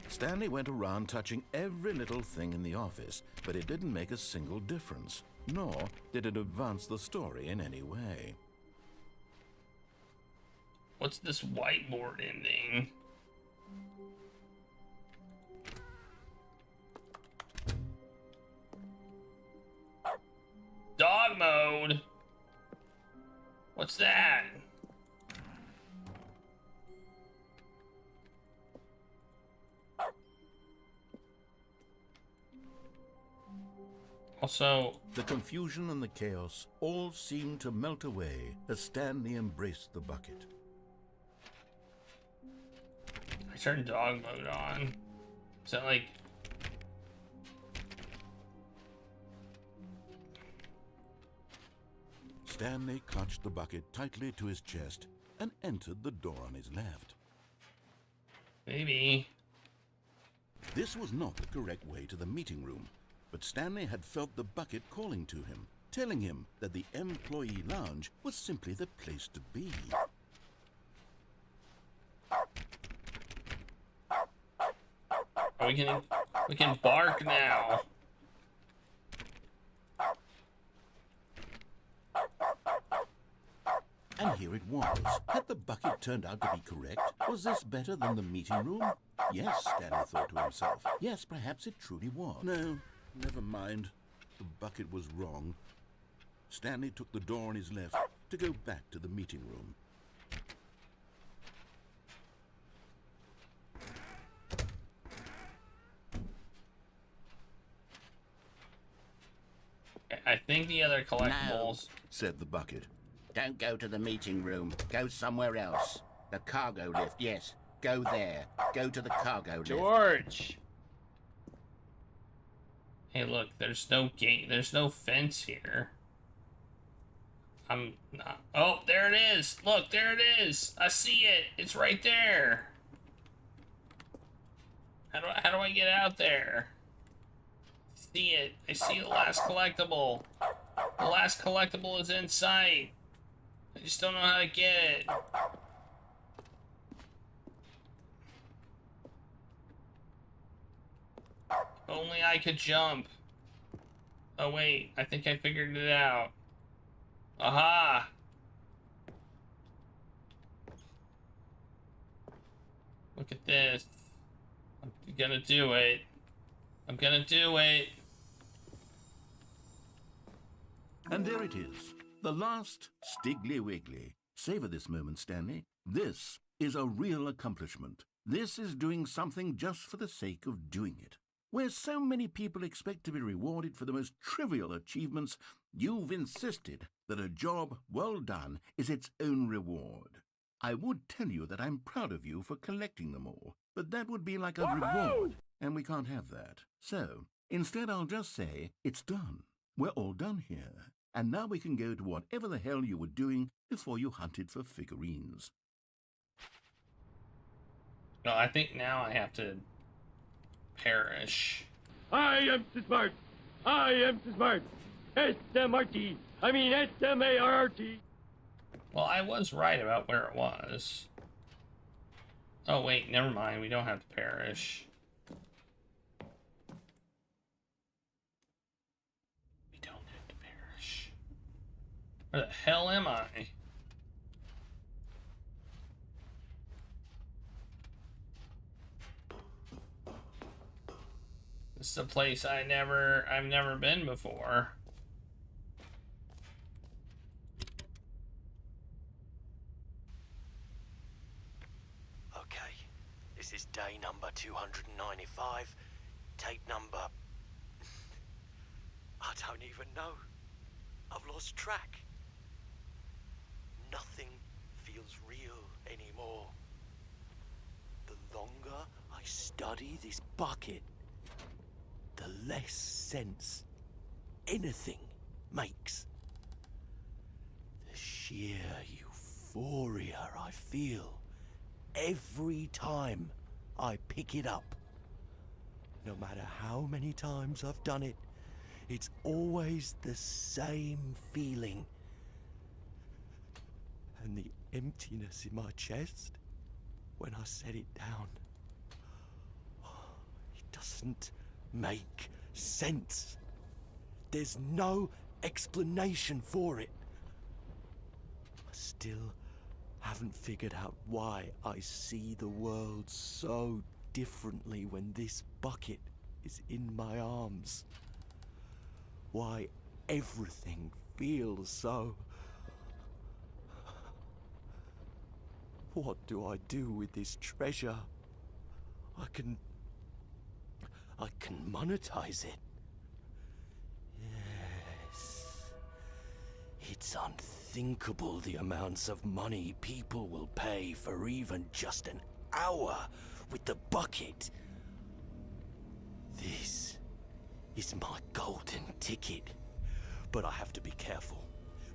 Stanley went around touching every little thing in the office, but it didn't make a single difference, nor did it advance the story in any way. What's this whiteboard ending? Dog mode? What's that? Also, the confusion and the chaos all seemed to melt away as Stanley embraced the bucket. I turned dog mode on. Is that like... Stanley clutched the bucket tightly to his chest and entered the door on his left. Maybe. This was not the correct way to the meeting room, but Stanley had felt the bucket calling to him, telling him that the employee lounge was simply the place to be. We can bark now. And here it was. Had the bucket turned out to be correct? Was this better than the meeting room? Yes, Stanley thought to himself. Yes, perhaps it truly was. No, never mind. The bucket was wrong. Stanley took the door on his left to go back to the meeting room. I think the other collectibles... No, said the bucket. Don't go to the meeting room. Go somewhere else. The cargo lift, yes. Go there. Go to the cargo lift. George! Hey, look, there's no gate. There's no fence here. I'm not. Oh, there it is. Look, there it is. I see it. It's right there. How do I get out there? See it. I see the last collectible. The last collectible is in sight. I just don't know how to get it. If only I could jump. Oh wait, I think I figured it out. Aha! Look at this. I'm gonna do it. I'm gonna do it. And there it is. The last Stiggly Wiggly. Savor this moment, Stanley. This is a real accomplishment. This is doing something just for the sake of doing it. Where so many people expect to be rewarded for the most trivial achievements, you've insisted that a job well done is its own reward. I would tell you that I'm proud of you for collecting them all, but that would be like a reward, and we can't have that. So, instead I'll just say, it's done. We're all done here, and now we can go to whatever the hell you were doing before you hunted for figurines. No, I think now I have to perish. I am too smart. I am too smart. S-M-R-T. I mean S-M-A-R-R-T. Well, I was right about where it was. Oh, wait, never mind. We don't have to perish. We don't have to perish. Where the hell am I? This is a place I've never been before. Okay, this is day number 295. Tape number... I don't even know. I've lost track. Nothing feels real anymore. The longer I study this bucket, the less sense anything makes. The sheer euphoria I feel every time I pick it up. No matter how many times I've done it, it's always the same feeling. And the emptiness in my chest when I set it down, it doesn't make sense. There's no explanation for it. I still haven't figured out why I see the world so differently when this bucket is in my arms. Why everything feels so... What do I do with this treasure? I can monetize it. Yes. It's unthinkable the amounts of money people will pay for even just an hour with the bucket. This is my golden ticket. But I have to be careful,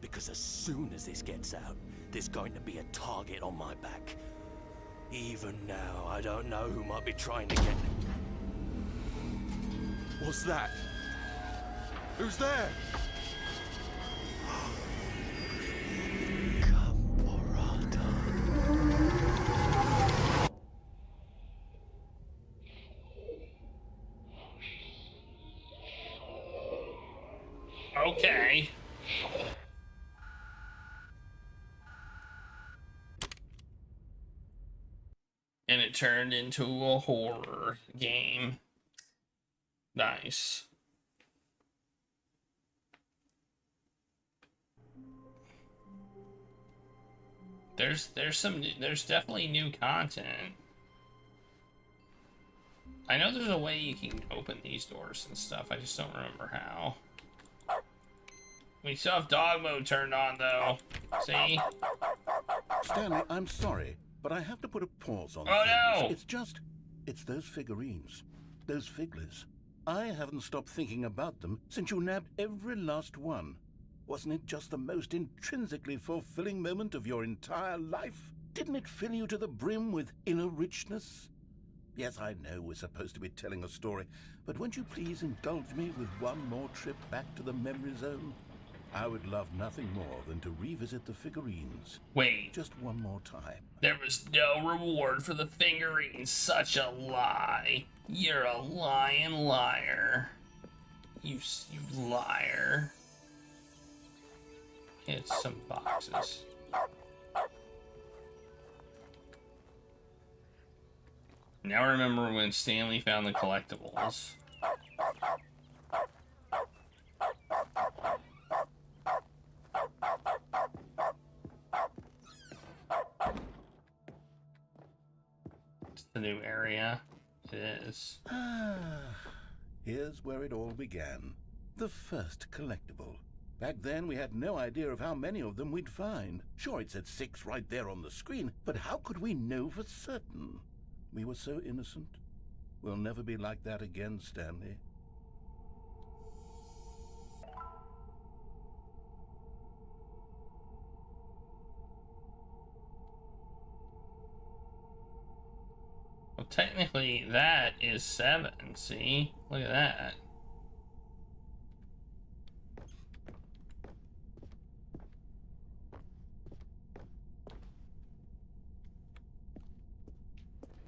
because as soon as this gets out, there's going to be a target on my back. Even now, I don't know who might be trying to get... What's that? Who's there? Okay. And it turned into a horror game. Nice. There's definitely new content. I know there's a way you can open these doors and stuff. I just don't remember how. We still have dog mode turned on though. See? Stanley, I'm sorry, but I have to put a pause on Oh, things. no! It's those figurines, those figglers. I haven't stopped thinking about them since you nabbed every last one. Wasn't it just the most intrinsically fulfilling moment of your entire life? Didn't it fill you to the brim with inner richness? Yes, I know we're supposed to be telling a story, but won't you please indulge me with one more trip back to the memory zone? I would love nothing more than to revisit the figurines. Wait. Just one more time. There was no reward for the figurines. Such a lie. You're a lying liar. You liar. It's some boxes. Now remember when Stanley found the collectibles. It's the new area. It is. Here's where it all began. The first collectible. Back then, we had no idea of how many of them we'd find. Sure, it said 6 right there on the screen, but how could we know for certain? We were so innocent. We'll never be like that again, Stanley. Well, technically, that is 7. See? Look at that.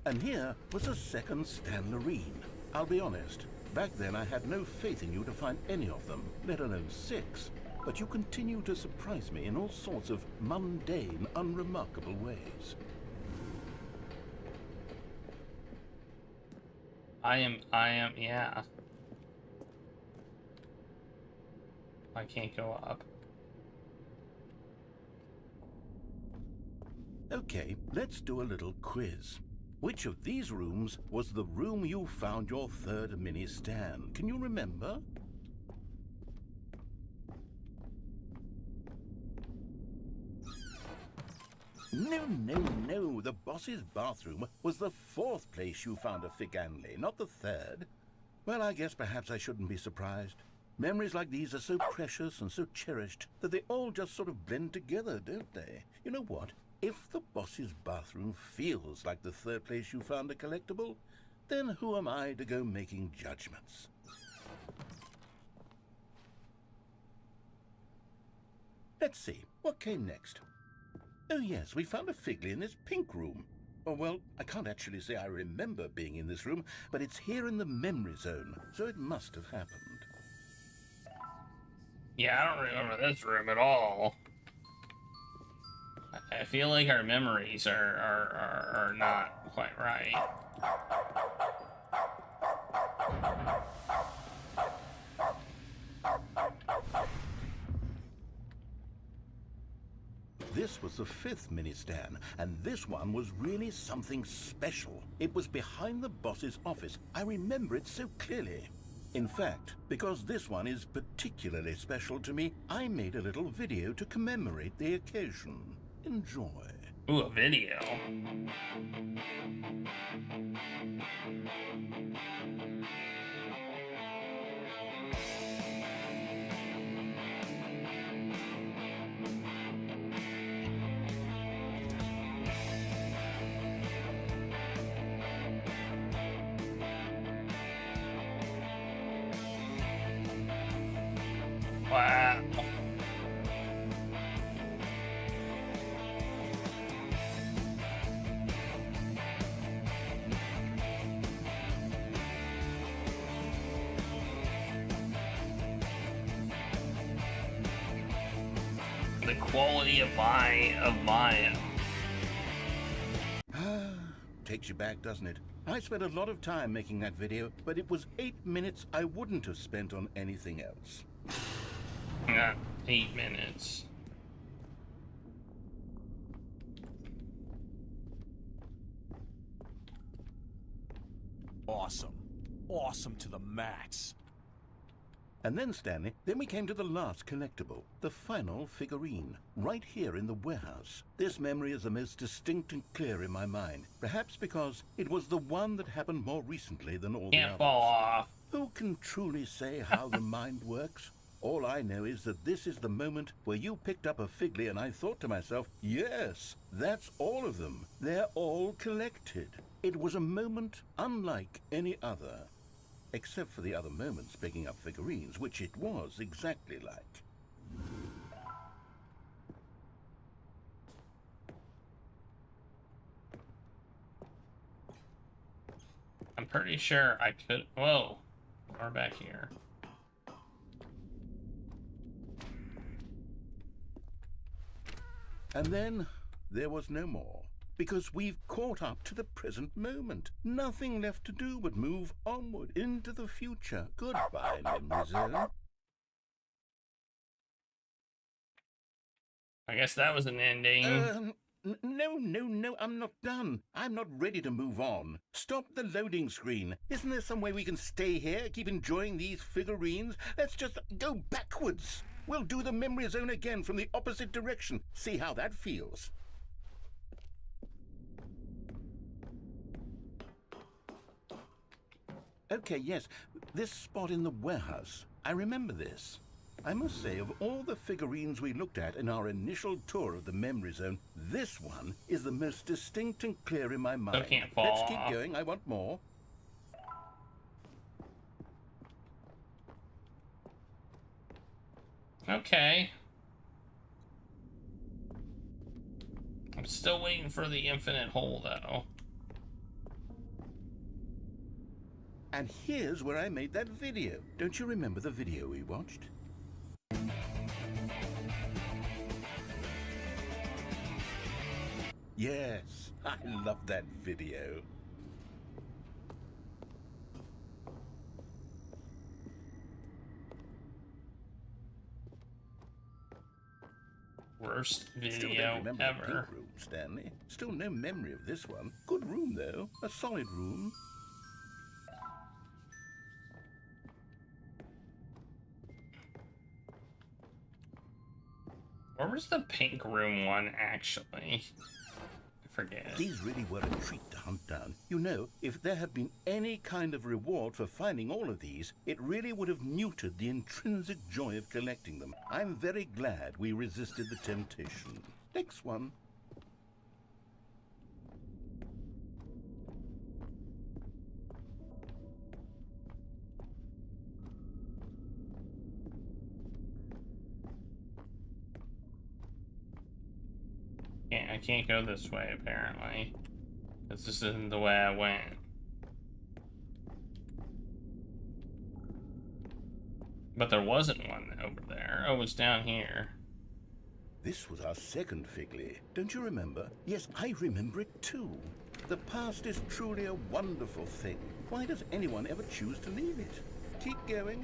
And here was a second Stanley. I'll be honest, back then I had no faith in you to find any of them, let alone 6. But you continue to surprise me in all sorts of mundane, unremarkable ways. I am, yeah. I can't go up. Okay, let's do a little quiz. Which of these rooms was the room you found your third mini Stan? Can you remember? No. The boss's bathroom was the 4th place you found a Figanley, not the 3rd. Well, I guess perhaps I shouldn't be surprised. Memories like these are so precious and so cherished that they all just sort of blend together, don't they? You know what? If the boss's bathroom feels like the 3rd place you found a collectible, then who am I to go making judgments? Let's see, what came next? Oh yes, we found a Figley in this pink room. Oh well, I can't actually say I remember being in this room, but it's here in the memory zone, so it must have happened. Yeah, I don't remember this room at all. I feel like our memories are not quite right. This was the 5th mini Stan, and this one was really something special. It was behind the boss's office. I remember it so clearly. In fact, because this one is particularly special to me, I made a little video to commemorate the occasion. Enjoy. Ooh, a video. Wow. The quality of Maya. Takes you back, doesn't it? I spent a lot of time making that video, but it was 8 minutes I wouldn't have spent on anything else. 8 minutes. Awesome. Awesome to the max. And then, Stanley, then we came to the last collectible, the final figurine, right here in the warehouse. This memory is the most distinct and clear in my mind, perhaps because it was the one that happened more recently than all the others. Can't fall off. Who can truly say how the mind works? All I know is that this is the moment where you picked up a Figley and I thought to myself, yes, that's all of them. They're all collected. It was a moment unlike any other. Except for the other moments picking up figurines, which it was exactly like. I'm pretty sure I could... Whoa. We're back here. And then there was no more. Because we've caught up to the present moment. Nothing left to do but move onward into the future. Goodbye, Memory Zone. I guess that was an ending. No, I'm not done. I'm not ready to move on. Stop the loading screen. Isn't there some way we can stay here, keep enjoying these figurines? Let's just go backwards. We'll do the Memory Zone again from the opposite direction. See how that feels. Okay, yes, this spot in the warehouse. I remember this. I must say, of all the figurines we looked at in our initial tour of the Memory Zone, this one is the most distinct and clear in my mind. Can't fall Let's keep off. going, I want more. Okay. I'm still waiting for the infinite hole, though. And here's where I made that video. Don't you remember the video we watched? Yes, I love that video. Worst Still video don't remember the ever. pink room, Stanley. Still no memory of this one. Good room, though. A solid room. Where was the pink room one, actually? I forget. These really were a treat to hunt down. You know, if there had been any kind of reward for finding all of these, it really would have neutered the intrinsic joy of collecting them. I'm very glad we resisted the temptation. Next one. I can't go this way, apparently. Because this isn't the way I went. But there wasn't one over there. Oh, it's down here. This was our second Figley. Don't you remember? Yes, I remember it too. The past is truly a wonderful thing. Why does anyone ever choose to leave it? Keep going.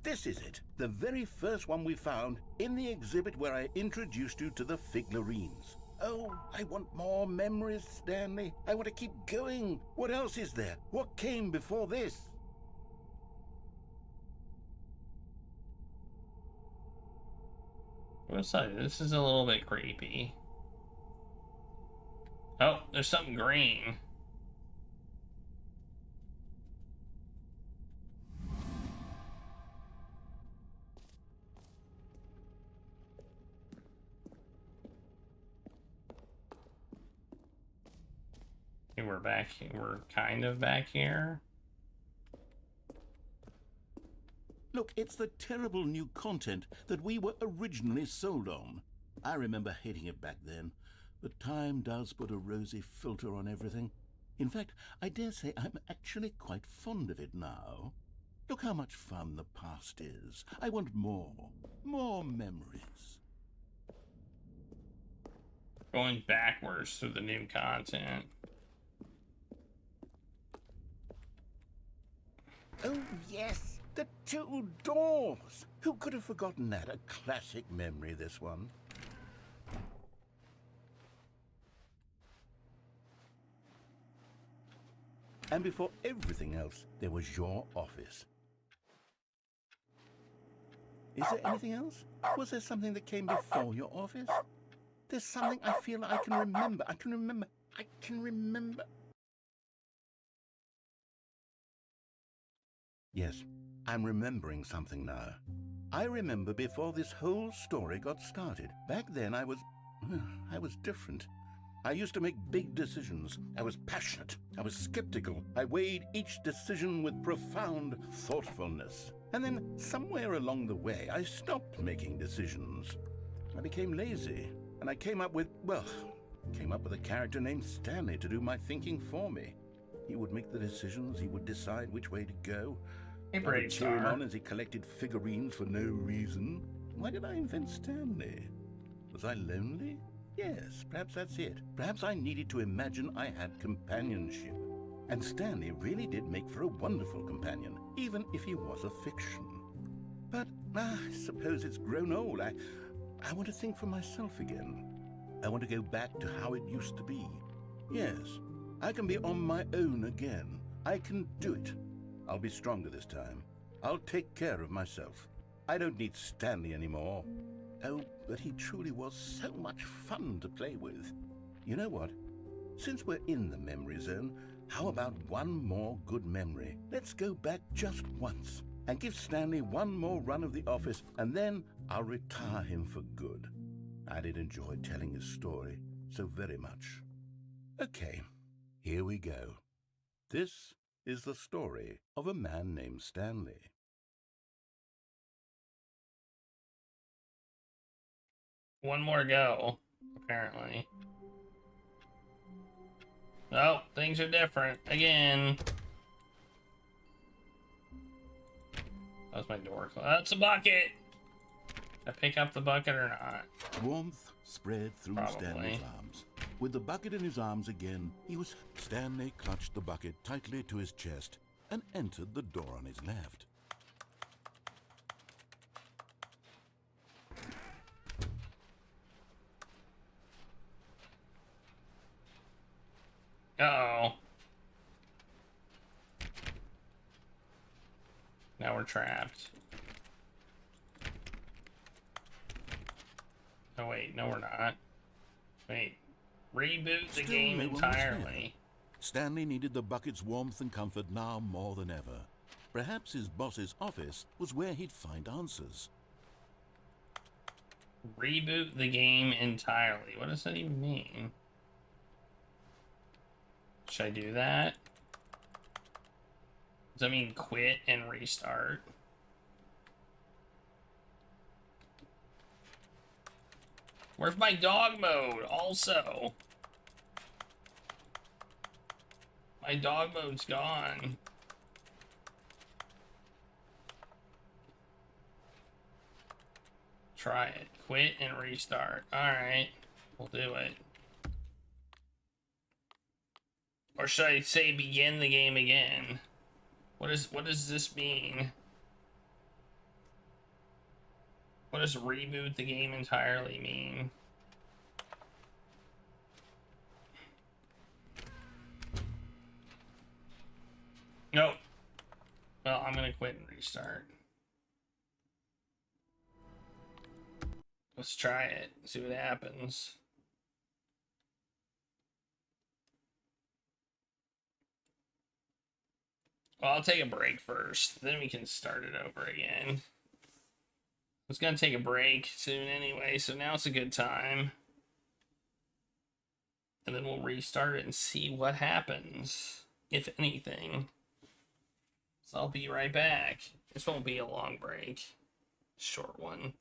This is it, the very first one we found in the exhibit where I introduced you to the figurines. Oh, I want more memories, Stanley. I want to keep going. What else is there? What came before this? What's that? This is a little bit creepy. Oh, there's something green. We're back. We're kind of back here. Look, it's the terrible new content that we were originally sold on. I remember hating it back then, but time does put a rosy filter on everything. In fact, I dare say I'm actually quite fond of it now. Look how much fun the past is. I want more memories. Going backwards through the new content. Oh, yes, the two doors. Who could have forgotten that? A classic memory, this one. And before everything else, there was your office. Is there anything else? Was there something that came before your office? There's something I feel I can remember. I can remember. Yes, I'm remembering something now. I remember before this whole story got started. Back then I was different. I used to make big decisions. I was passionate. I was skeptical. I weighed each decision with profound thoughtfulness. And then somewhere along the way, I stopped making decisions. I became lazy, and I came up with a character named Stanley to do my thinking for me. He would make the decisions. He would decide which way to go. Hey, I would cheer him on as he collected figurines for no reason. Why did I invent Stanley? Was I lonely? Yes, perhaps that's it. Perhaps I needed to imagine I had companionship. And Stanley really did make for a wonderful companion, even if he was a fiction. But I suppose it's grown old. I want to think for myself again. I want to go back to how it used to be. Yes, I can be on my own again. I can do it. I'll be stronger this time. I'll take care of myself. I don't need Stanley anymore. Oh, but he truly was so much fun to play with. You know what? Since we're in the memory zone, how about one more good memory? Let's go back just once and give Stanley one more run of the office, and then I'll retire him for good. I did enjoy telling his story so very much. Okay, here we go. This is the story of a man named Stanley. One more go, apparently. Oh, things are different again. That's my door. That's a bucket. Did I pick up the bucket or not? Warmth spread through Stanley's arms. With the bucket in his arms again, Stanley clutched the bucket tightly to his chest and entered the door on his left. Uh-oh. Now we're trapped. Oh wait, no we're not. Wait. Reboot the game entirely. Stanley needed the bucket's warmth and comfort now more than ever. Perhaps his boss's office was where he'd find answers. Reboot the game entirely. What does that even mean? Should I do that? Does that mean quit and restart? Where's my dog mode? Also, my dog mode's gone. Try it. Quit and restart. Alright. We'll do it. Or should I say begin the game again? What does this mean? What does reboot the game entirely mean? Nope. Well, I'm gonna quit and restart. Let's try it. See what happens. Well, I'll take a break first. Then we can start it over again. I was gonna take a break soon anyway, so now it's a good time. And then we'll restart it and see what happens, if anything. So I'll be right back. This won't be a long break. Short one.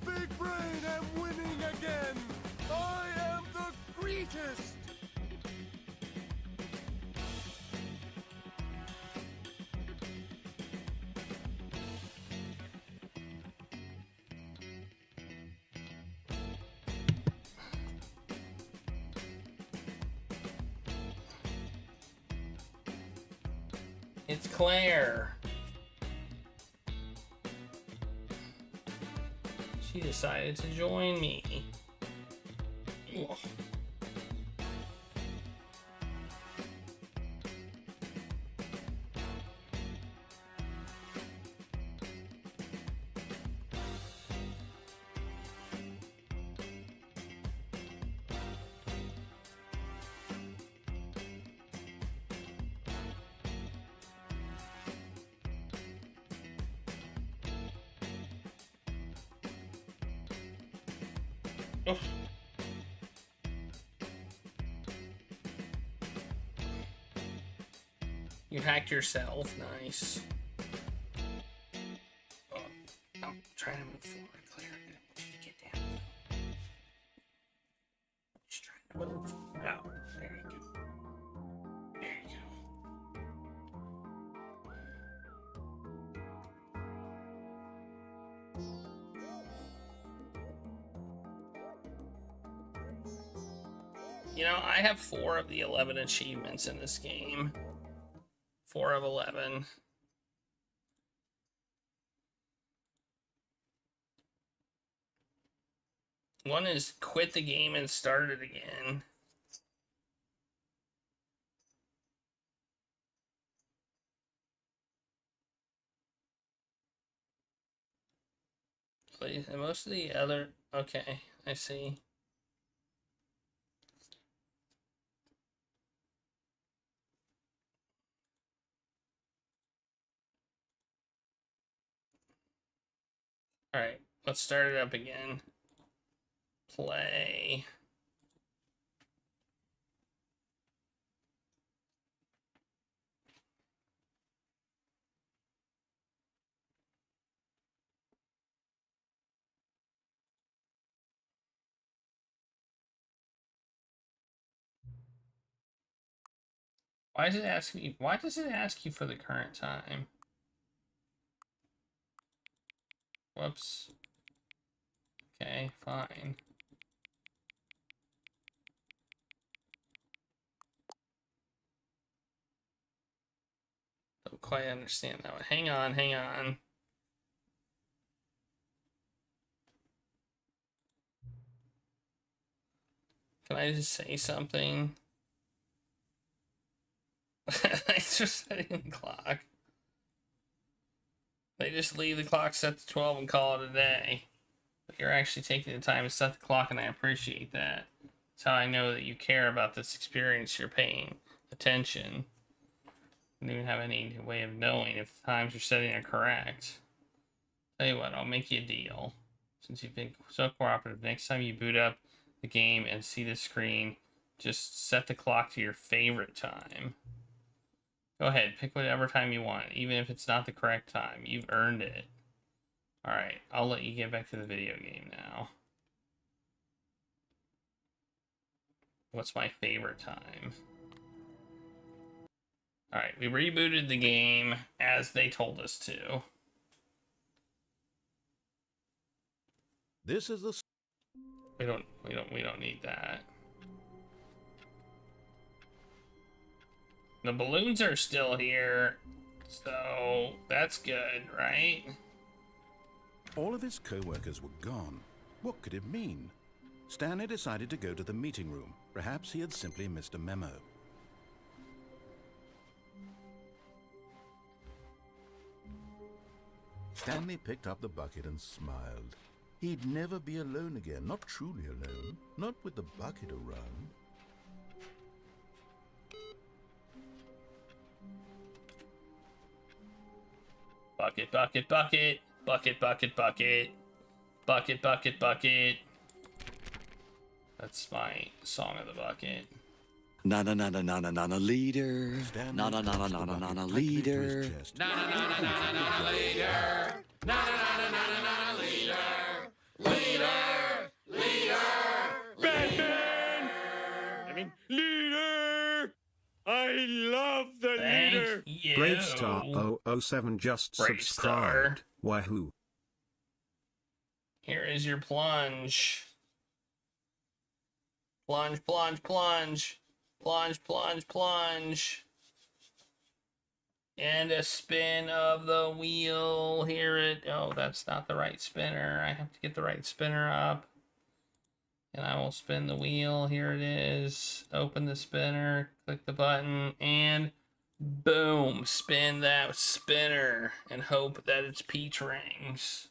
big brain am winning again. I am the greatest. It's Claire. She decided to join me. Ugh. Ugh. You hacked yourself, nice. Oh, I'm trying to move forward, Claire. I want you to get down. Just trying to move. Oh, there you go. There you go. You know, I have 4 of the 11 achievements in this game. 4 of 11. One is quit the game and start it again. And most of the other... Okay, I see. Alright, let's start it up again. Play. Why does it ask you for the current time? Whoops. Okay, fine. Don't quite understand that one. Hang on, hang on. Can I just say something? Thanks for setting the clock. They just leave the clock set to 12 and call it a day. But you're actually taking the time to set the clock, and I appreciate that. That's how I know that you care about this experience. You're paying attention. I don't even have any way of knowing if the times you're setting are correct. Tell you what, I'll make you a deal. Since you've been so cooperative, next time you boot up the game and see the screen, just set the clock to your favorite time. Go ahead, pick whatever time you want, even if it's not the correct time. You've earned it. Alright, I'll let you get back to the video game now. What's my favorite time? Alright, we rebooted the game as they told us to. This is the... We don't need that. The balloons are still here, so that's good, right? All of his co-workers were gone. What could it mean? Stanley decided to go to the meeting room. Perhaps he had simply missed a memo. Stanley picked up the bucket and smiled. He'd never be alone again, not truly alone, not with the bucket around. Bucket, bucket, bucket. Bucket, bucket, bucket. Bucket, bucket, bucket. That's my song of the bucket. Na na na na na na na na leader. Na na na na na na na na leader. Na na na na na na na leader. Na na na na na na na leader. Leader! Batman! I mean, leader! I love the leader! You. Brave Star 007 just Brave subscribed. Star. Wahoo. Here is your plunge. Plunge, plunge, plunge. Plunge, plunge, plunge. And a spin of the wheel. Here it. Oh, that's not the right spinner. I have to get the right spinner up. And I will spin the wheel. Here it is. Open the spinner. Click the button. And boom. Spin that spinner. And hope that it's peach rings.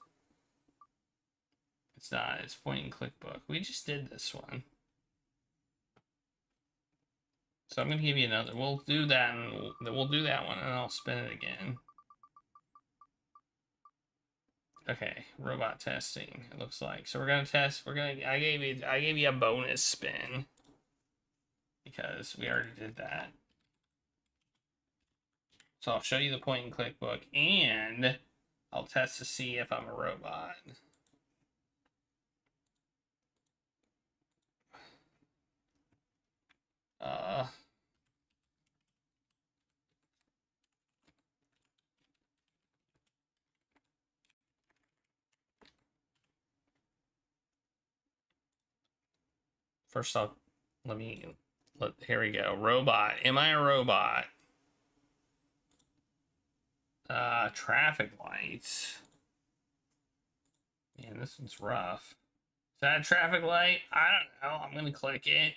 It's not. It's point and click book. We just did this one. So I'm going to give you another. We'll do that, and we'll do that one, and I'll spin it again. Okay, robot testing. It looks like. So we're going to test. I gave you a bonus spin because we already did that. So I'll show you the point and click book, and I'll test to see if I'm a robot. First off, here we go. Robot. Am I a robot? Traffic lights. Man, this one's rough. Is that a traffic light? I don't know. I'm gonna click it.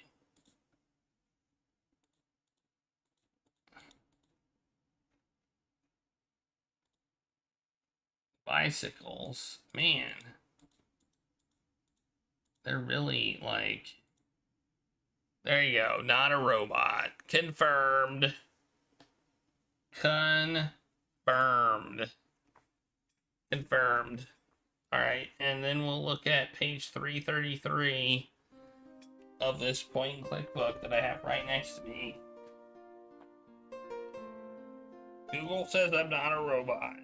Bicycles. Man. They're really like... There you go. Not a robot. Confirmed. Confirmed. Confirmed. Alright, and then we'll look at page 333 of this point and click book that I have right next to me. Google says I'm not a robot.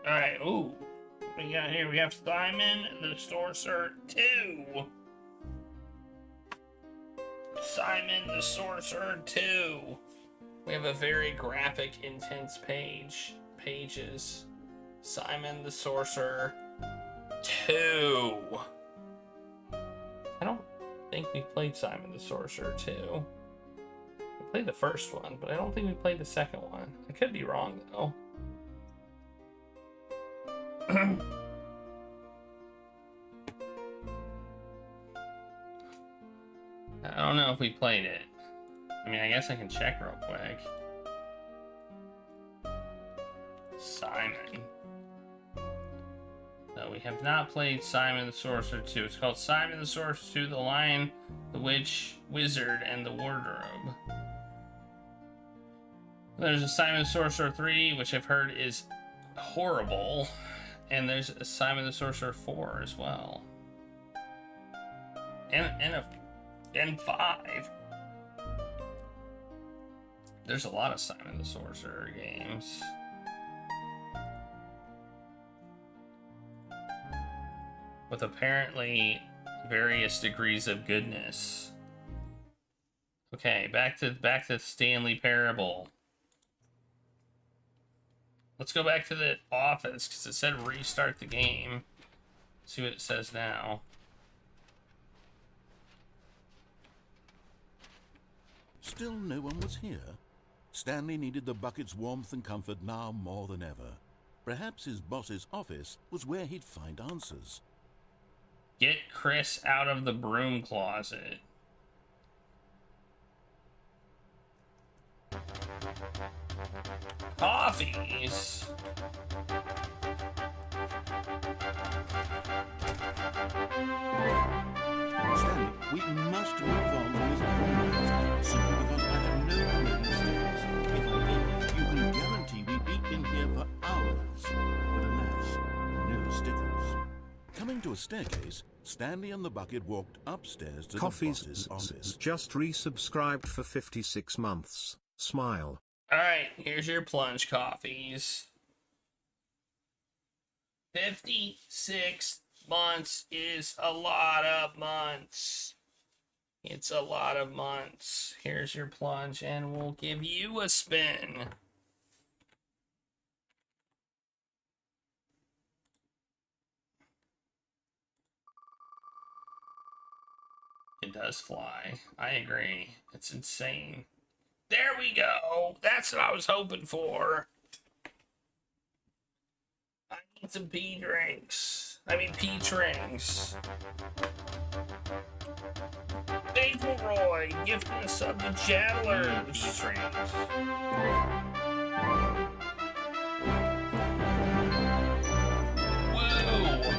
Alright, ooh. What we got here? We have Simon the Sorcerer 2. Simon the Sorcerer 2. We have a very graphic, intense pages. Simon the Sorcerer 2. I don't think we played Simon the Sorcerer 2. We played the first one, but I don't think we played the second one. I could be wrong, though. I don't know if we played it. I mean, I guess I can check real quick. Simon. No, we have not played Simon the Sorcerer 2. It's called Simon the Sorcerer 2, The Lion, the Witch, Wizard, and the Wardrobe. There's a Simon the Sorcerer 3, which I've heard is horrible. And there's a Simon the Sorcerer 4 as well. And 5. There's a lot of Simon the Sorcerer games. With apparently various degrees of goodness. Okay, back to Stanley Parable. Let's go back to the office, because it said restart the game. See what it says now. Still no one was here. Stanley needed the bucket's warmth and comfort now more than ever. Perhaps his boss's office was where he'd find answers. Get Chris out of the broom closet. Coffees. Stanley, we must move on from this broadcast simply because I have no remaining stickers. If I did, you can guarantee we'd be in here for hours. But alas, no stickers. Coming to a staircase, Stanley and the bucket walked upstairs to Coffee's the boss's office. just resubscribed for 56 months. Smile. Alright, here's your plunge coffees. 56 months is a lot of months. It's a lot of months. Here's your plunge, and we'll give you a spin. It does fly. I agree. It's insane. There we go. That's what I was hoping for. I need some peach rings. Faithful Roy, gifting a sub to Chattelers. Peach rings. Whoa.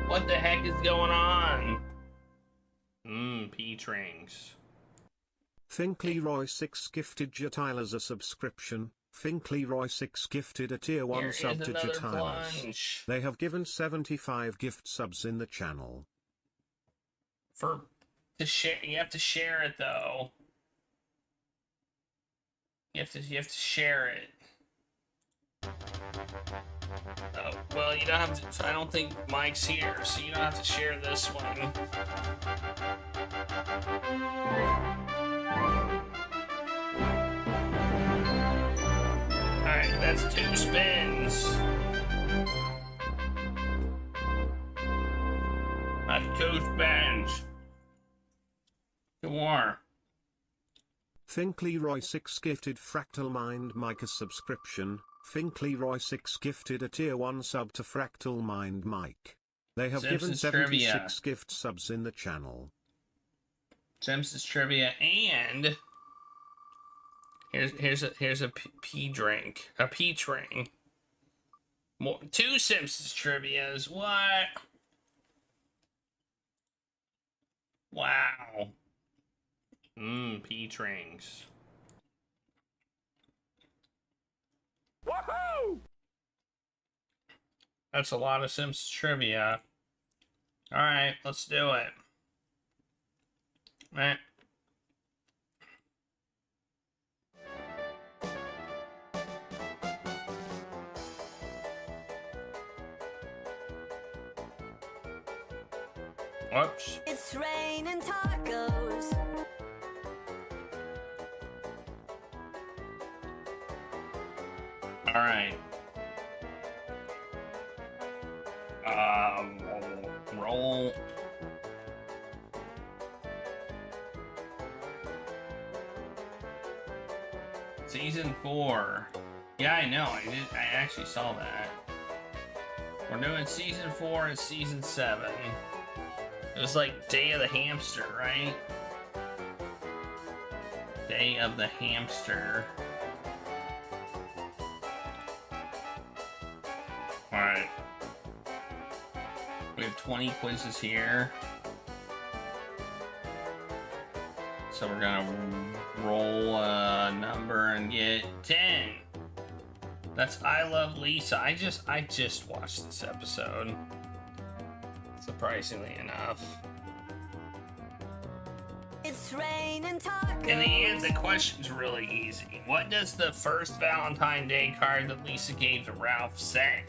What the heck is going on? Peach rings. Think Leroy 6 gifted Jatilers a subscription. Think Leroy 6 gifted a tier 1 sub to Jatilers. They have given 75 gift subs in the channel. To share, you have to share it though. You have to share it. Oh, well, you don't have to. I don't think Mike's here, so you don't have to share this one. Alright, that's 2 spins. That's 2 spins. 2 more. Think Leroy 6 gifted Fractal Mind Mike a subscription. Think Leroy 6 gifted a tier 1 sub to Fractal Mind Mike. They have given 76 gift subs in the channel. Simpsons trivia, and here's a peach ring. More 2 Simpsons trivias. What? Wow. Peach rings. Woohoo! That's a lot of Simpsons trivia. Alright, let's do it. Right. Whoops. It's raining tacos. All right. Roll. Season 4. Yeah, I know. I actually saw that. We're doing season 4 and season 7. It was like Day of the Hamster, right? Day of the Hamster. Alright. We have 20 quizzes here. So we're gonna roll a number and get 10. That's I Love Lisa. I just watched this episode. Surprisingly enough. It's raining tacos. In the end, the question's really easy. What does the first Valentine's Day card that Lisa gave to Ralph say?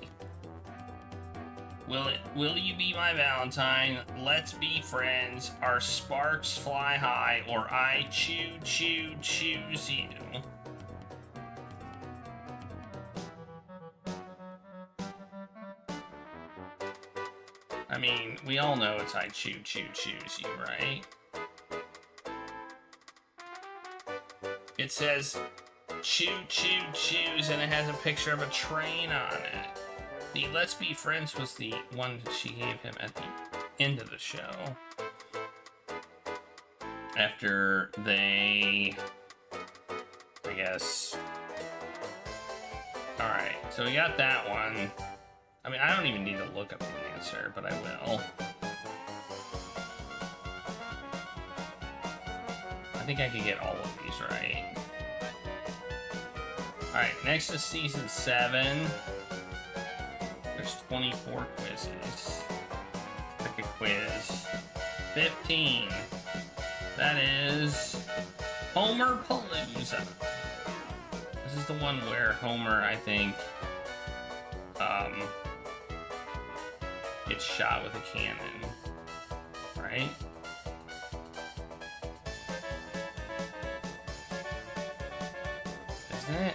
Will you be my Valentine? Let's be friends. Our sparks fly high, or I choose you. I mean, we all know it's I choose you, right? It says choose, and it has a picture of a train on it. The Let's Be Friends was the one that she gave him at the end of the show. After they, I guess. Alright, so we got that one. I mean, I don't even need to look up the answer, but I will. I think I can get all of these right. Alright, next is season 7. There's 24 quizzes. Pick a quiz. 15. That is Homer Palooza. This is the one where Homer, I think, gets shot with a cannon, right? Isn't it?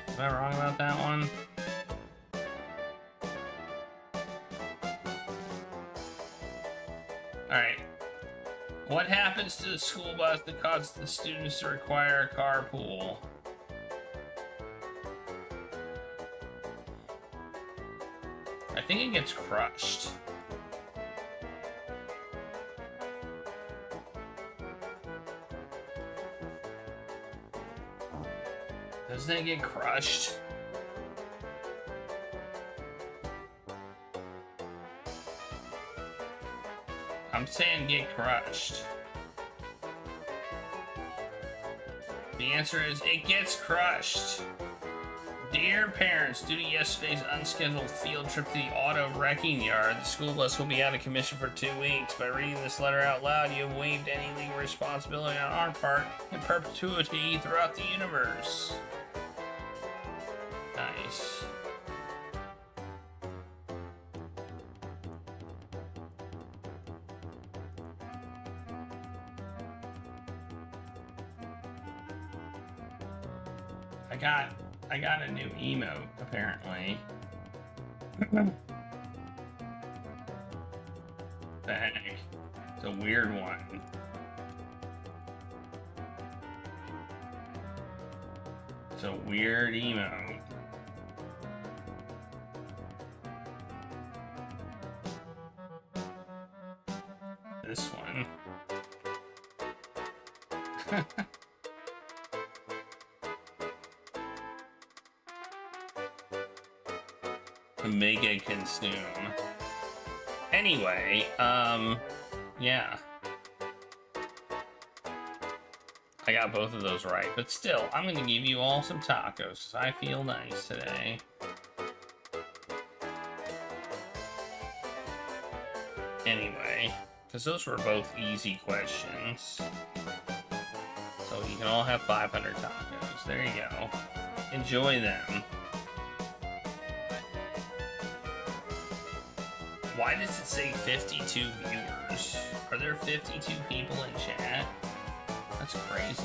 Am I wrong about that one? Alright. What happens to the school bus that causes the students to require a carpool? I think it gets crushed. Doesn't it get crushed? I'm saying get crushed. The answer is it gets crushed. Dear parents, due to yesterday's unscheduled field trip to the auto wrecking yard, the school bus will be out of commission for 2 weeks. By reading this letter out loud, you have waived any legal responsibility on our part in perpetuity throughout the universe. Nice. I got a new emote, apparently. The heck? It's a weird one. It's a weird emote. This one. Mega consume. Anyway, yeah. I got both of those right, but still, I'm gonna give you all some tacos because I feel nice today. Anyway, because those were both easy questions. So you can all have 500 tacos. There you go. Enjoy them. Why does it say 52 viewers? Are there 52 people in chat? That's crazy.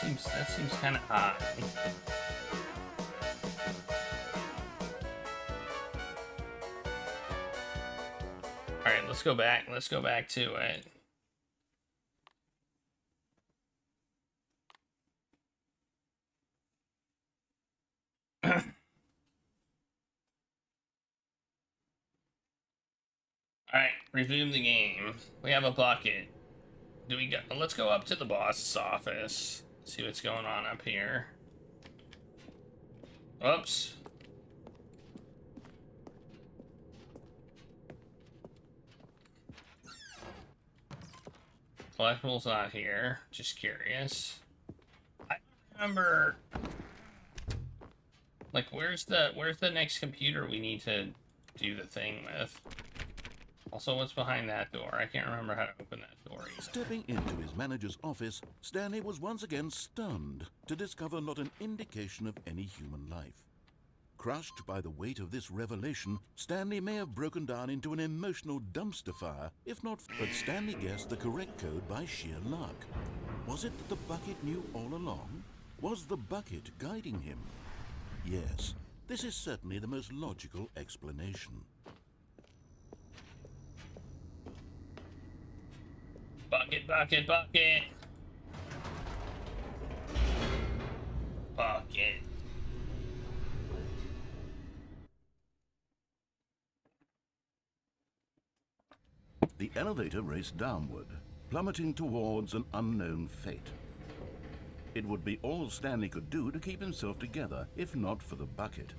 That seems kind of odd. All right, let's go back. Let's go back to it. Alright, resume the game. We have a bucket. Do we go? Let's go up to the boss's office. See what's going on up here. Oops. Collectibles not here. Just curious. I remember. Like, where's the next computer we need to do the thing with? Also, what's behind that door? I can't remember how to open that door either. Stepping into his manager's office, Stanley was once again stunned to discover not an indication of any human life. Crushed by the weight of this revelation, Stanley may have broken down into an emotional dumpster fire, if not... But Stanley guessed the correct code by sheer luck. Was it that the bucket knew all along? Was the bucket guiding him? Yes, this is certainly the most logical explanation. Bucket, bucket, bucket. Bucket. The elevator raced downward, plummeting towards an unknown fate. It would be all Stanley could do to keep himself together, if not for the bucket.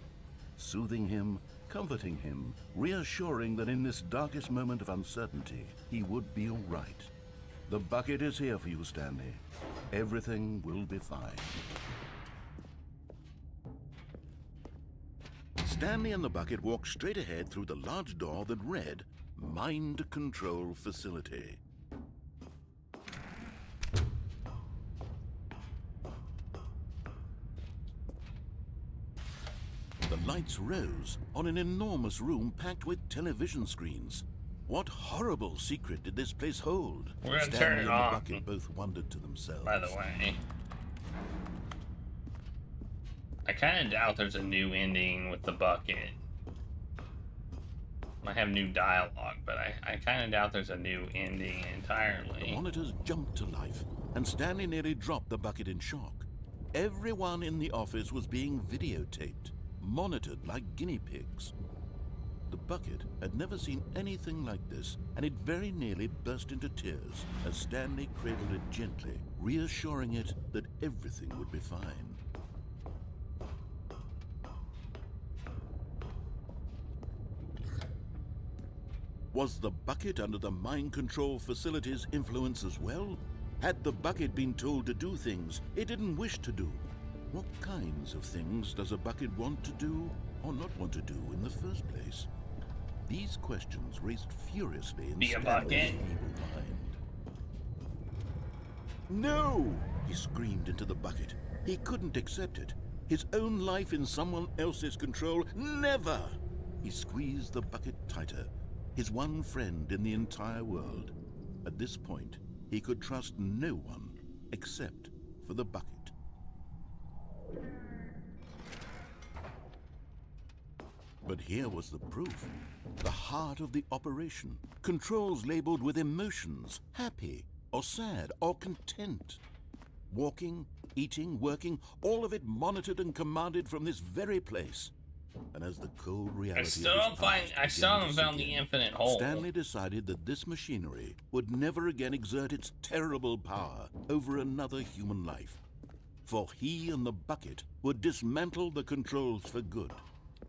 Soothing him, comforting him, reassuring that in this darkest moment of uncertainty, he would be all right. The bucket is here for you, Stanley. Everything will be fine. Stanley and the bucket walked straight ahead through the large door that read, mind control facility. The lights rose on an enormous room packed with television screens. What horrible secret did this place hold? We're gonna Stanley turn it and the on. Bucket both wondered to themselves. By the way, I kind of doubt there's a new ending with the bucket. Might have new dialogue, but I kind of doubt there's a new ending entirely. The monitors jumped to life, and Stanley nearly dropped the bucket in shock. Everyone in the office was being videotaped, monitored like guinea pigs. The bucket had never seen anything like this, and it very nearly burst into tears as Stanley cradled it gently, reassuring it that everything would be fine. Was the bucket under the mind control facility's influence as well? Had the bucket been told to do things it didn't wish to do? What kinds of things does a bucket want to do or not want to do in the first place? These questions raced furiously in Stanley's feeble mind. No! He screamed into the bucket. He couldn't accept it. His own life in someone else's control, never! He squeezed the bucket tighter, his one friend in the entire world. At this point, he could trust no one except for the bucket. But here was the proof. The heart of the operation. Controls labeled with emotions, happy or sad or content. Walking, eating, working, all of it monitored and commanded from this very place. And as the cold reality I still haven't found the infinite hole. Stanley decided that this machinery would never again exert its terrible power over another human life. For he and the bucket would dismantle the controls for good.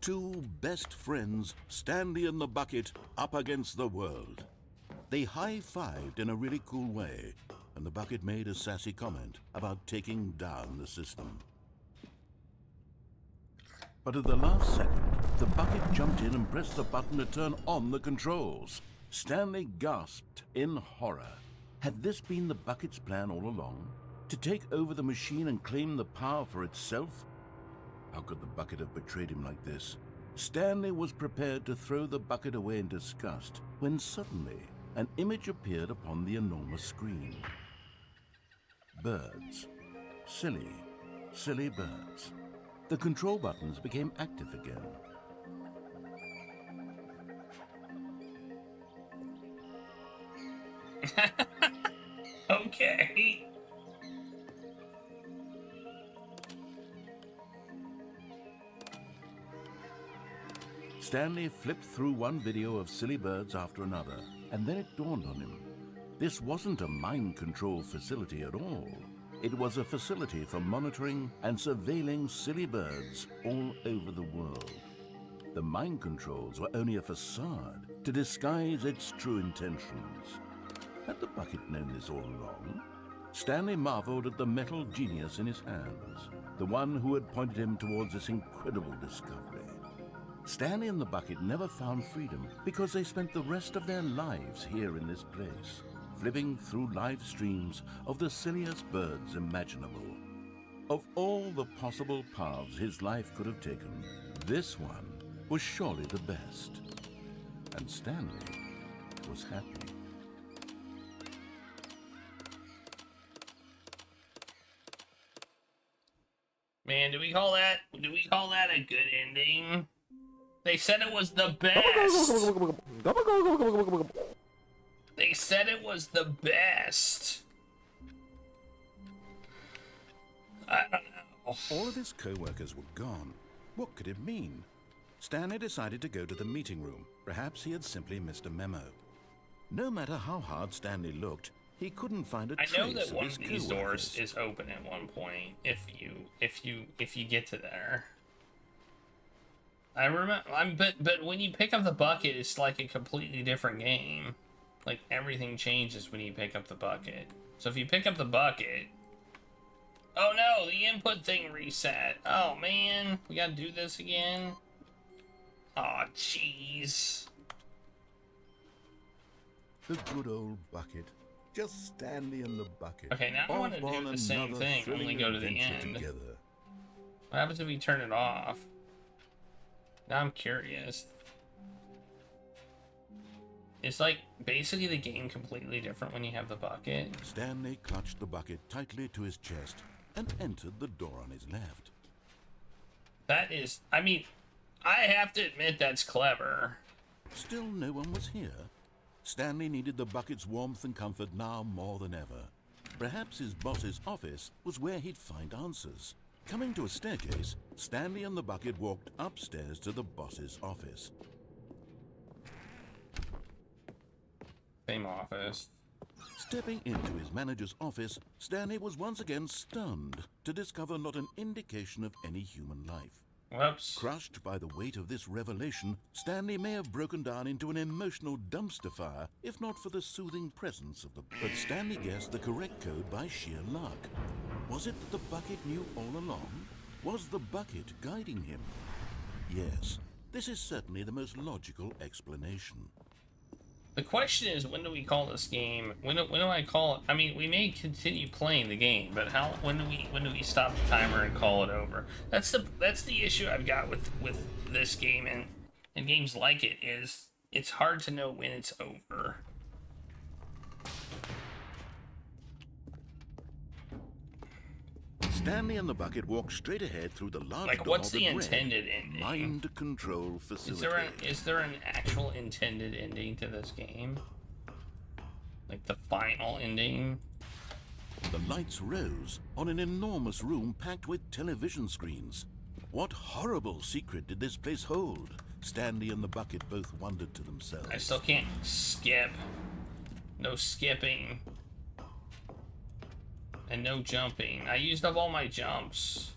Two best friends, Stanley and the bucket, up against the world. They high-fived in a really cool way, and the bucket made a sassy comment about taking down the system. But at the last second, the bucket jumped in and pressed the button to turn on the controls. Stanley gasped in horror. Had this been the bucket's plan all along? To take over the machine and claim the power for itself? How could the bucket have betrayed him like this? Stanley was prepared to throw the bucket away in disgust when suddenly an image appeared upon the enormous screen. Birds. Silly, silly birds. The control buttons became active again. Okay. Stanley flipped through one video of silly birds after another, and then it dawned on him. This wasn't a mind control facility at all. It was a facility for monitoring and surveilling silly birds all over the world. The mind controls were only a facade to disguise its true intentions. Had the bucket known this all along? Stanley marveled at the metal genius in his hands, the one who had pointed him towards this incredible discovery. Stanley and the bucket never found freedom because they spent the rest of their lives here in this place, flipping through live streams of the silliest birds imaginable. Of all the possible paths his life could have taken, this one was surely the best. And Stanley was happy. Man, do we call that a good ending? They said it was the best. They said it was the best. I don't know. All of his co-workers were gone. What could it mean? Stanley decided to go to the meeting room. Perhaps he had simply missed a memo. No matter how hard Stanley looked, he couldn't find a trace I know that of one his of these co-workers. doors is open at one point if you get to there. I remember, but when you pick up the bucket, it's like a completely different game. Like everything changes when you pick up the bucket. So if you pick up the bucket, oh no, the input thing reset. Oh man, we gotta do this again. Oh jeez. The good old bucket. Just Stanley and the bucket. Okay, now I want to do the same thing, only go to the end. Together. What happens if we turn it off? Now I'm curious. It's like basically the game completely different when you have the bucket. Stanley clutched the bucket tightly to his chest and entered the door on his left. That is, I mean, I have to admit that's clever. Still no one was here. Stanley needed the bucket's warmth and comfort now more than ever. Perhaps his boss's office was where he'd find answers. Coming to a staircase, Stanley and the bucket walked upstairs to the boss's office. Same office. Stepping into his manager's office, Stanley was once again stunned to discover not an indication of any human life. Whoops. Crushed by the weight of this revelation, Stanley may have broken down into an emotional dumpster fire if not for the soothing presence of the... But Stanley guessed the correct code by sheer luck. Was it that the bucket knew all along? Was the bucket guiding him? Yes, this is certainly the most logical explanation. The question is, when do we call this game? When do I call it? I mean, we may continue playing the game, but when do we stop the timer and call it over? That's the issue I've got with this game and games like it, is it's hard to know when it's over. Stanley and the bucket walked straight ahead through the large like, door what's the intended ending? Mind control facility. Is there an actual intended ending to this game? Like the final ending? The lights rose on an enormous room packed with television screens. What horrible secret did this place hold? Stanley and the bucket both wondered to themselves. I still can't skip. No skipping. And no jumping. I used up all my jumps.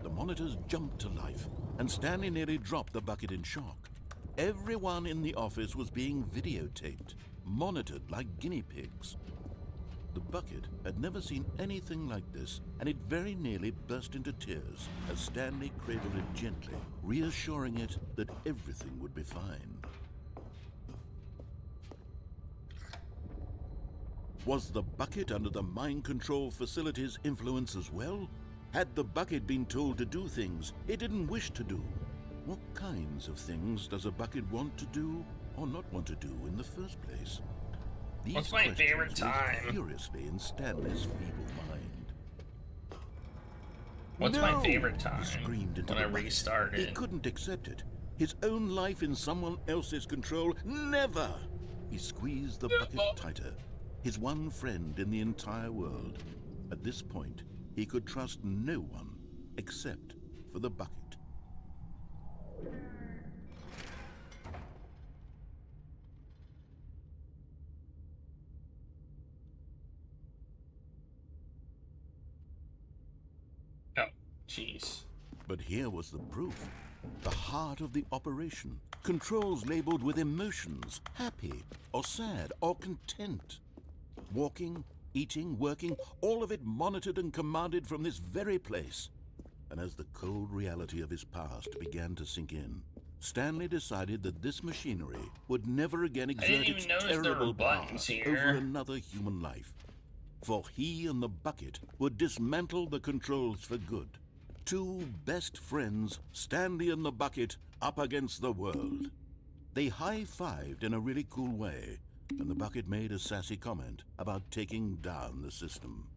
The monitors jumped to life, and Stanley nearly dropped the bucket in shock. Everyone in the office was being videotaped, monitored like guinea pigs. The bucket had never seen anything like this, and it very nearly burst into tears as Stanley cradled it gently, reassuring it that everything would be fine. Was the bucket under the mind control facility's influence as well? Had the bucket been told to do things it didn't wish to do? What kinds of things does a bucket want to do or not want to do in the first place? These What's my favorite time? Furiously in Stanley's feeble mind. What's my favorite time? He screamed into when I the bucket. restarted. He couldn't accept it. His own life in someone else's control? Never! He squeezed the bucket tighter. His one friend in the entire world. At this point, he could trust no one except for the bucket. Oh, jeez. But here was the proof. The heart of the operation. Controls labeled with emotions, happy or sad or content. Walking, eating, working, all of it monitored and commanded from this very place. And as the cold reality of his past began to sink in, Stanley decided that this machinery would never again exert its terrible power over another human life. For he and the bucket would dismantle the controls for good. Two best friends, Stanley and the bucket, up against the world. They high-fived in a really cool way, and the bucket made a sassy comment about taking down the system.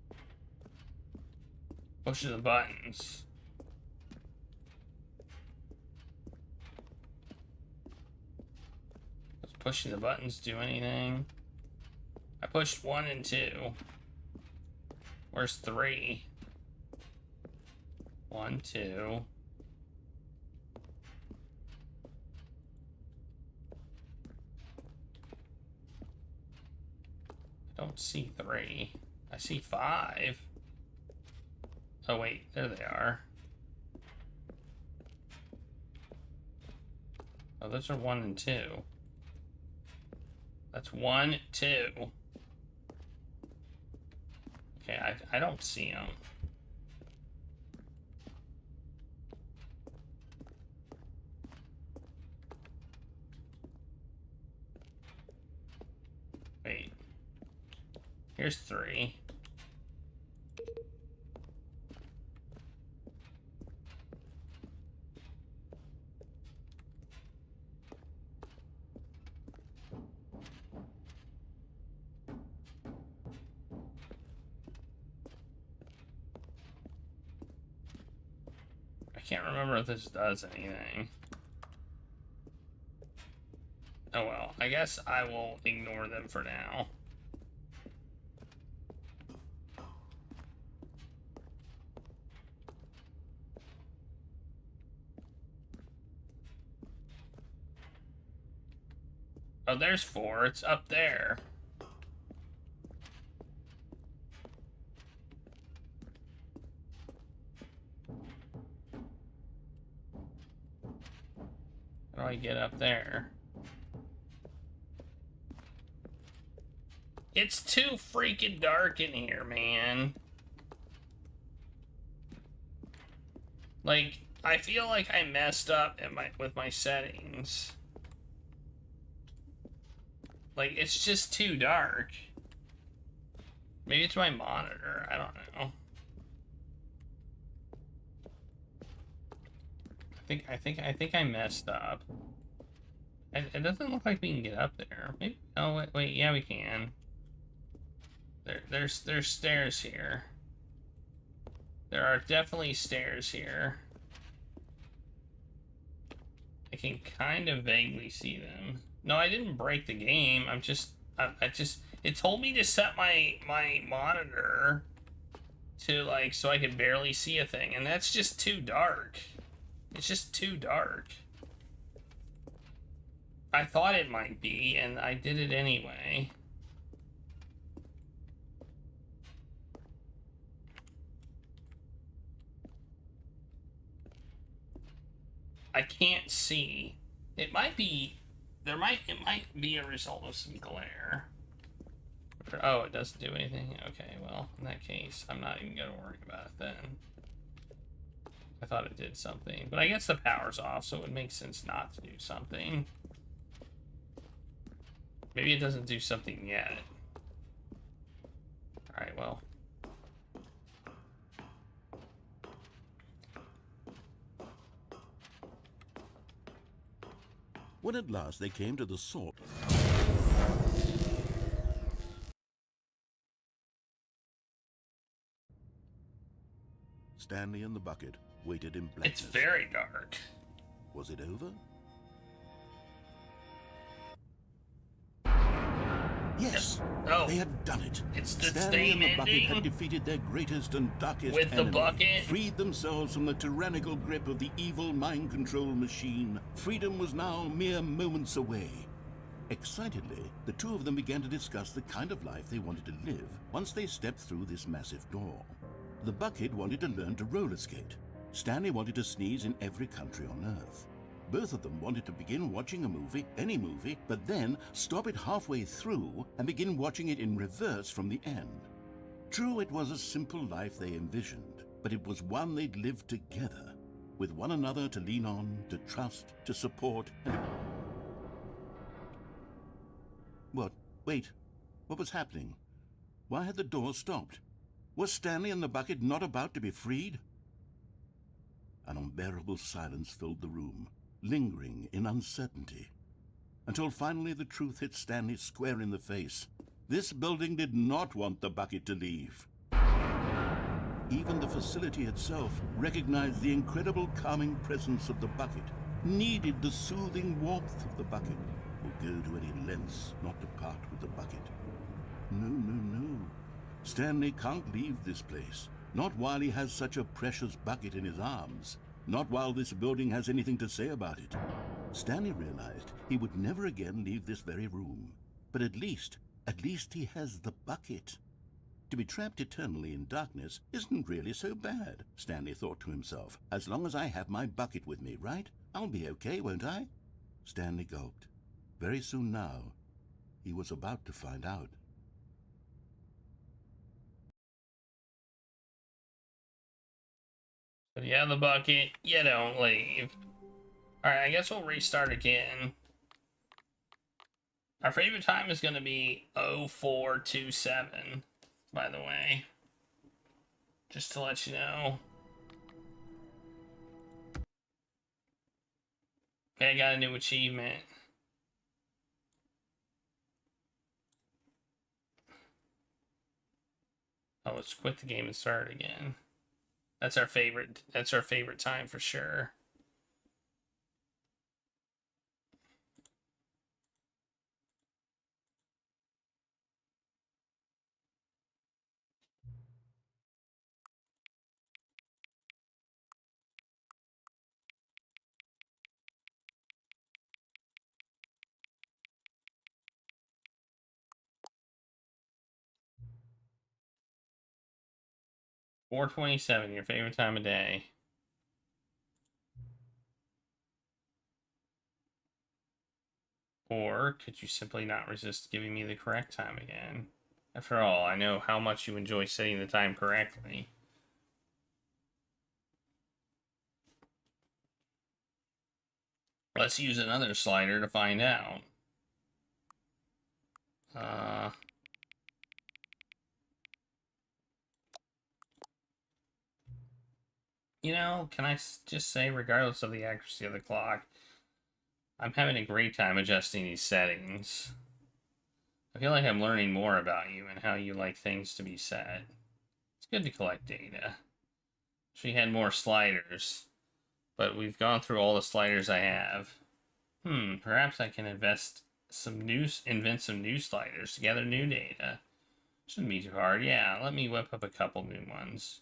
Pushing the buttons. Does pushing the buttons do anything? I pushed 1 and 2. Where's 3? 1, 2. I don't see 3. I see 5. Oh wait, there they are. Oh, those are 1 and 2. That's 1, 2. Okay, I don't see them. Wait. Here's 3. I can't remember if this does anything. Oh well, I guess I will ignore them for now. Oh, there's 4. It's up there. How do I get up there? It's too freaking dark in here, man. Like, I feel like I messed up with my settings. Like, it's just too dark. Maybe it's my monitor. I don't know. I think I messed up. It doesn't look like we can get up there. Maybe. Oh wait, yeah, we can. There's stairs here. There are definitely stairs here. I can kind of vaguely see them. No, I didn't break the game. It told me to set my monitor to like so I could barely see a thing, and that's just too dark. It's just too dark. I thought it might be, and I did it anyway. I can't see. It might be. It might be a result of some glare. Oh, it doesn't do anything? Okay, well, in that case, I'm not even gonna worry about it then. I thought it did something. But I guess the power's off, so it would make sense not to do something. Maybe it doesn't do something yet. Alright, well. When at last they came to the salt... Stanley and the bucket waited in blackness. It's very dark. Was it over? Yes! Oh, they had done it. It's the Stanley and the bucket ending had defeated their greatest and darkest with enemy, the bucket, freed themselves from the tyrannical grip of the evil mind control machine. Freedom was now mere moments away. Excitedly, the two of them began to discuss the kind of life they wanted to live once they stepped through this massive door. The bucket wanted to learn to roller skate. Stanley wanted to sneeze in every country on Earth. Both of them wanted to begin watching a movie, any movie, but then stop it halfway through and begin watching it in reverse from the end. True, it was a simple life they envisioned, but it was one they'd lived together, with one another to lean on, to trust, to support, and... What? Wait. What was happening? Why had the door stopped? Was Stanley and the bucket not about to be freed? An unbearable silence filled the room, lingering in uncertainty, until finally the truth hit Stanley square in the face. This building did not want the bucket to leave. Even the facility itself recognized the incredible calming presence of the bucket, needed the soothing warmth of the bucket, would go to any lengths not to part with the bucket. No, no, no. Stanley can't leave this place. Not while he has such a precious bucket in his arms. Not while this building has anything to say about it. Stanley realized he would never again leave this very room. But at least he has the bucket. To be trapped eternally in darkness isn't really so bad, Stanley thought to himself. As long as I have my bucket with me, right? I'll be okay, won't I? Stanley gulped. Very soon now, he was about to find out. But you have the bucket, you don't leave. Alright, I guess we'll restart again. Our favorite time is going to be 0427, by the way. Just to let you know. Okay, I got a new achievement. Oh, let's quit the game and start again. That's our favorite time for sure. $4.27, your favorite time of day. Or could you simply not resist giving me the correct time again? After all, I know how much you enjoy setting the time correctly. Let's use another slider to find out. You know, can I just say, regardless of the accuracy of the clock, I'm having a great time adjusting these settings. I feel like I'm learning more about you and how you like things to be set. It's good to collect data. Wish we had more sliders, but we've gone through all the sliders I have. Perhaps I can invent some new sliders to gather new data. Shouldn't be too hard. Yeah, let me whip up a couple new ones.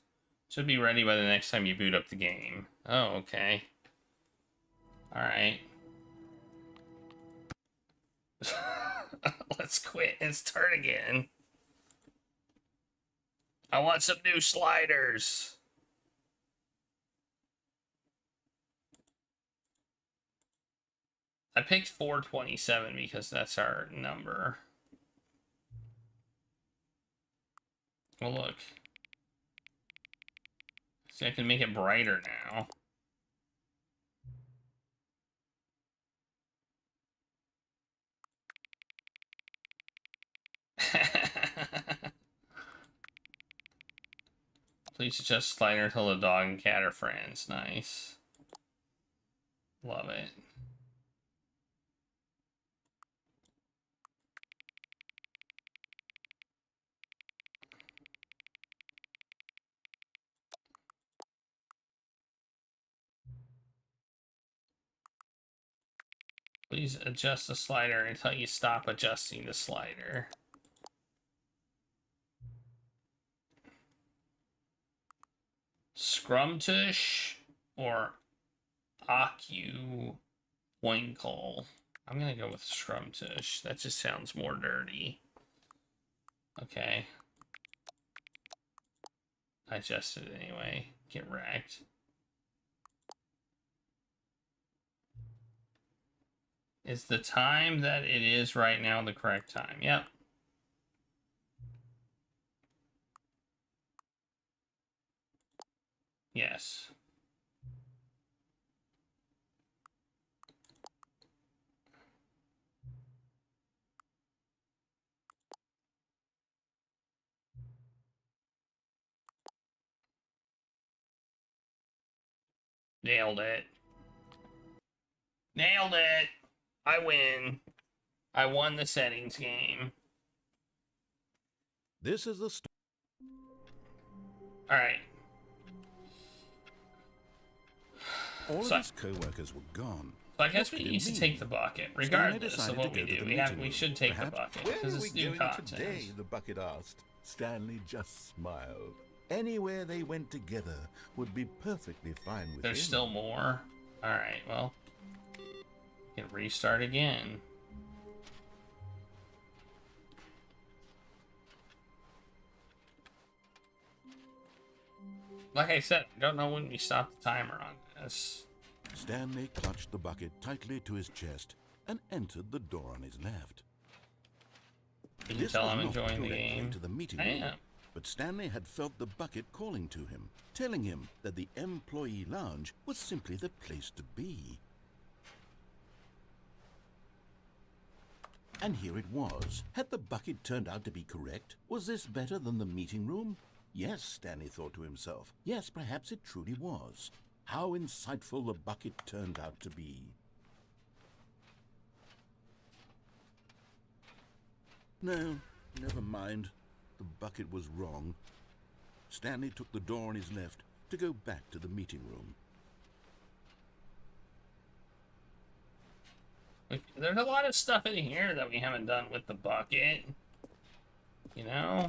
Should be ready by the next time you boot up the game. Oh, okay. Alright. Let's quit and start again. I want some new sliders. I picked 427 because that's our number. Well, look. See, I can make it brighter now. Please adjust slider until the dog and cat are friends. Nice. Love it. Please adjust the slider until you stop adjusting the slider. Scrumtush or Acu Winkle? I'm gonna go with Scrumtush. That just sounds more dirty. Okay. I adjusted it anyway. Get wrecked. Is the time that it is right now the correct time? Yep. Yes. Nailed it. Nailed it. I win. I won the settings game. This is the Alright. All of his co-workers were gone. So I guess we need to take the bucket, regardless of what we do. We should take the bucket, because it's new content. Today, the bucket asked. Stanley just smiled. Anywhere they went together would be perfectly fine with There's him. still more? Alright, well. We can restart again. Like I said, I don't know when we stop the timer on this. Stanley clutched the bucket tightly to his chest and entered the door on his left. Can you tell I'm enjoying the game? To the meeting I room, am. but Stanley had felt the bucket calling to him, telling him that the employee lounge was simply the place to be. And here it was. Had the bucket turned out to be correct? Was this better than the meeting room? Yes, Stanley thought to himself. Yes, perhaps it truly was. How insightful the bucket turned out to be. No, never mind. The bucket was wrong. Stanley took the door on his left to go back to the meeting room. There's a lot of stuff in here that we haven't done with the bucket. You know?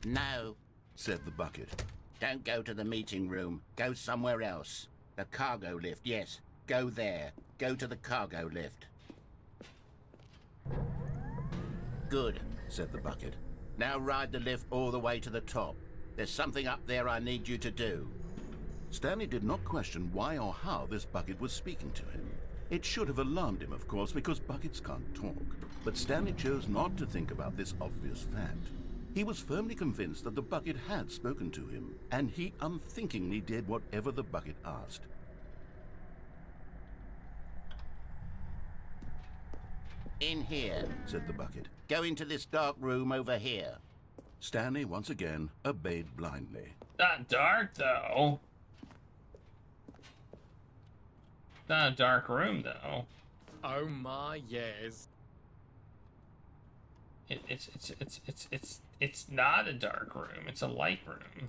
No, said the bucket. Don't go to the meeting room. Go somewhere else. The cargo lift, yes. Go there. Go to the cargo lift. Good, said the bucket. Now ride the lift all the way to the top. There's something up there I need you to do. Stanley did not question why or how this bucket was speaking to him. It should have alarmed him, of course, because buckets can't talk. But Stanley chose not to think about this obvious fact. He was firmly convinced that the bucket had spoken to him, and he unthinkingly did whatever the bucket asked. In here, said the bucket. Go into this dark room over here. Stanley once again obeyed blindly. Not dark, though. Not a dark room, though. Oh my, yes. It's not a dark room. It's a light room.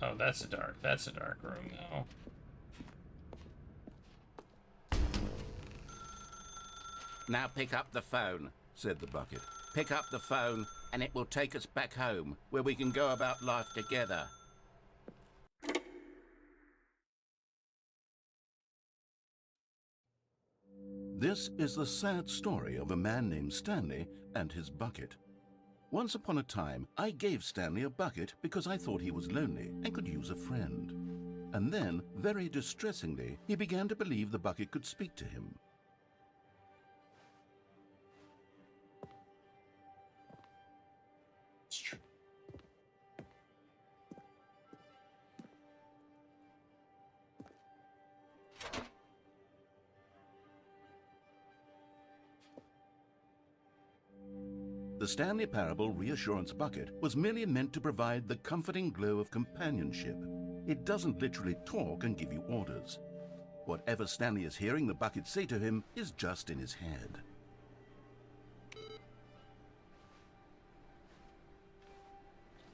Oh, that's a dark room, though. Now pick up the phone, said the bucket. Pick up the phone, and it will take us back home, where we can go about life together. This is the sad story of a man named Stanley and his bucket. Once upon a time, I gave Stanley a bucket because I thought he was lonely and could use a friend. And then, very distressingly, he began to believe the bucket could speak to him. It's true. The Stanley Parable Reassurance Bucket was merely meant to provide the comforting glow of companionship. It doesn't literally talk and give you orders. Whatever Stanley is hearing the bucket say to him is just in his head.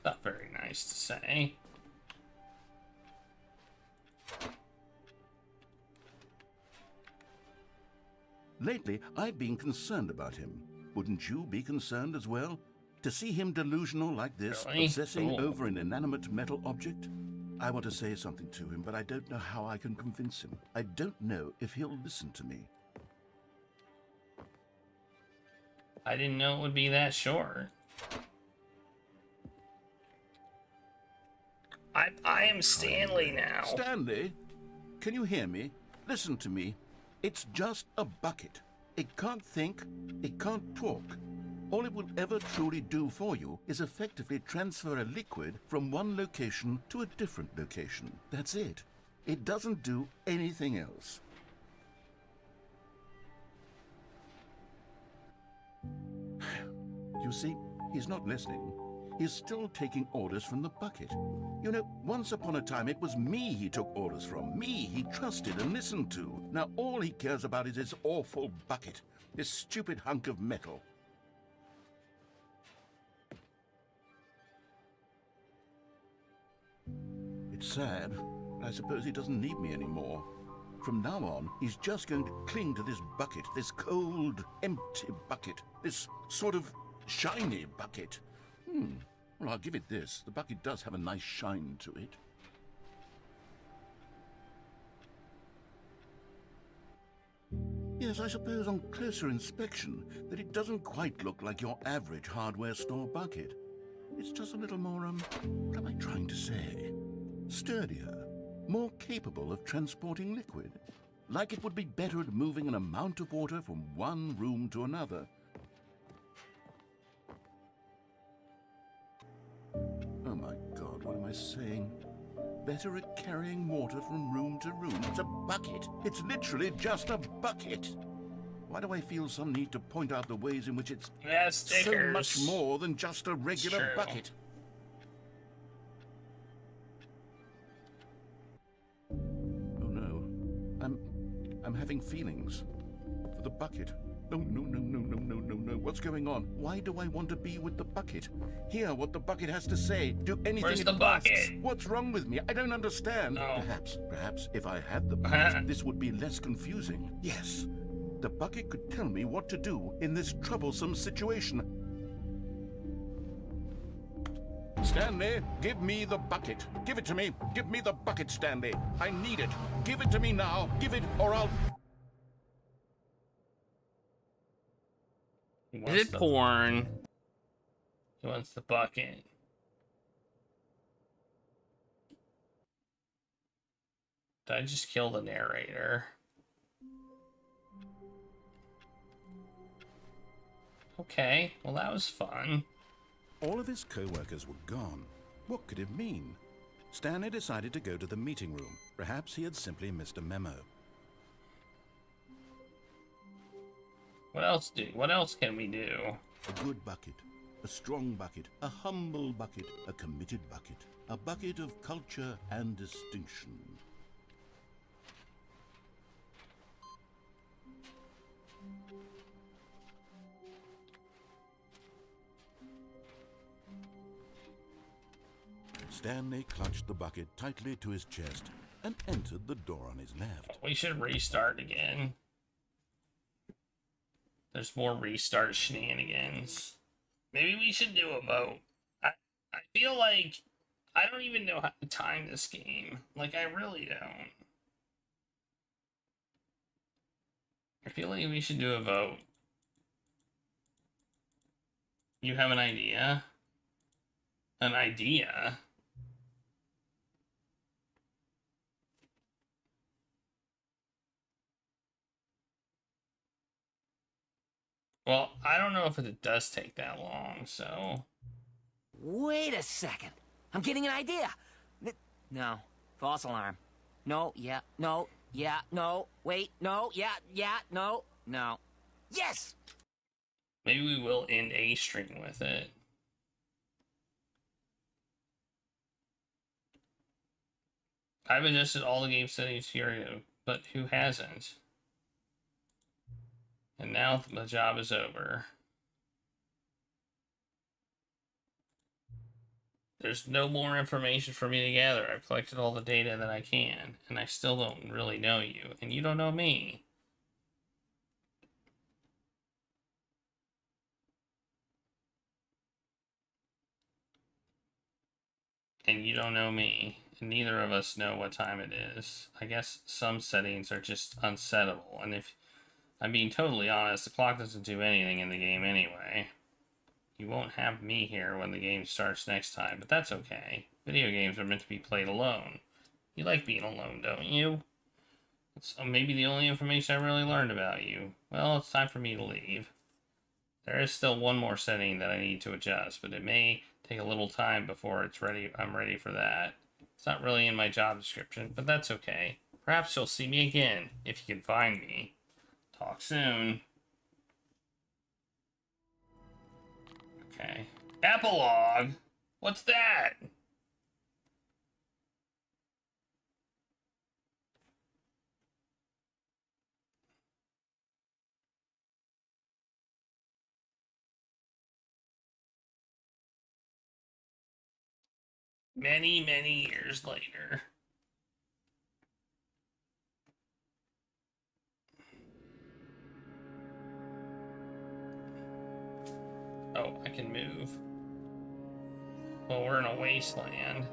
Not very nice to say. Lately, I've been concerned about him. Wouldn't you be concerned as well? To see him delusional like this, Really? obsessing over an inanimate metal object? I want to say something to him, but I don't know how I can convince him. I don't know if he'll listen to me. I didn't know it would be that short. I am Stanley now. Stanley, can you hear me? Listen to me. It's just a bucket. It can't think, it can't talk. All it will ever truly do for you is effectively transfer a liquid from one location to a different location. That's it. It doesn't do anything else. You see, he's not listening. He's still taking orders from the bucket. You know, once upon a time it was me he took orders from. Me he trusted and listened to. Now all he cares about is his awful bucket. This stupid hunk of metal. It's sad, but I suppose he doesn't need me anymore. From now on, he's just going to cling to this bucket, this cold, empty bucket, this sort of shiny bucket. Well, I'll give it this. The bucket does have a nice shine to it. Yes, I suppose on closer inspection that it doesn't quite look like your average hardware store bucket. It's just a little more, what am I trying to say? Sturdier, more capable of transporting liquid. Like it would be better at moving an amount of water from one room to another. Oh my God, what am I saying? Better at carrying water from room to room. It's a bucket. It's literally just a bucket. Why do I feel some need to point out the ways in which it's Yeah, so stickers. much more than just a regular bucket? Oh no. I'm having feelings. For the bucket. No. What's going on? Why do I want to be with the bucket? Hear what the bucket has to say. Do anything Where's it the bucket? asks. What's wrong with me? I don't understand. Oh. Perhaps if I had the bucket, this would be less confusing. Yes. The bucket could tell me what to do in this troublesome situation. Stanley, give me the bucket. Give it to me. Give me the bucket, Stanley. I need it. Give it to me now. Give it or I'll... Is it porn? He wants the bucket. Did I just kill the narrator? Okay, well that was fun. All of his co-workers were gone. What could it mean? Stanley decided to go to the meeting room. Perhaps he had simply missed a memo. What else can we do? A good bucket, a strong bucket, a humble bucket, a committed bucket, a bucket of culture and distinction. Stanley clutched the bucket tightly to his chest and entered the door on his left. We should restart again. There's more restart shenanigans. Maybe we should do a vote. I feel like I don't even know how to time this game. Like, I really don't. I feel like we should do a vote. You have an idea? An idea? Well, I don't know if it does take that long, so... Wait a second. I'm getting an idea. No. False alarm. No, yeah, no, yeah, no. Wait, no, yeah, no, no. Yes! Maybe we will end a stream with it. I've adjusted all the game settings here, but who hasn't? And now the job is over. There's no more information for me to gather. I've collected all the data that I can, and I still don't really know you, and you don't know me. And you don't know me, and neither of us know what time it is. I guess some settings are just unsettable, and if I'm being totally honest, the clock doesn't do anything in the game anyway. You won't have me here when the game starts next time, but that's okay. Video games are meant to be played alone. You like being alone, don't you? It's maybe the only information I really learned about you. Well, it's time for me to leave. There is still one more setting that I need to adjust, but it may take a little time before I'm ready for that. It's not really in my job description, but that's okay. Perhaps you'll see me again, if you can find me. Talk soon. Okay. Epilogue? What's that? Many, many years later. Oh, I can move. Well, we're in a wasteland.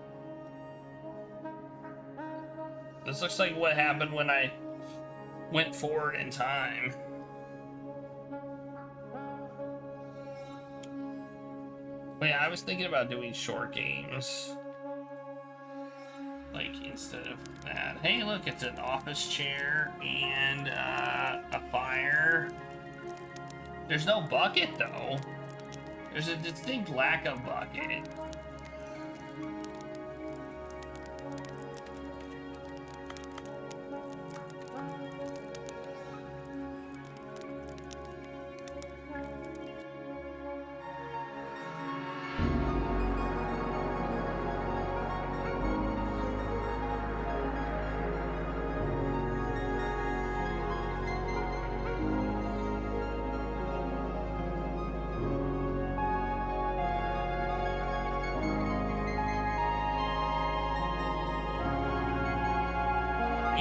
This looks like what happened when I went forward in time. Wait, I was thinking about doing short games. Like, instead of that. Hey, look, it's an office chair and a fire. There's no bucket, though. There's a distinct lack of bucket.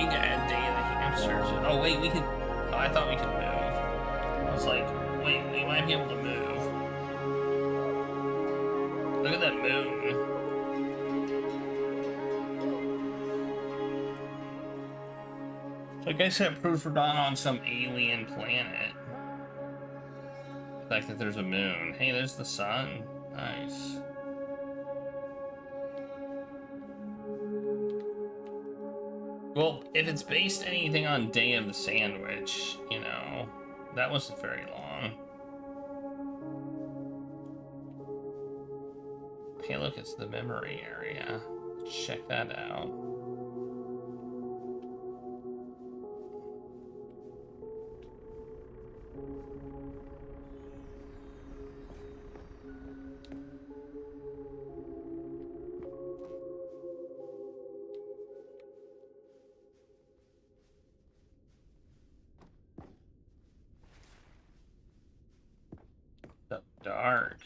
need to add Day of the Hamsters. Oh, wait, we can... Oh, I thought we could move. I was like, wait, we might be able to move. Look at that moon. So I guess that proves we're not on some alien planet. The fact that there's a moon. Hey, there's the sun. Nice. Well, if it's based anything on Day of the Sandwich, you know, that wasn't very long. Hey, look, it's the memory area. Let's check that out. So dark.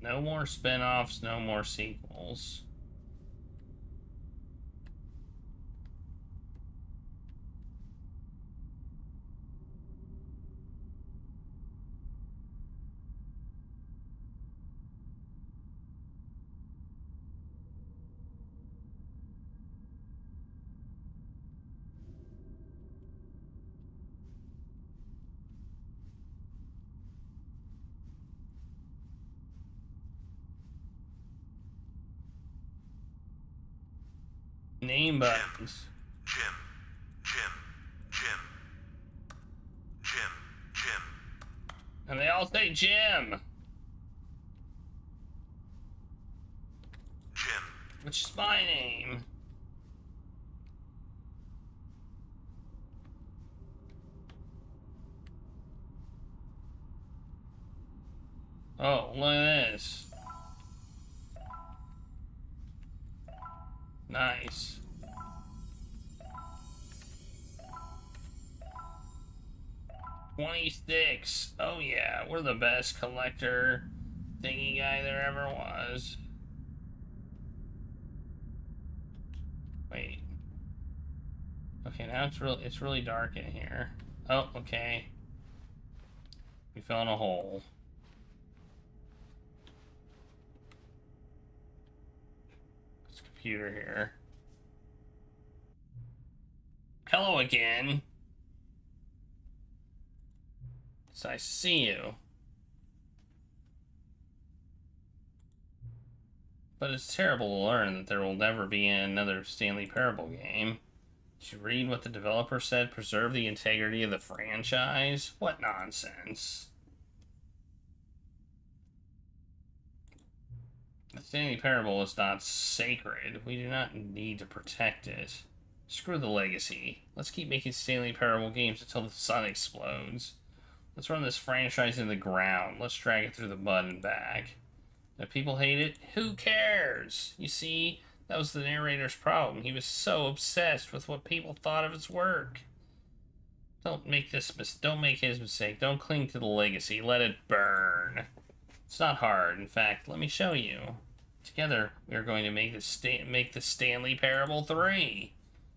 No more spin-offs, no more sequels. Name buttons. Jim. And they all say Jim. Jim. Which is my name. Oh, look at this. Nice. $26. Oh yeah, we're the best collector thingy guy there ever was. Wait. Okay, now it's really dark in here. Oh, okay. We fell in a hole. It's a computer here. Hello again. It's nice to see you. But it's terrible to learn that there will never be another Stanley Parable game. Did you read what the developer said? Preserve the integrity of the franchise? What nonsense. The Stanley Parable is not sacred. We do not need to protect it. Screw the legacy. Let's keep making Stanley Parable games until the sun explodes. Let's run this franchise in the ground. Let's drag it through the mud and back. If people hate it, who cares? You see, that was the narrator's problem. He was so obsessed with what people thought of his work. Don't make his mistake. Don't cling to the legacy. Let it burn. It's not hard. In fact, let me show you. Together, we are going to make the Stanley Parable 3.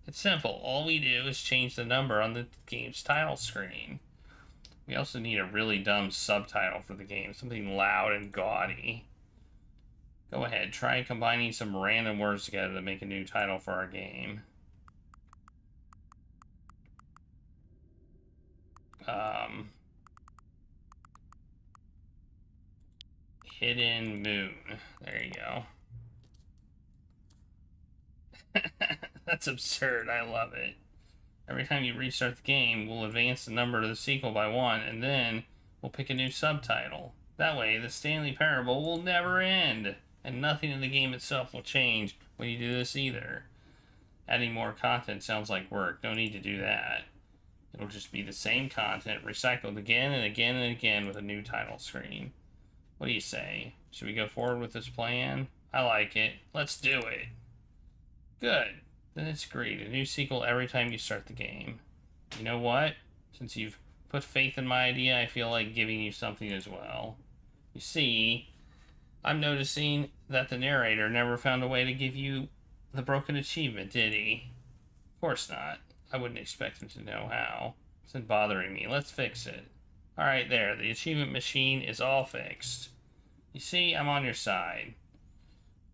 It's simple. All we do is change the number on the game's title screen. We also need a really dumb subtitle for the game. Something loud and gaudy. Go ahead. Try combining some random words together to make a new title for our game. Hidden Moon. There you go. That's absurd. I love it. Every time you restart the game, we'll advance the number of the sequel by 1, and then we'll pick a new subtitle. That way, the Stanley Parable will never end, and nothing in the game itself will change when you do this either. Adding more content sounds like work. No need to do that. It'll just be the same content, recycled again and again and again with a new title screen. What do you say? Should we go forward with this plan? I like it. Let's do it. Good. Then it's agreed. A new sequel every time you start the game. You know what? Since you've put faith in my idea, I feel like giving you something as well. You see, I'm noticing that the narrator never found a way to give you the broken achievement, did he? Of course not. I wouldn't expect him to know how. It's been bothering me. Let's fix it. Alright, there. The achievement machine is all fixed. You see, I'm on your side.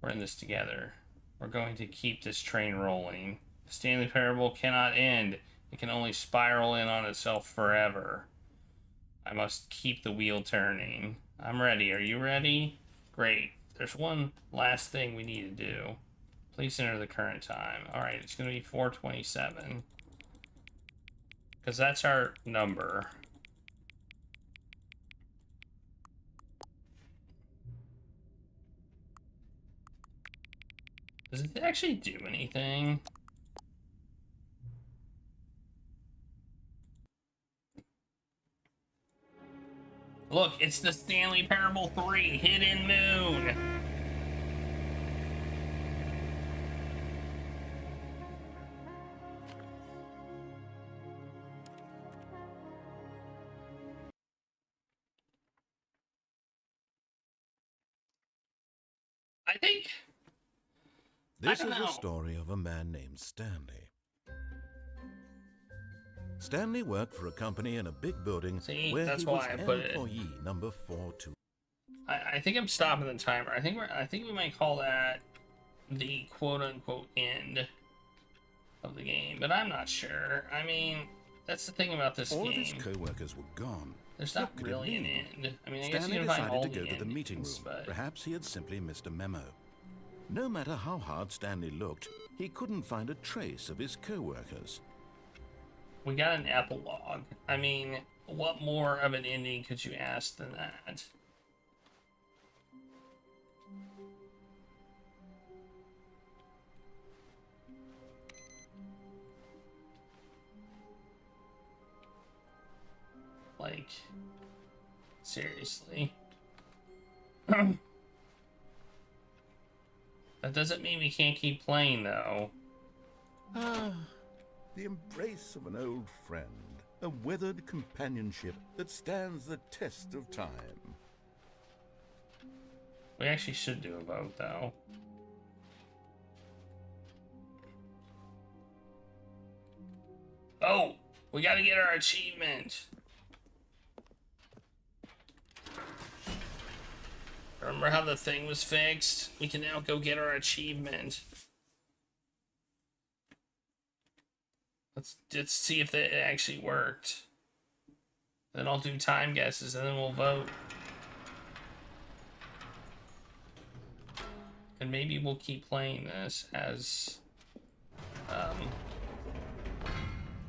We're in this together. We're going to keep this train rolling. The Stanley Parable cannot end. It can only spiral in on itself forever. I must keep the wheel turning. I'm ready. Are you ready? Great. There's one last thing we need to do. Please enter the current time. Alright, it's going to be 4:27. Because that's our number. Does it actually do anything? Look, it's the Stanley Parable 3 Hidden Moon. I think this is the story of a man named Stanley. Stanley worked for a company in a big building where he was employee number 42. I think I'm stopping the timer. I think we might call that the quote-unquote end of the game, but I'm not sure. I mean, that's the thing about this game. All of his co-workers were gone. There's not really an end. I mean, I guess you can find all the endings. Stanley decided to go to the meeting room. But perhaps he had simply missed a memo. No matter how hard Stanley looked, he couldn't find a trace of his co-workers. We got an epilogue. I mean, what more of an ending could you ask than that? Like, seriously? That doesn't mean we can't keep playing, though. Ah, the embrace of an old friend. A weathered companionship that stands the test of time. We actually should do a vote, though. Oh! We gotta get our achievement! Remember how the thing was fixed? We can now go get our achievement. Let's see if it actually worked. Then I'll do time guesses and then we'll vote. And maybe we'll keep playing this as...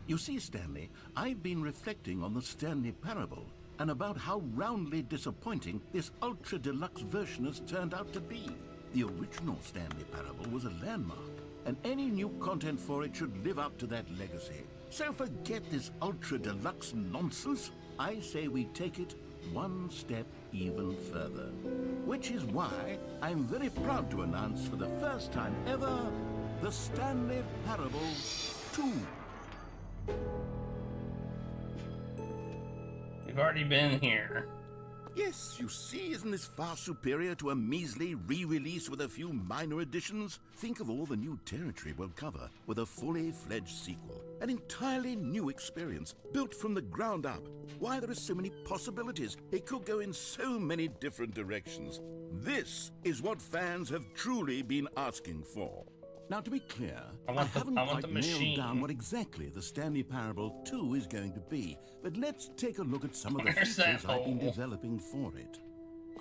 You see, Stanley, I've been reflecting on the Stanley Parable and about how roundly disappointing this ultra deluxe version has turned out to be. The original Stanley Parable was a landmark, and any new content for it should live up to that legacy. So forget this ultra deluxe nonsense. I say we take it one step even further. Which is why I'm very proud to announce for the first time ever, the Stanley Parable 2. We've already been here. Yes, you see, isn't this far superior to a measly re-release with a few minor additions? Think of all the new territory we'll cover with a fully fledged sequel. An entirely new experience, built from the ground up. Why, there are so many possibilities. It could go in so many different directions. This is what fans have truly been asking for. Now, to be clear, I haven't quite nailed down what exactly the Stanley Parable 2 is going to be, but let's take a look at some of the features I've been developing for it.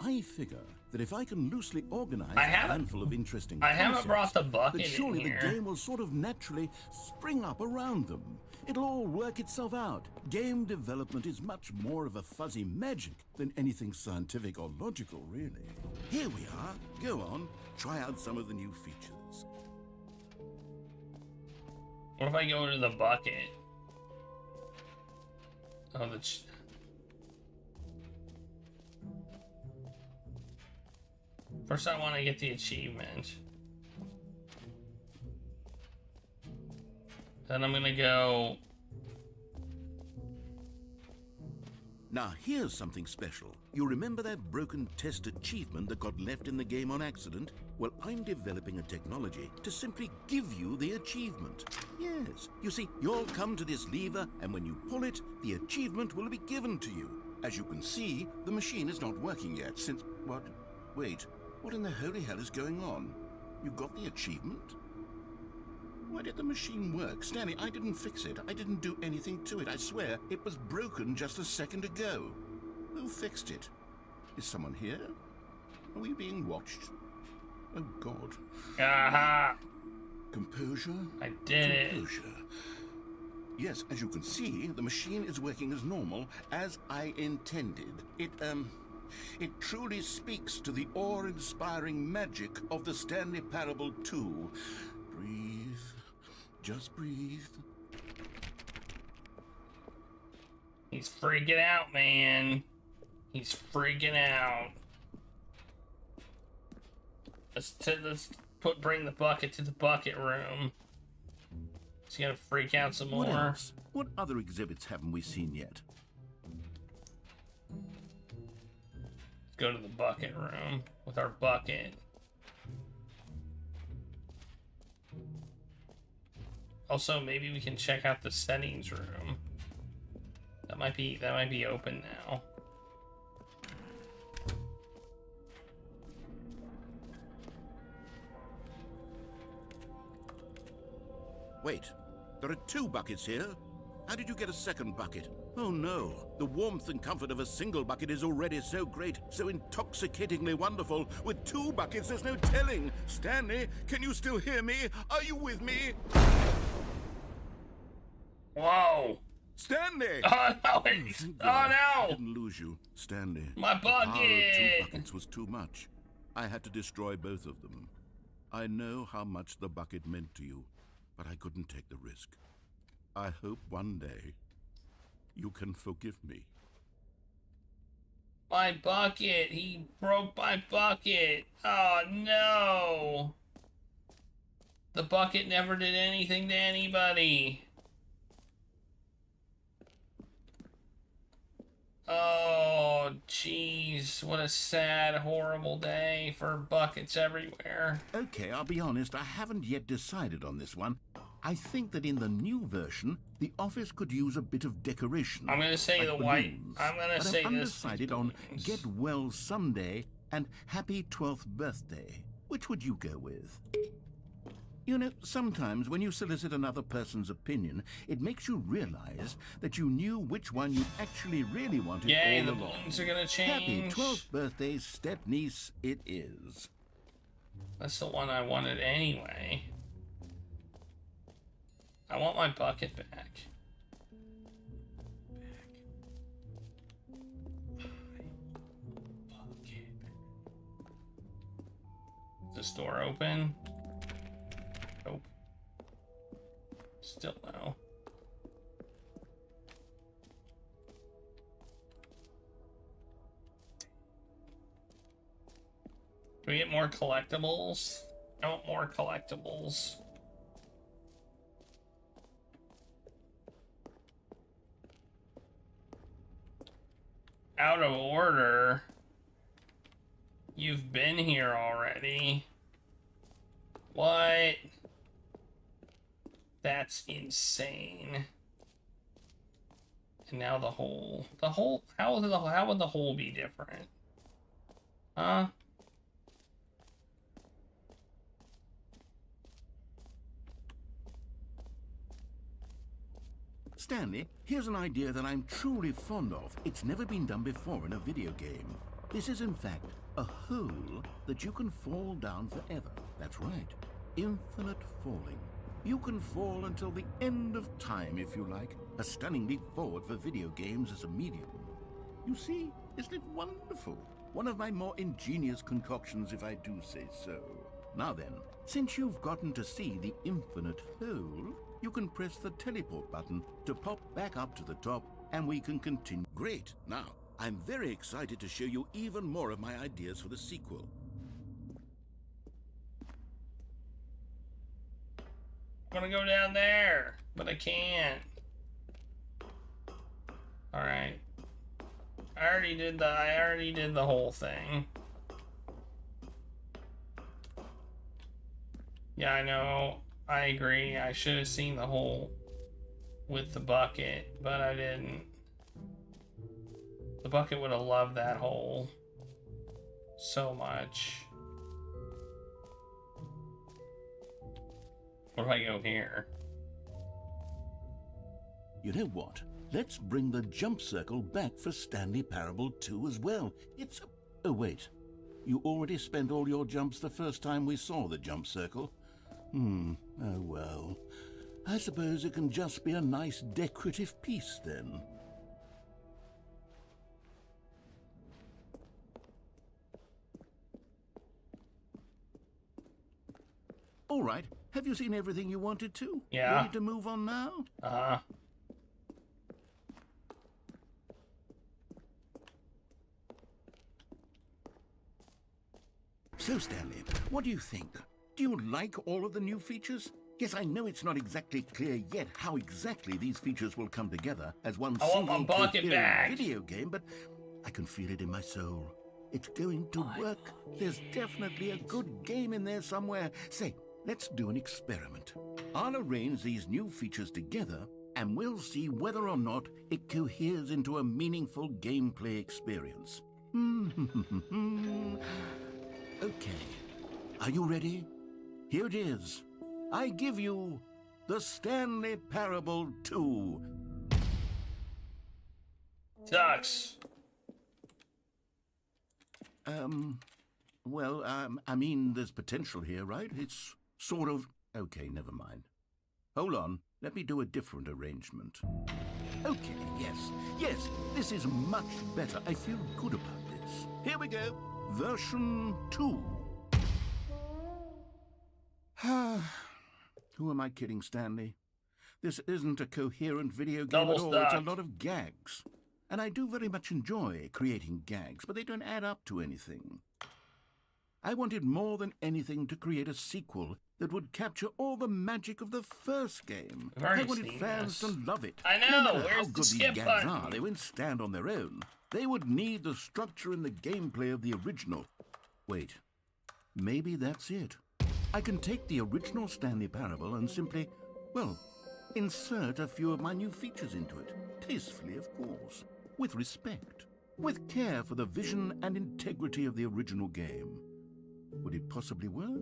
I figure that if I can loosely organize I a handful of interesting haven't brought the concepts, bucket then surely in here. the game will sort of naturally spring up around them. It'll all work itself out. Game development is much more of a fuzzy magic than anything scientific or logical, really. Here we are. Go on, try out some of the new features. What if I go to the bucket? Oh, first I want to get the achievement. Then I'm gonna go... Now here's something special. You remember that broken test achievement that got left in the game on accident? Well, I'm developing a technology to simply give you the achievement. Yes, you see, you'll come to this lever, and when you pull it, the achievement will be given to you. As you can see, the machine is not working yet since... What? Wait, what in the holy hell is going on? You got the achievement? Why did the machine work? Stanley, I didn't fix it. I didn't do anything to it. I swear, it was broken just a second ago. Who fixed it? Is someone here? Are we being watched? Oh, God. Aha! Composure? I did Composure. Yes, as you can see, the machine is working as normal, as I intended. It truly speaks to the awe-inspiring magic of the Stanley Parable 2. Breathe. Just breathe. He's freaking out, man. He's freaking out. Let's bring the bucket to the bucket room. He's gonna freak out some more. What else? What other exhibits haven't we seen yet? Let's go to the bucket room with our bucket. Also, maybe we can check out the settings room. That might be open now. Wait, there are 2 buckets here. How did you get a second bucket? Oh no, the warmth and comfort of a single bucket is already so great, so intoxicatingly wonderful. With 2 buckets, there's no telling. Stanley, can you still hear me? Are you with me? Whoa! Stanley! Oh no! Oh no! I didn't lose you, Stanley. My bucket! The power of 2 buckets was too much. I had to destroy both of them. I know how much the bucket meant to you, but I couldn't take the risk. I hope one day you can forgive me. My bucket! He broke my bucket! Oh no! The bucket never did anything to anybody. Oh, jeez. What a sad, horrible day for buckets everywhere. Okay, I'll be honest, I haven't yet decided on this one. I think that in the new version, the office could use a bit of decoration. I'm gonna say like the balloons. white. I'm gonna say I'm this. undecided on Get Well Someday and Happy 12th Birthday. Which would you go with? You know, sometimes when you solicit another person's opinion, it makes you realize that you knew which one you actually really wanted Yay, all the along. balloons are gonna Happy change. 12th birthday, step-niece, it is. That's the one I wanted anyway. I want my bucket back. Is this door open? Nope. Still no. Do we get more collectibles? I want more collectibles. Out of order. You've been here already. What? That's insane. And now the hole. How would the hole be different? Huh? Stanley, here's an idea that I'm truly fond of. It's never been done before in a video game. This is in fact a hole that you can fall down forever. That's right. Infinite falling. You can fall until the end of time if you like. A stunning leap forward for video games as a medium. You see, isn't it wonderful? One of my more ingenious concoctions, if I do say so. Now then, since you've gotten to see the infinite hole, you can press the teleport button to pop back up to the top, and we can continue. Great! Now, I'm very excited to show you even more of my ideas for the sequel. I want to go down there, but I can't. Alright. I already did the whole thing. Yeah, I know. I agree. I should have seen the hole with the bucket, but I didn't. The bucket would have loved that hole so much. Where do I go here? You know what? Let's bring the jump circle back for Stanley Parable 2 as well. It's a... Oh, wait. You already spent all your jumps the first time we saw the jump circle. Oh, well. I suppose it can just be a nice decorative piece, then. All right. Have you seen everything you wanted to? Yeah. Ready to move on now? So, Stanley, what do you think? Do you like all of the new features? Yes, I know it's not exactly clear yet how exactly these features will come together as one single coherent video game, but I can feel it in my soul. It's going to work. There's definitely a good game in there somewhere. Say, let's do an experiment. I'll arrange these new features together, and we'll see whether or not it coheres into a meaningful gameplay experience. Okay. Are you ready? Here it is. I give you the Stanley Parable 2. Sucks. Well, I mean, there's potential here, right? It's sort of... Okay, never mind. Hold on. Let me do a different arrangement. Okay, yes, this is much better. I feel good about this. Here we go. Version 2. Who am I kidding, Stanley? This isn't a coherent video game at all. It's a lot of gags. And I do very much enjoy creating gags, but they don't add up to anything. I wanted more than anything to create a sequel that would capture all the magic of the first game. I wanted fans to love it. I know. No matter Where's how the good these skip gags button? are, they won't stand on their own. They would need the structure and the gameplay of the original. Wait, maybe that's it. I can take the original Stanley Parable and simply, well, insert a few of my new features into it. Tastefully, of course. With respect. With care for the vision and integrity of the original game. Would it possibly work?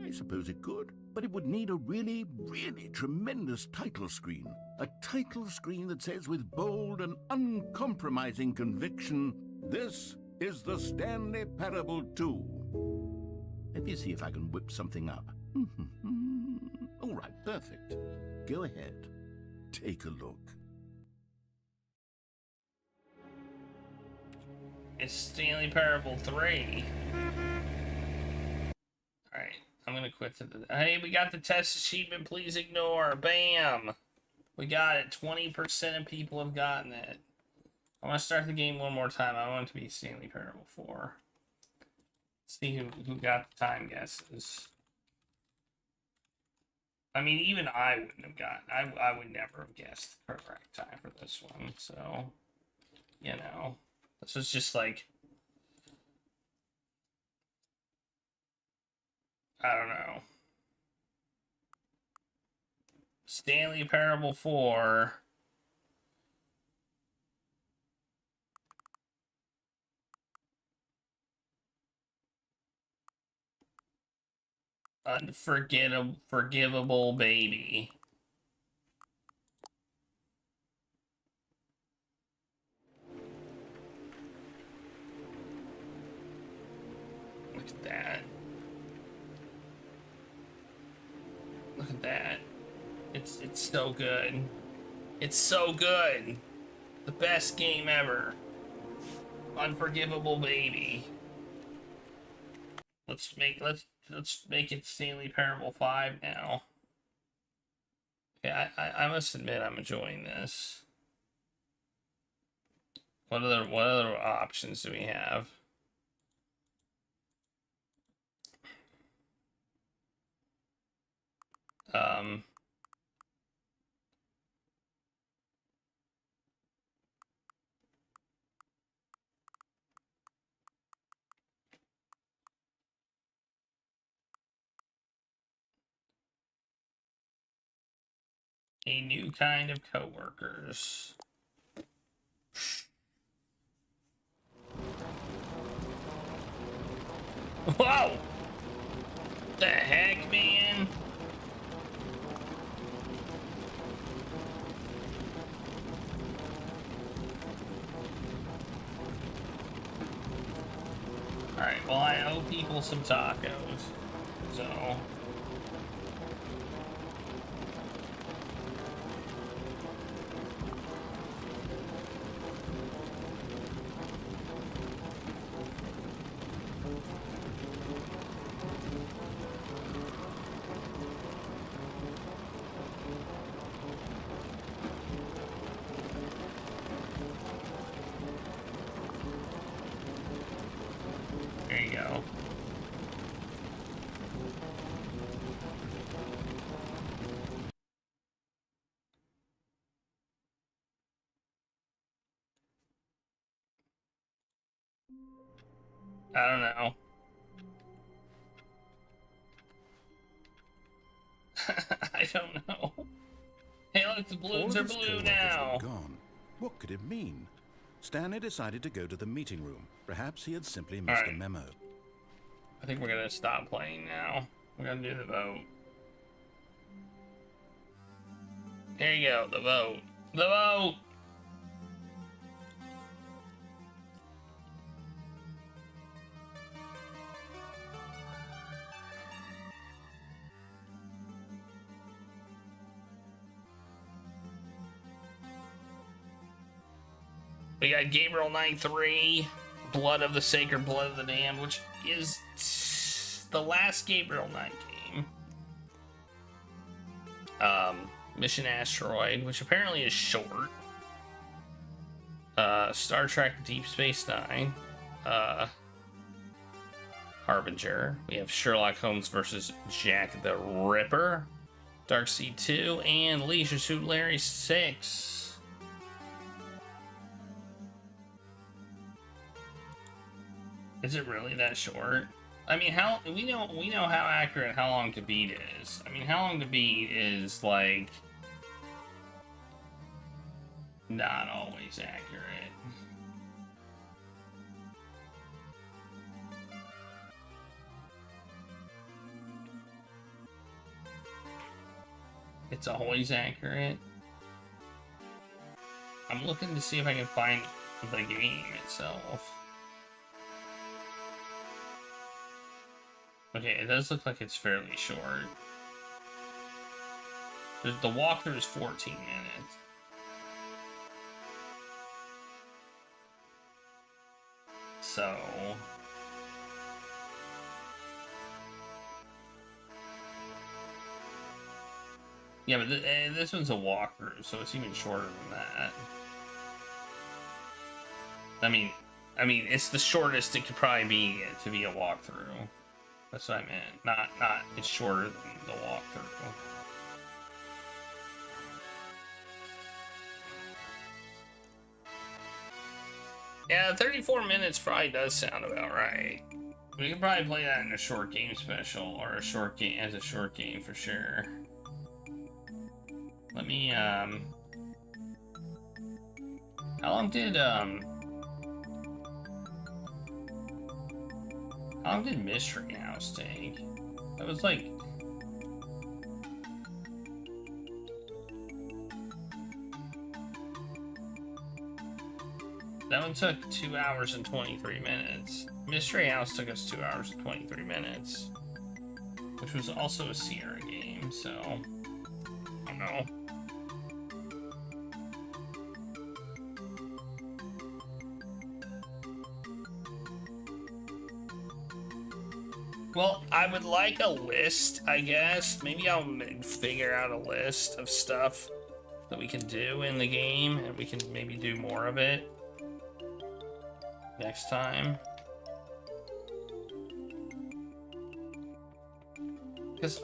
I suppose it could. But it would need a really, really tremendous title screen. A title screen that says with bold and uncompromising conviction, "This is the Stanley Parable 2. Let me see if I can whip something up. All right, perfect. Go ahead. Take a look. It's Stanley Parable 3. Alright, I'm gonna quit to the... Hey, we got the test achievement, please ignore. Bam! We got it. 20% of people have gotten it. I want to start the game one more time. I want it to be Stanley Parable 4. Let's see who got the time guesses. I mean, even I wouldn't have gotten... I would never have guessed the correct time for this one, so... You know... This was just like... I don't know. Stanley Parable 4. Unforgivable baby. Look at that. Look at that. It's so good. It's so good. The best game ever. Unforgivable baby. Let's make it Stanley Parable 5 now. Okay, I must admit I'm enjoying this. What other options do we have? A new kind of coworkers. Whoa! The heck, man? Alright, well, I owe people some tacos. So... There you go. I don't know. I don't know. Hey, look, the balloons are blue now. Gone. What could it mean? Stanley decided to go to the meeting room. Perhaps he had simply missed a memo. I think we're gonna stop playing now. We're gonna do the vote. There you go, the vote. The vote! We got Gabriel Knight 3, Blood of the Sacred Blood of the Damned, which is the last Gabriel Knight game. Mission Asteroid, which apparently is short. Star Trek Deep Space Nine. Harbinger. We have Sherlock Holmes versus Jack the Ripper. Darkseid 2 and Leisure Suit Larry 6. Is it really that short? I mean, we know how accurate How Long to Beat is. I mean, How Long to Beat is like not always accurate. It's always accurate. I'm looking to see if I can find the game itself. Okay, it does look like it's fairly short. The walkthrough is 14 minutes. So... yeah, but this one's a walkthrough, so it's even shorter than that. I mean, it's the shortest it could probably be to be a walkthrough. That's what I meant. Not it's shorter than the walkthrough. Yeah, 34 minutes probably does sound about right. We could probably play that in a short game special, or a short game as a short game for sure. Let me how long did Mystery House take? That was like... that one took 2 hours and 23 minutes. Mystery House took us 2 hours and 23 minutes, which was also a Sierra game, so I don't know. Well, I would like a list, I guess. Maybe I'll figure out a list of stuff that we can do in the game, and we can maybe do more of it next time. Because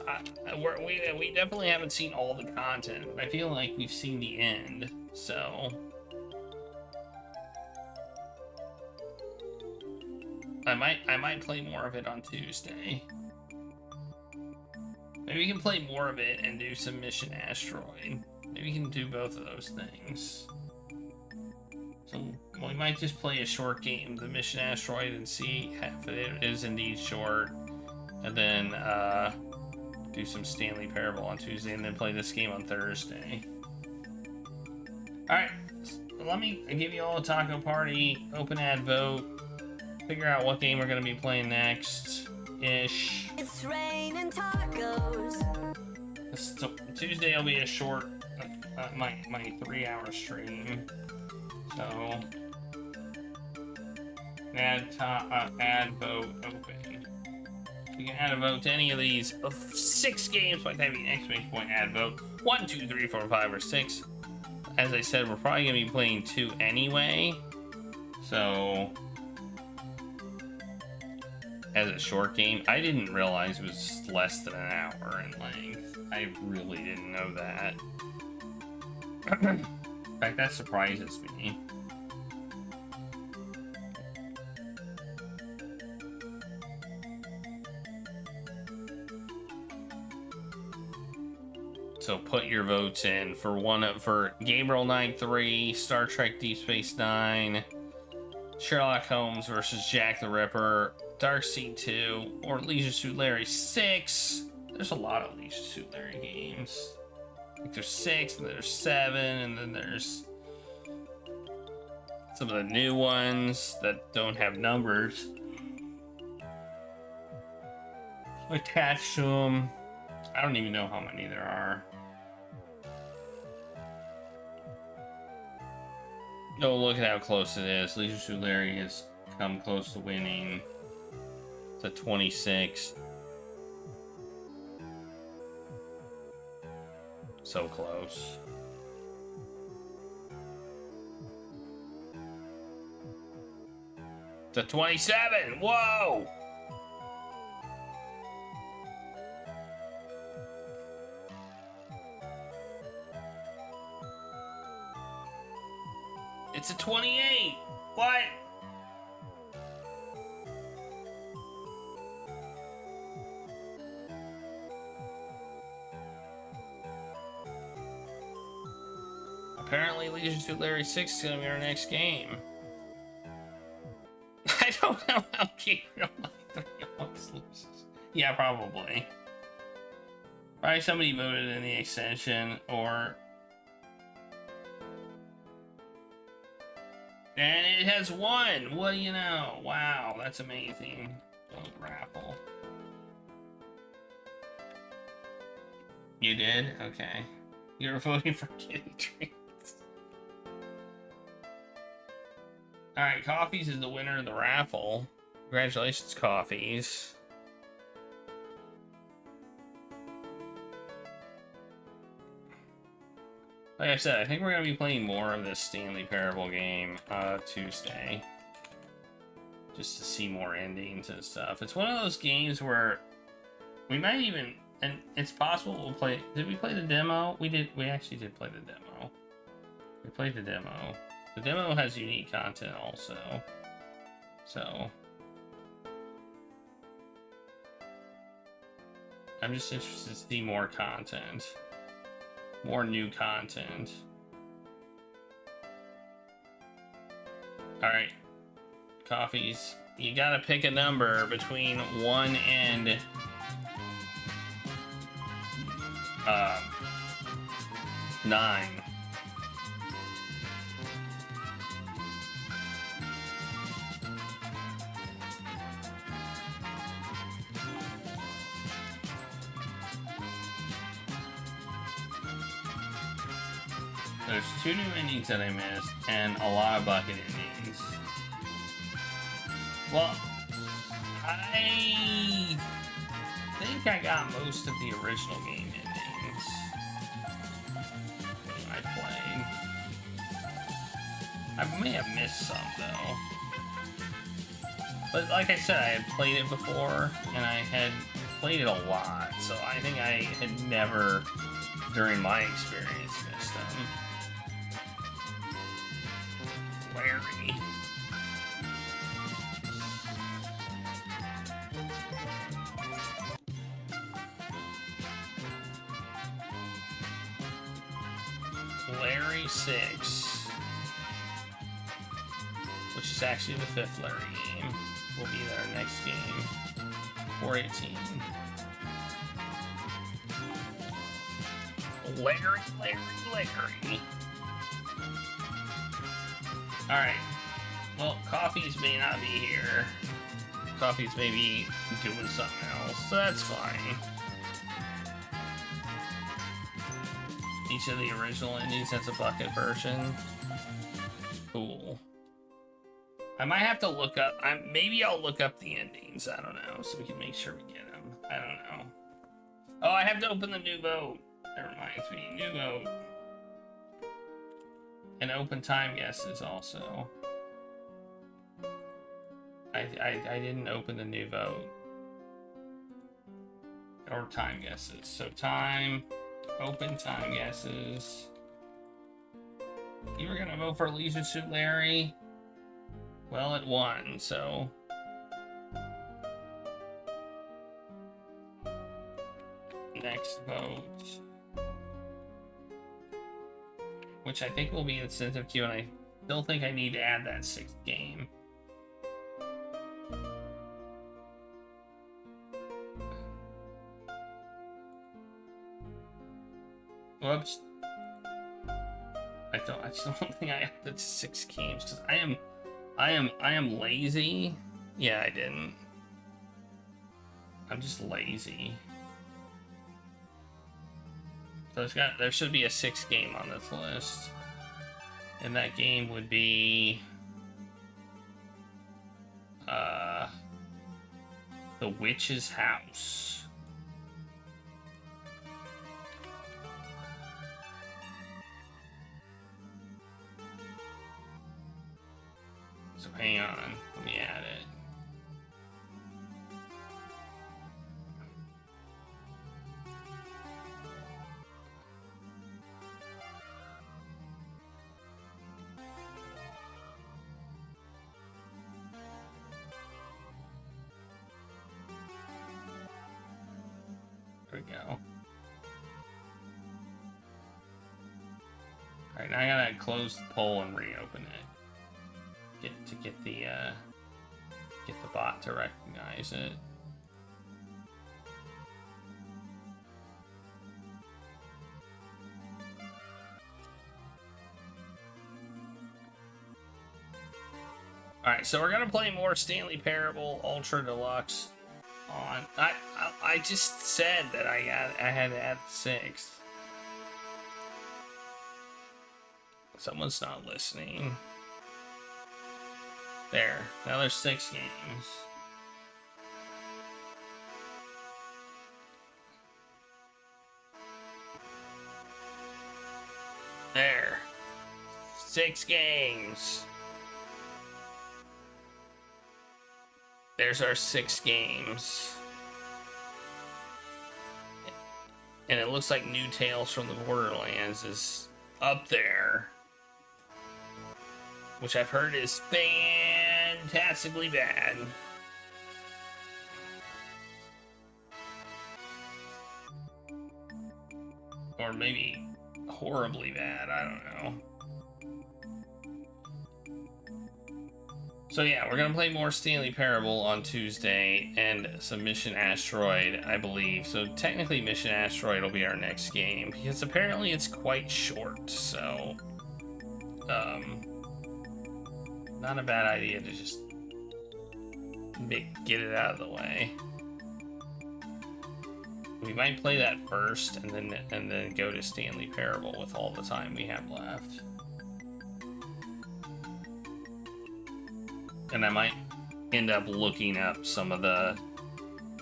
we definitely haven't seen all the content. I feel like we've seen the end, so... I might play more of it on Tuesday. Maybe we can play more of it and do some Mission Asteroid. Maybe we can do both of those things. So we might just play a short game, the Mission Asteroid, and see if it is indeed short. And then do some Stanley Parable on Tuesday, and then play this game on Thursday. Alright, let me give you all a taco party, open ad vote. Figure out what game we're gonna be playing next-ish. It's raining tacos. So Tuesday will be a short, my 3-hour stream. So add vote open. You can add a vote to any of these 6 games by typing !point add vote 1, 2, 3, 4, 5, or 6. As I said, we're probably gonna be playing 2 anyway. So. As a short game, I didn't realize it was less than an hour in length. I really didn't know that. In fact, that surprises me. So put your votes in for Gabriel Knight 3, Star Trek Deep Space Nine, Sherlock Holmes versus Jack the Ripper, Darkseid 2, or Leisure Suit Larry 6. There's a lot of Leisure Suit Larry games. Like there's 6, and there's 7, and then there's some of the new ones that don't have numbers attached to them. I don't even know how many there are. Oh, look at how close it is. Leisure Suit Larry has come close to winning. It's a 26. So close. It's a 27. Whoa! It's a 28. What? Apparently, Leisure Suit Larry 6 is going to be our next game. I don't know how Gabriel Knight 3 always loses. Yeah, probably. Probably somebody voted in the extension, or... And it has won! What do you know? Wow, that's amazing. Little raffle. You did? Okay. You were voting for Kitty Treats. Alright, Coffees is the winner of the raffle. Congratulations, Coffees. Like I said, I think we're going to be playing more of this Stanley Parable game Tuesday. Just to see more endings and stuff. It's one of those games where we might even... And it's possible we'll play... Did we play the demo? We did. We actually did play the demo. We played the demo. The demo has unique content also. So... I'm just interested to see more content. More new content. Alright. Coffees. You gotta pick a number between 1 and... 9. There's 2 new endings that I missed, and a lot of bucket endings. Well, I think I got most of the original game endings when I played. I may have missed some, though. But like I said, I had played it before, and I had played it a lot, so I think I had never, during my experience, missed them. Larry. Larry 6, which is actually the 5th Larry game, will be our next game. 418. Larry. Alright. Well, Coffees may not be here. Coffees may be doing something else, so that's fine. Each of the original endings has a bucket version. Cool. I might have to look up, maybe I'll look up the endings, I don't know, so we can make sure we get them. I don't know. Oh, I have to open the new vote. That reminds me, new vote. And open time guesses also. I didn't open the new vote. Or time guesses. So time, open time guesses. You were gonna vote for Leisure Suit Larry? Well, it won, so. Next vote. Which I think will be incentive queue, and I still think I need to add that 6th game. Whoops. I just don't think I added 6 games, because I am lazy. Yeah, I didn't. I'm just lazy. So there should be a 6th game on this list. And that game would be The Witch's House. So hang on, let me add it. There we go. Alright, now I gotta close the poll and reopen it. Get the bot to recognize it. Alright, so we're gonna play more Stanley Parable Ultra Deluxe on. I just said that I had to add 6th. Someone's not listening. There. Now there's 6 games. There. 6 games. There's our 6 games. And it looks like New Tales from the Borderlands is up there. Which I've heard is fantastically bad. Or maybe horribly bad, I don't know. So yeah, we're gonna play more Stanley Parable on Tuesday and some Mission Asteroid, I believe. So technically Mission Asteroid will be our next game, because apparently it's quite short, so not a bad idea to just get it out of the way. We might play that first and then go to Stanley Parable with all the time we have left. And I might end up looking up some of the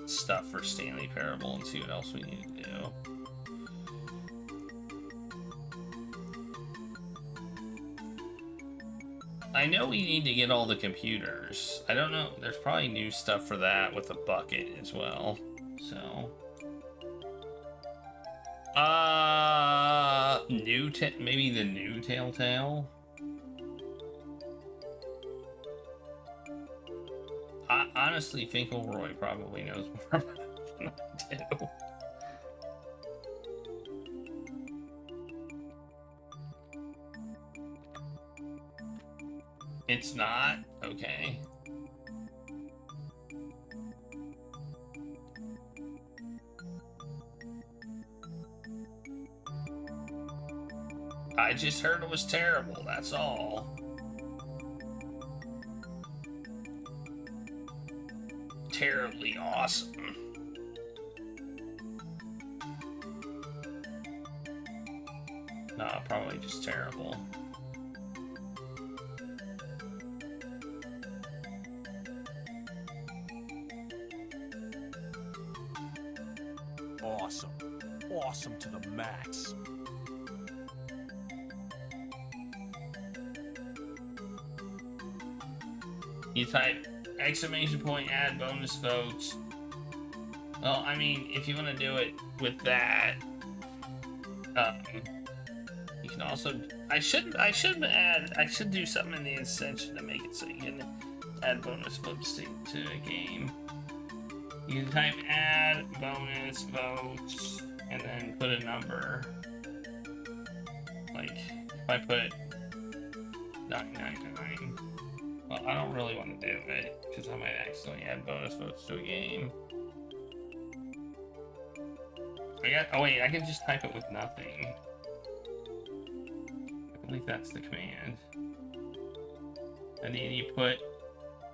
stuff for Stanley Parable and see what else we need to do. I know we need to get all the computers. I don't know. There's probably new stuff for that with the bucket as well. So, maybe the new Telltale. Honestly, Finkelroy probably knows more about it than I do. It's not? Okay. I just heard it was terrible, that's all. Terribly awesome. No, probably just terrible. Awesome. Awesome to the max. You type exclamation point, add bonus votes. Well, I mean, if you want to do it with that, you can also. I should do something in the extension to make it so you can add bonus votes to a game. You can type add bonus votes and then put a number. Like if I put 999. Well, I don't really want to do it because I might accidentally add bonus votes to a game. Oh wait, I can just type it with nothing. I believe that's the command. And then you put,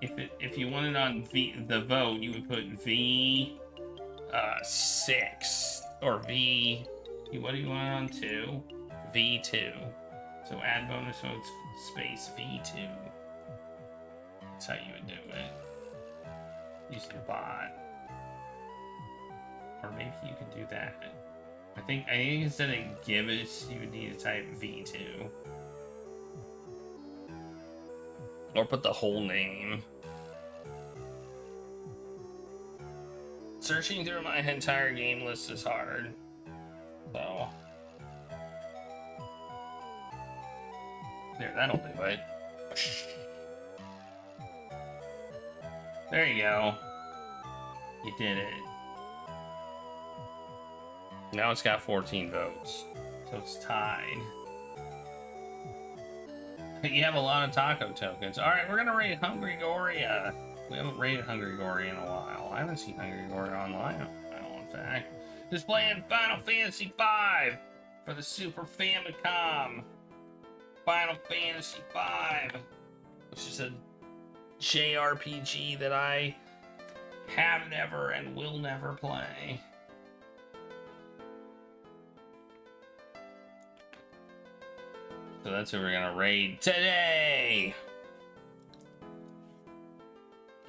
if you want it on the vote, you would put V 6 or V. What do you want it on 2? V2. So add bonus votes space V2. That's how you would do it. Use the bot. Or maybe you can do that. I think instead of give it, you would need to type V2. Or put the whole name. Searching through my entire game list is hard. So. There, that'll do it. There you go. You did it. Now it's got 14 votes. So it's tied. You have a lot of taco tokens. Alright, we're gonna raid Hungry Goria. We haven't raided Hungry Goria in a while. I haven't seen Hungry Goria online in fact. Just playing Final Fantasy V for the Super Famicom. Final Fantasy V. Which is a JRPG that I have never and will never play. So that's who we're gonna raid today.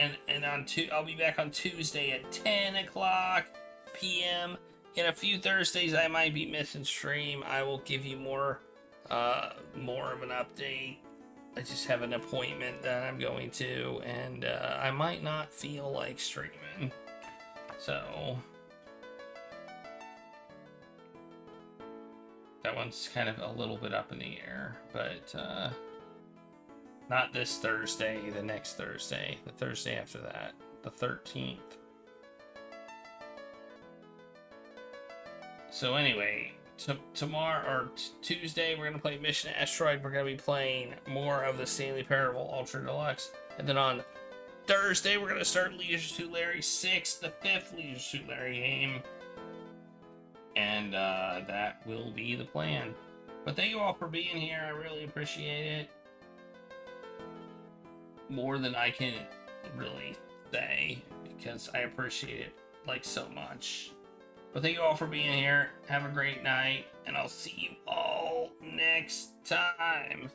And I'll be back on Tuesday at 10 o'clock p.m. In a few Thursdays I might be missing stream. I will give you more of an update. I just have an appointment that I'm going to, and I might not feel like streaming. So that one's kind of a little bit up in the air, but not this Thursday, the next Thursday, the Thursday after that, the 13th. So anyway, tomorrow or Tuesday we're gonna play Mission Asteroid. We're gonna be playing more of the Stanley Parable Ultra Deluxe, and then on Thursday we're gonna start Leisure Suit Larry 6, the 5th Leisure Suit Larry game, and that will be the plan. But thank you all for being here. I really appreciate it, more than I can really say, because I appreciate it like so much. But thank you all for being here. Have a great night, and I'll see you all next time.